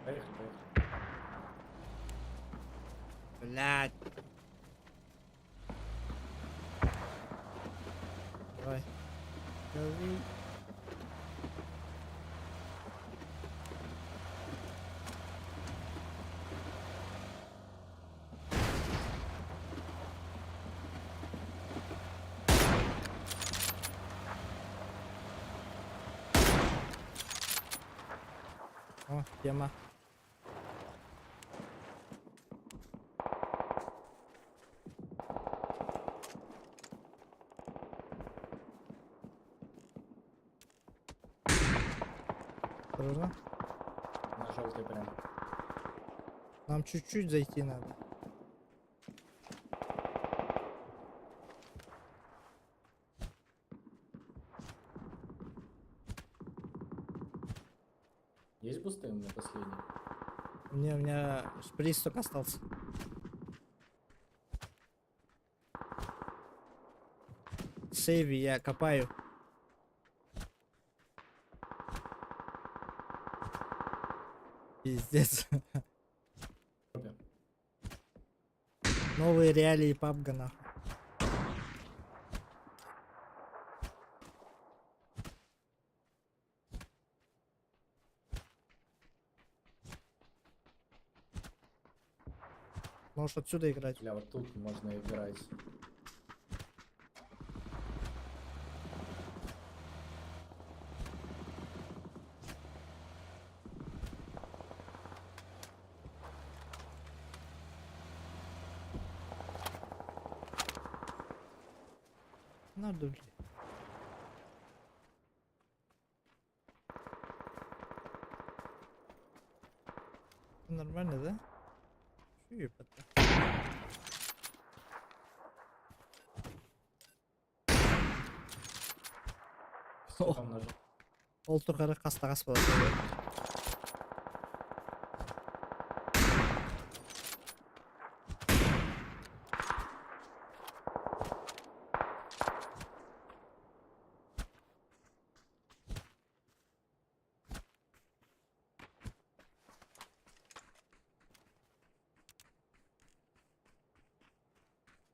Поехали, поехали. Блядь. Давай. Дави. О, тема. Осторожно. На желтый прям. Нам чуть-чуть зайти надо. Есть бусты у меня последний? У меня шприц только остался. Сейви, я копаю. Пиздец. Новые реалии пабга, нахуй. Можешь отсюда играть. Бля, вот тут можно играть. Надо, блин. Нормально, да? Чё ебать-то? Что там нажал? Ол тухары кастагас болот.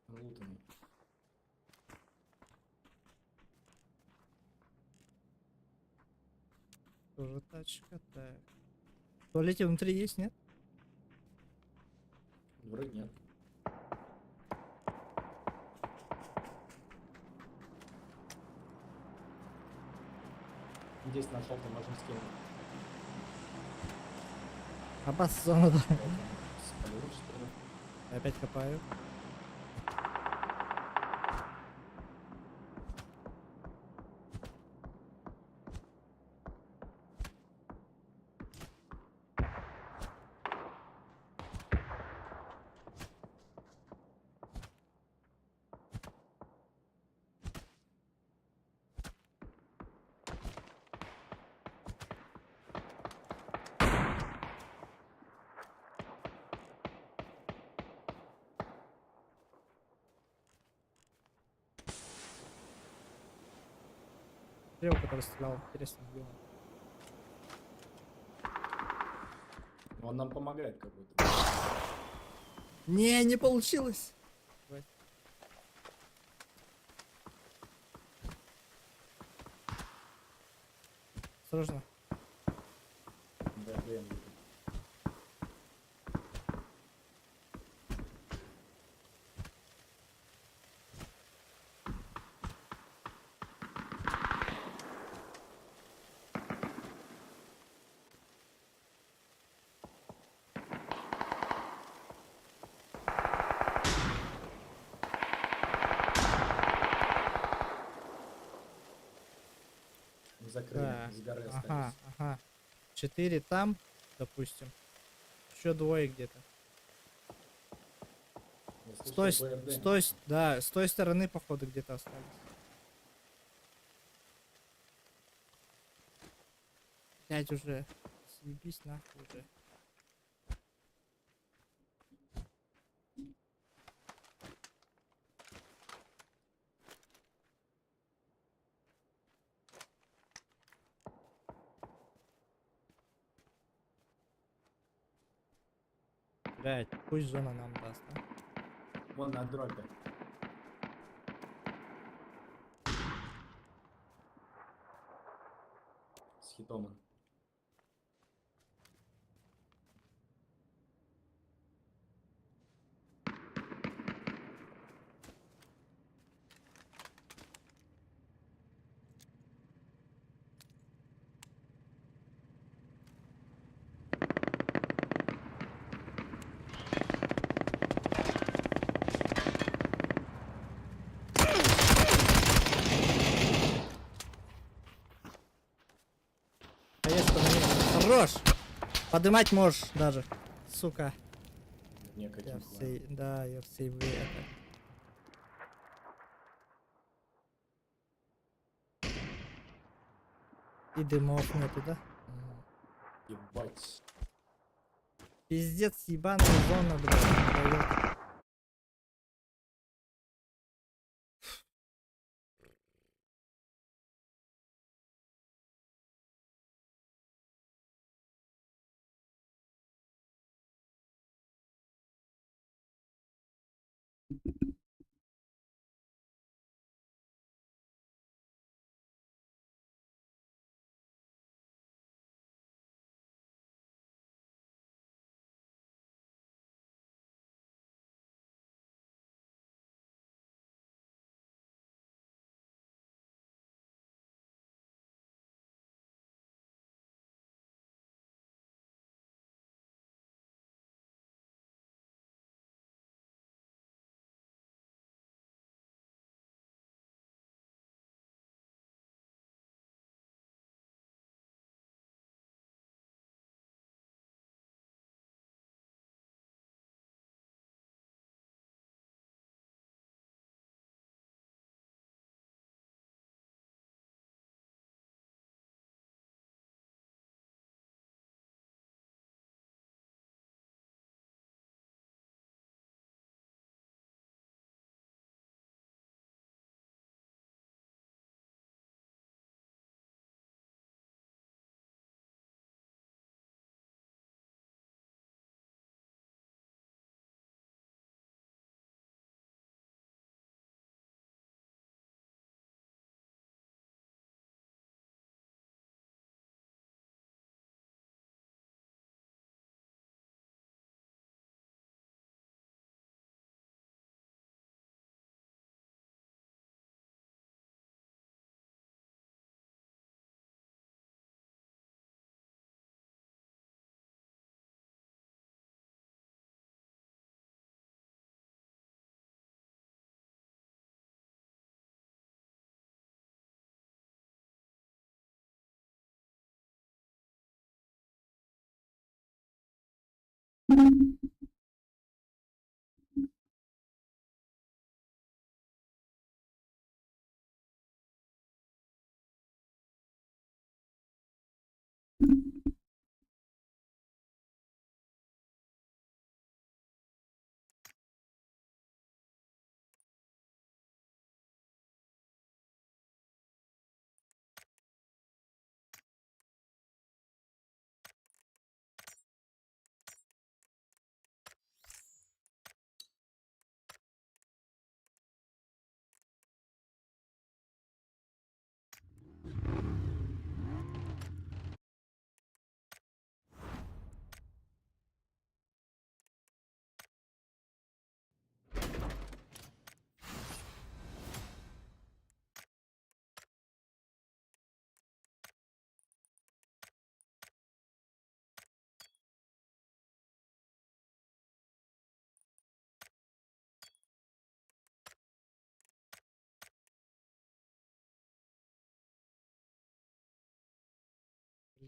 Лутанный. Тоже тачка, так. В туалете внутри есть, нет? Вроде нет. Здесь нашел, то можем скинуть. Обоссано, да. Спалил, что ли? Опять копаю. Стрелка, который стрелял, интересно, где он. Он нам помогает как будто. Не получилось. Давай. Осторожно. Да, блин. Закрыли, Да. с горы Ага, остались. ага. 4 там, допустим. Еще двое где-то. Я С слышал той, БРД. да, с той стороны, походу, где-то остались. Блять, уже. Съебись нахуй уже. Блять, пусть зона нам даст, а? Вон на дропе. С хитом он. Конечно, на меня. Хорош! Подымать можешь даже. Сука. Не, Я каким все, да, я все это. И дымов нету, да? Ебать. Пиздец, ебаная зона, блядь. даёт.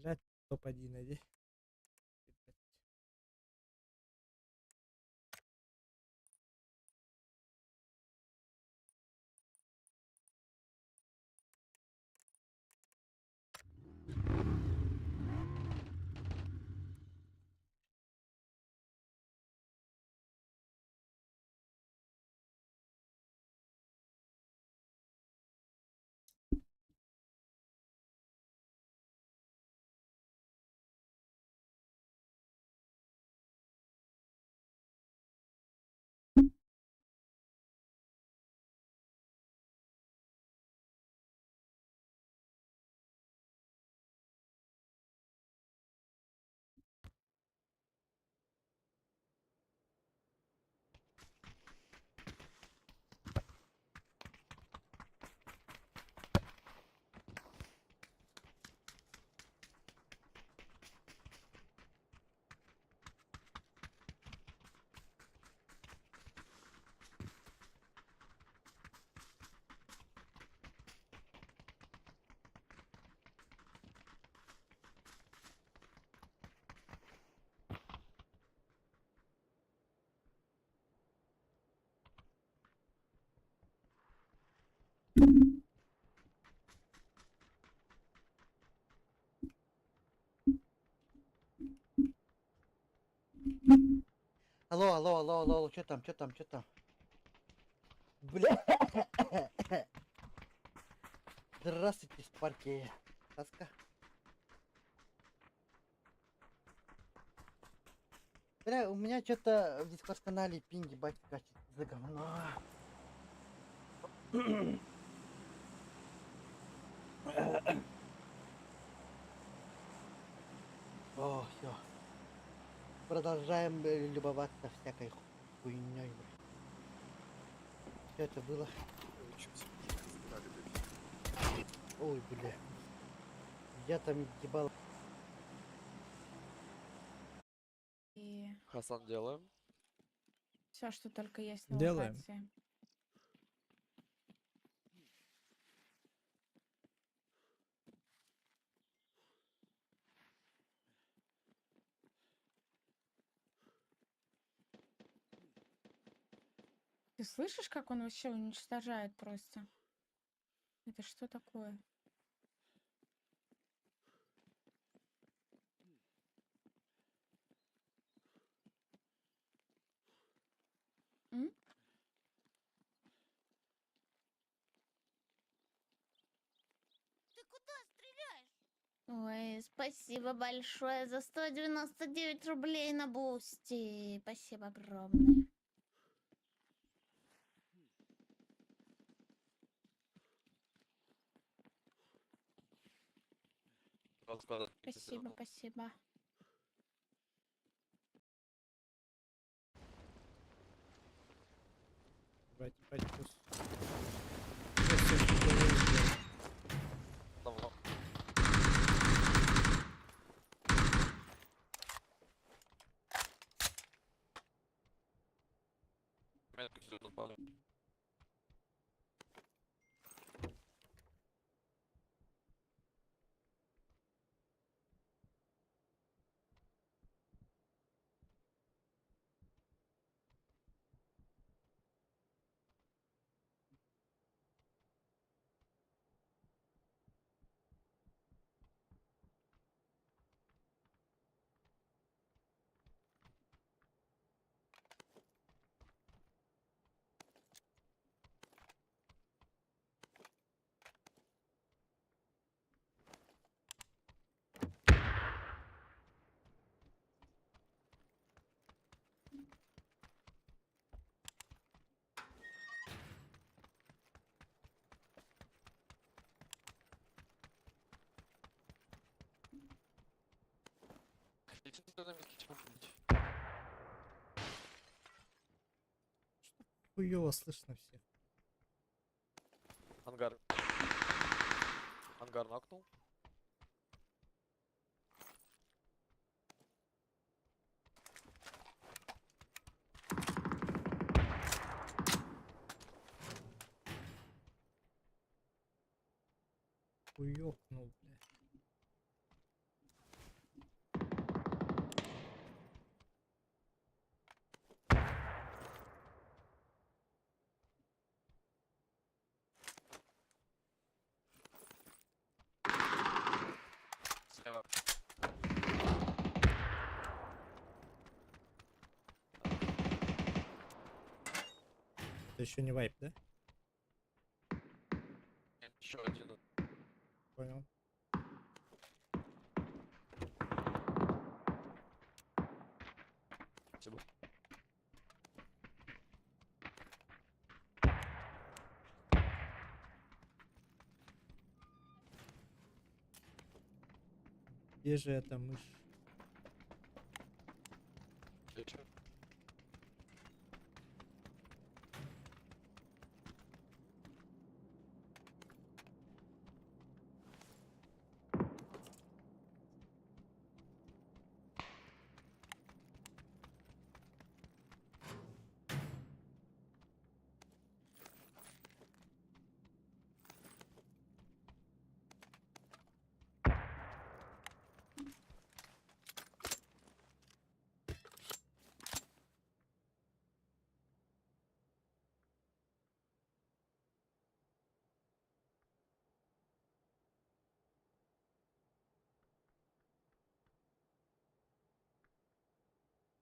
Блядь, топ-1 иди. Алло, алло, алло, алло, что там, что там, что там? Бля. Здравствуйте, Спарки. Таска. Бля, у меня что-то в Дискорд канале пинги бать качает за говно. О, все. Продолжаем любоваться всякой хуйней. Что это было? Ой, бля. Я там ебал. И Хасан, делаем. все, что только есть на Делаем. локации. Ты слышишь, как он вообще уничтожает просто? Это что такое? М? Ты куда стреляешь? Ой, спасибо большое за 199 рублей на бусти. Спасибо огромное. Спасибо, спасибо. Ебать, ебать, пусть. Я всё что делаю, сделаю. Давно. Метку сюда падаю. Хотите на митке побудить? Хуёво слышно всех. Ангар. Ангар накнул. Хуёкнул, блядь. Это еще не вайп, да? Еще один. Понял. Спасибо. Где же эта мышь? Встреча.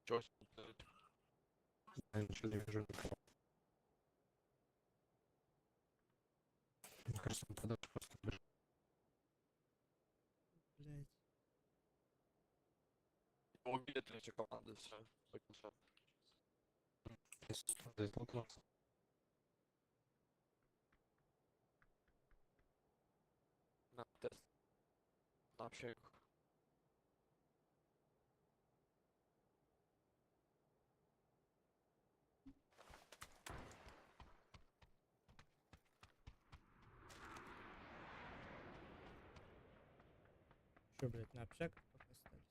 Чё? Я ничего не вижу никого. Мне кажется, он тогда просто бежит. Блять. Убили третью команду, все. Здесь столкнулся. На тест. На общагах. Что, блядь, на общак пока остались?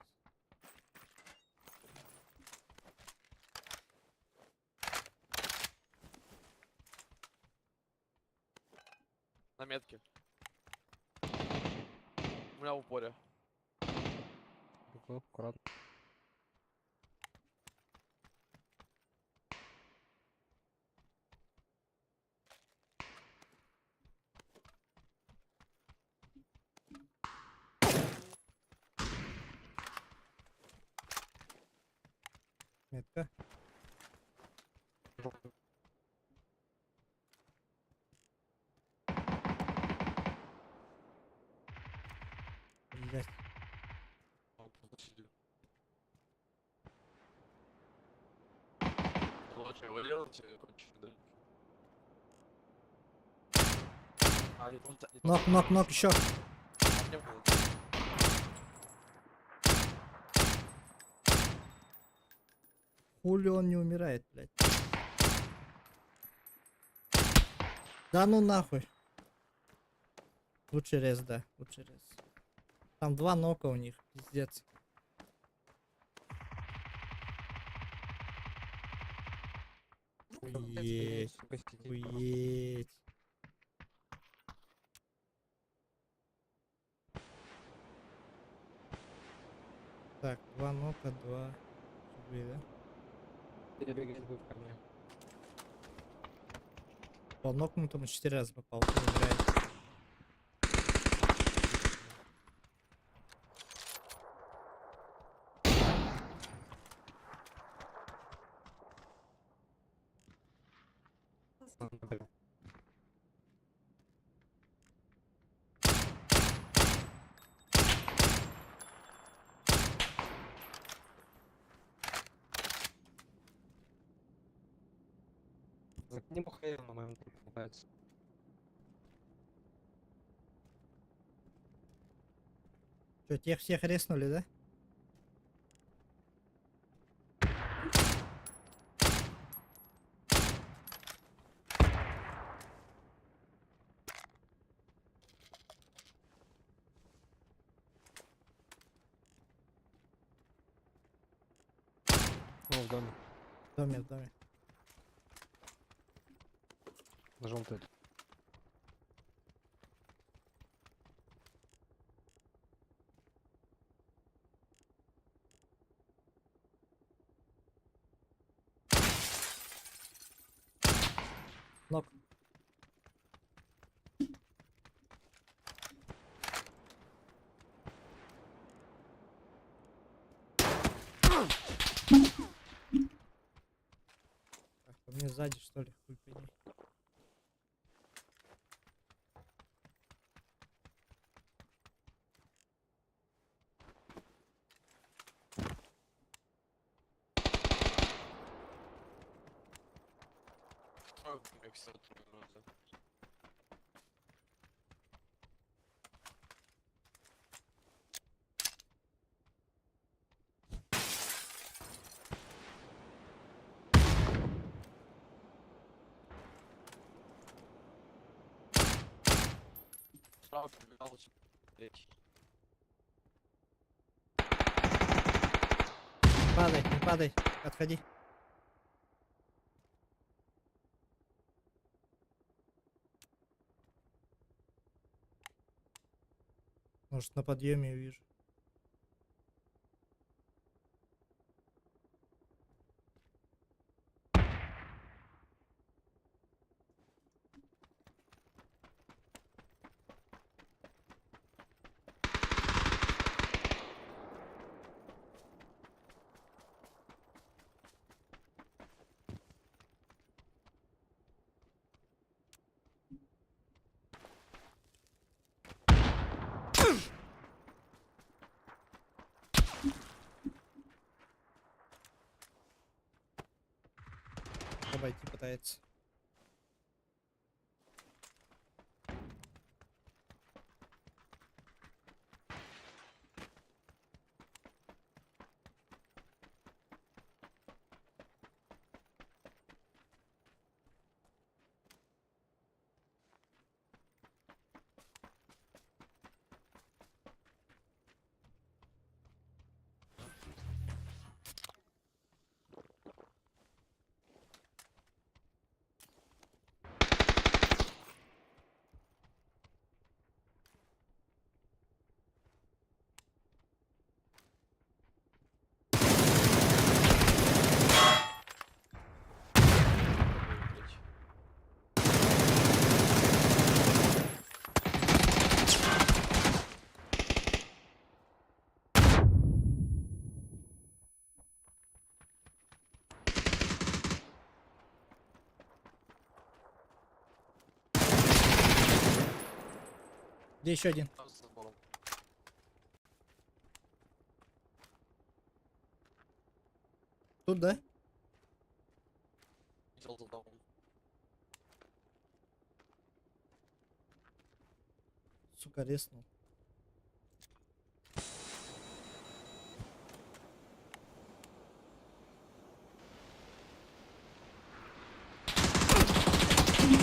На метке. У меня в упоре. Аккуратно. Метка. Блять. Лучше вылил тебе кончик, да? А, не тут, не тут. Нок, еще. Не было. Хули он не умирает, блядь. Да ну нахуй. Лучший рез, да, лучший рез. Там 2 нока у них, пиздец. Охуеть, охуеть. Так, 2 нока, 2 живые, да? Перебегает будет ко мне. По нокнутому 4 раза попал. Не играет. Не бухай, на моем тут попадается. Что, тех всех резнули, да? Ну, в доме. В доме, в доме. На желтый. Нок. Так, по мне сзади, что ли, хуй пойми. Падай, не падай, отходи. Может, на подъеме увижу. Обойти пытается. Где еще один? Тут, да? Сука, резнул.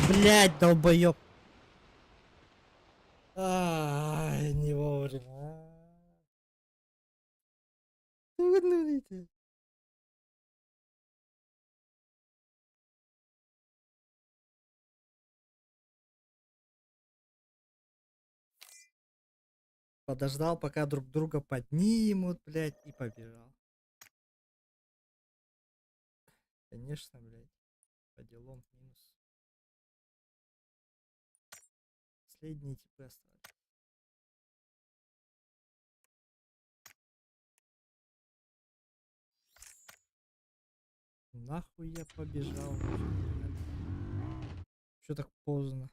Блять, долбоёб. Ай, не вовремя. Угнулите. Подождал, пока друг друга поднимут, блядь, и побежал. Конечно, блядь. По делам минус. Последние типы остались. Нахуй я побежал. Что так поздно?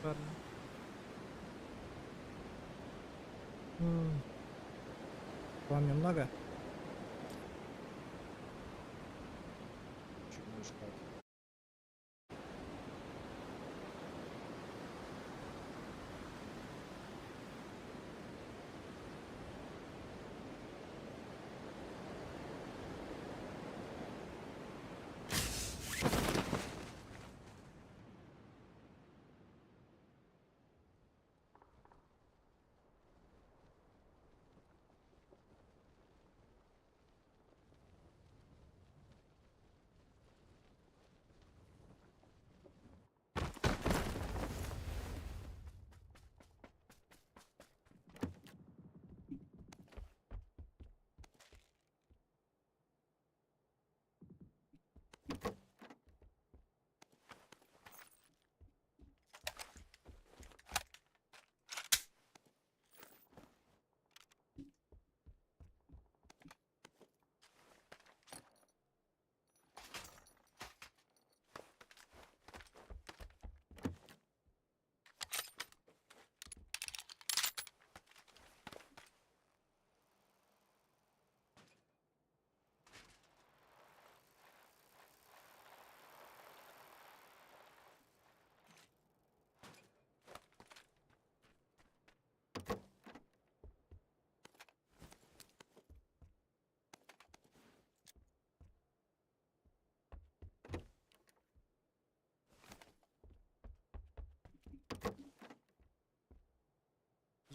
парни. Вам немного? Чуть будешь спать.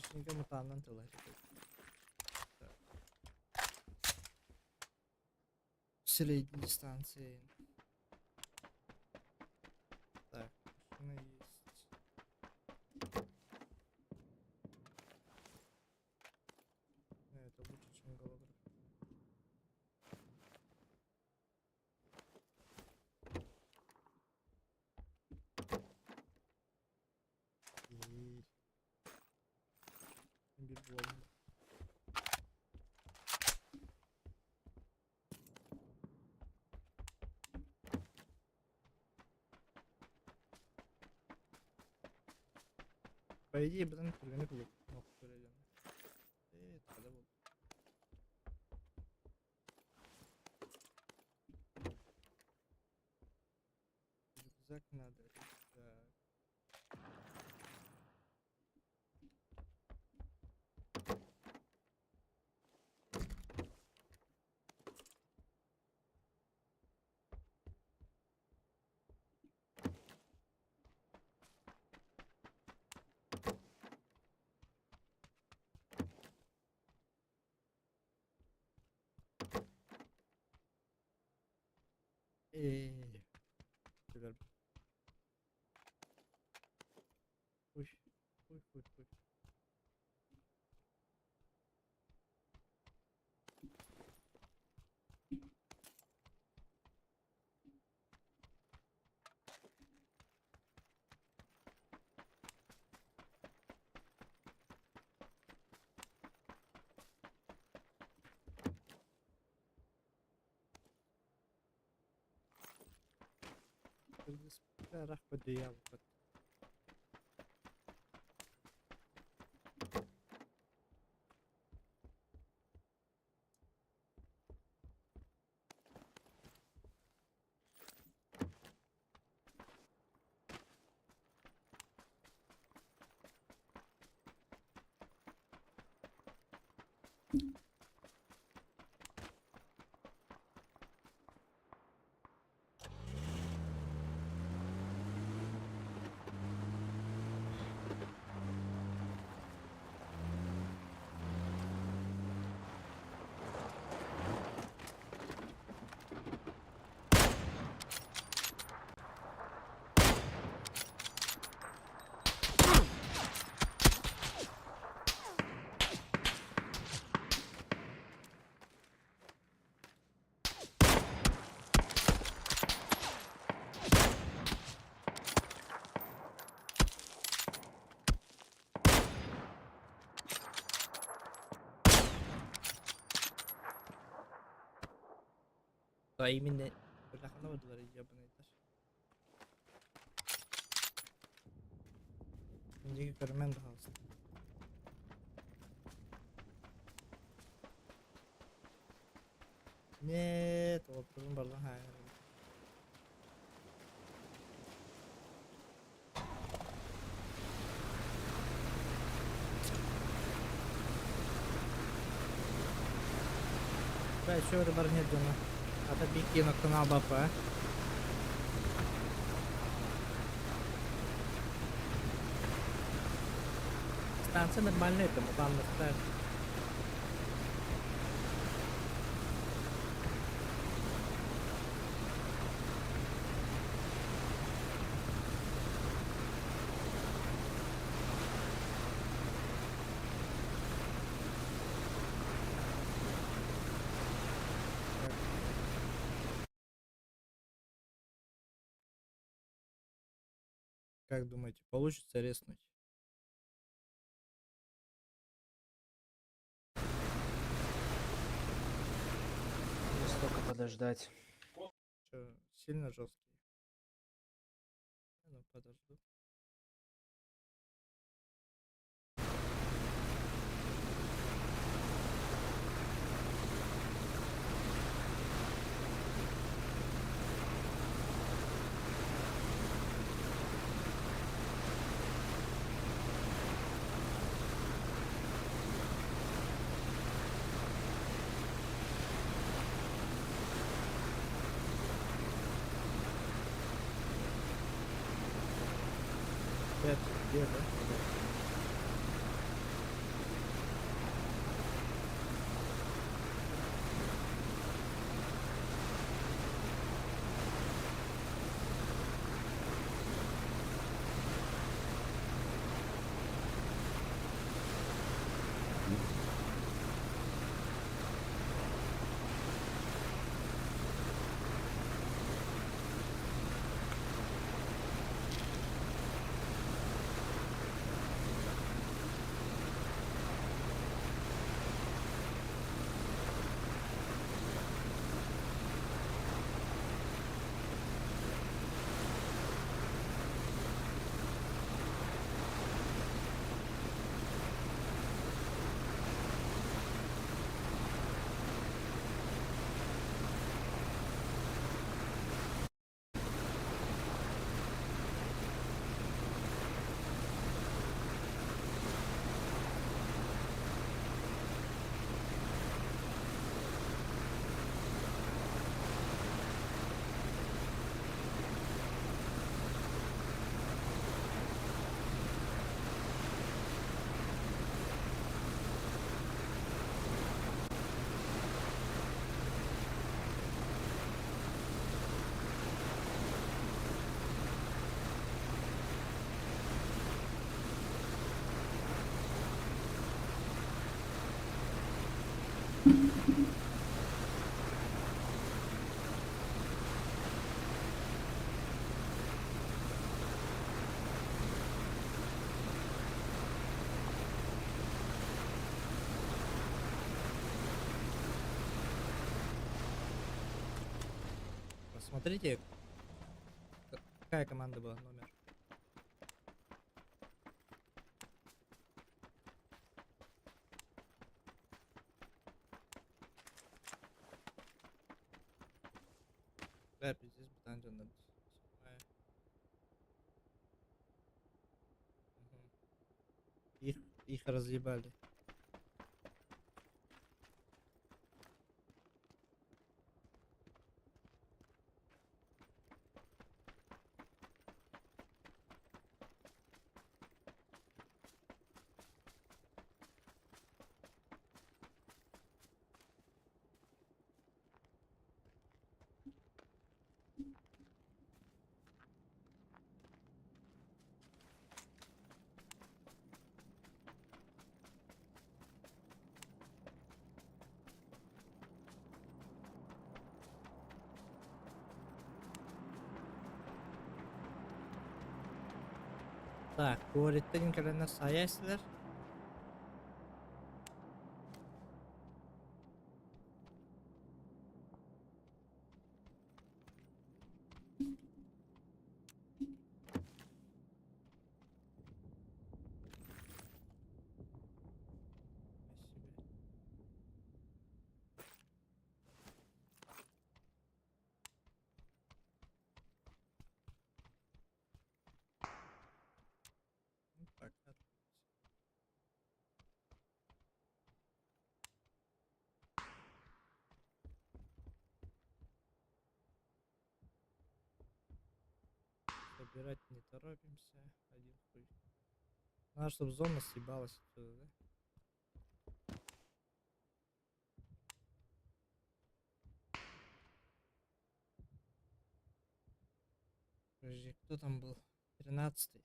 Kesinlikle mutağından dolayı. Средней дистанции. Так, машина есть. Это лучше, чем голограф. И... Беглом. По идее, блин, не было. Ну, перейдем. Тогда вот. Рюкзак надо. Рюкзак. Теперь. Ой, ой, ой, ой. Рах по дьяволу. Да именно бляха на во дворе ебаный даже. Индиги көрмен қалсын. Нет, вот тұрдың бардың хайыр. Да, еще рыбар нет дома. Это бики на канал БП. Станция нормальная, там там ставят. Как думаете, получится резнуть? Столько подождать. Чё, сильно жесткий? Ну, подожду. Опять где, да? Посмотрите, какая команда была, номер. Да, здесь бутанжан надо. Их разъебали. Так, туалеттен саясыздар. Так, собирать не торопимся. Один хуй. Надо, чтобы зона съебалась отсюда, да? Подожди, кто там был? 13-й.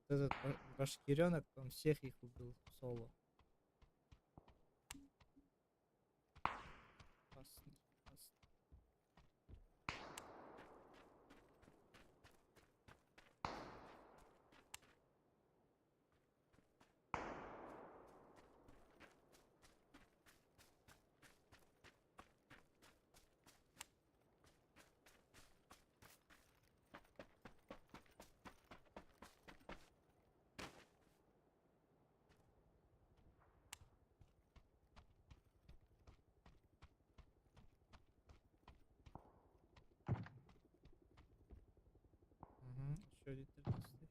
Вот этот башкиренок, он всех их убил в соло. Опасный, опасный. Угу, еще один 13-й.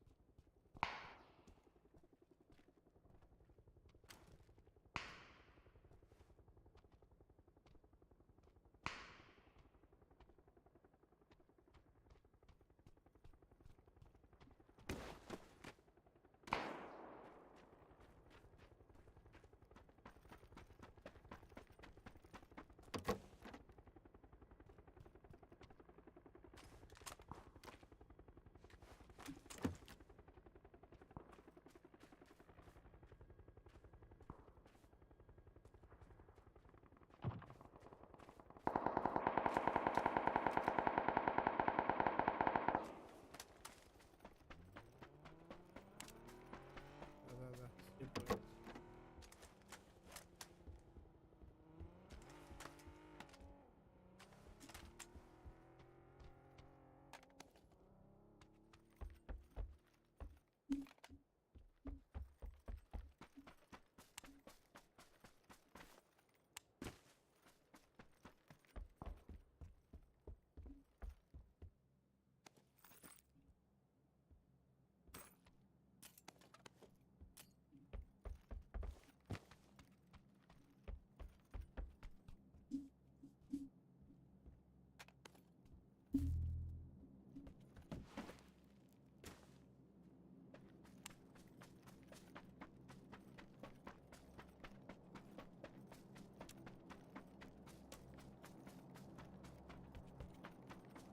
Да-да-да, съебывается.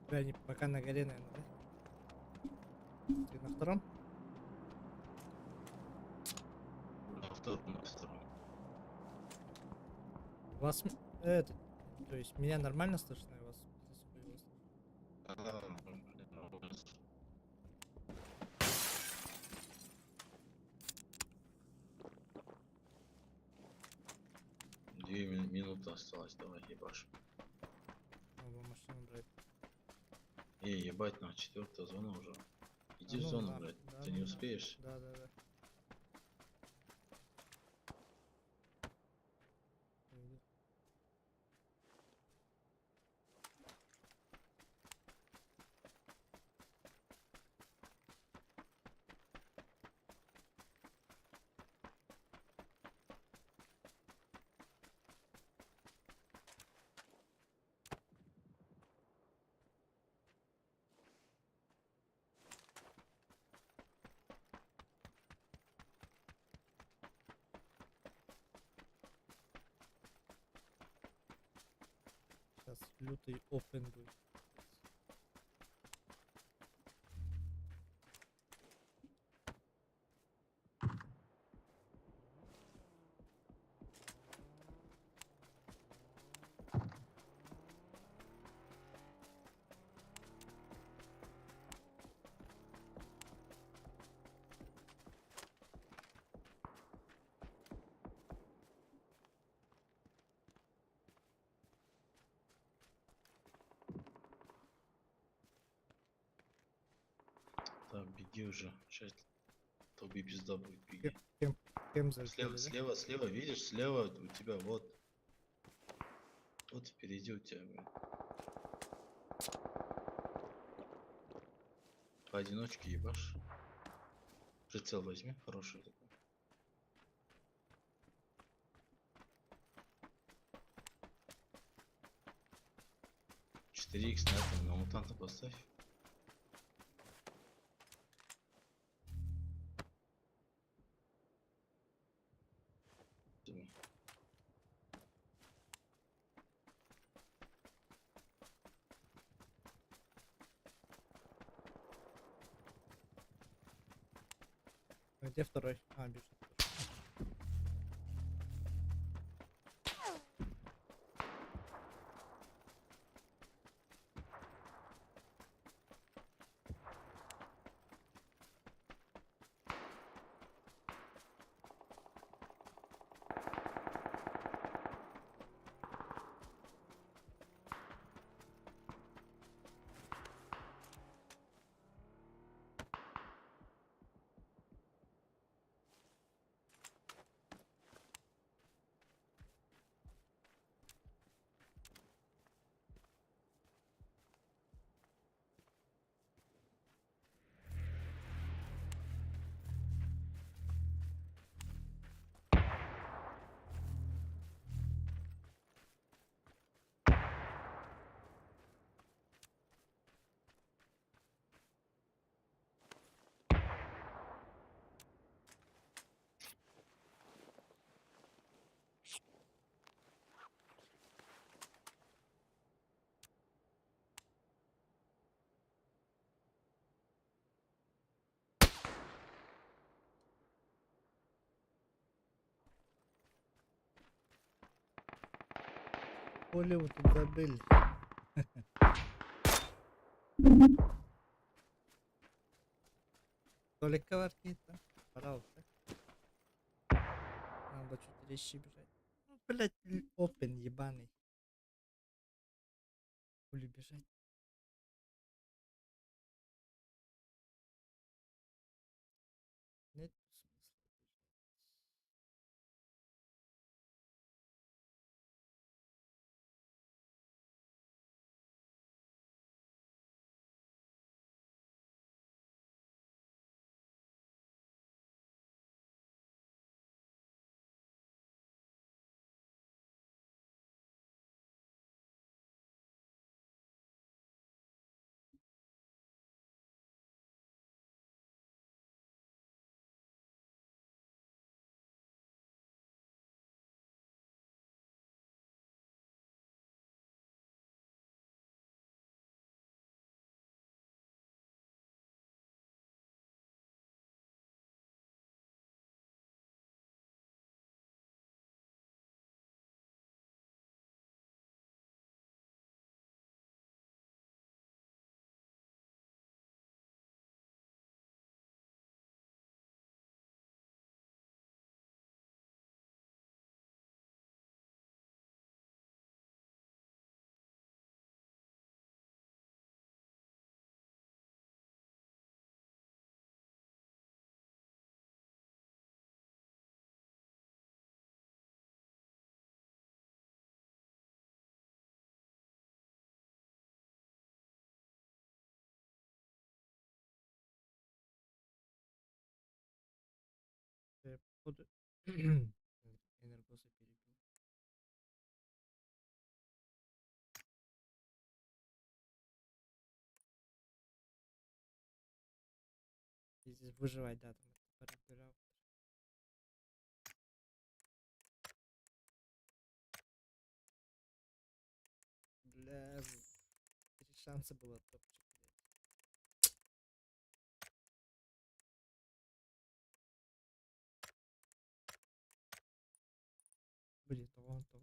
Бля, они пока на горе, наверное, да? Ты на втором? На втором, на втором. Вас это, то есть меня нормально слышно, и вас засуетилось? Две минуты осталось, давай ебашь. Надо машину брать. Ебать, на 4-я зона уже. Иди А в ну зону, нахуй, блядь. да, Ты ну не да. успеешь? Да. Иду. Сейчас лютый опен будет. Так, беги уже. Сейчас тоби пизда будет, беги. Кем залетели, Слева, видишь, слева у тебя вот. Вот впереди у тебя, блядь. Поодиночке ебашь. Прицел возьми, хороший такой. Четыре икс на мутанта поставь. Давай. А где второй? А, бежит. Поле вы тут забыли. Только варки-то. Пожалуйста. Надо чуть резче бежать. Ну, блять, опен ебаный. Хули бежать. Нет смысла. Походу энергоса перебил. И здесь выживать, да, там разбирал. Бля, 3 шанса было топчик, блядь. Блин, то вон то.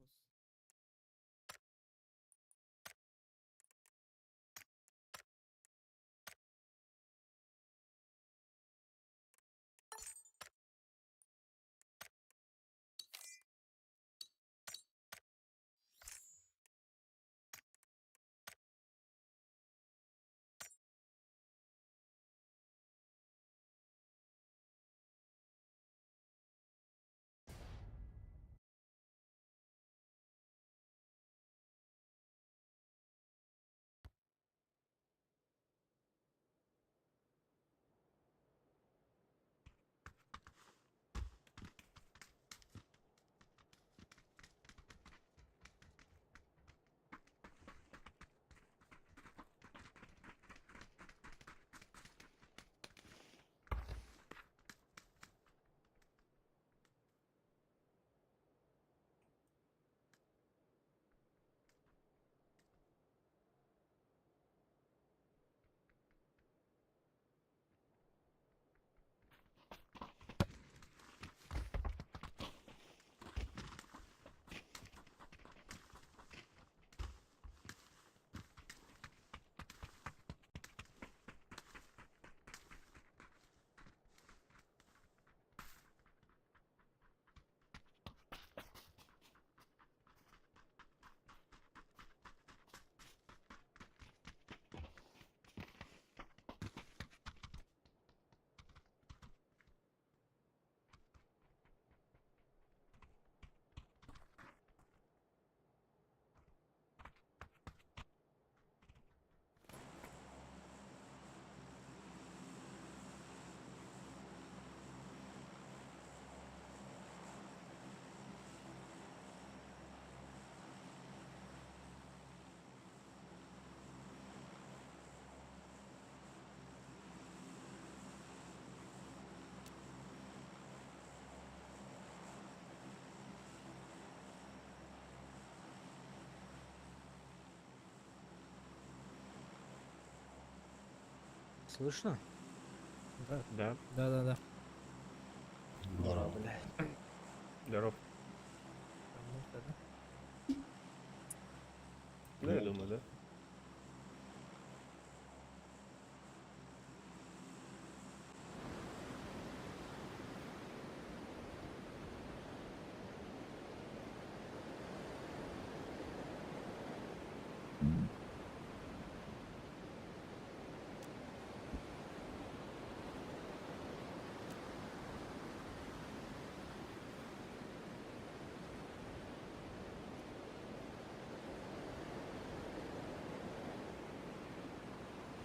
Слышно? Да. Да. Да-да-да. Здорово, блядь. Здоров. Кому-то, да? Да, я думаю, да.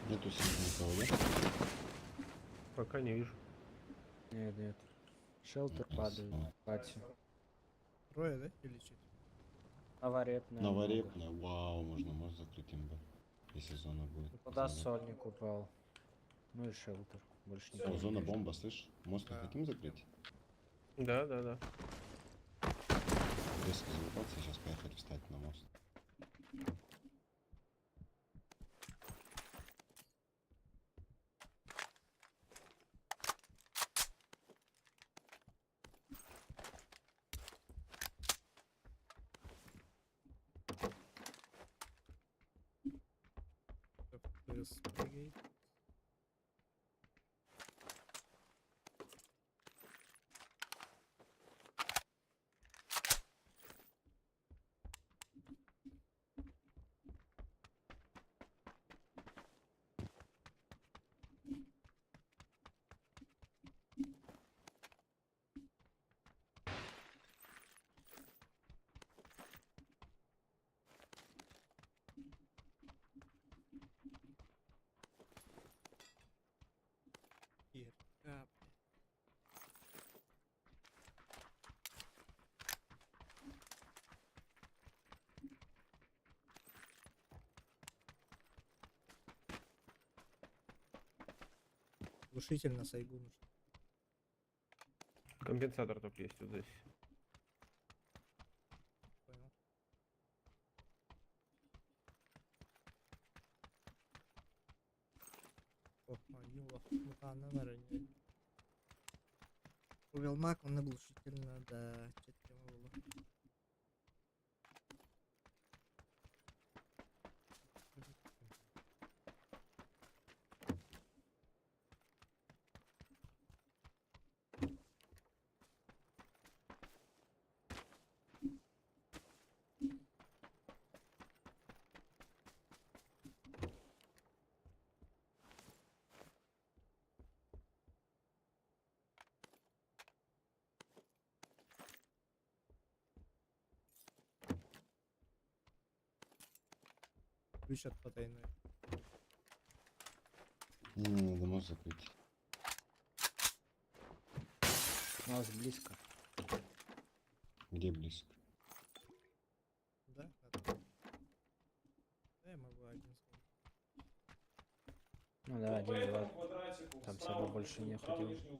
Нету сильно никого, да? Пока не вижу. Нет, нет. Шелтер падает. Пати. Трое, да? Или чуть? Новорепная. Новорепная, вау, можно мост закрыть имба. Если зона будет. Куда Зона. сольник упал? Ну и шелтер. Больше О, не зона бомба, слышь? Мост не Да. хотим закрыть? Да, да, да. Резко залупаться, сейчас поехать встать на мост. FPS прыгает. Кирка, глушитель на сайгу нужен. Компенсатор только есть вот здесь. Понял. О, Юла. Мутана на ране. Увел мак, он наглушительно, да. Что-то тема было. Ключ от потайной. Не, надо мост закрыть. У нас близко. Где близко? Да? Да, я могу один сказать. Ну да, 1-2. Там все равно больше не ходил.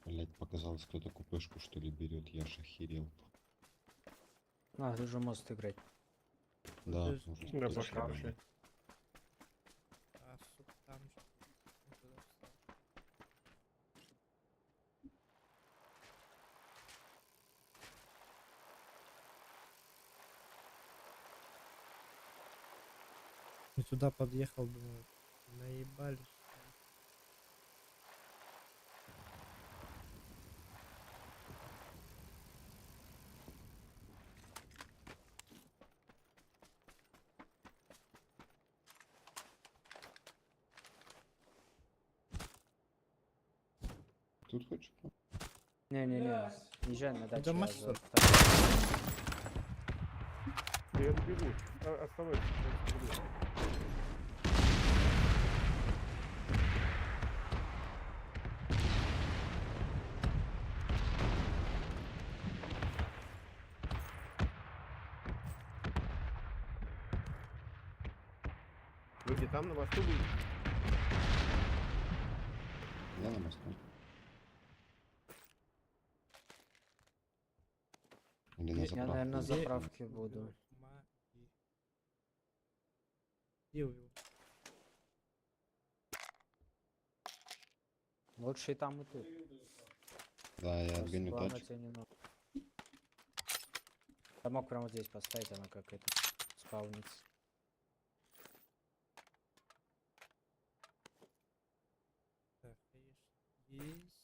Блять, показалось, кто-то купешку что ли берет, я аж охерел. А, ты уже мост играть. Да, Подожди. уже Да, точно пока надо. вообще. А, сука, там же. Ну, туда встал. сюда подъехал, думаю, наебали. что ли. Тут хочешь? Не-не-не, езжай на дачу. Это я мастер. за вторым. Я бегу. Оставайся. Вы где там на мосту были? Я на мосту. Или на Я, заправке? наверное, на Где- заправке буду. Где вы его? Лучше и там, и тут. Да, я отгоню Главное, тачку. тебе не надо. Я мог прямо вот здесь поставить, она как это спавнится. Так, конечно, есть.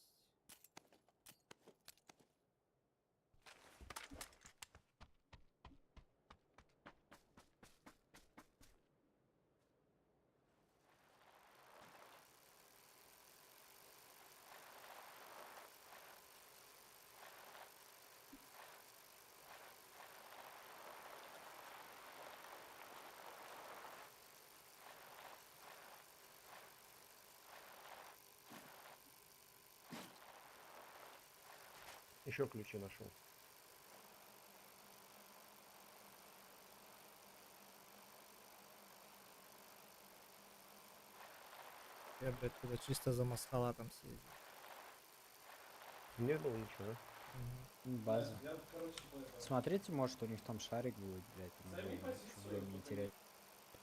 Еще ключи нашел. Я, блядь, туда чисто за маскалатом съездил. Не было ничего. База. Смотрите, может у них там шарик будет, блядь. Надо еще времени не терять.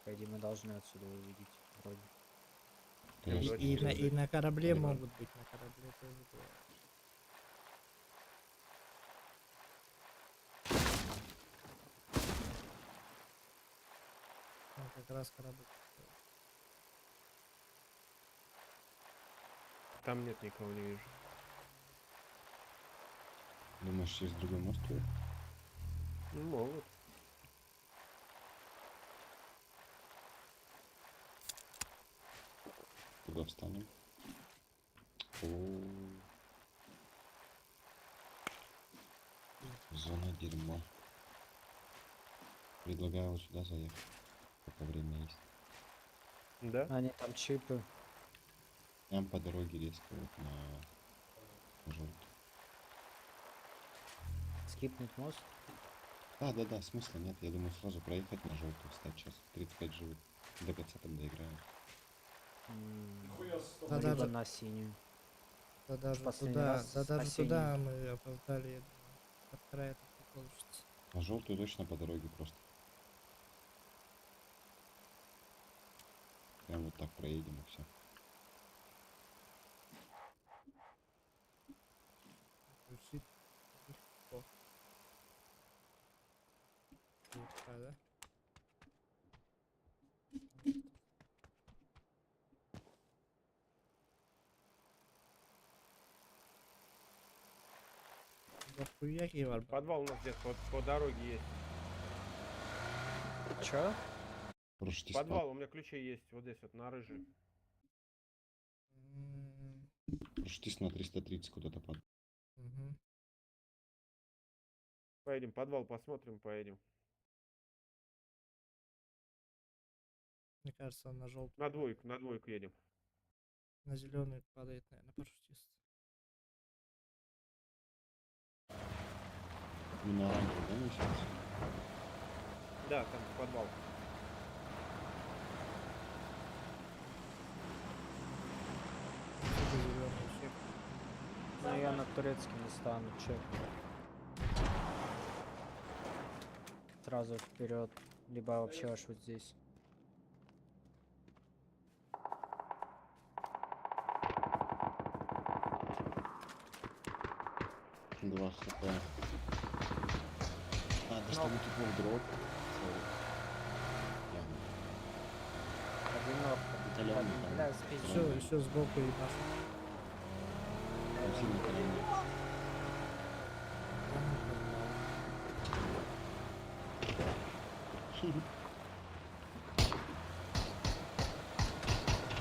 По идее, мы должны отсюда увидеть. Вроде. И на корабле могут быть, на корабле тоже бывает. Там как раз корабль. Там нет никого, не вижу. Думаешь, через другой мост идет? Ну, могут. Куда встанем? О, зона дерьма. Предлагаю вот сюда заехать, пока время есть. Да? Они там чипы. Прям по дороге резко вот на желтый. Скипнуть мост. Да, смысла нет. Я думаю сразу проехать на желтую, встать сейчас. 35 живут. До конца там доиграем. Да Либо даже- на синюю. Да даже Последний туда, раз да даже осенью. туда мы опоздали, я думаю. Под край это не получится. На желтую точно по дороге просто. Прям вот так проедем и все. Включить легко. Легко, да? Захуяки, Варба. Подвал у нас где-то по дороге есть. Чё? Слушайте, Подвал, у меня ключи есть вот здесь вот на рыжий. Проштись на 330 куда-то под. Угу. Поедем, подвал посмотрим, поедем. Мне кажется, он на желтую. На двойку едем. На зеленый падает, наверное, парашютист. Вы на оранжевый, да, несётся? Да, там подвал. Ну я на турецкий не стану, чек. Сразу вперед, либо вообще аж вот здесь. Два хп. А, достану типа в дроп. Явно. Винок. Итальян, Бля, там. спизжу. Еще сбоку ебашит. Сильно итальян.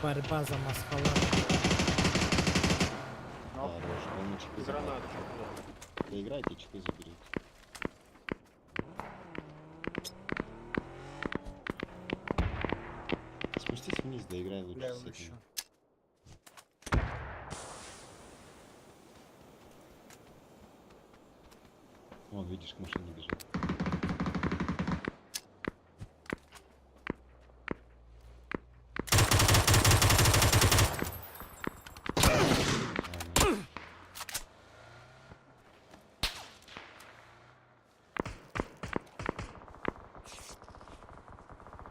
Борьба за Масхалан. Хорош, он на чипы забрал. Гранату куда? Доиграйте, чипы заберите. Спустись вниз, доиграй лучше Бля, с еще. этим. Вон, видишь, к машине бежит.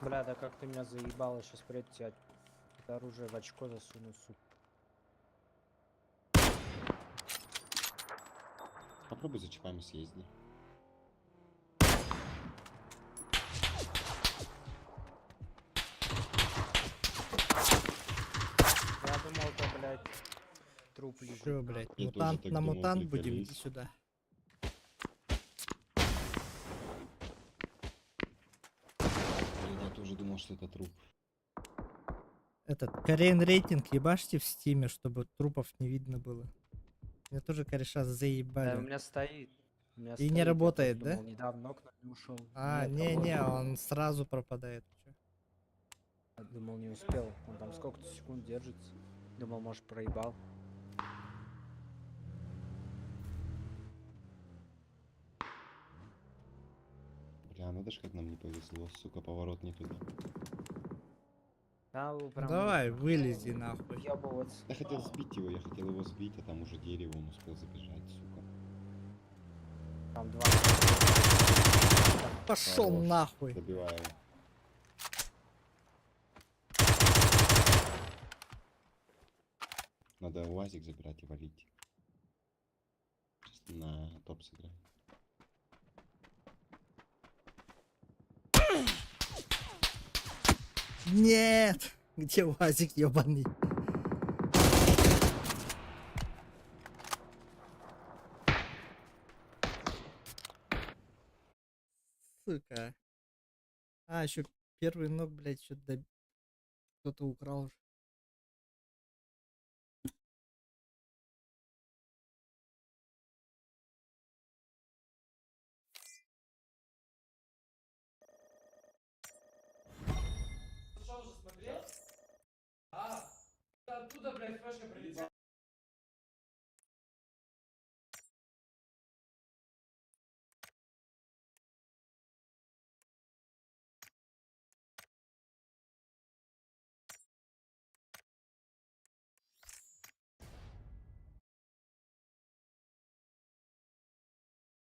Бля, да как ты меня заебала, сейчас придет тебя это оружие в очко засуну, сука. Попробуй за чипами съезди. Я думал, это, блядь, труп лежит. Чё, блядь, Я мутант тоже так на думал, мутант будем, приколись. иди сюда. Я тоже думал, что это труп. Этот Korean рейтинг ебашьте в стиме, чтобы трупов не видно было. Меня тоже кореша Да, у заебали. меня стоит. У меня И не стоит, я работает, просто да? думал, недавно окна не ушел. А, Нет, не-не, работает. он сразу пропадает. Чё? Я думал, не успел. Он там сколько-то секунд держится. Думал, может, проебал. Бля, надо ж как нам не повезло, сука, поворот не туда. Да, вы прям Давай, вылези нахуй. въебываться. Я хотел сбить его, я хотел его сбить, а там уже дерево, он успел забежать, сука. Там два. Пошел Хорош, нахуй. добиваю его. Надо УАЗик забирать и валить. Сейчас на топ сыграем. Нет! Где УАЗик ебаный? Сука. А, еще первый ног, блядь, что-то кто-то украл уже. Что уже смотрел? А, оттуда, блядь, флешка прилетела.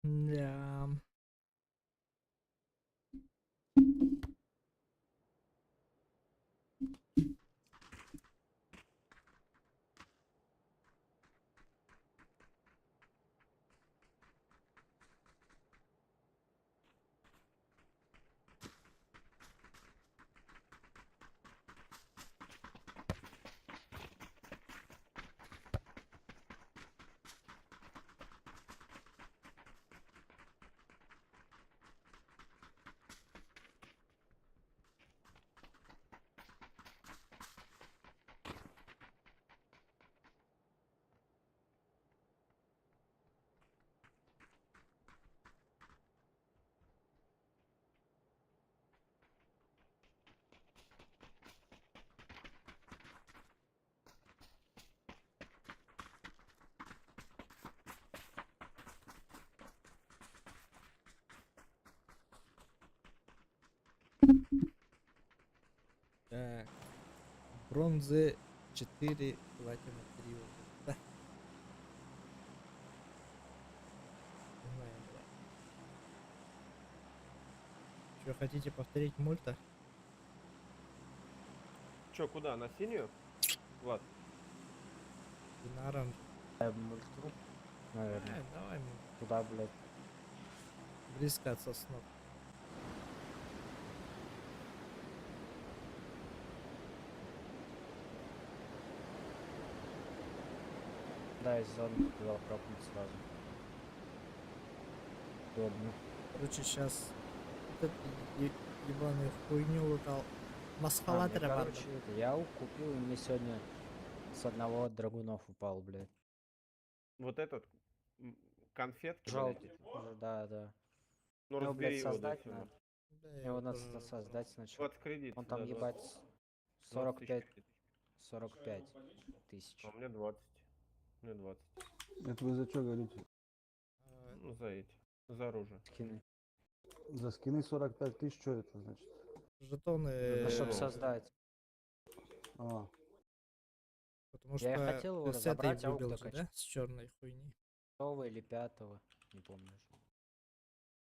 Да. Так. Бронзы 4, платина 3 уже. Да. Что, хотите повторить мульта? Чё, куда? На синюю? Влад. И на оранж. Мультруп, наверное. Давай, Куда, блядь? близко от соснов. Да, из зоны туда пропнуть сразу. Удобно. Короче, сейчас вот эту ебаную хуйню лутал. Масхала Мне, треба. короче, это, я аук купил, и мне сегодня с одного от драгунов упал, блядь. Вот этот конфетки, Желтый. блядь. Да. Ну, Его, разбери блядь, его создать досюда. надо. Да, Его надо создать сначала. 20 кредитов, Он там да, ебать 20 45 тысяч. 45 тысяч. А у меня 20. У меня 20. Это вы за что говорите? Ну, за эти. За оружие. Скины. За скины 45 тысяч, что это значит? Жетоны. Ну, чтобы создать. А, Потому Я и что хотел его ты с этой разобрать, аук выбил же, докачать. да? С черной хуйни. 6 или 5, не помню уже.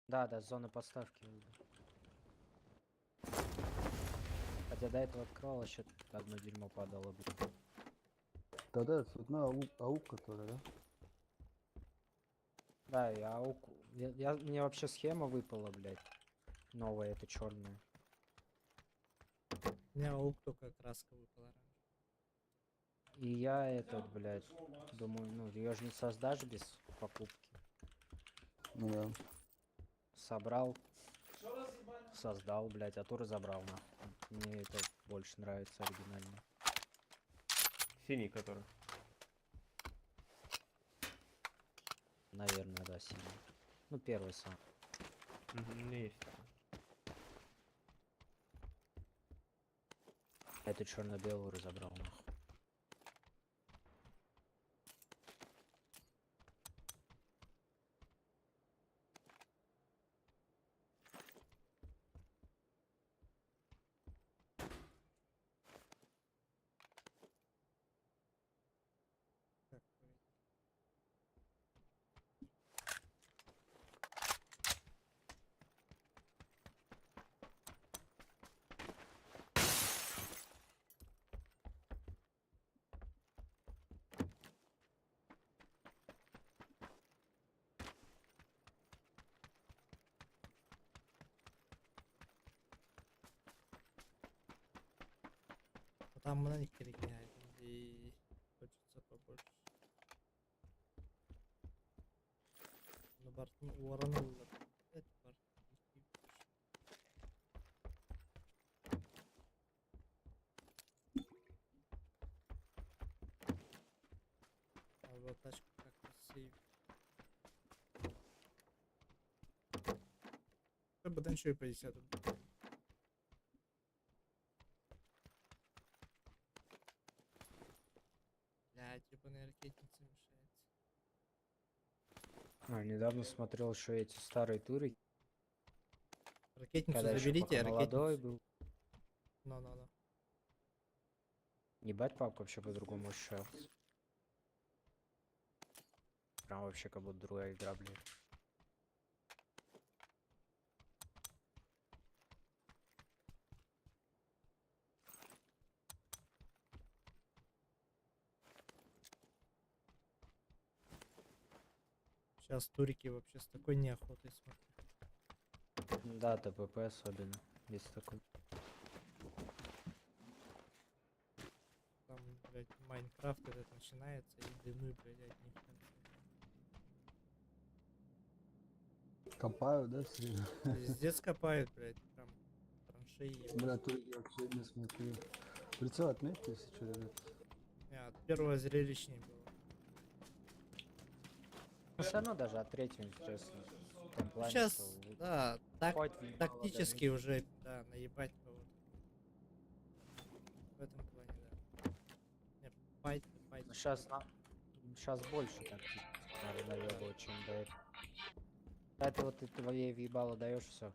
Да, с зоны поставки выбил. Хотя до этого открывал, еще одно дерьмо падало, блин. тогда цветная аук, которая, да? Да, и аук. Мне вообще схема выпала, блядь. Новая, это черная. У меня аук только краска выпала раньше. И я этот, блядь, думаю, ну, ее же не создашь без покупки. Ну да. Собрал. Создал, блядь, а то разобрал, нахуй. Мне это больше нравится оригинально. Синий который. Наверное, да, синий. Ну, первый сам. У меня есть. Эту черно-белую разобрал, нахуй. А там она не крикняет, и хочется побольше. На борту воронул. Это борт. А вот тачку как-то сейв. Чтобы там еще и по 10 будет. Блядь, ебаная ракетница мешается. Недавно смотрел еще эти старые туры. Ракетницу Когда еще заберите, пока молодой ракетницу. был. Ну. Ебать, папка вообще по-другому ощущал. Прям вообще как будто другая игра, блин. Сейчас турики вообще с такой неохотой смотрят. Да, ТПП особенно. Есть такой. Там, блядь, Майнкрафт этот начинается и длину, блядь, от них в конце. Копают, да, все время? Пиздец копают, блядь, прям траншеи. Бля, турки вообще не смотрю. Прицел отметьте, если что, ребят. От первого зрелищнее было. Но все равно даже от третьего интересно. В том плане, Сейчас, что да, хоть тактически уже, да, наебать кого-то. В этом плане, да. Не, файт. Сейчас больше тактически надо наебывать, чем до этого. Это вот ты твоей въебало даешь все.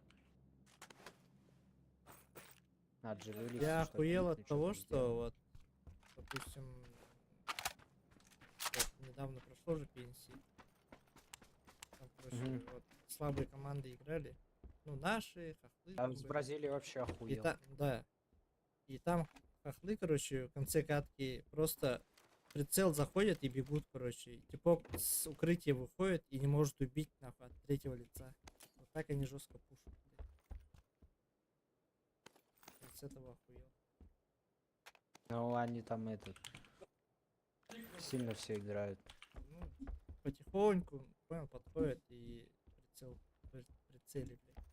Надо же вылезть, Я чтобы охуел ничего от того, не что сделать. вот, допустим, вот недавно прошло же пенсии. Там, короче, вот слабые команды играли. Ну, наши, хохлы. А там с были. Бразилии вообще И охуел. да. И там хохлы, короче, в конце катки просто прицел заходят и бегут, короче. Типок с укрытия выходит и не может убить нахуй от третьего лица. Вот так они жестко пушат. Блядь. Я с этого охуел. Ну, они там этот... Сильно все играют. ну, потихоньку, понял, подходят и прицели, блядь.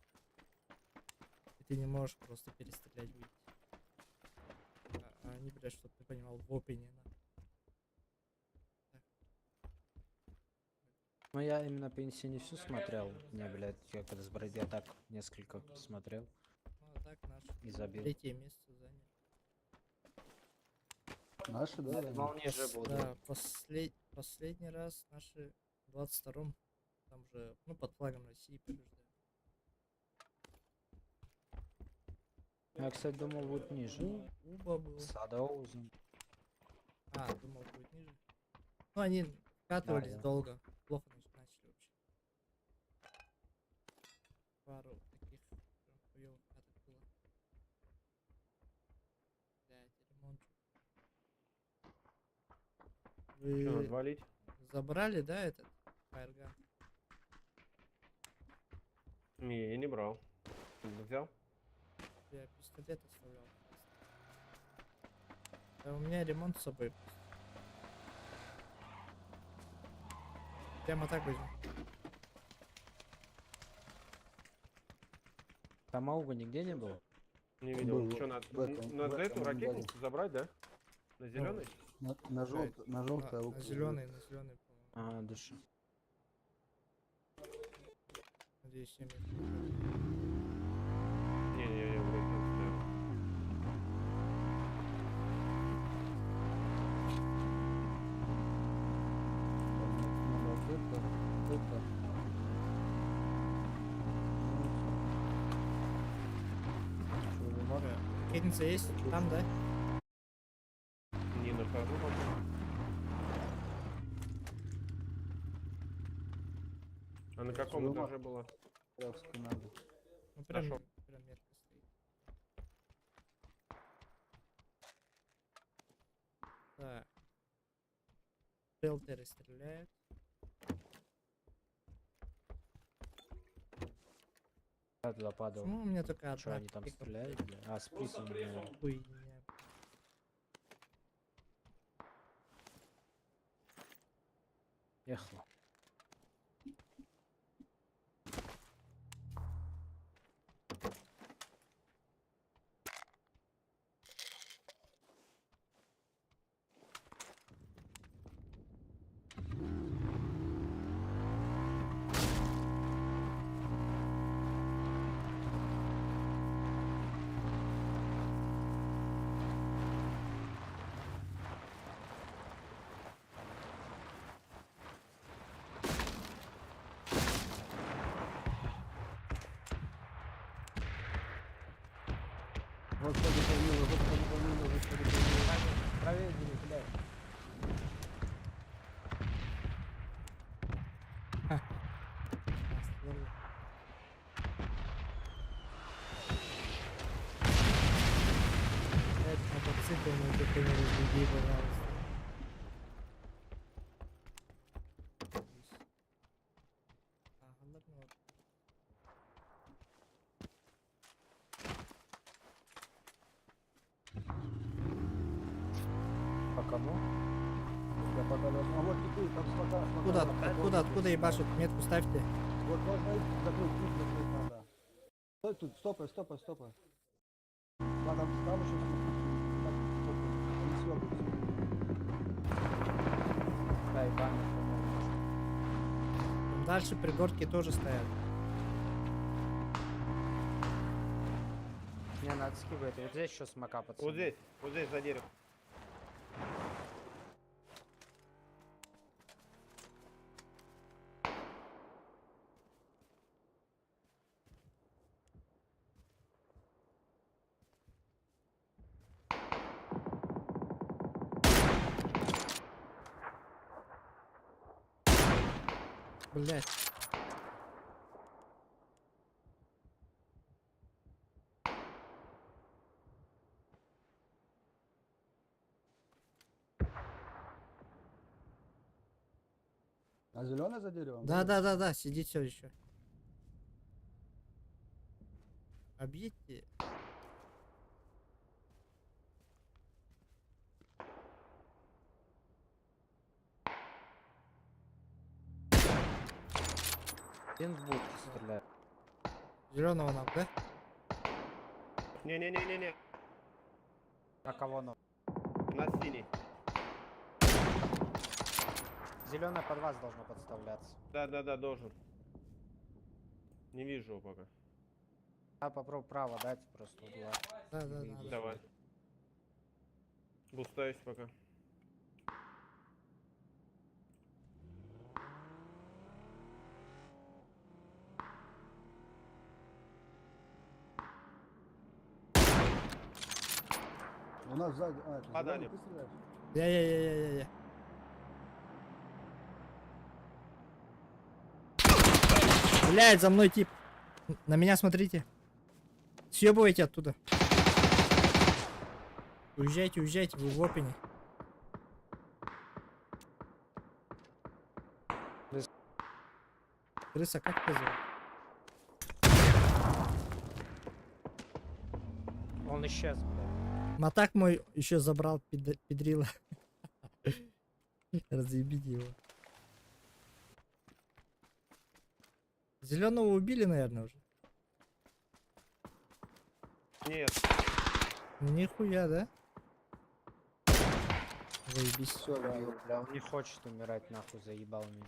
И ты не можешь просто перестрелять, выйти. А они, блядь, чтоб ты понимал, в опене, на. Ну я именно пенсии не всю смотрел. Не, блядь, я когда с я так несколько смотрел. Ну, а так наши И забил. 3-е место заняли. Наши, да? На волне же был, Да, последний раз наши в 22-м, там же, ну, под флагом России побеждали. Я, кстати, думал, будет ниже. Уба был. Садаузен. А, думал, будет ниже. Ну, они вкатывались да. долго. Плохо начали вообще. Пару таких прям хуёвых каток было. Блядь, ремонтчик. Что, надо Вы валить? забрали, да, этот фаерган? Не, я не брал. Ты взял? Я пистолет оставлял. Да у меня ремонт с собой. Прямо так возьму. Там ауга нигде не было? Не видел. Был Что, надо, в этом- надо в за эту этом ракету ангаре. забрать, да? На зеленый? На желтый, на желтый аук. На зеленый, по-моему. А, душа. Надеюсь, я Не, я вроде не ставил. Ракетница есть? Там, да? Не нахожу пока. А на каком Сулейман. этаже была? Ну, прям Нашел. метка стоит. Так. Шелтеры стреляют. Я туда падал. Почему у меня только Что одна они там пика, стреляют? блядь? Бля? А, с призмом, наверное. Хуйня. Ехало. Господи, помилуй, Господи, помилуй, Господи, помилуй. Правее, Дима, блядь. Блядь, мотоцикл мой только не разбуди, пожалуйста. Ага, ладно. По кому? Я пока не- А вот теперь там Откуда ебашут? Метку ставьте. Вот можно закрыть, путь закрыть надо. Стой тут, стопай. Надо там еще не съебывайся. Да, и баннер, по-моему. Там дальше пригорки тоже стоят. Не, надо скидывать. Вот здесь еще смока, пацаны. Вот здесь, за деревом. Блять. А зеленый за деревом? Да, сидит все еще. Объедьте. Один в будке стреляет. Зеленого нам, да? Не-не-не-не-не. А кого на? На синий. Зеленая под вас должна подставляться. Да, должен. Не вижу его пока. А попробуй право дать просто угла. Да. Давай. Бустаюсь пока. У нас сзади... А, это Подали. зелёный, ты стреляешь? Я. Блядь, за мной тип. На меня смотрите. Съебывайте оттуда. Уезжайте, вы в опене. Крыса, как тебя зовут? Он исчез, блядь. Матак мой еще забрал педрила. Разъебите его. Зеленого убили, наверное, уже. Нет. Нихуя, да? Заебись. Все, Бля, он не хочет умирать, нахуй, заебал меня.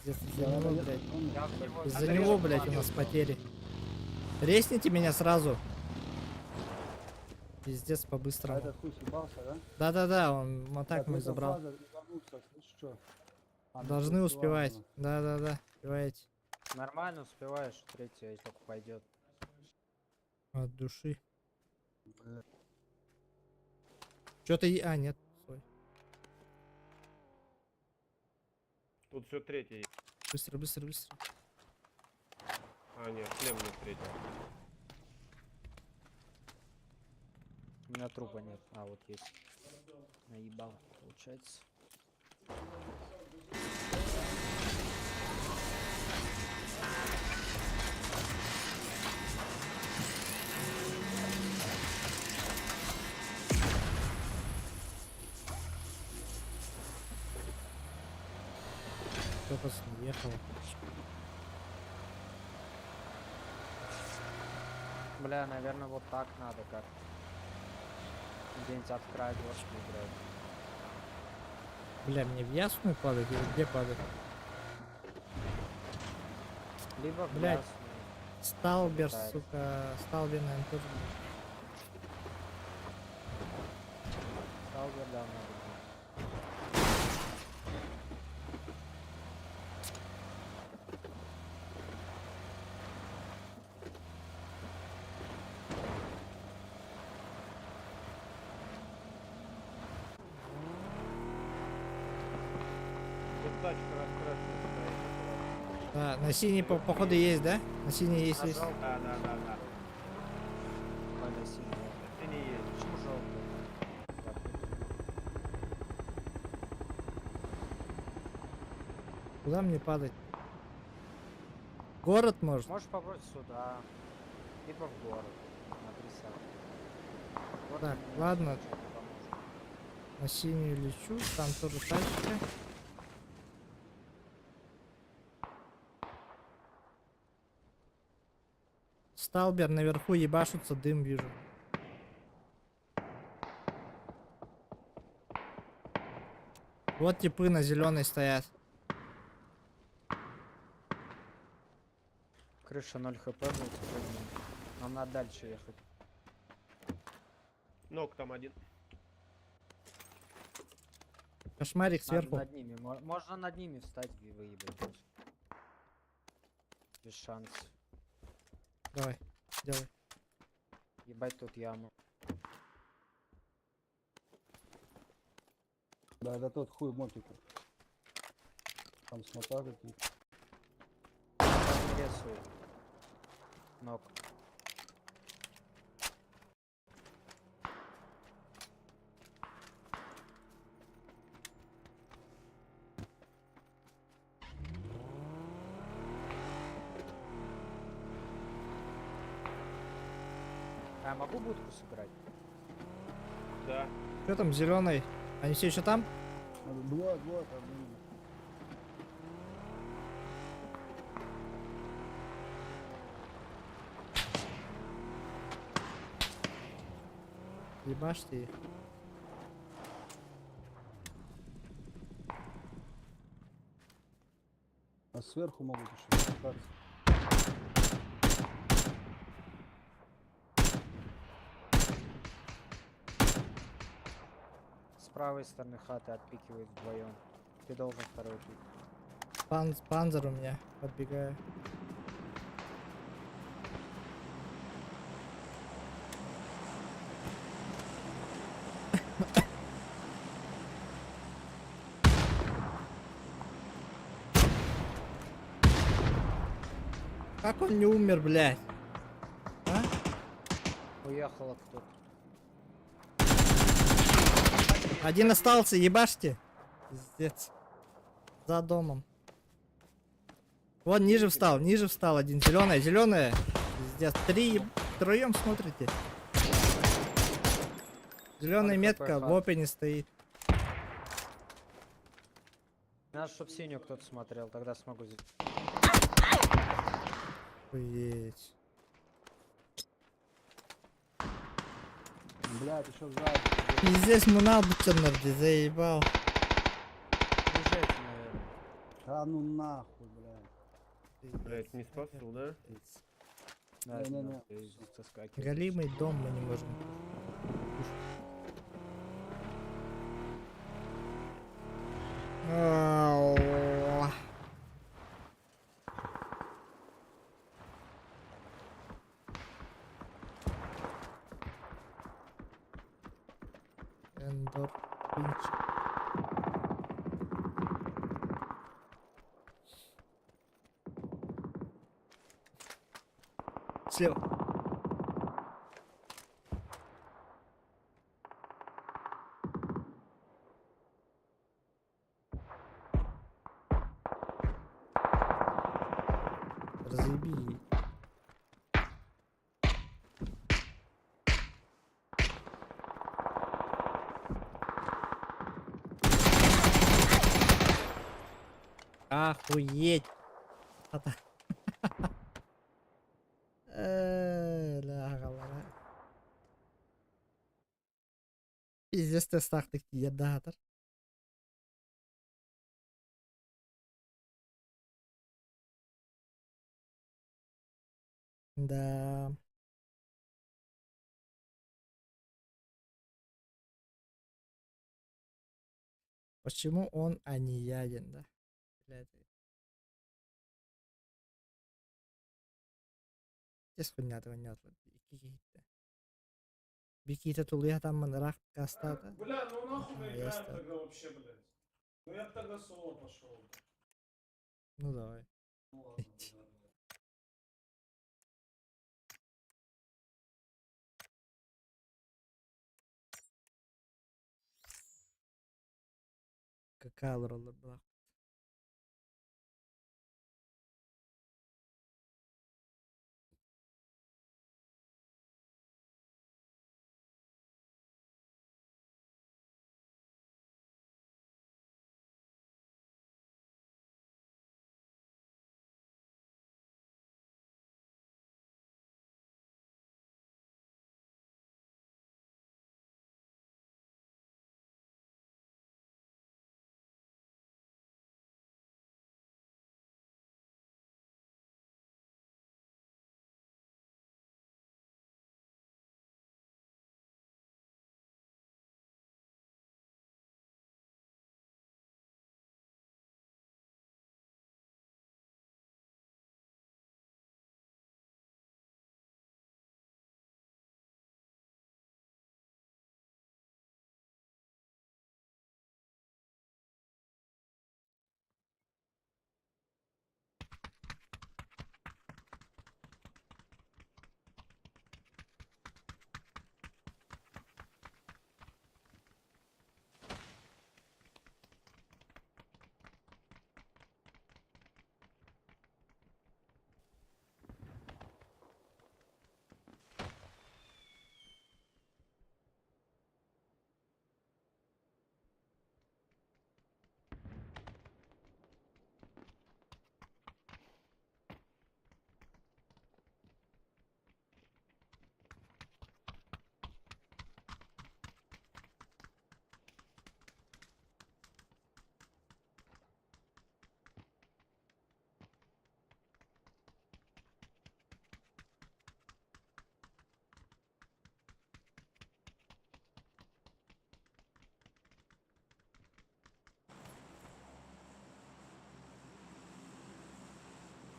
Пиздец, из-за него, блядь. Я в него Из-за зарежу, него, блядь, у ладно. нас потери. Резните меня сразу. Пиздец, А по-быстрому. этот хуй съебался, да? Да, он матак мой мы там забрал. фаза ебануться, слышь, чё? А, Должны ну, успевать. ладно. Да, успеваете. Нормально успеваешь, третья, если только пойдет. От души. Что-то... А, нет. Стой. Тут все третий. Быстро. А, нет, шлем не третий. У меня трупа нет. А, вот есть. Наебал, получается. Кто-то ехал. Бля, наверное, вот так надо как. Где-нибудь от края дошки играть. Бля, мне в ясную падать или где падать? Либо в Блядь. ясную. Сталбер, Пытается. сука. Сталбер, наверное, тоже. Сталбер, да, надо будет. Тут тачка раскрашена стоит. Да, на синий походу есть, да? На синий есть. Да. Ладно, синий. Синий есть. Почему желтый? Куда мне падать? Город может? Можешь попробовать сюда. Либо в город. На 30. Вот Так, мне ладно. ничего не поможет. На синюю лечу, там тоже тачка. Сталбер наверху ебашутся, дым вижу. Вот типы на зеленой стоят. Крыша 0 хп будет. Нам надо дальше ехать. Ног там один. Кошмарик Надо сверху. над ними. Можно над ними встать и выебать. просто. Без шансов. Давай, делай. Ебать тут яму. Да, это тот хуй мотика. Там смота какие-то. Там рисует. Ног. А я могу будку сыграть? Да. Что там зеленый? Они все еще там? Два, там. Ебашьте их. А сверху могут еще спускаться. С правой стороны хаты отпикивает вдвоем. Ты должен второй пик. Панзер у меня. Подбегаю. Как он не умер, блядь? А? Уехало кто-то. Один остался, ебашьте. Пиздец. За домом. Вон ниже встал один. Зеленая. Пиздец. Втроем смотрите. Зеленая метка в опене стоит. Надо, чтоб синюю кто-то смотрел, тогда смогу здесь. Охуеть. Блядь, еще сзади. Пиздец, мунабутенерди, заебал. Езжайте, наверное. А ну нахуй, блядь. Блять, не спасу, да? Да, Не-не-не. Голимый дом мы не можем. Ау. Эндор пинч. Слева. Разъеби. Охуеть. Ля галара. Пиздец, ты стартик ядатор. Да. Почему он, а не яден, да? Блядь. Здесь хуйня твонят. Бикита тулуя там манрах кастата. Бля, ну нахуй мы играем Ясно. тогда вообще, блядь. Ну я б тогда соло пошел. Ну давай. Ну ладно, да. Какая роль была?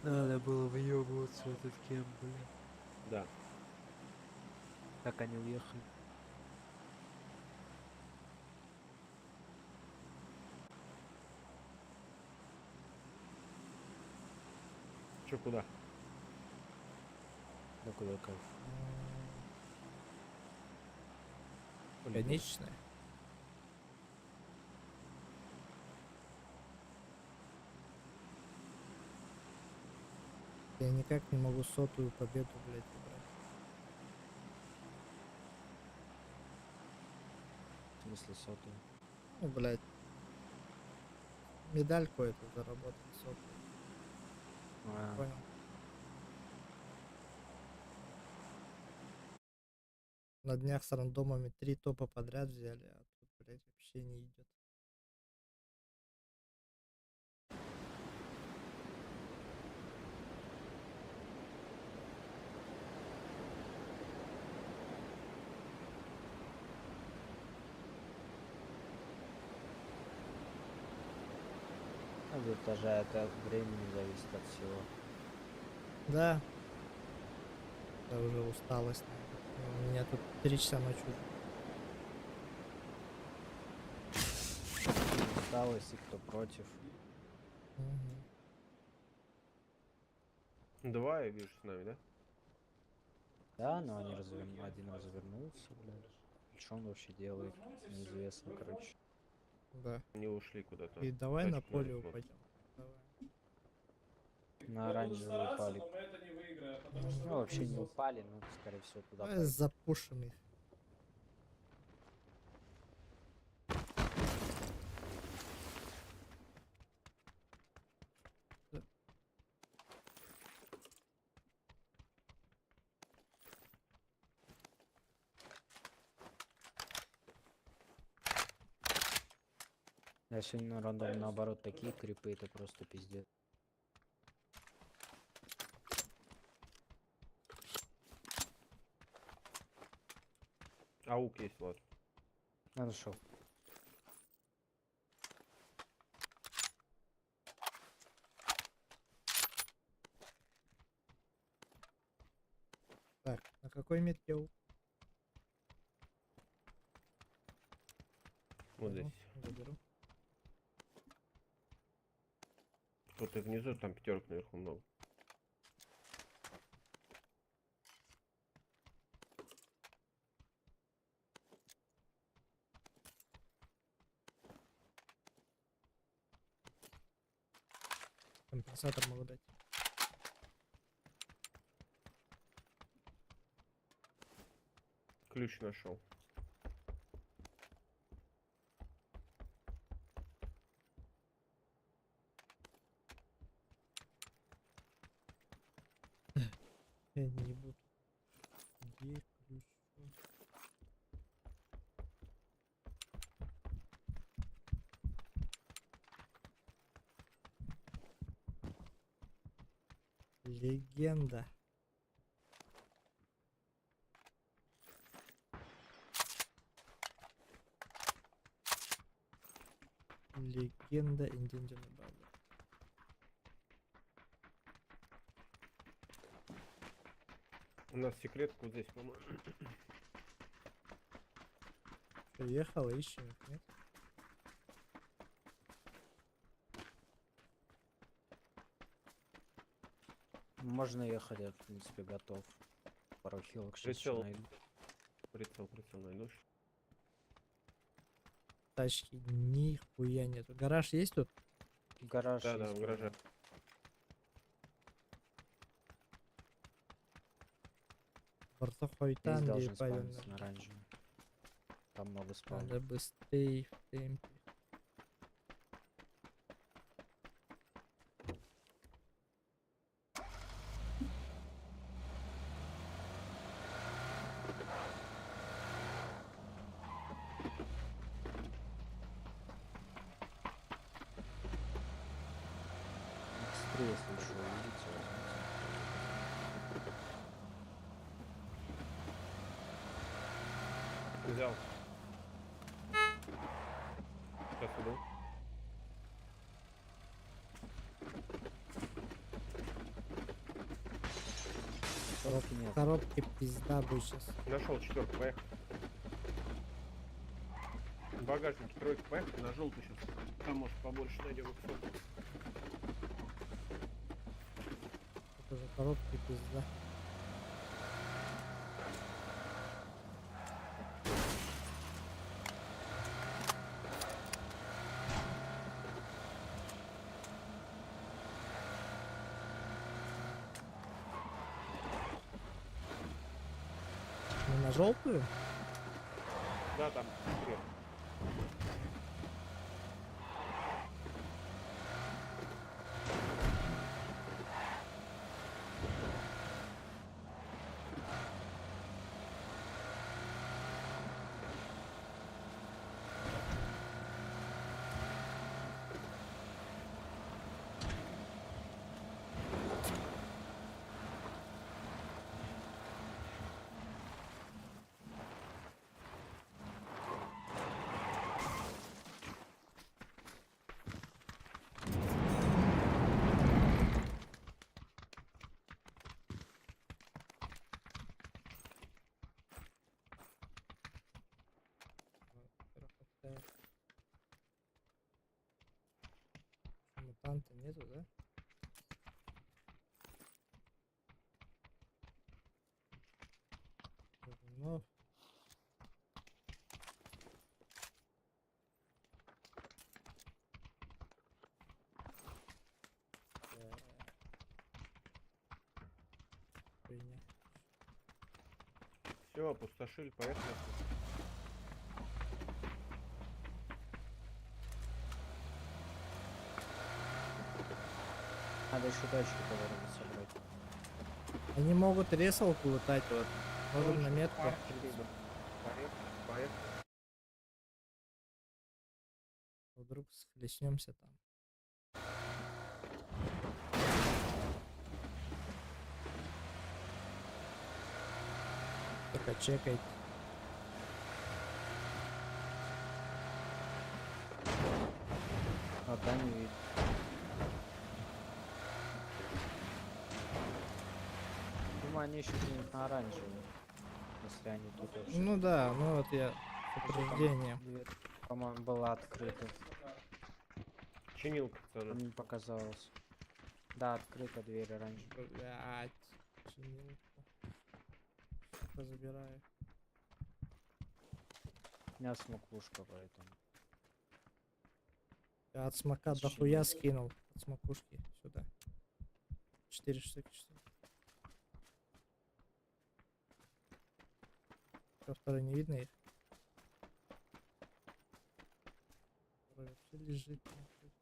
Надо было въебываться в этот кемп, блин. Да. Как они уехали? Чё, куда? Да куда как? Конечная. Я никак не могу 100-ю победу, блядь, убрать. В смысле 100-ю? Ну, блядь. Медальку эту заработать 100-ю. А. Понял. На днях с рандомами 3 топа подряд взяли, а тут, блядь, вообще не идет. Даже это от времени зависит от всего. Да. Это уже усталость, наверное. У меня тут 3 часа ночи уже. Усталость и кто против. Два я вижу с нами, да? Да, но они один развернулся, блядь. Что он вообще делает? Неизвестно, короче. Да. Они ушли куда-то. И давай на Тачку поле надо смотреть. упадем. Давай. На оранжевый упали. Ну, вообще не упали, но, скорее всего, туда Давай запушим их. Я сегодня рандом наоборот такие крипы, это просто пиздец. Аук есть, вот. Я нашел. Так, на какой метке у? Вот Понял, здесь. заберу. Кто-то внизу, там пятерок наверху много. Компенсатор могу дать. Ключ нашел. Я не буду. Где ключ? Легенда. Легенда Индиана База. У нас секретка вот здесь, по-моему. Приехал, ищем их, нет? Можно ехать, я, в принципе, готов. Пару хилок сейчас Прицел. найду. Прицел найдешь. Тачки нихуя нету. Гараж есть тут? Гараж Да, есть, в гараже. Бортохойтан, Здесь где должен пойдем. спавниться на оранжевый. Там много спавнов. Надо быстрее в темпе. Быстрее, если еще увидите, возьмите. Взял. Сейчас иду. Коробки нет. Коробки пизда будет сейчас. Нашел четверку, поехали. В багажнике тройка, поехали. На желтый сейчас. Там может побольше найдем иксов. Это же коробки пизда. Ну, на желтую? Да, там четверка. Мутанта нету, да? Ну. Хуйня. Все, опустошили, поехали. Надо еще тачки, которые собрать. Они могут ресалку лутать, вот. Можем на метку. Поехали. Вдруг схлестнемся там. Только чекайте. Пока не видно. Думаю, они еще где-нибудь на оранжевом. Если они тут вообще. Ну да, ну вот я с Там упреждением. дверь, по-моему, была открыта. Чинилка, пацаны. Мне показалось. Да, открыта дверь оранжевая. Блять. Чинилку. Сука, забираю. У меня смокушка, поэтому. Я от смока дохуя скинул. От смокушки сюда. 4 штуки, что ли. Что, второй не видно их? Второй вообще лежит. нахуй.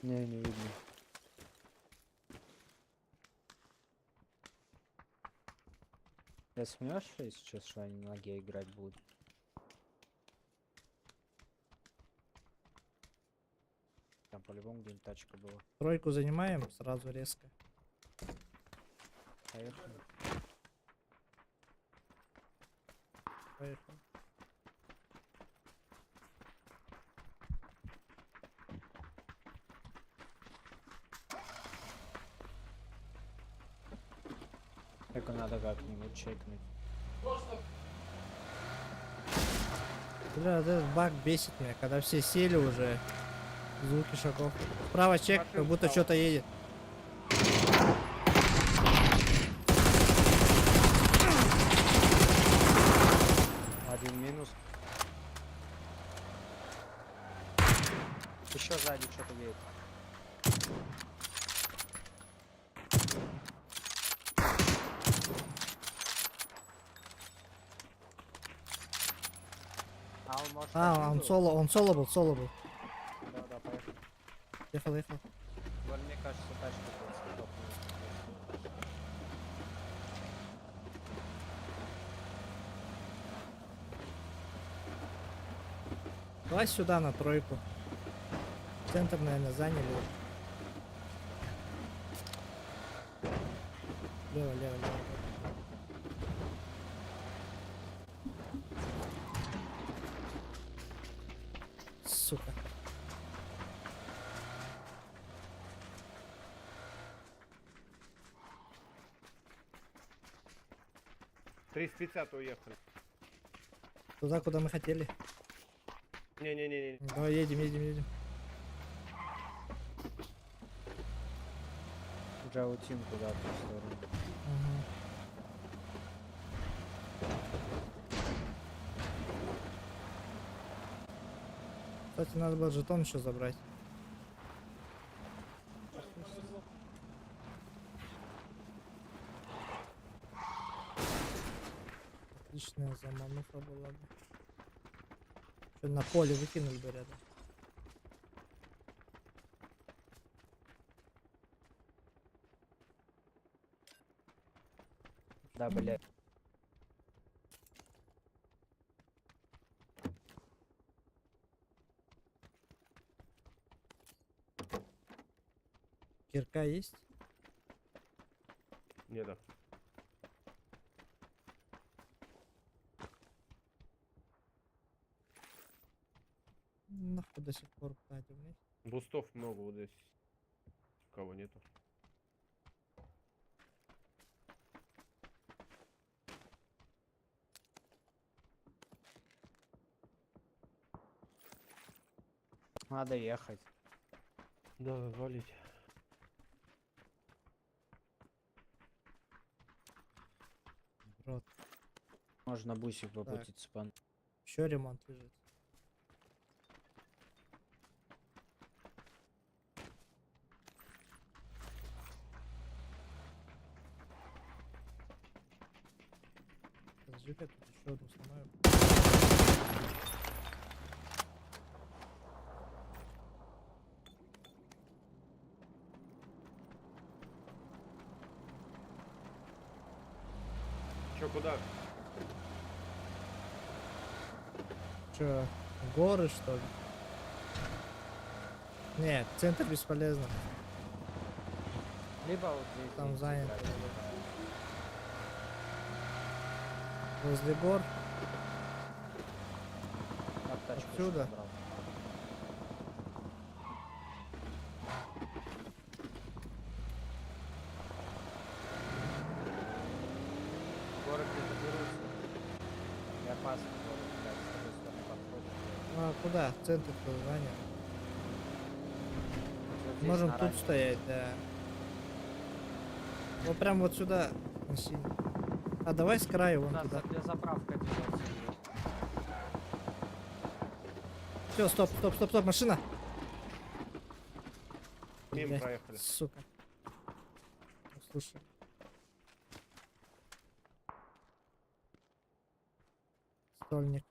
Не видно. Я сомневаюсь, что сейчас что они на ноге играть будут. Там по-любому где-нибудь тачка была. Тройку занимаем сразу резко. Поехали. Поехали. Только надо как-нибудь чекнуть. Бля, этот баг бесит меня, когда все сели уже. Звуки шагов. Справа чек, как будто что-то едет. Один минус. Еще сзади что-то едет. Он соло был. Да, поехали. Ехал. Вот мне кажется, тачка просто топнула. Давай сюда на тройку. Центр, наверное, заняли. Лево. Сука. 330 уехали. Туда, куда мы хотели. Не-не-не. Давай едем. Джаутин куда-то в сторону. Кстати, надо было жетон еще забрать. Отличная замануха была бы. Что на поле выкинули бы рядом. Да, блядь. Кирка есть? Не, да. Нахуй до сих пор пойдем, блядь. Бустов много вот здесь. Кого нету. Надо ехать. Да, валить. Рот. Можно бусик попутить спан. Еще ремонт лежит. Подожди-ка, тут еще одну сломаю. Чё, куда? Че, горы что ли? Нет, центр бесполезно. Либо вот здесь. Там здесь занято. играть. Возле гор. Тачку Отсюда. забрал. Город не заберутся. И опасно город, блядь, с той стороны подходит. А куда? Центр занят. Вот здесь Можем на тут раннем. стоять, да. Вот прям вот сюда. на синий. А давай с краю вон Да, туда. для заправка делается. Все, стоп, машина. Мимо Блядь, проехали. Сука. Ну, слушай. Стольник.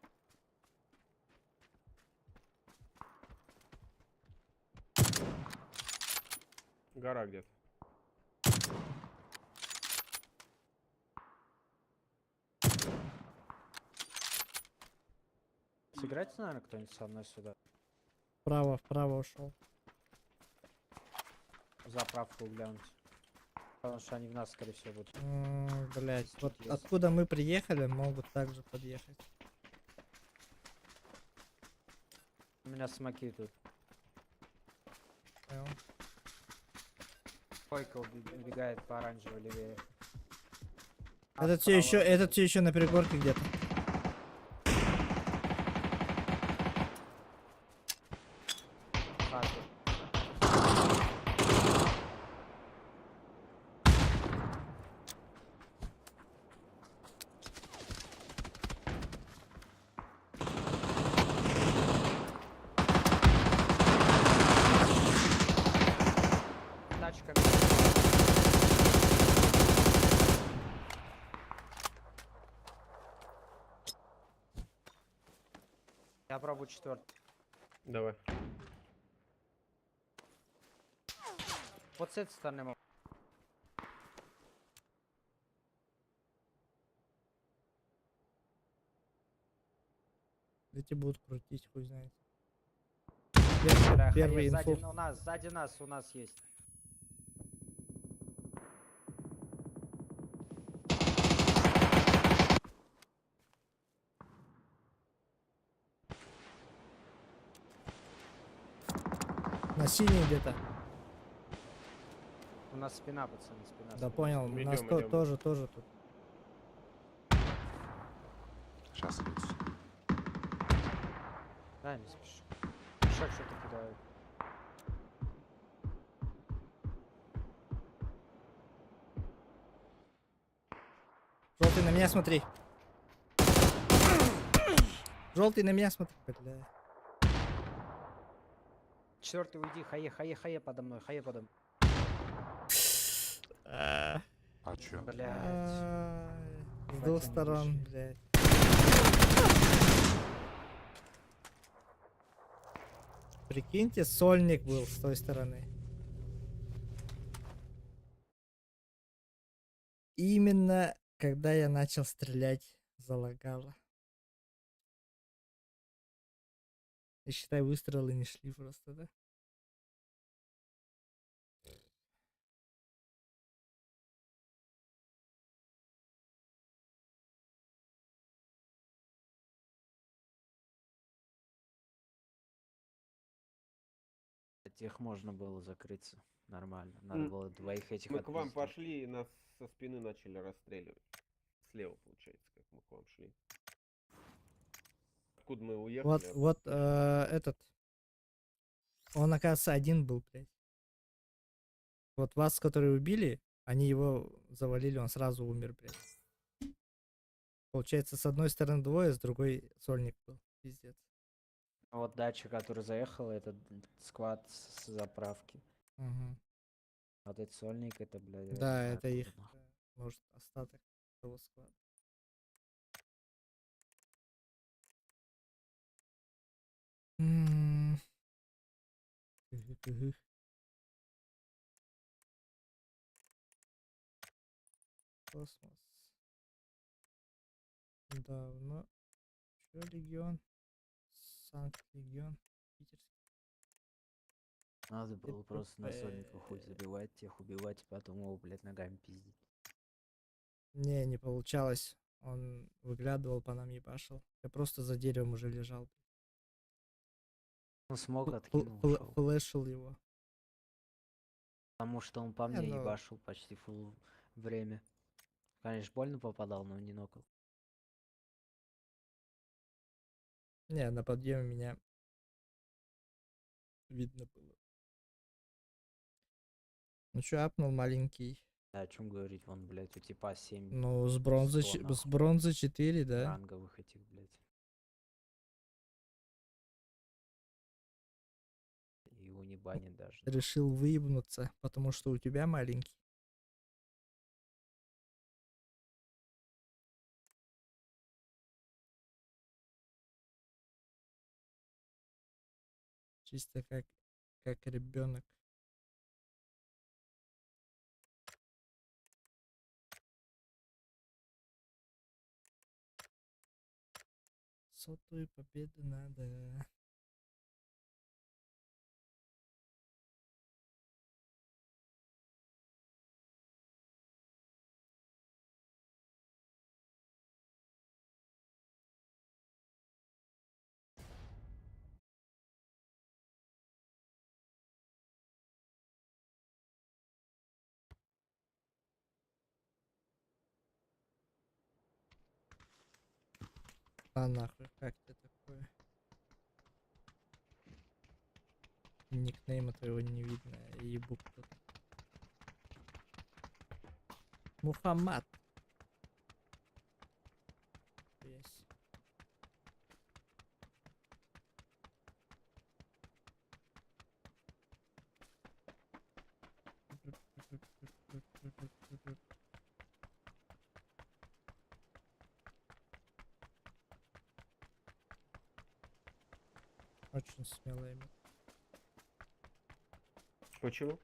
Гора где-то. Сыграйте, наверное, кто-нибудь со мной сюда. Вправо ушел. Заправку глянуть. Потому что они в нас, скорее всего, будут. Блять, Если вот есть. откуда мы приехали, могут также подъехать. У меня смоки тут. Понял. Койка убегает по оранжевой левее. Этот все еще на перегорке где-то. Тачка. Я пробую четвертый. Давай. Вот с этой стороны могу. Эти будут крутить, хуй знает. Бля, Первый есть инфу. сзади нас у нас есть. На синий где-то. У нас спина, пацаны, спина. Да спина. понял, у нас Идем. тоже тут. сейчас лучше. Да, не спешу. Шаг что-то кидают. Желтый, на меня смотри. Желтый, на меня смотри. Бля. Четвертый, уйди, хае подо мной, хае подо мной. А, А чё? Блядь. С двух сторон, блядь. Прикиньте, сольник был с той стороны. Именно когда я начал стрелять, залагало. И считай, выстрелы не шли просто, да? Их можно было закрыться нормально. Надо было двоих этих Мы к вам отпиздить. пошли и нас со спины начали расстреливать. Слева, получается, как мы к вам шли. Откуда мы уехали? Вот этот. Он, оказывается, один был, блядь. Вот вас, которые убили, они его завалили, он сразу умер, блядь. Получается, с одной стороны двое, с другой сольник был. Пиздец. Вот дача, который заехал, это сквад с заправки. Мгм. Вот этот сольник, это, блядь, я не Да, знаю, это откуда их, нахуй. может, остаток того склада. М. Кыгы-кыгы. Космос. Давно. Чё, легион? Санкт-легион. Питерский. Надо было просто на ТПП. сольниках хуй забивать, тех убивать, потом его, блядь, ногами пиздить. Не получалось. Он выглядывал, по нам ебашил. Я просто за деревом уже лежал. Он смог откинул, ушел. Флешил его. Потому что он по Не, мне ну- ебашил почти фул время. Конечно, больно попадал, но не нокал. Не, на подъеме меня видно было. Ну чё, апнул маленький. Да, о чем говорить, вон, блядь, у типа 7. Ну, с бронзы, 100 с нахуй. бронзы 4, да? Ранговых этих, блядь. И его не банит даже. Решил выебнуться, потому что у тебя маленький. Чисто как ребенок. Сотую победу надо. А нахуй, как ты такое? Никнейма твоего не видно, ебу кто-то. Мухаммад. Есть. Очень смелый имя. Почему?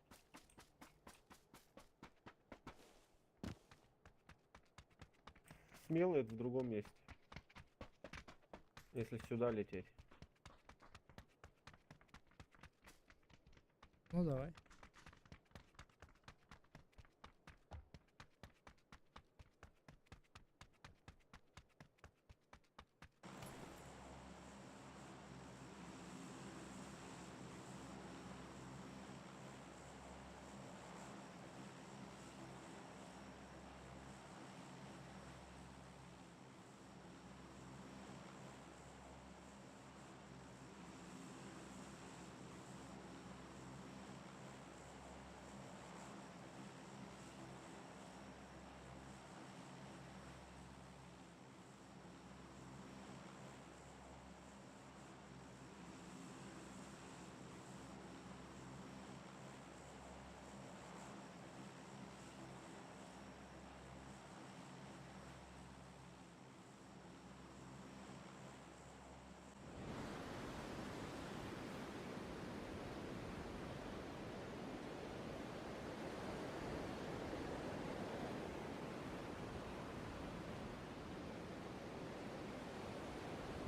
Смелый это в другом месте. Если сюда лететь. Ну давай.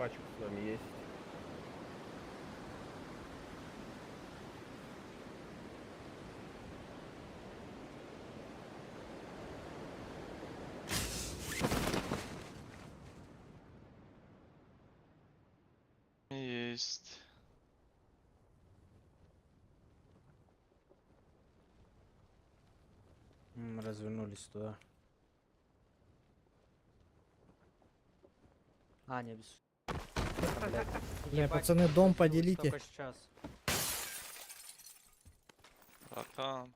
Пачка с нами есть. Есть. Развернулись туда. А, не без... Блядь. Бля, Ебать, пацаны, дом получилось поделите. только сейчас. Пока.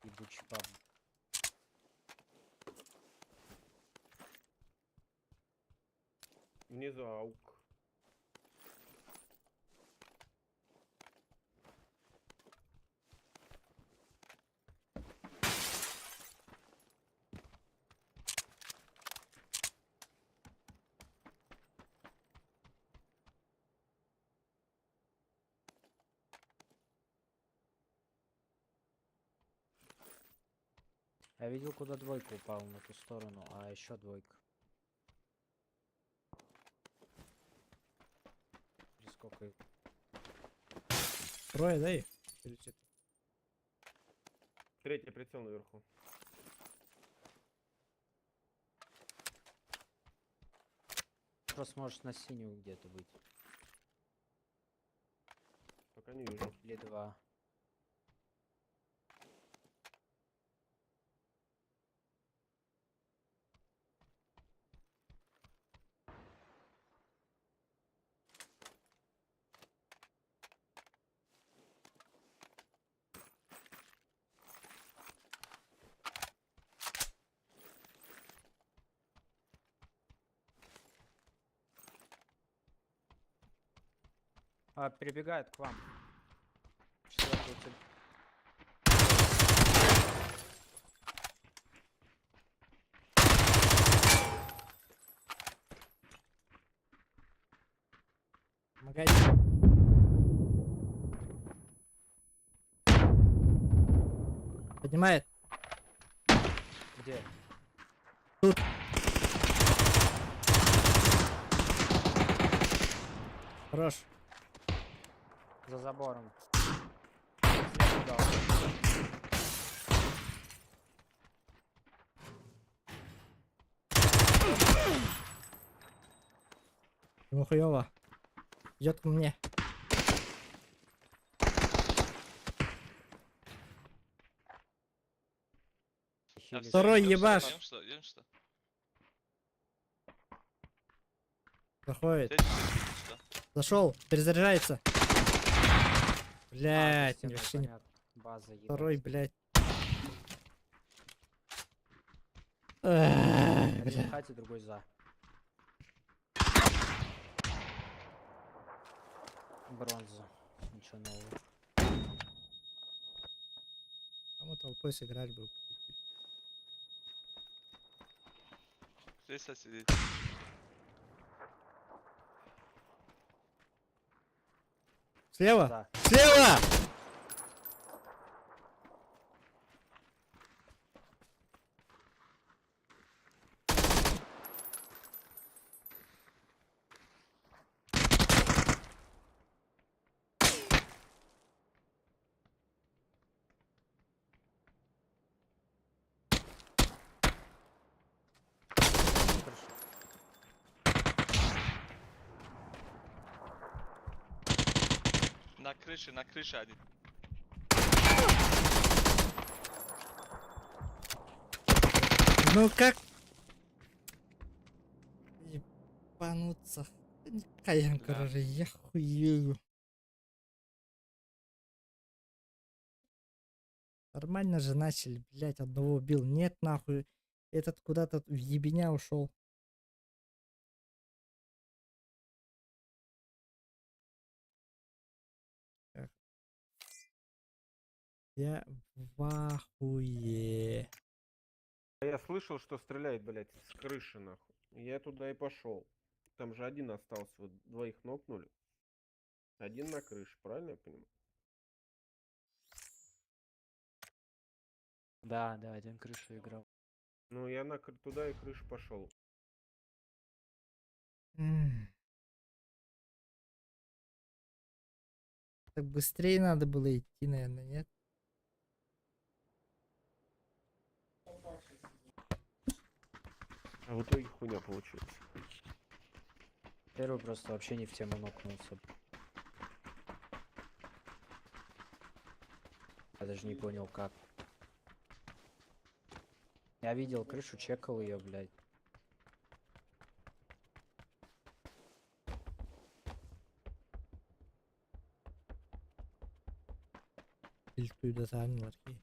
Ебучий паб. Внизу аук. Я видел, куда двойка упала на ту сторону, а еще двойка. И сколько их? Трое, да их? Третий прицел наверху. Просто может на синюю где-то быть. Пока не вижу. Или два. Перебегает к вам. Четвертый цель. Помогайте. Поднимает. Где? Тут. Хорош. За забором. Слева дал. Ему хуёво. Идет ко мне. Второй ебаш. Идем что? Заходит. Что? Зашел. Перезаряжается. Блять, А, вообще не. База, ебать. Второй, блять. Один в хате, другой за. Бронза. Ничего нового. А мы толпой сыграть бы. Здесь сидит. Слева! Да. Слева! На крыше один. Ну как? Ебануться. Какая, короче, я хуею. Нормально же начали, блять, одного убил. Нет, нахуй. Этот куда-то в ебеня ушел. Я в ахуе. Я слышал, что стреляет, блядь, с крыши, нахуй. Я туда и пошел. Там же один остался, вот двоих нокнули. Один на крыше, правильно я понимаю? Да, да, один крышу играл. Ну, я туда и крышу пошел. Так быстрее надо было идти, наверное, нет? А в итоге хуйня получилась. Первый просто вообще не в тему нокнулся. Я даже не понял как. Я видел крышу, чекал ее, блядь. Iltuydu tahmin var ki.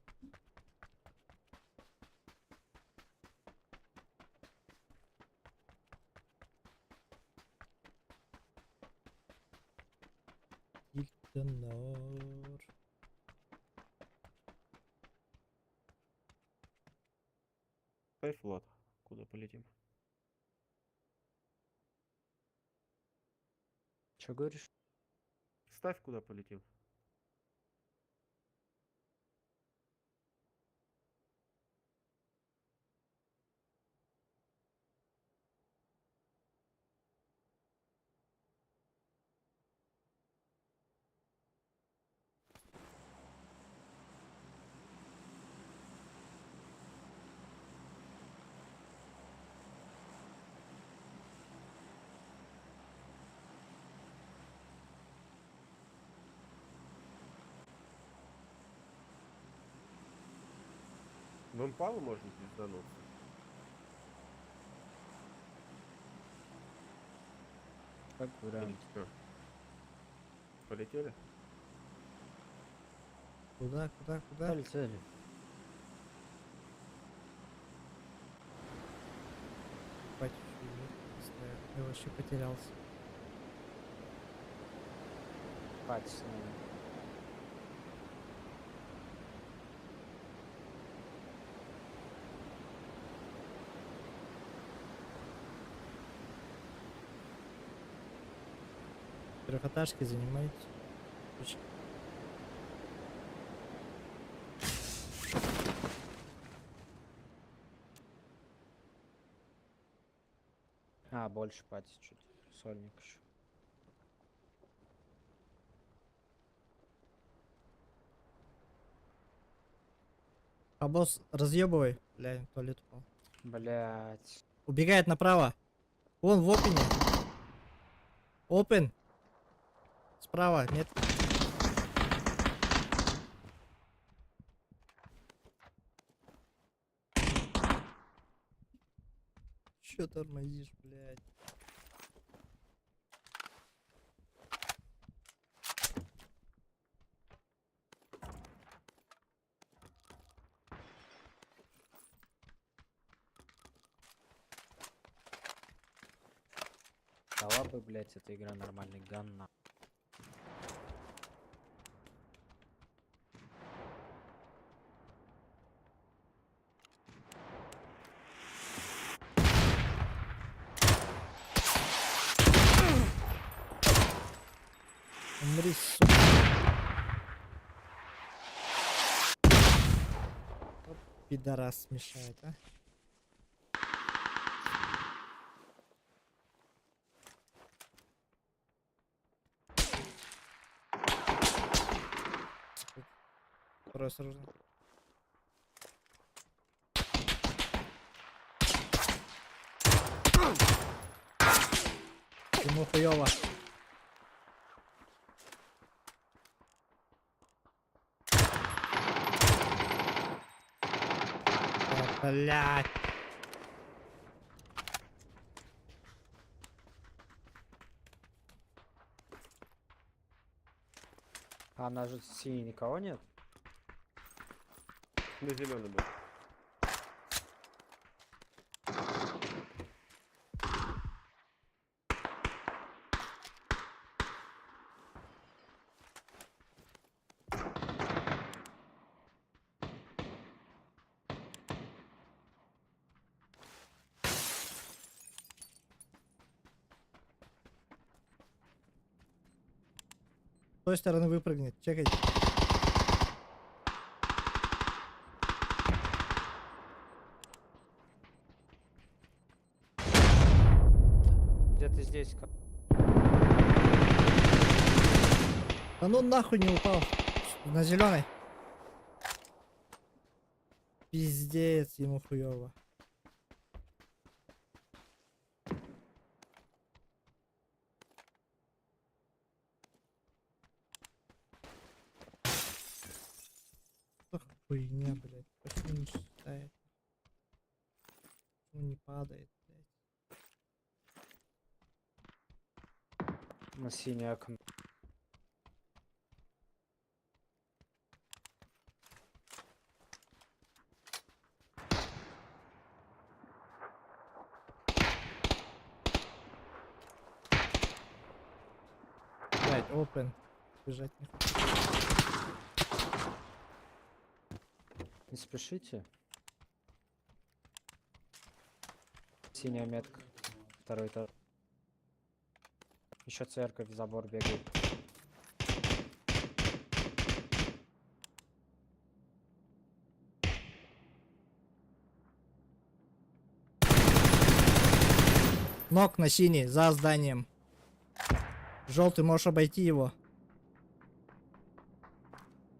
İlk Ставь, Влад, куда полетим? Че говоришь? Ставь, куда полетим. Вон Паву можно пиздануться. Как вариант. Всё. Полетели? Куда? Полетели. Я вообще потерялся. Спать с ними. Трехэтажки занимаете. А, больше пати чуть. Сольник еще. А босс, разъебывай. Бля, в туалет упал. Блять. Убегает направо. Вон в опене. Опен. Справа, нет. Чё тормозишь, блядь? Дала бы, блять, эта игра нормальный ганна. Умри, сука. Вот пидорас мешает, а? Второй осторожно. Ему хуёво. Блять. А на же синий никого нет? На зеленый был. С той стороны выпрыгнет. Чекайте. где-то здесь. Да ну нахуй не упал. На зеленой. Пиздец, ему хуёво. Что хуйня, блядь. Почему не считает? Почему не падает, блядь? На синее окно. Блядь, open. Бежать не хочу. Не спешите. Синяя метка. Второй этаж. Еще церковь, забор бегает. Ног на синий, за зданием. Желтый, можешь обойти его.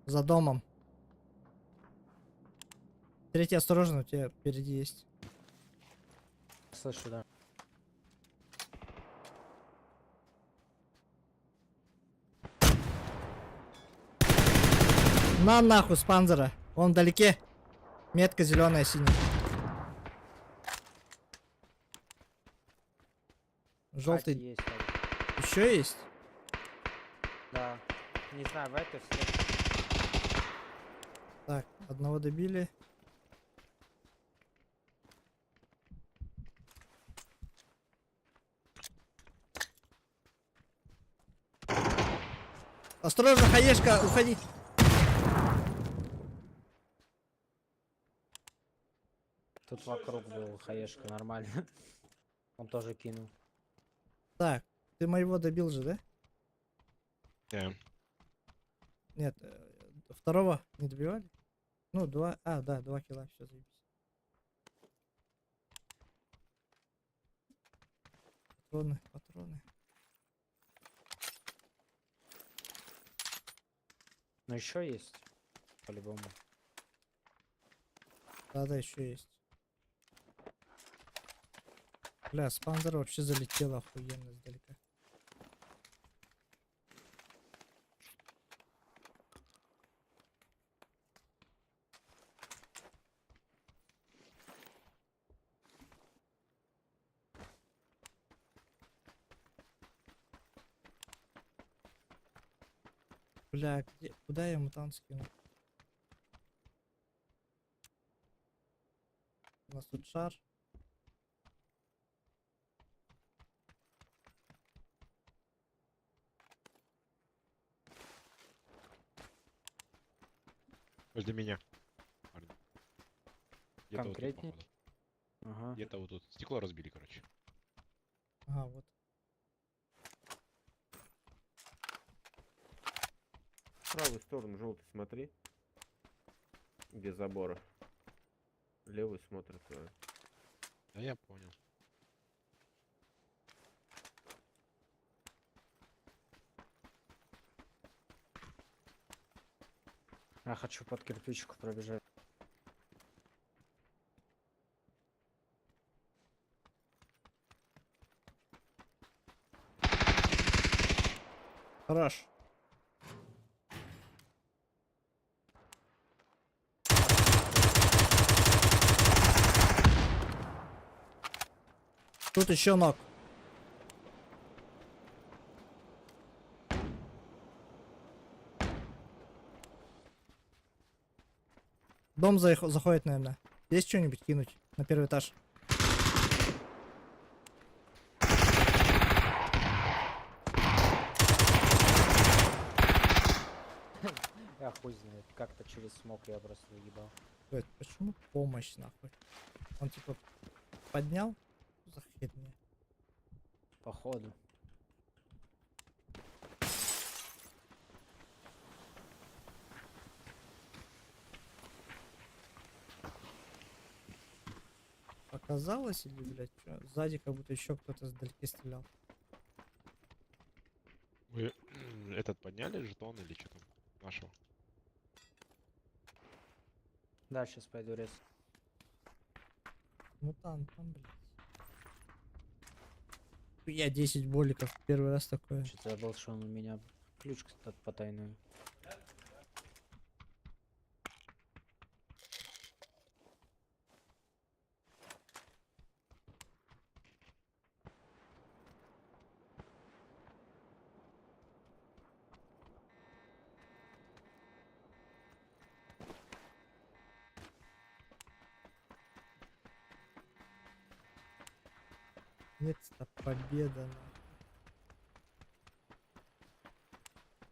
За домом. Третий, осторожно, у тебя впереди есть. Слышу, да. На нахуй с панзера. Он вдалеке. Метка зеленая, синяя. Желтый. Есть, да. Еще есть? Да. Не знаю, в этой все. Так, одного добили. Осторожно, хаешка, уходи. Тут вокруг был хаешка, нормально. Он тоже кинул. Так, ты моего добил же, да? Да. Нет, второго не добивали? Ну, два, да, 2 килла, все, заебись. Патроны, патроны. Но еще есть. По-любому. Да, еще есть. Бля, спанзер вообще залетел охуенно издалека. Бля, куда я мутант скину? У нас тут шар. Возле меня. Парни. Где-то вот тут, Конкретней? походу. Ага. Где-то вот тут. Стекло разбили, короче. Ага, вот. В правую сторону желтый смотри. Где забора. Левый смотрит. Да я понял. Я хочу под кирпичку пробежать. Хорош. Тут еще ног. Дом заходит, наверное. Есть что-нибудь кинуть на первый этаж? Я хуй знает. Как-то через смог я просто въебал. Блядь, почему помощь нахуй? Он типа поднял? За херня. Походу. Показалось или, блядь, что? Сзади как будто еще кто-то сдалека стрелял. Вы этот подняли жетон или что там нашего? Да, сейчас пойду рез. Мутант там, блядь. Я 10 боликов. Первый раз такое. Что-то забыл, что он у меня ключ, кстати, потайной. Нет-то победа.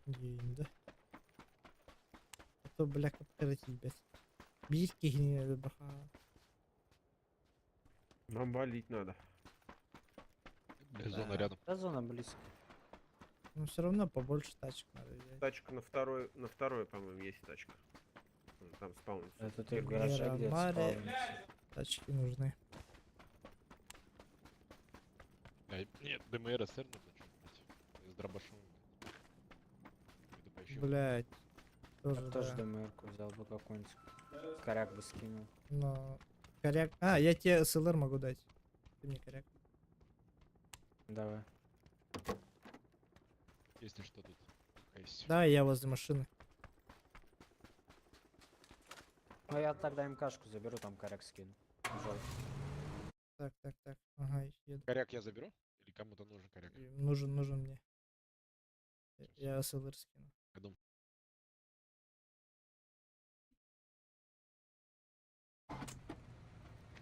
День, да? А то, бля, кооператив, блядь. Бирки гнили, баха. Нам валить надо. Зона рядом. Да, зона близко. Но все равно побольше тачек надо взять. Тачка на второй, по-моему, есть тачка. Там спаунится. Это ты в гараже где-то Маре. спавнится. Тачки нужны. Нет, ДМР СР нужно что-нибудь. С дробашом. Иду поищу. Блять. Тоже, Я тоже да. ДМР-ку взял бы какой-нибудь. Коряк бы скинул. Но... Коряк... А, я тебе СЛР могу дать. Ты мне коряк. Давай. Если что тут. Есть. Да, я возле машины. Ну я тогда МКшку заберу, там коряк скину. Желтый. Так. Ага, еду. Коряк я заберу? Или кому-то нужен коряк? Нужен мне. Я СЛР скину. Я думаю.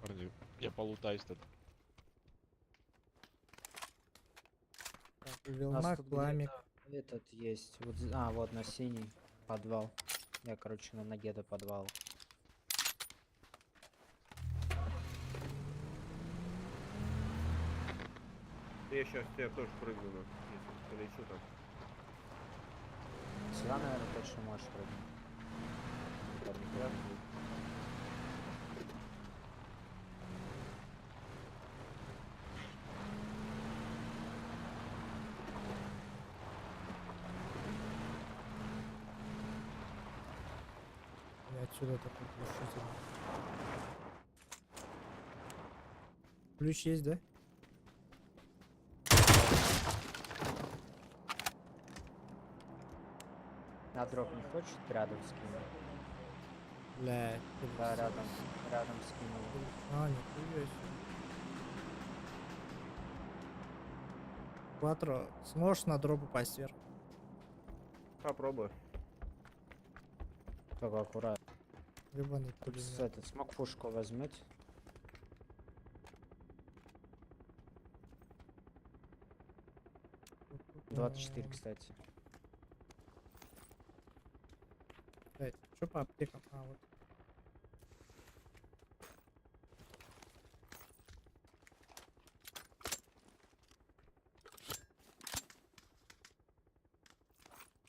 Парни, я полутаюсь тут. Так, У нас Велмак, тут Пламик. где-то этот есть. Вот, а, вот на синий подвал. Я, короче, на ноге до подвала. Я сейчас тебя тоже прыгну, если полечу там. Сюда, наверное, точно можешь прыгнуть. Там никуда не будет. Я отсюда такой глушитель. Ключ есть, да? А дроп не хочет рядом скинуть? Блядь. Да, рядом скинул. А, нихуя себе. Кватро, сможешь на дроп упасть сверху? Попробую. Только аккуратно. Ебаный Тут пулемет. этот смок-пушку возьмете. А, 24, кстати. Блядь, что по аптекам? А, вот.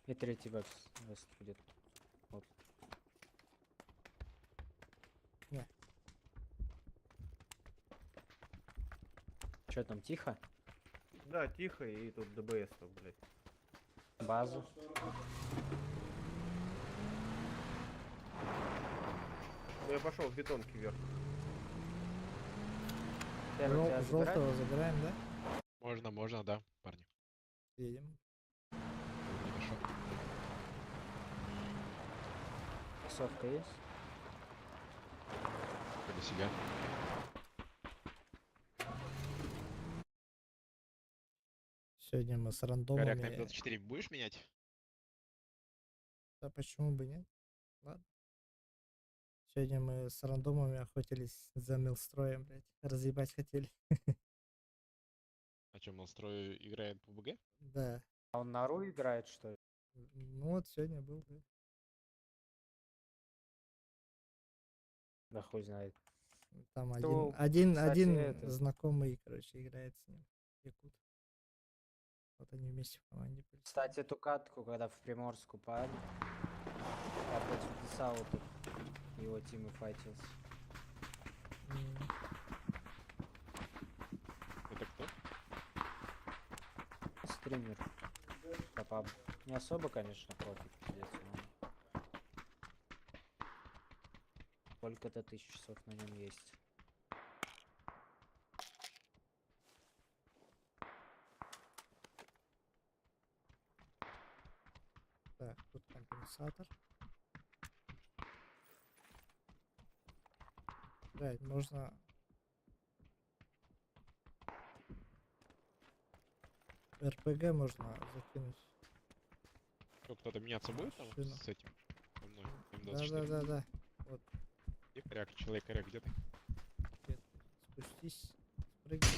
И третий вест будет. Вот. Не. Че там, тихо? Да, тихо, и тут ДБС там, блядь. Базу. Ну, я пошел в бетонке вверх. Первый тебя забирать? Желтого забираем, да? Можно, да, парни. Едем. Не дошел. Совка есть? Для себя. Сегодня мы с рандомами. Коряк на 24 будешь менять? Да почему бы нет? Ладно. Сегодня мы с рандомами охотились за милстроем, блядь. Разъебать хотели. А что, Милстрой играет по БГ? Да. А он на ру играет, что ли? Ну вот сегодня был, да. Да хуй знает. Там Кто, один кстати, это- знакомый, короче, играет с ним. Якут. Вот они вместе в команде были. Кстати, эту катку, когда в Приморск упали, я против Десаута его тимы файтился. Это кто? Стример. Топап. Не особо, конечно, профит, пиздец, но... Сколько-то тысяч часов на нем есть. Так, тут компенсатор. Блять, можно... РПГ можно закинуть. Что, кто-то меняться будет там Машину. с этим? Со мной, Да, М24? да, да, да. Вот, И коряк, человек коряк, где ты? спустись, спрыгни.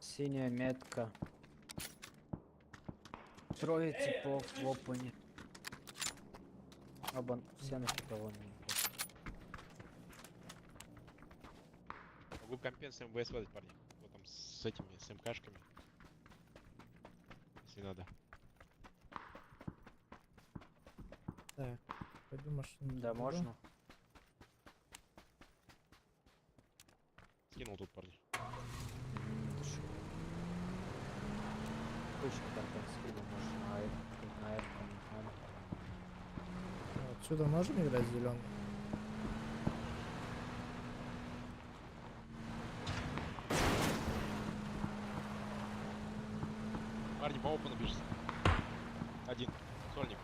Синяя метка. Трое типов в опене. Оба все нафигованы. Могу компенс МВС выдать, парни. Вот там с этими, с МКшками. Если надо. Так, пойду машину. Да, заберу. можно. Скинул тут, парни. Точно компенсировал, может, на F, на F, на. Ну, отсюда можем играть зеленый? Парни по опену бежит. Один. Сольник.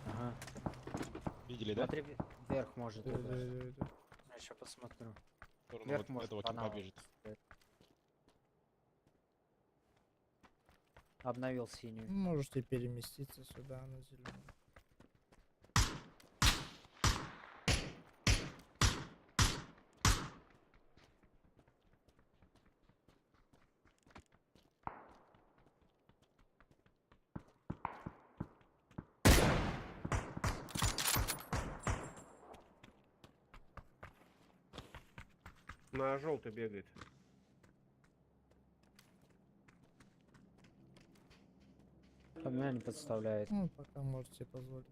Ага. Видели, да? Смотри, вверх может. Да, это. да, да, да. Я сейчас посмотрю. В сторону Вверх вот может этого кемпа канал. бежит. Обновил синюю. Можете переместиться сюда, на зеленый. На желтый бегает. А меня не подставляет. Ну, пока можете позволить.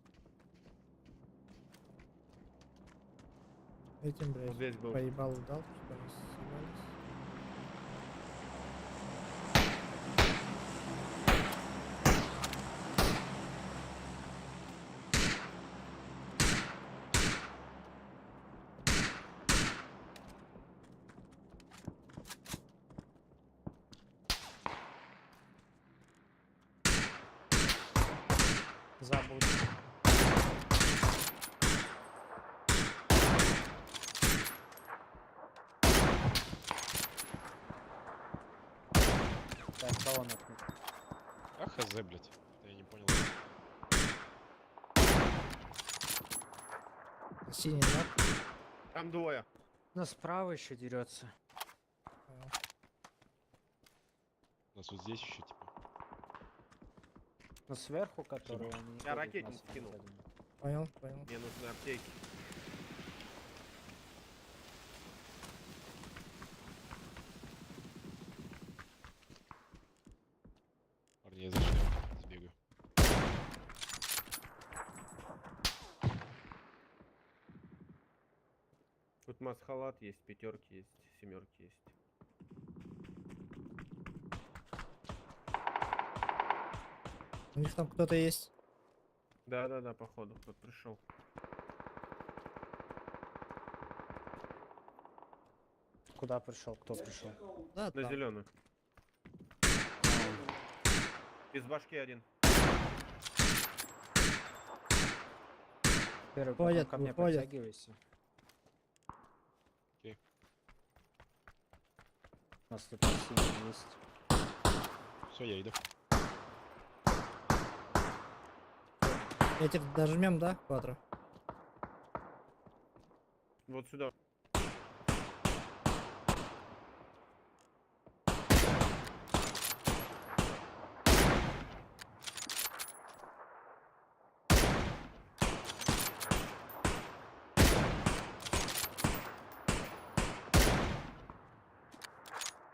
Этим, блядь, Вот здесь был. поебал дал, что они съебались. Забудь. Так, кого нахуй? А хз, блять. Я не понял. Синий ног. Там двое. Ну, справа еще дерется. У нас вот здесь еще типа. Но сверху, который они... Я будут ракетник нас скинул. нападать. Понял, понял. Мне нужны аптеки. Парни, я за шлем сбегаю. Тут масхалат есть, пятерки есть, семерки есть. У них там кто-то есть. Да, походу, кто-то пришел. Куда пришел? Кто пришел? Да, На там. зеленую. Без башки один. Первый Выходят, потом ко мне выходят. подтягивайся. Окей. У нас тут синий есть. Все, я иду. Этих дожмем, да, квадро? Вот сюда.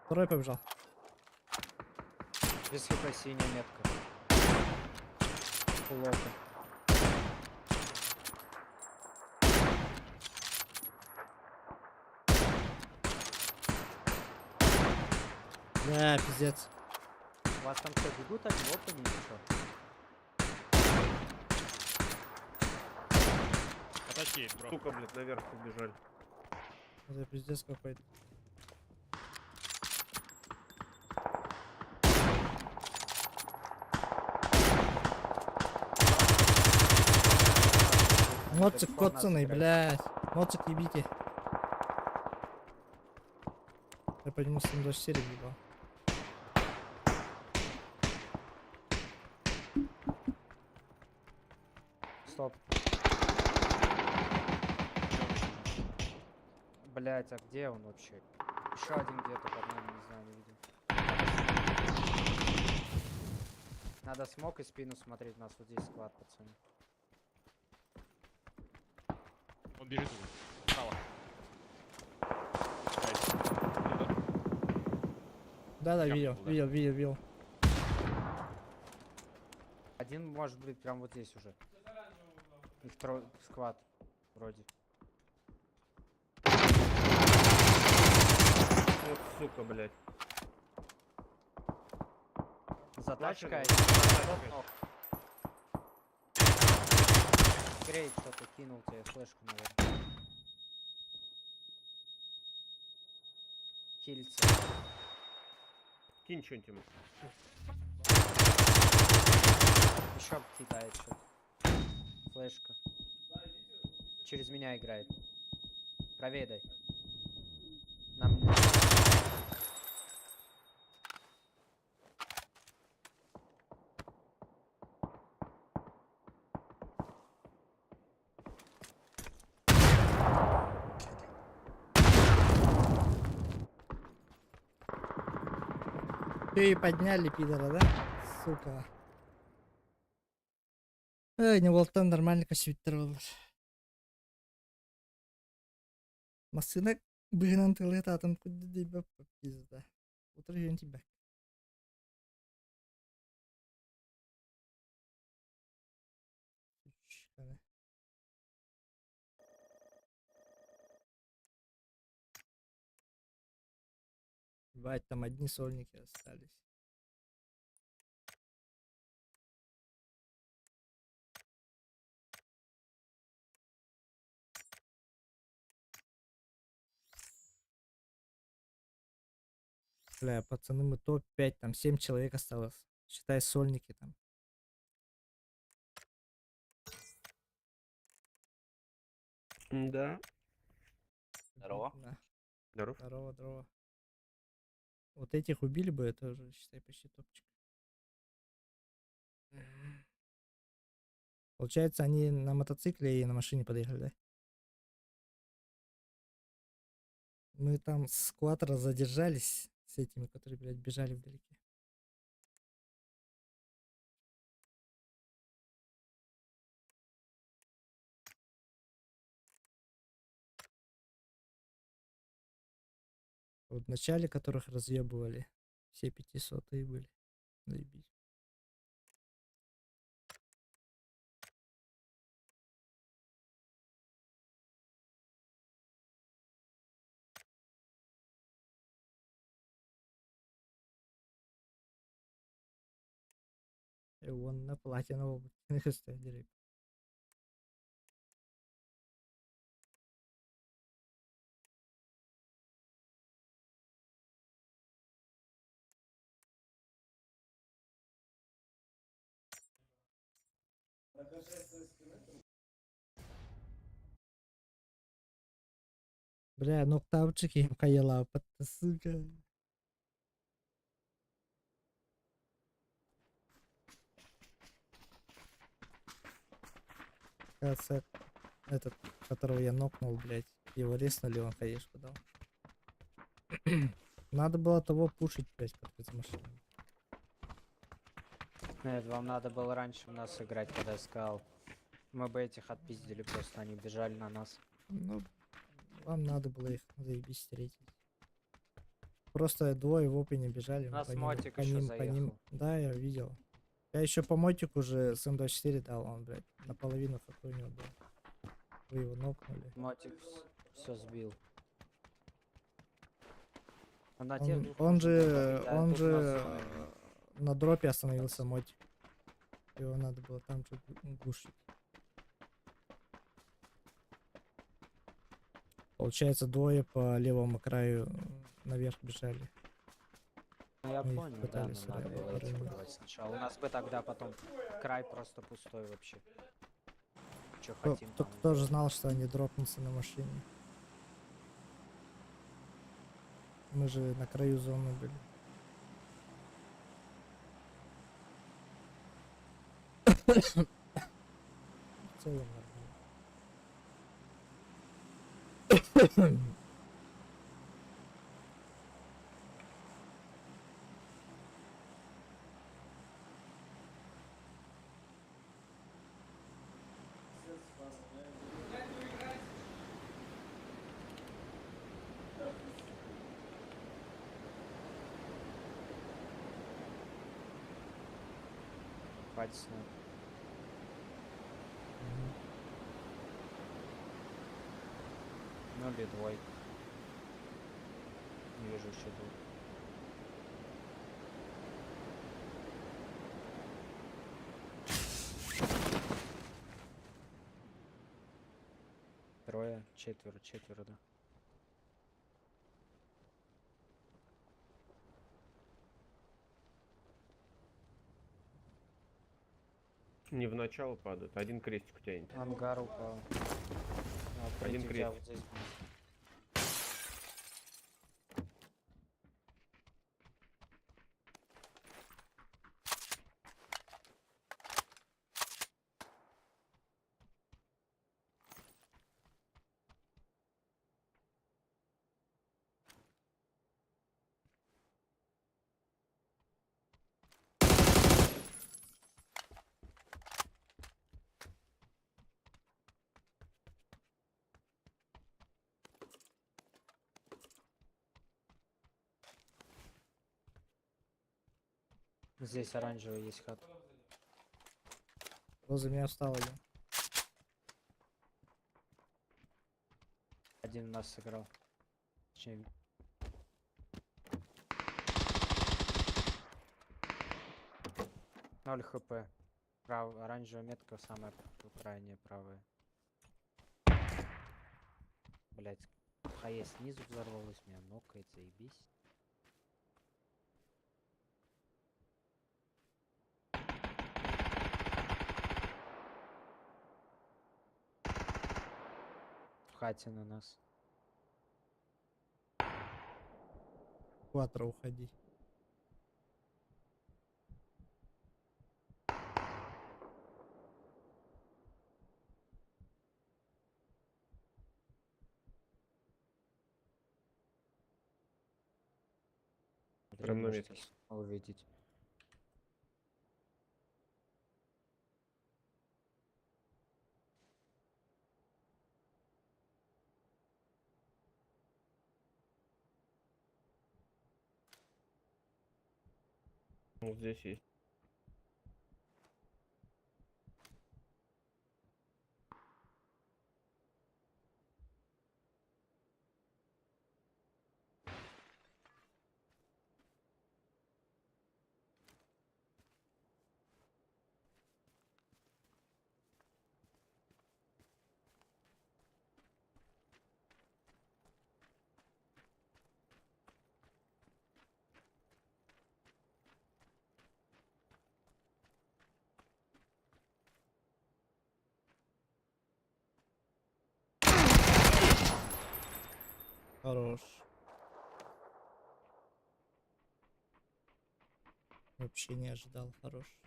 Второй побежал. Без хп синяя метка. Плохо. Да, пиздец. У вас там что, бегут они в опене или что? Отойти, бро. Сука, блядь, наверх убежали. Это пиздец какой-то. Моцик Телефон нас коцаный, играет. блядь. Моцик ебите. Я по нему 724 ебал. Стоп. Блять, а где он вообще? Еще один где-то, по-моему, не знаю, не видел. Надо смог и спину смотреть, у нас вот здесь склад, пацаны. Он бежит уже. Справа. Да-да, Прям видел, был, да. видел. Один может быть прям вот здесь уже. Их трое, склад, вроде. Вот сука, блядь. За Наши тачкой. за тачкой. Грейд что-то кинул тебе флешку, наверное. Кильцы. Кинь что-нибудь ему. Еще кидает что-то. Флешка. Через меня играет. Правее дай. Нам... Ты и подняли, пидора, да? Сука. Не болтан нормально косвиттеролор. Масына быгынан тылы татым кудды дейбап пизда. Утыр жөн тибак. Бать, там одни сольники остались. Бля, пацаны, мы топ-5, там 7 человек осталось. Считай сольники там. Да. Здорово. Да. Здоров. Здорово. Вот этих убили бы, это уже, считай, почти топчик. Получается, они на мотоцикле и на машине подъехали, да? Мы там с кватера задержались с этими, которые, блядь, бежали вдалеке. Вот в начале которых разъебывали, все 500-е были. Заебись. Вон на платиновом стоит. Бля, ноктавчики каяла, сука. Кажется, этот, которого я нокнул, блядь, его резнули, он хаешку дал. Надо было того пушить, блядь, который за машиной. Нет, вам надо было раньше у нас играть, когда я сказал. Мы бы этих отпиздили, просто они бежали на нас. Ну, вам надо было их заебись встретить. Просто двое в опене бежали. У нас по ним- мотик по ещё ним- по ним- заехал. Да, я видел. Я еще по мотику уже с М24 дал, он, блядь, наполовину хп у него был. Вы его нокнули. Мотик все сбил. На тех Он, двух он можно же, добавить, а он тут же на зоне. на дропе остановился мотик. Его надо было там же глушить. Получается, двое по левому краю наверх бежали. Ну я Мы их понял, да, пытались но надо было этих ранить. убивать сначала. У нас бы тогда потом край просто пустой вообще. Чё Кто, хотим кто, там кто же делать. знал, что они дропнутся на машине? Мы же на краю зоны были. В целом нормально. Хватит с ним. Ну или двойка. Не вижу еще двух. Трое, четверо, да. Не в начало падают. Один крестик тянет. Ангар упал. А, Один третий у тебя крестик. вот здесь был. Здесь оранжевый есть хат. Возле меня встал один. Один у нас сыграл. Точнее, 0 хп. Оранжевая метка самая крайняя правая. Блять, хае снизу взорвалась, меня нокает, заебись. В хате на нас. Кватро, уходи. Прям на Можете метке. увидеть. Вот здесь есть. Хорош. Вообще не ожидал, хорош.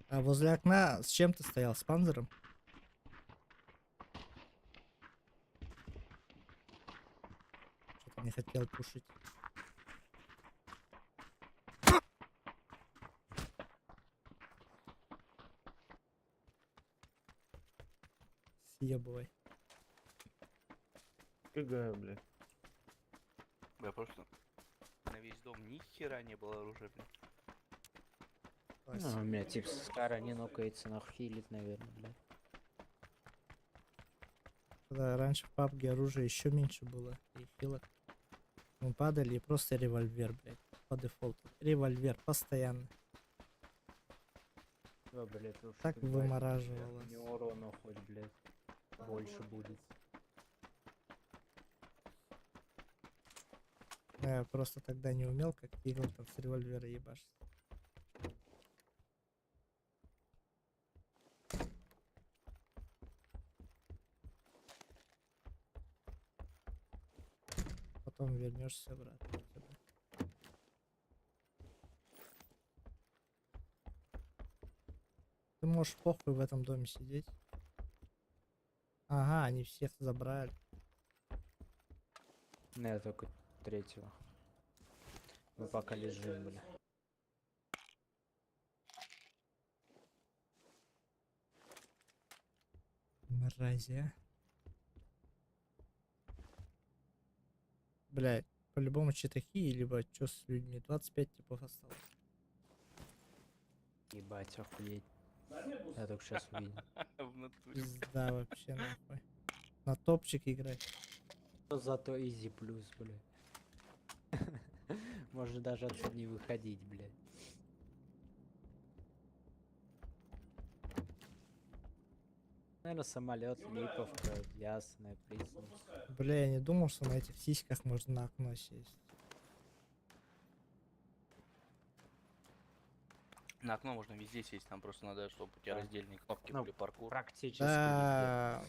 А возле окна с чем ты стоял? С панзером? Что-то не хотел пушить. Съебывай. КГ, блядь. Бля, просто на весь дом ни хера не было оружия, блин. Ну, у меня тип с кара не нокается, нахуй хилит, наверное, блядь. Когда раньше в PUBG оружия еще меньше было. И хилок. Мы падали и просто револьвер, блядь. По дефолту. Револьвер постоянно. О, блядь, уж Так ты, блядь, вымораживало. не урона хоть, блядь, больше будет. Я просто тогда не умел, как Игл там с револьвера ебашить. Потом вернешься обратно. сюда. Ты можешь похуй в этом доме сидеть. Ага, они всех забрали. Не, я только третьего. Мы пока лежим, бля. Мрази, а. Блядь, по-любому читахи, либо что с людьми. 25 типов осталось. Ебать, охуеть. Я только сейчас увидел. В натуре. Пизда вообще нахуй. На топчик играть. Зато изи плюс, бля. Можно даже отсюда не выходить, блядь. Наверное, самолет, Липовка, Ясная, Призм. Бля, я не думал, что на этих сиськах можно на окно сесть. На окно можно везде сесть, там просто надо, чтобы у тебя Да. раздельные кнопки Ну, были паркур. практически Да,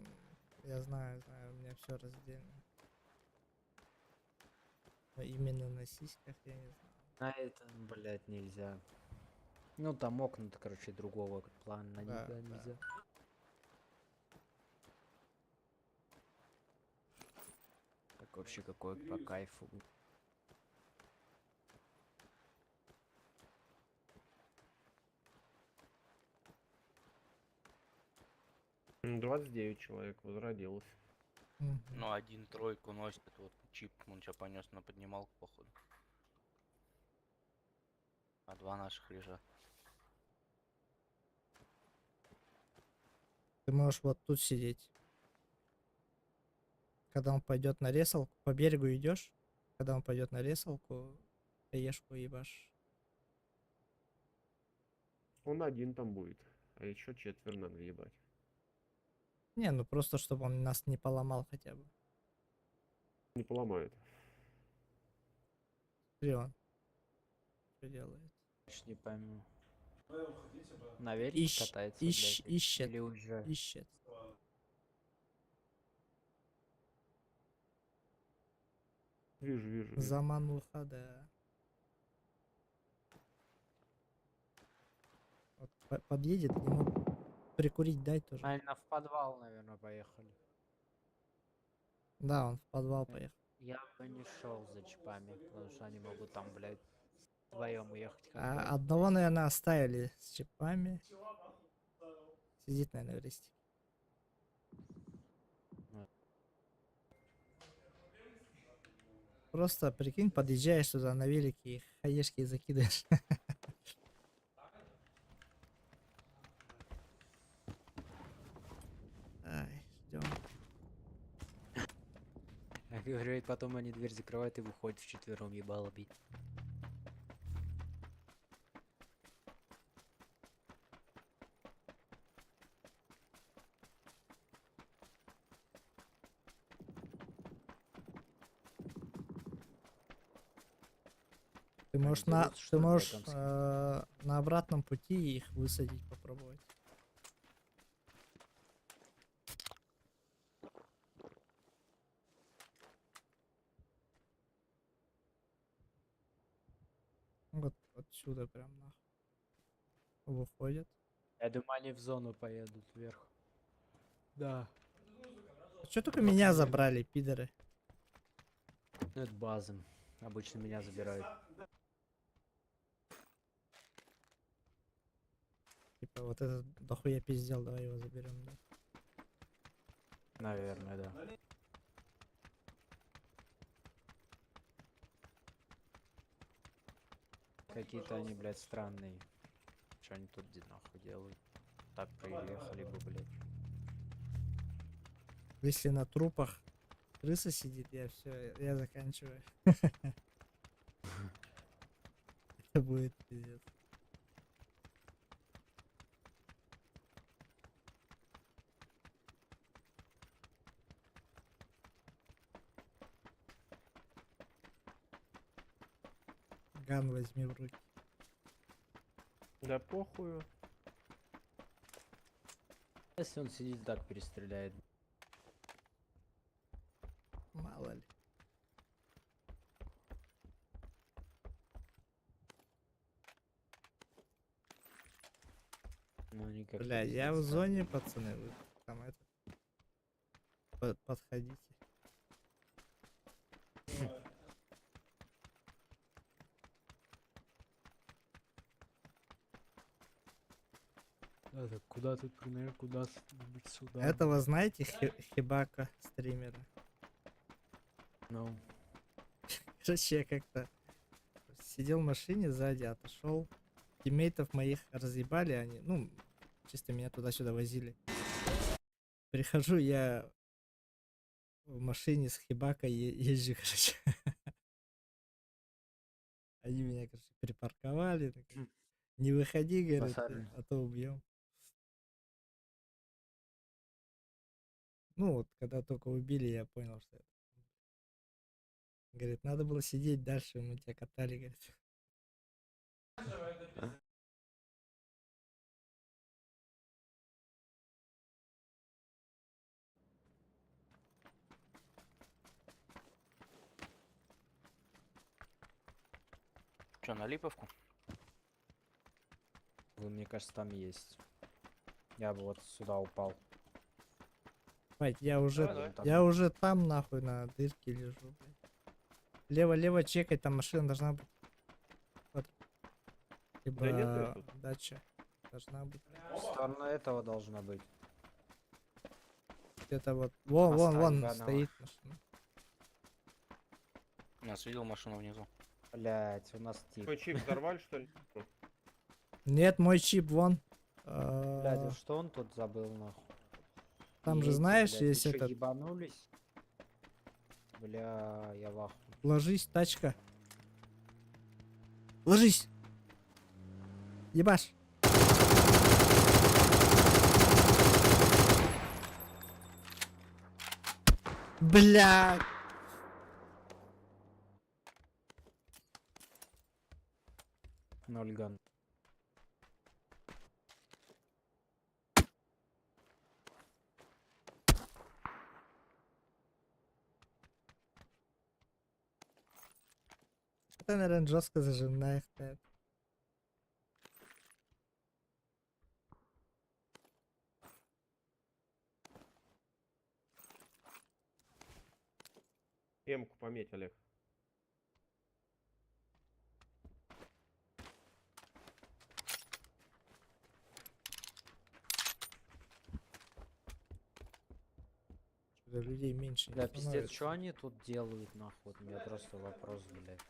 я знаю, у меня все раздельно. Но именно на сиськах я не знаю. На этом, блядь, нельзя. Ну, там окна-то, короче, другого плана Да, нельзя, да. нельзя. Так вообще какой по кайфу. 29 человек возродилось. Ну, один тройку носит, вот чип, он сейчас понес на поднималку, походу. А два наших лежат. Ты можешь вот тут сидеть. Когда он пойдет на ресалку, по берегу идешь. Когда он пойдет на ресалку, ешку ебашь. Он один там будет. А еще четверо надо ебать. Не, ну просто чтобы он нас не поломал хотя бы. Не поломает. Смотри он. Что делает? Не пойму. На велике Ищ- катается, ищ- блядь, ищет. или уже? Ищет. Вижу. Замануха, да. Вот подъедет, ему прикурить дай тоже. Наверное, в подвал, наверное, поехали. Да, он в подвал поехал. Я бы не шел за чипами, потому что они могут там, блядь, вдвоем уехать. А одного, наверное, оставили с чипами. Сидит, наверное, в рестике. Просто, прикинь, подъезжаешь туда на велике и хаешки закидываешь. Ай, ждем. Я говорю, и потом они дверь закрывают и выходят вчетвером ебало бить. Ты можешь дерутся, что ли, братанцы? на обратном пути их высадить попробовать. Вот отсюда прям нахуй. Выходят. Я думаю, они в зону поедут вверх. Да. Что только меня забрали, пидоры? Ну это базом. Обычно меня забирают. Типа вот этот дохуя пиздел, давай его заберем, да. Наверное, да. Какие-то они, блядь, странные. Что они тут нахуй делают? Так приехали бы, блядь. Если на трупах крыса сидит, я все, я заканчиваю. Это будет пиздец. Ган возьми в руки. Да похую. Если он сидит так, перестреляет. Мало ли. Ну, никак. Бля, я в зоне, пацаны. Вы там это... Подходите. Да, так куда тут, наверное, куда-нибудь сюда. Этого знаете, Хибака стримера? Ну. Короче, я как-то сидел в машине сзади, отошел. Тиммейтов моих разъебали, они, ну, чисто меня туда-сюда возили. Прихожу, я в машине с Хибакой езжу, короче. Они меня, короче, припарковали. Не выходи, говорят, Посадили. а то убьем. Ну вот, когда только убили, я понял, что это. Говорит, надо было сидеть дальше, мы тебя катали, говорит. Че, на Липовку? Мне кажется, там есть. Я бы вот сюда упал. Мать, я уже, Давай, давай. я уже там нахуй на дырке лежу, блядь. Лево-лево чекай, там машина должна быть. Вот. Либо Да нет её тут. дача должна быть. В сторону этого должна быть. Где-то вот, вон, вон, Оставь вон заново. стоит машина. Я видел машину внизу. Блять, у нас тип. Твой чип взорвали, что ли? Нет, мой чип вон. Блядь, а что он тут забыл, нахуй? Там И же эти, знаешь, блядь, есть ещё этот. ебанулись. Бля, я в ахуе. Ложись, тачка. Ложись. Ебаш. Бля. Ноль ган. Это, наверное, жестко зажимная стоит. Эмку пометь, Олег. Что-то людей меньше не Да, пиздец, становится. что они тут делают, нахуй? Вот у меня просто вопрос, блядь.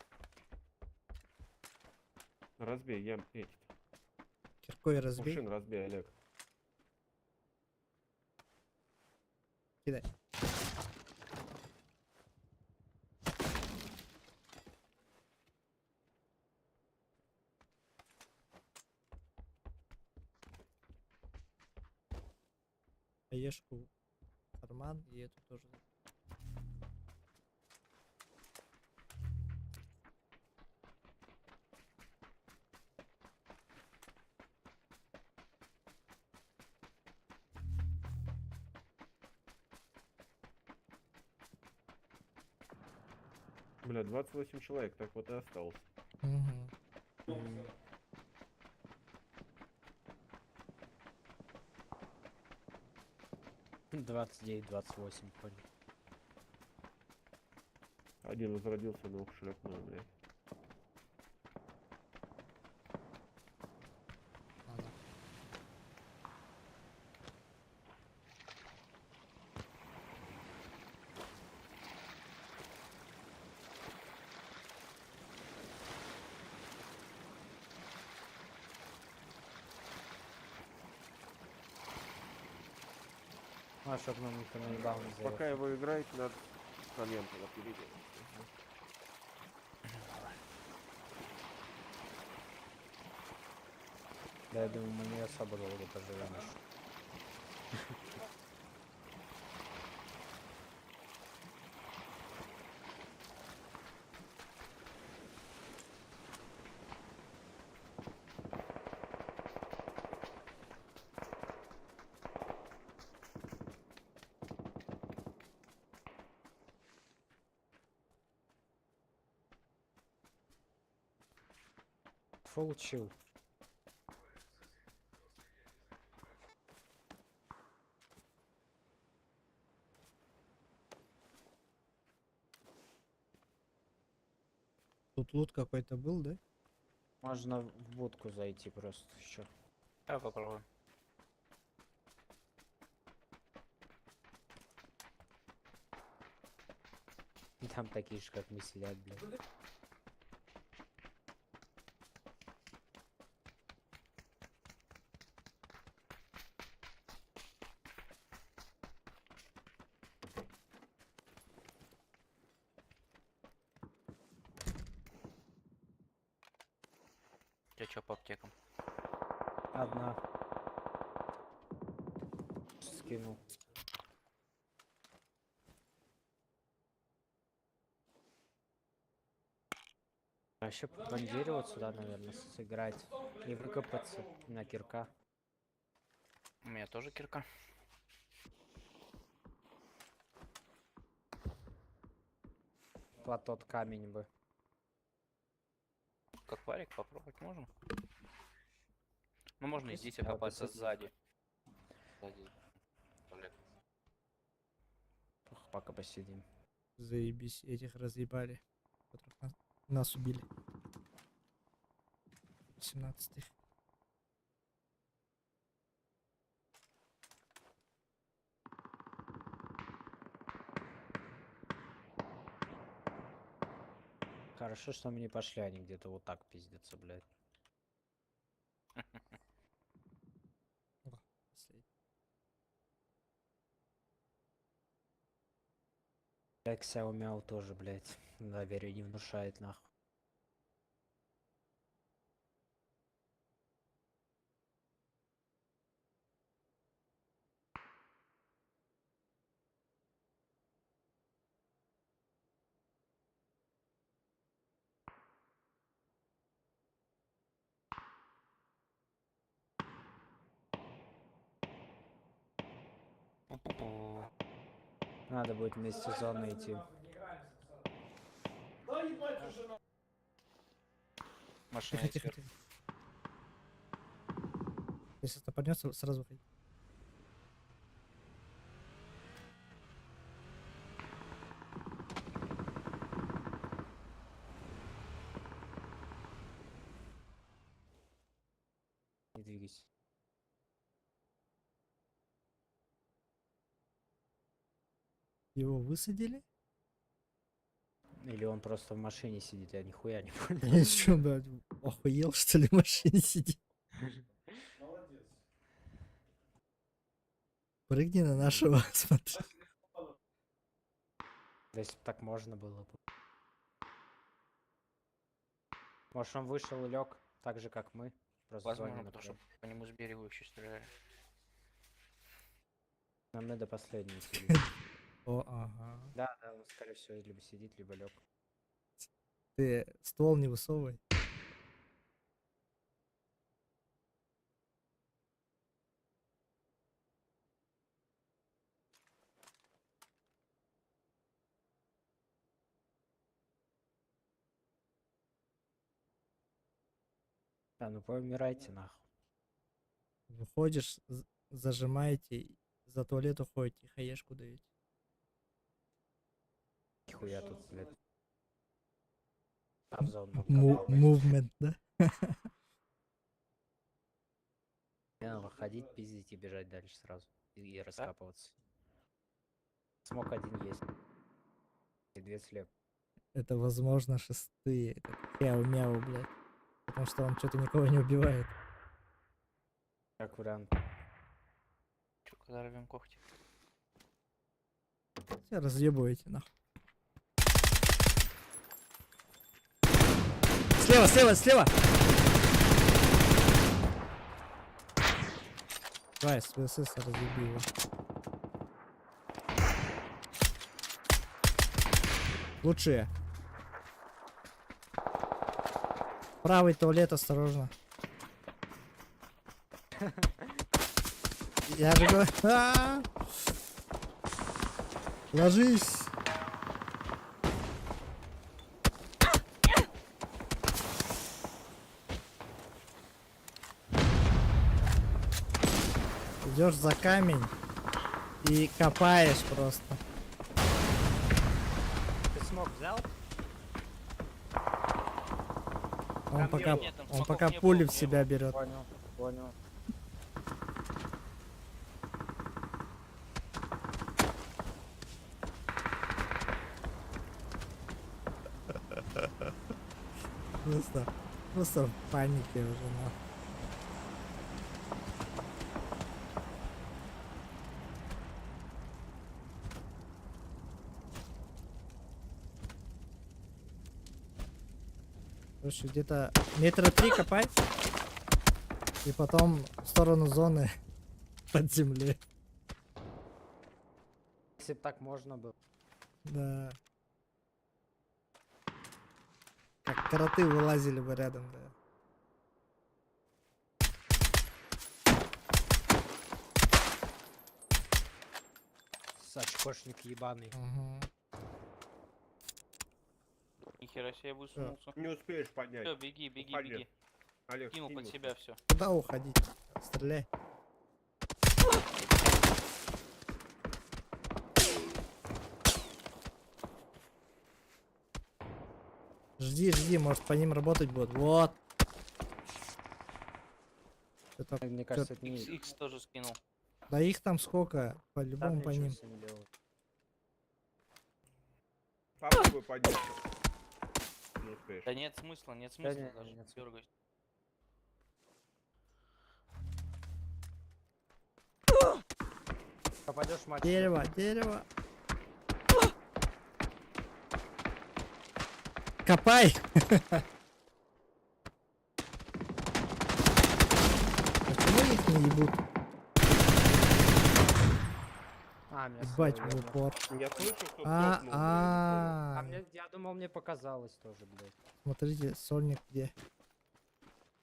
Разбей, я эти. Киркой разбей. Машин разбей, Олег. Кидай. Хаешку в карман и эту тоже. Бля, 28 человек, так вот и осталось. Угу. 29-28, понял. Один возродился, но шлепнул, блядь. А, чтоб нам никто наебал не заехал. Пока его играете, надо с момента опередить. Да, я думаю, мы не особо долго поживем еще. Full chill. Тут лут какой-то был, да? Можно в будку зайти просто еще. Я попробую. Там такие же, как мы, сидят, блядь. Я чё по аптекам? Одна. Скинул. А еще бандировать сюда, наверное, сыграть и выкопаться на кирка. У меня тоже кирка. По тот камень бы. Как варик попробовать можно? Ну можно и Есть? здесь А, окопаться тут- сзади. Сзади. Туалет. Пока посидим. Заебись, этих разъебали. Которых нас убили. 17-й. Хорошо, что мы не пошли, они где-то вот так пиздятся, блядь. Как Сяо Мяу тоже, блядь, доверие не внушает, нахуй. Надо будет вместе с зоной идти. Машина Тихо, тихо, тихо. Если это поднется, сразу выходи. Не двигайся. Его высадили? Или он просто в машине сидит, я нихуя не понял. Я что, блядь, охуел, что ли, в машине сидит? Прыгни на нашего, смотри. Да если бы так можно было бы. Может, он вышел и лег, так же, как мы. Просто в зоне, Возможно, потому что например. по нему с берега еще стреляли. Нам надо последний сидеть. О, ага. Да, да, он, скорее всего, либо сидит, либо лег. Ты ствол не высовывай. Да, ну поумирайте, нахуй. Выходишь, зажимаете, за туалет уходите, хаешку даете. Нихуя тут, блядь. А в зону нам попал. Мувмент, да? Не надо выходить, пиздить и бежать дальше сразу. И раскапываться. Смог один есть. И две слеп. Это возможно шестые. Это Хяо-мяу, блядь. Потому что он что-то никого не убивает. Как вариант. Че, когда рвем когти? Все разъебываете, нахуй. Слева, слева, слева! Давай, с ВСС разъеби его. Лучшие. Правый туалет, осторожно. Я же говорю... Ложись. Идешь за камень и копаешь просто. Ты смог взял? Он пока, нет, там он смоков пока не пули было, в не себя берет. Понял, понял. Просто в панике уже, нахуй. Слушай, где-то метра 3 копай. И потом в сторону зоны под землей. Если бы так можно было. Да. Как кроты вылазили бы рядом, да. Сачкошник ебаный. Угу. Нихера себе высунулся. Не успеешь поднять. Все, беги, беги, Уходи. беги. Олег, Кинул под кинул. себя все. Куда уходить? Стреляй. Жди, жди, может по ним работать будет. Вот. Это, Мне кажется, это не... X тоже скинул. да их там сколько? По-любому по ним. Попробуй поднять. Не успеешь. Да нет смысла даже нет. дергать. Попадешь в матч. Дерево, дерево. Копай! Почему их не ебут? А, меня Ебать слева в ебнул. упор. Я слышал, что А мне, я думал, мне показалось тоже, блядь. Смотрите, сольник где?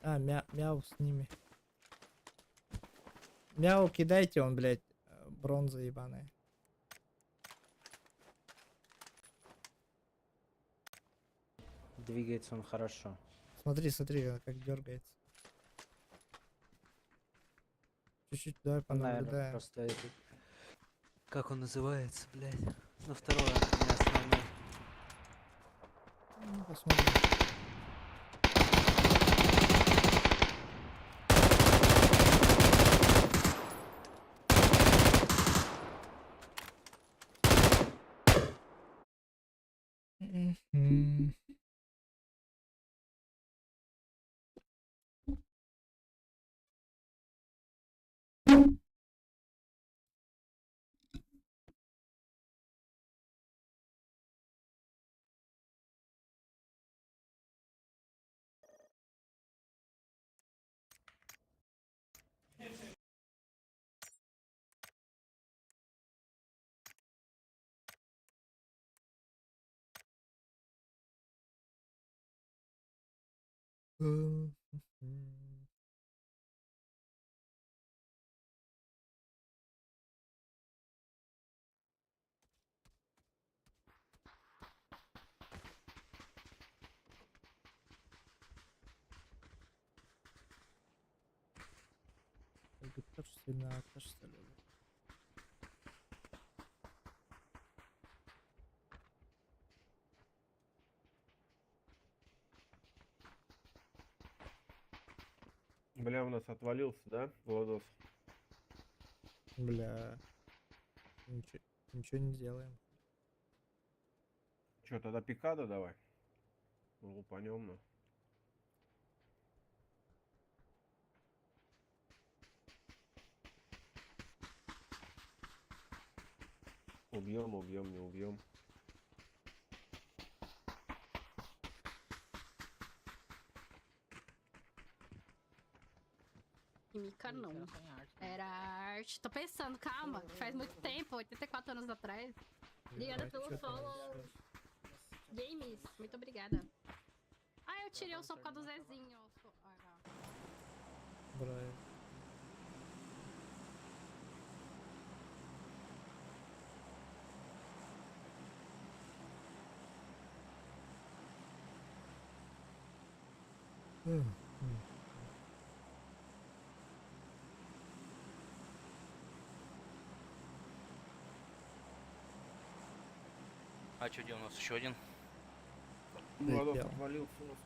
А, мяу с ними. Мяу кидайте, он, блядь, бронза ебаная. Двигается он хорошо. Смотри, смотри, как дергается. Чуть-чуть давай Наверное, понаблюдаем. просто это... Как он называется, блядь? На второе, не основной. Ну, посмотрим. Мгм. Мгм. Вегетарственная что ли? Бля, у нас отвалился, да, Владос? Бля. Ничего не делаем. Че, тогда пикада давай? Лупанем, ну. Убьем, убьем, не убьем. Química não. Era arte. Tô pensando, calma, faz muito tempo, 84 anos atrás. Obrigada pelo follow. Games, muito obrigada. Ah, eu tirei o som por causa do Zezinho. Брать. А что, где у нас еще один? Молодок Летел. отвалился у нас.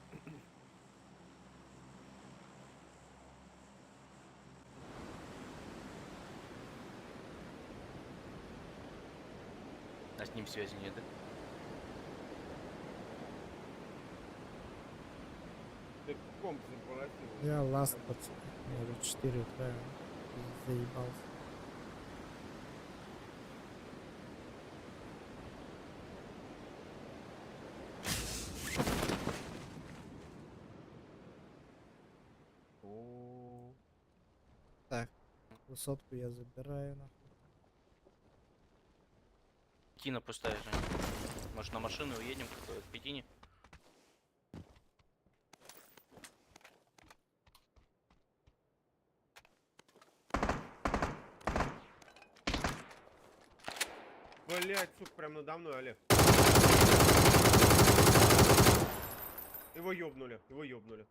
А с ним связи нет, да? Ты комп заполотил. Я ласт, пацаны. Мне уже 4 утра. Заебался. О, Так, высотку я забираю, нахуй. Тина пустая же. Может на машину уедем к Пекине? блять, сука, прям надо мной, Олег. Его ёбнули, его ёбнули.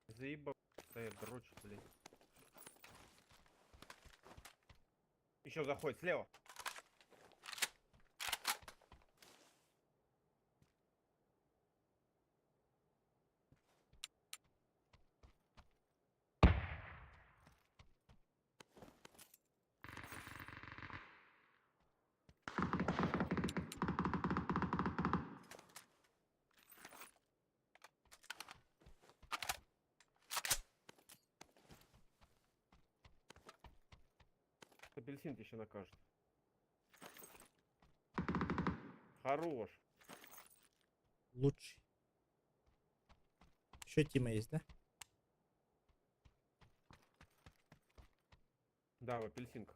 Заебал, стоят, дрочат, блин. Еще заходит слева. Апельсин тебе еще накажет. Хорош. Лучший. Еще Тима есть, да? Да, в апельсинках.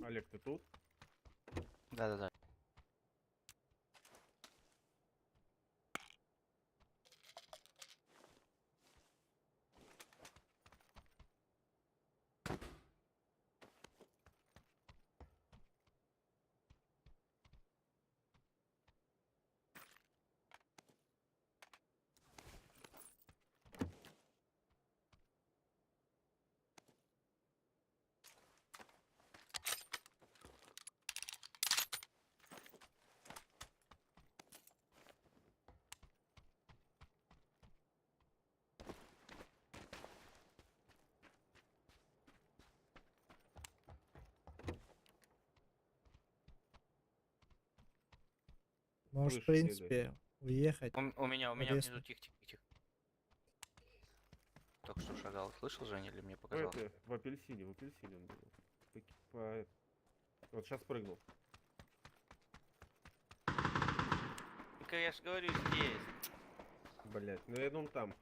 Олег, ты тут? Да-да-да. Может, в Слышу, принципе, уехать. У меня резко. внизу, тихо. Только что шагал. Слышал, Женя, или мне Ну, показалось? это в апельсине он был. Вот сейчас прыгнул. Так я же говорю, здесь. Блять, ну я думал там.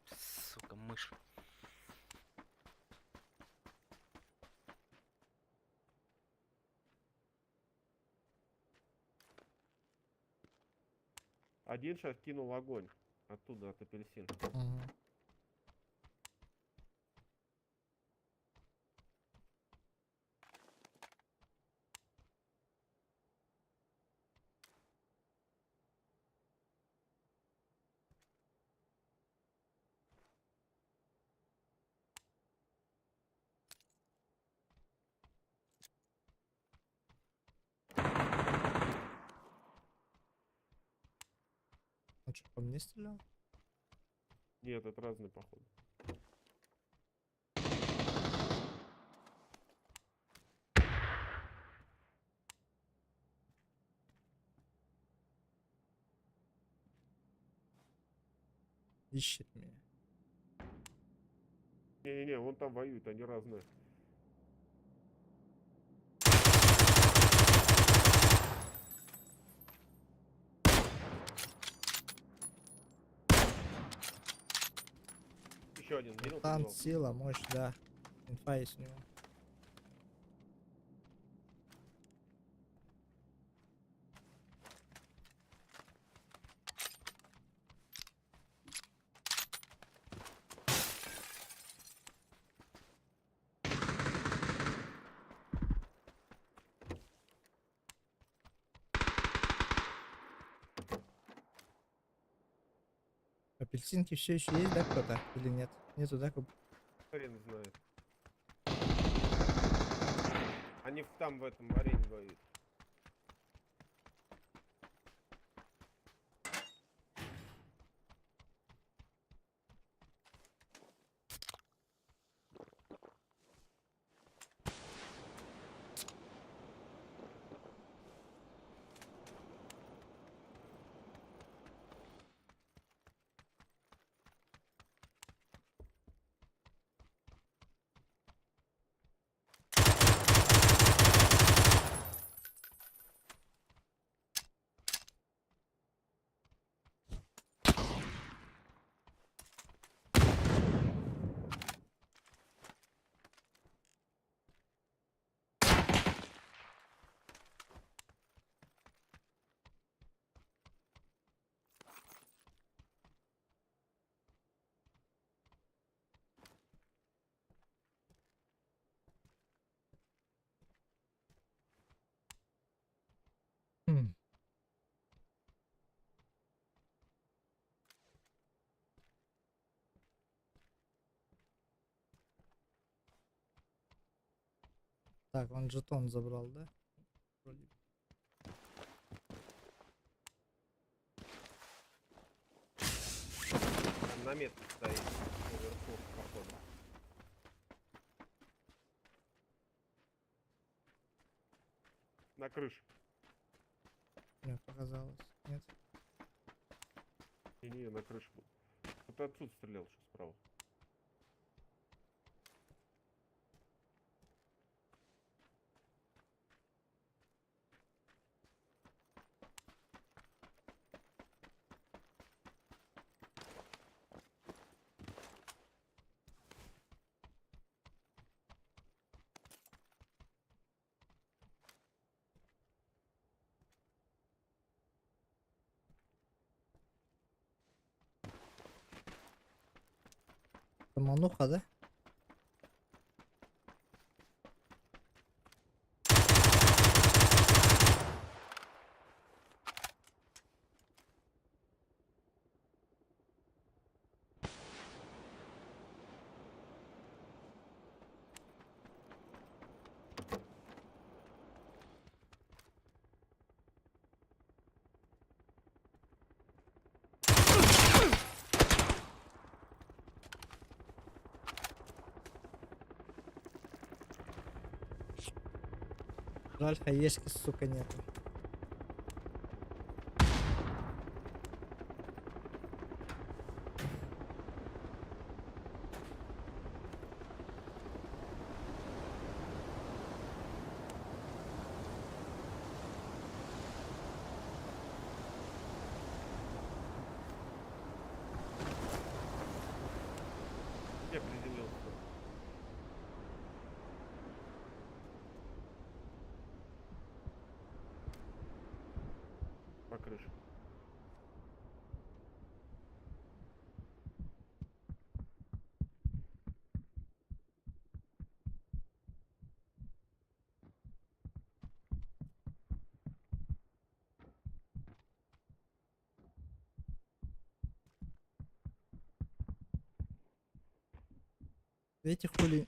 Сука, мышь. Один сейчас кинул огонь. Оттуда, от апельсин. Ага. Он что, по мне стрелял? Нет, это разный походу. Ищет меня. Не-не-не, вон там воюют, они разные. Еще один. Видел, Там побежал? сила, мощь, да. Инфа есть у него. Апельсинки все еще есть, да, кто-то? Или нет? Нету, да? Хрен знает. Они там в этом арене воюют. Хм. Так, он жетон забрал, да? Вроде. Там на метке стоит. Наверху, походу. На крыше. Мне показалось. Нет? Не, на крыше был. Вот отсюда стрелял сейчас справа. Мануха, да? Жаль, хаешки, сука, нету. Я приземлился. По крыше. Эти хули.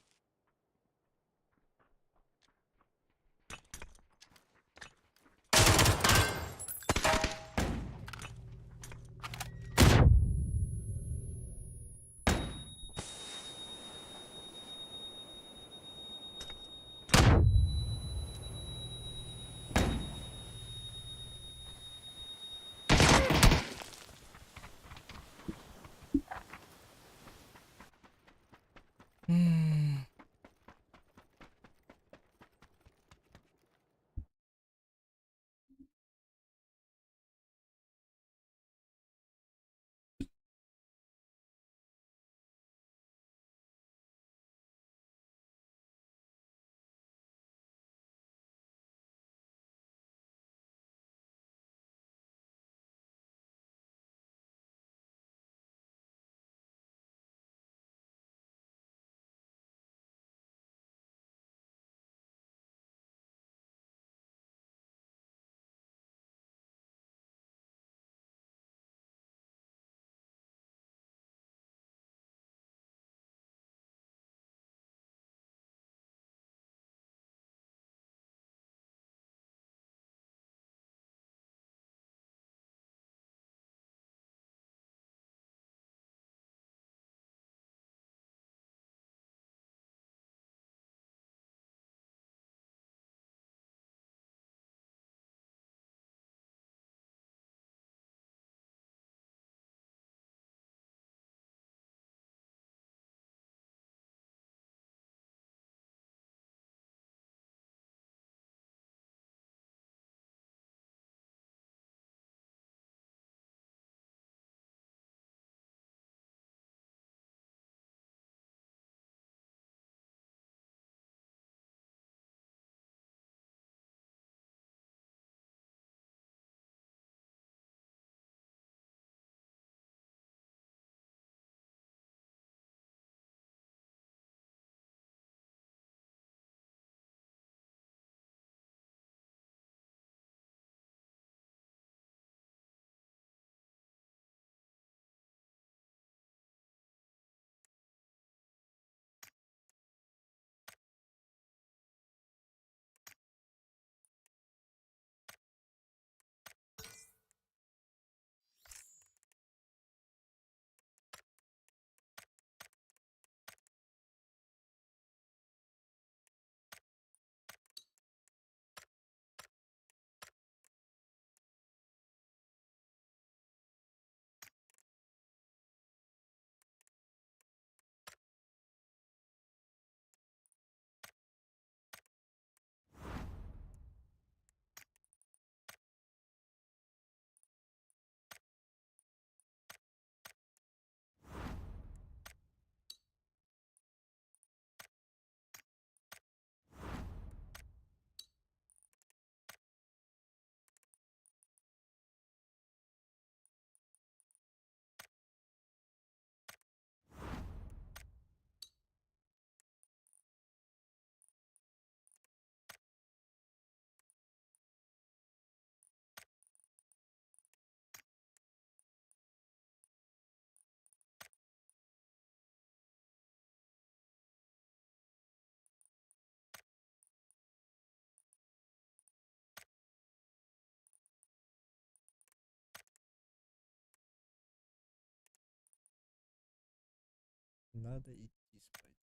Надо идти спать.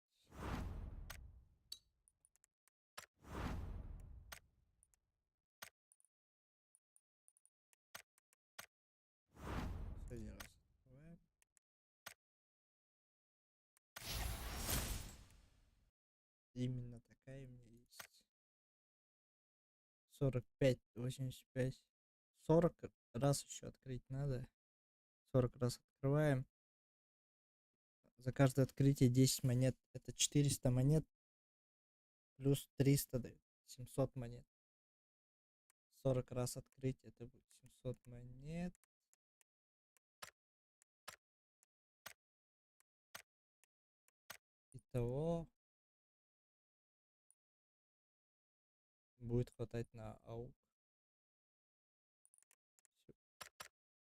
Последний раз открываем. Именно такая у меня есть. 45, 85. 40 раз еще открыть надо. 40 раз открываем. За каждое открытие 10 монет. Это 400 монет. Плюс 300 дает. 700 монет. 40 раз открыть. Это будет 700 монет. Итого будет хватать на аук. Всё.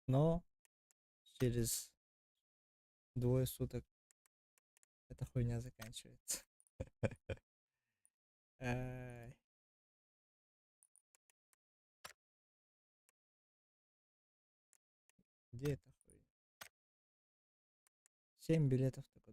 Но через 2 суток эта хуйня заканчивается. Ай. Где эта хуйня? 7 билетов только.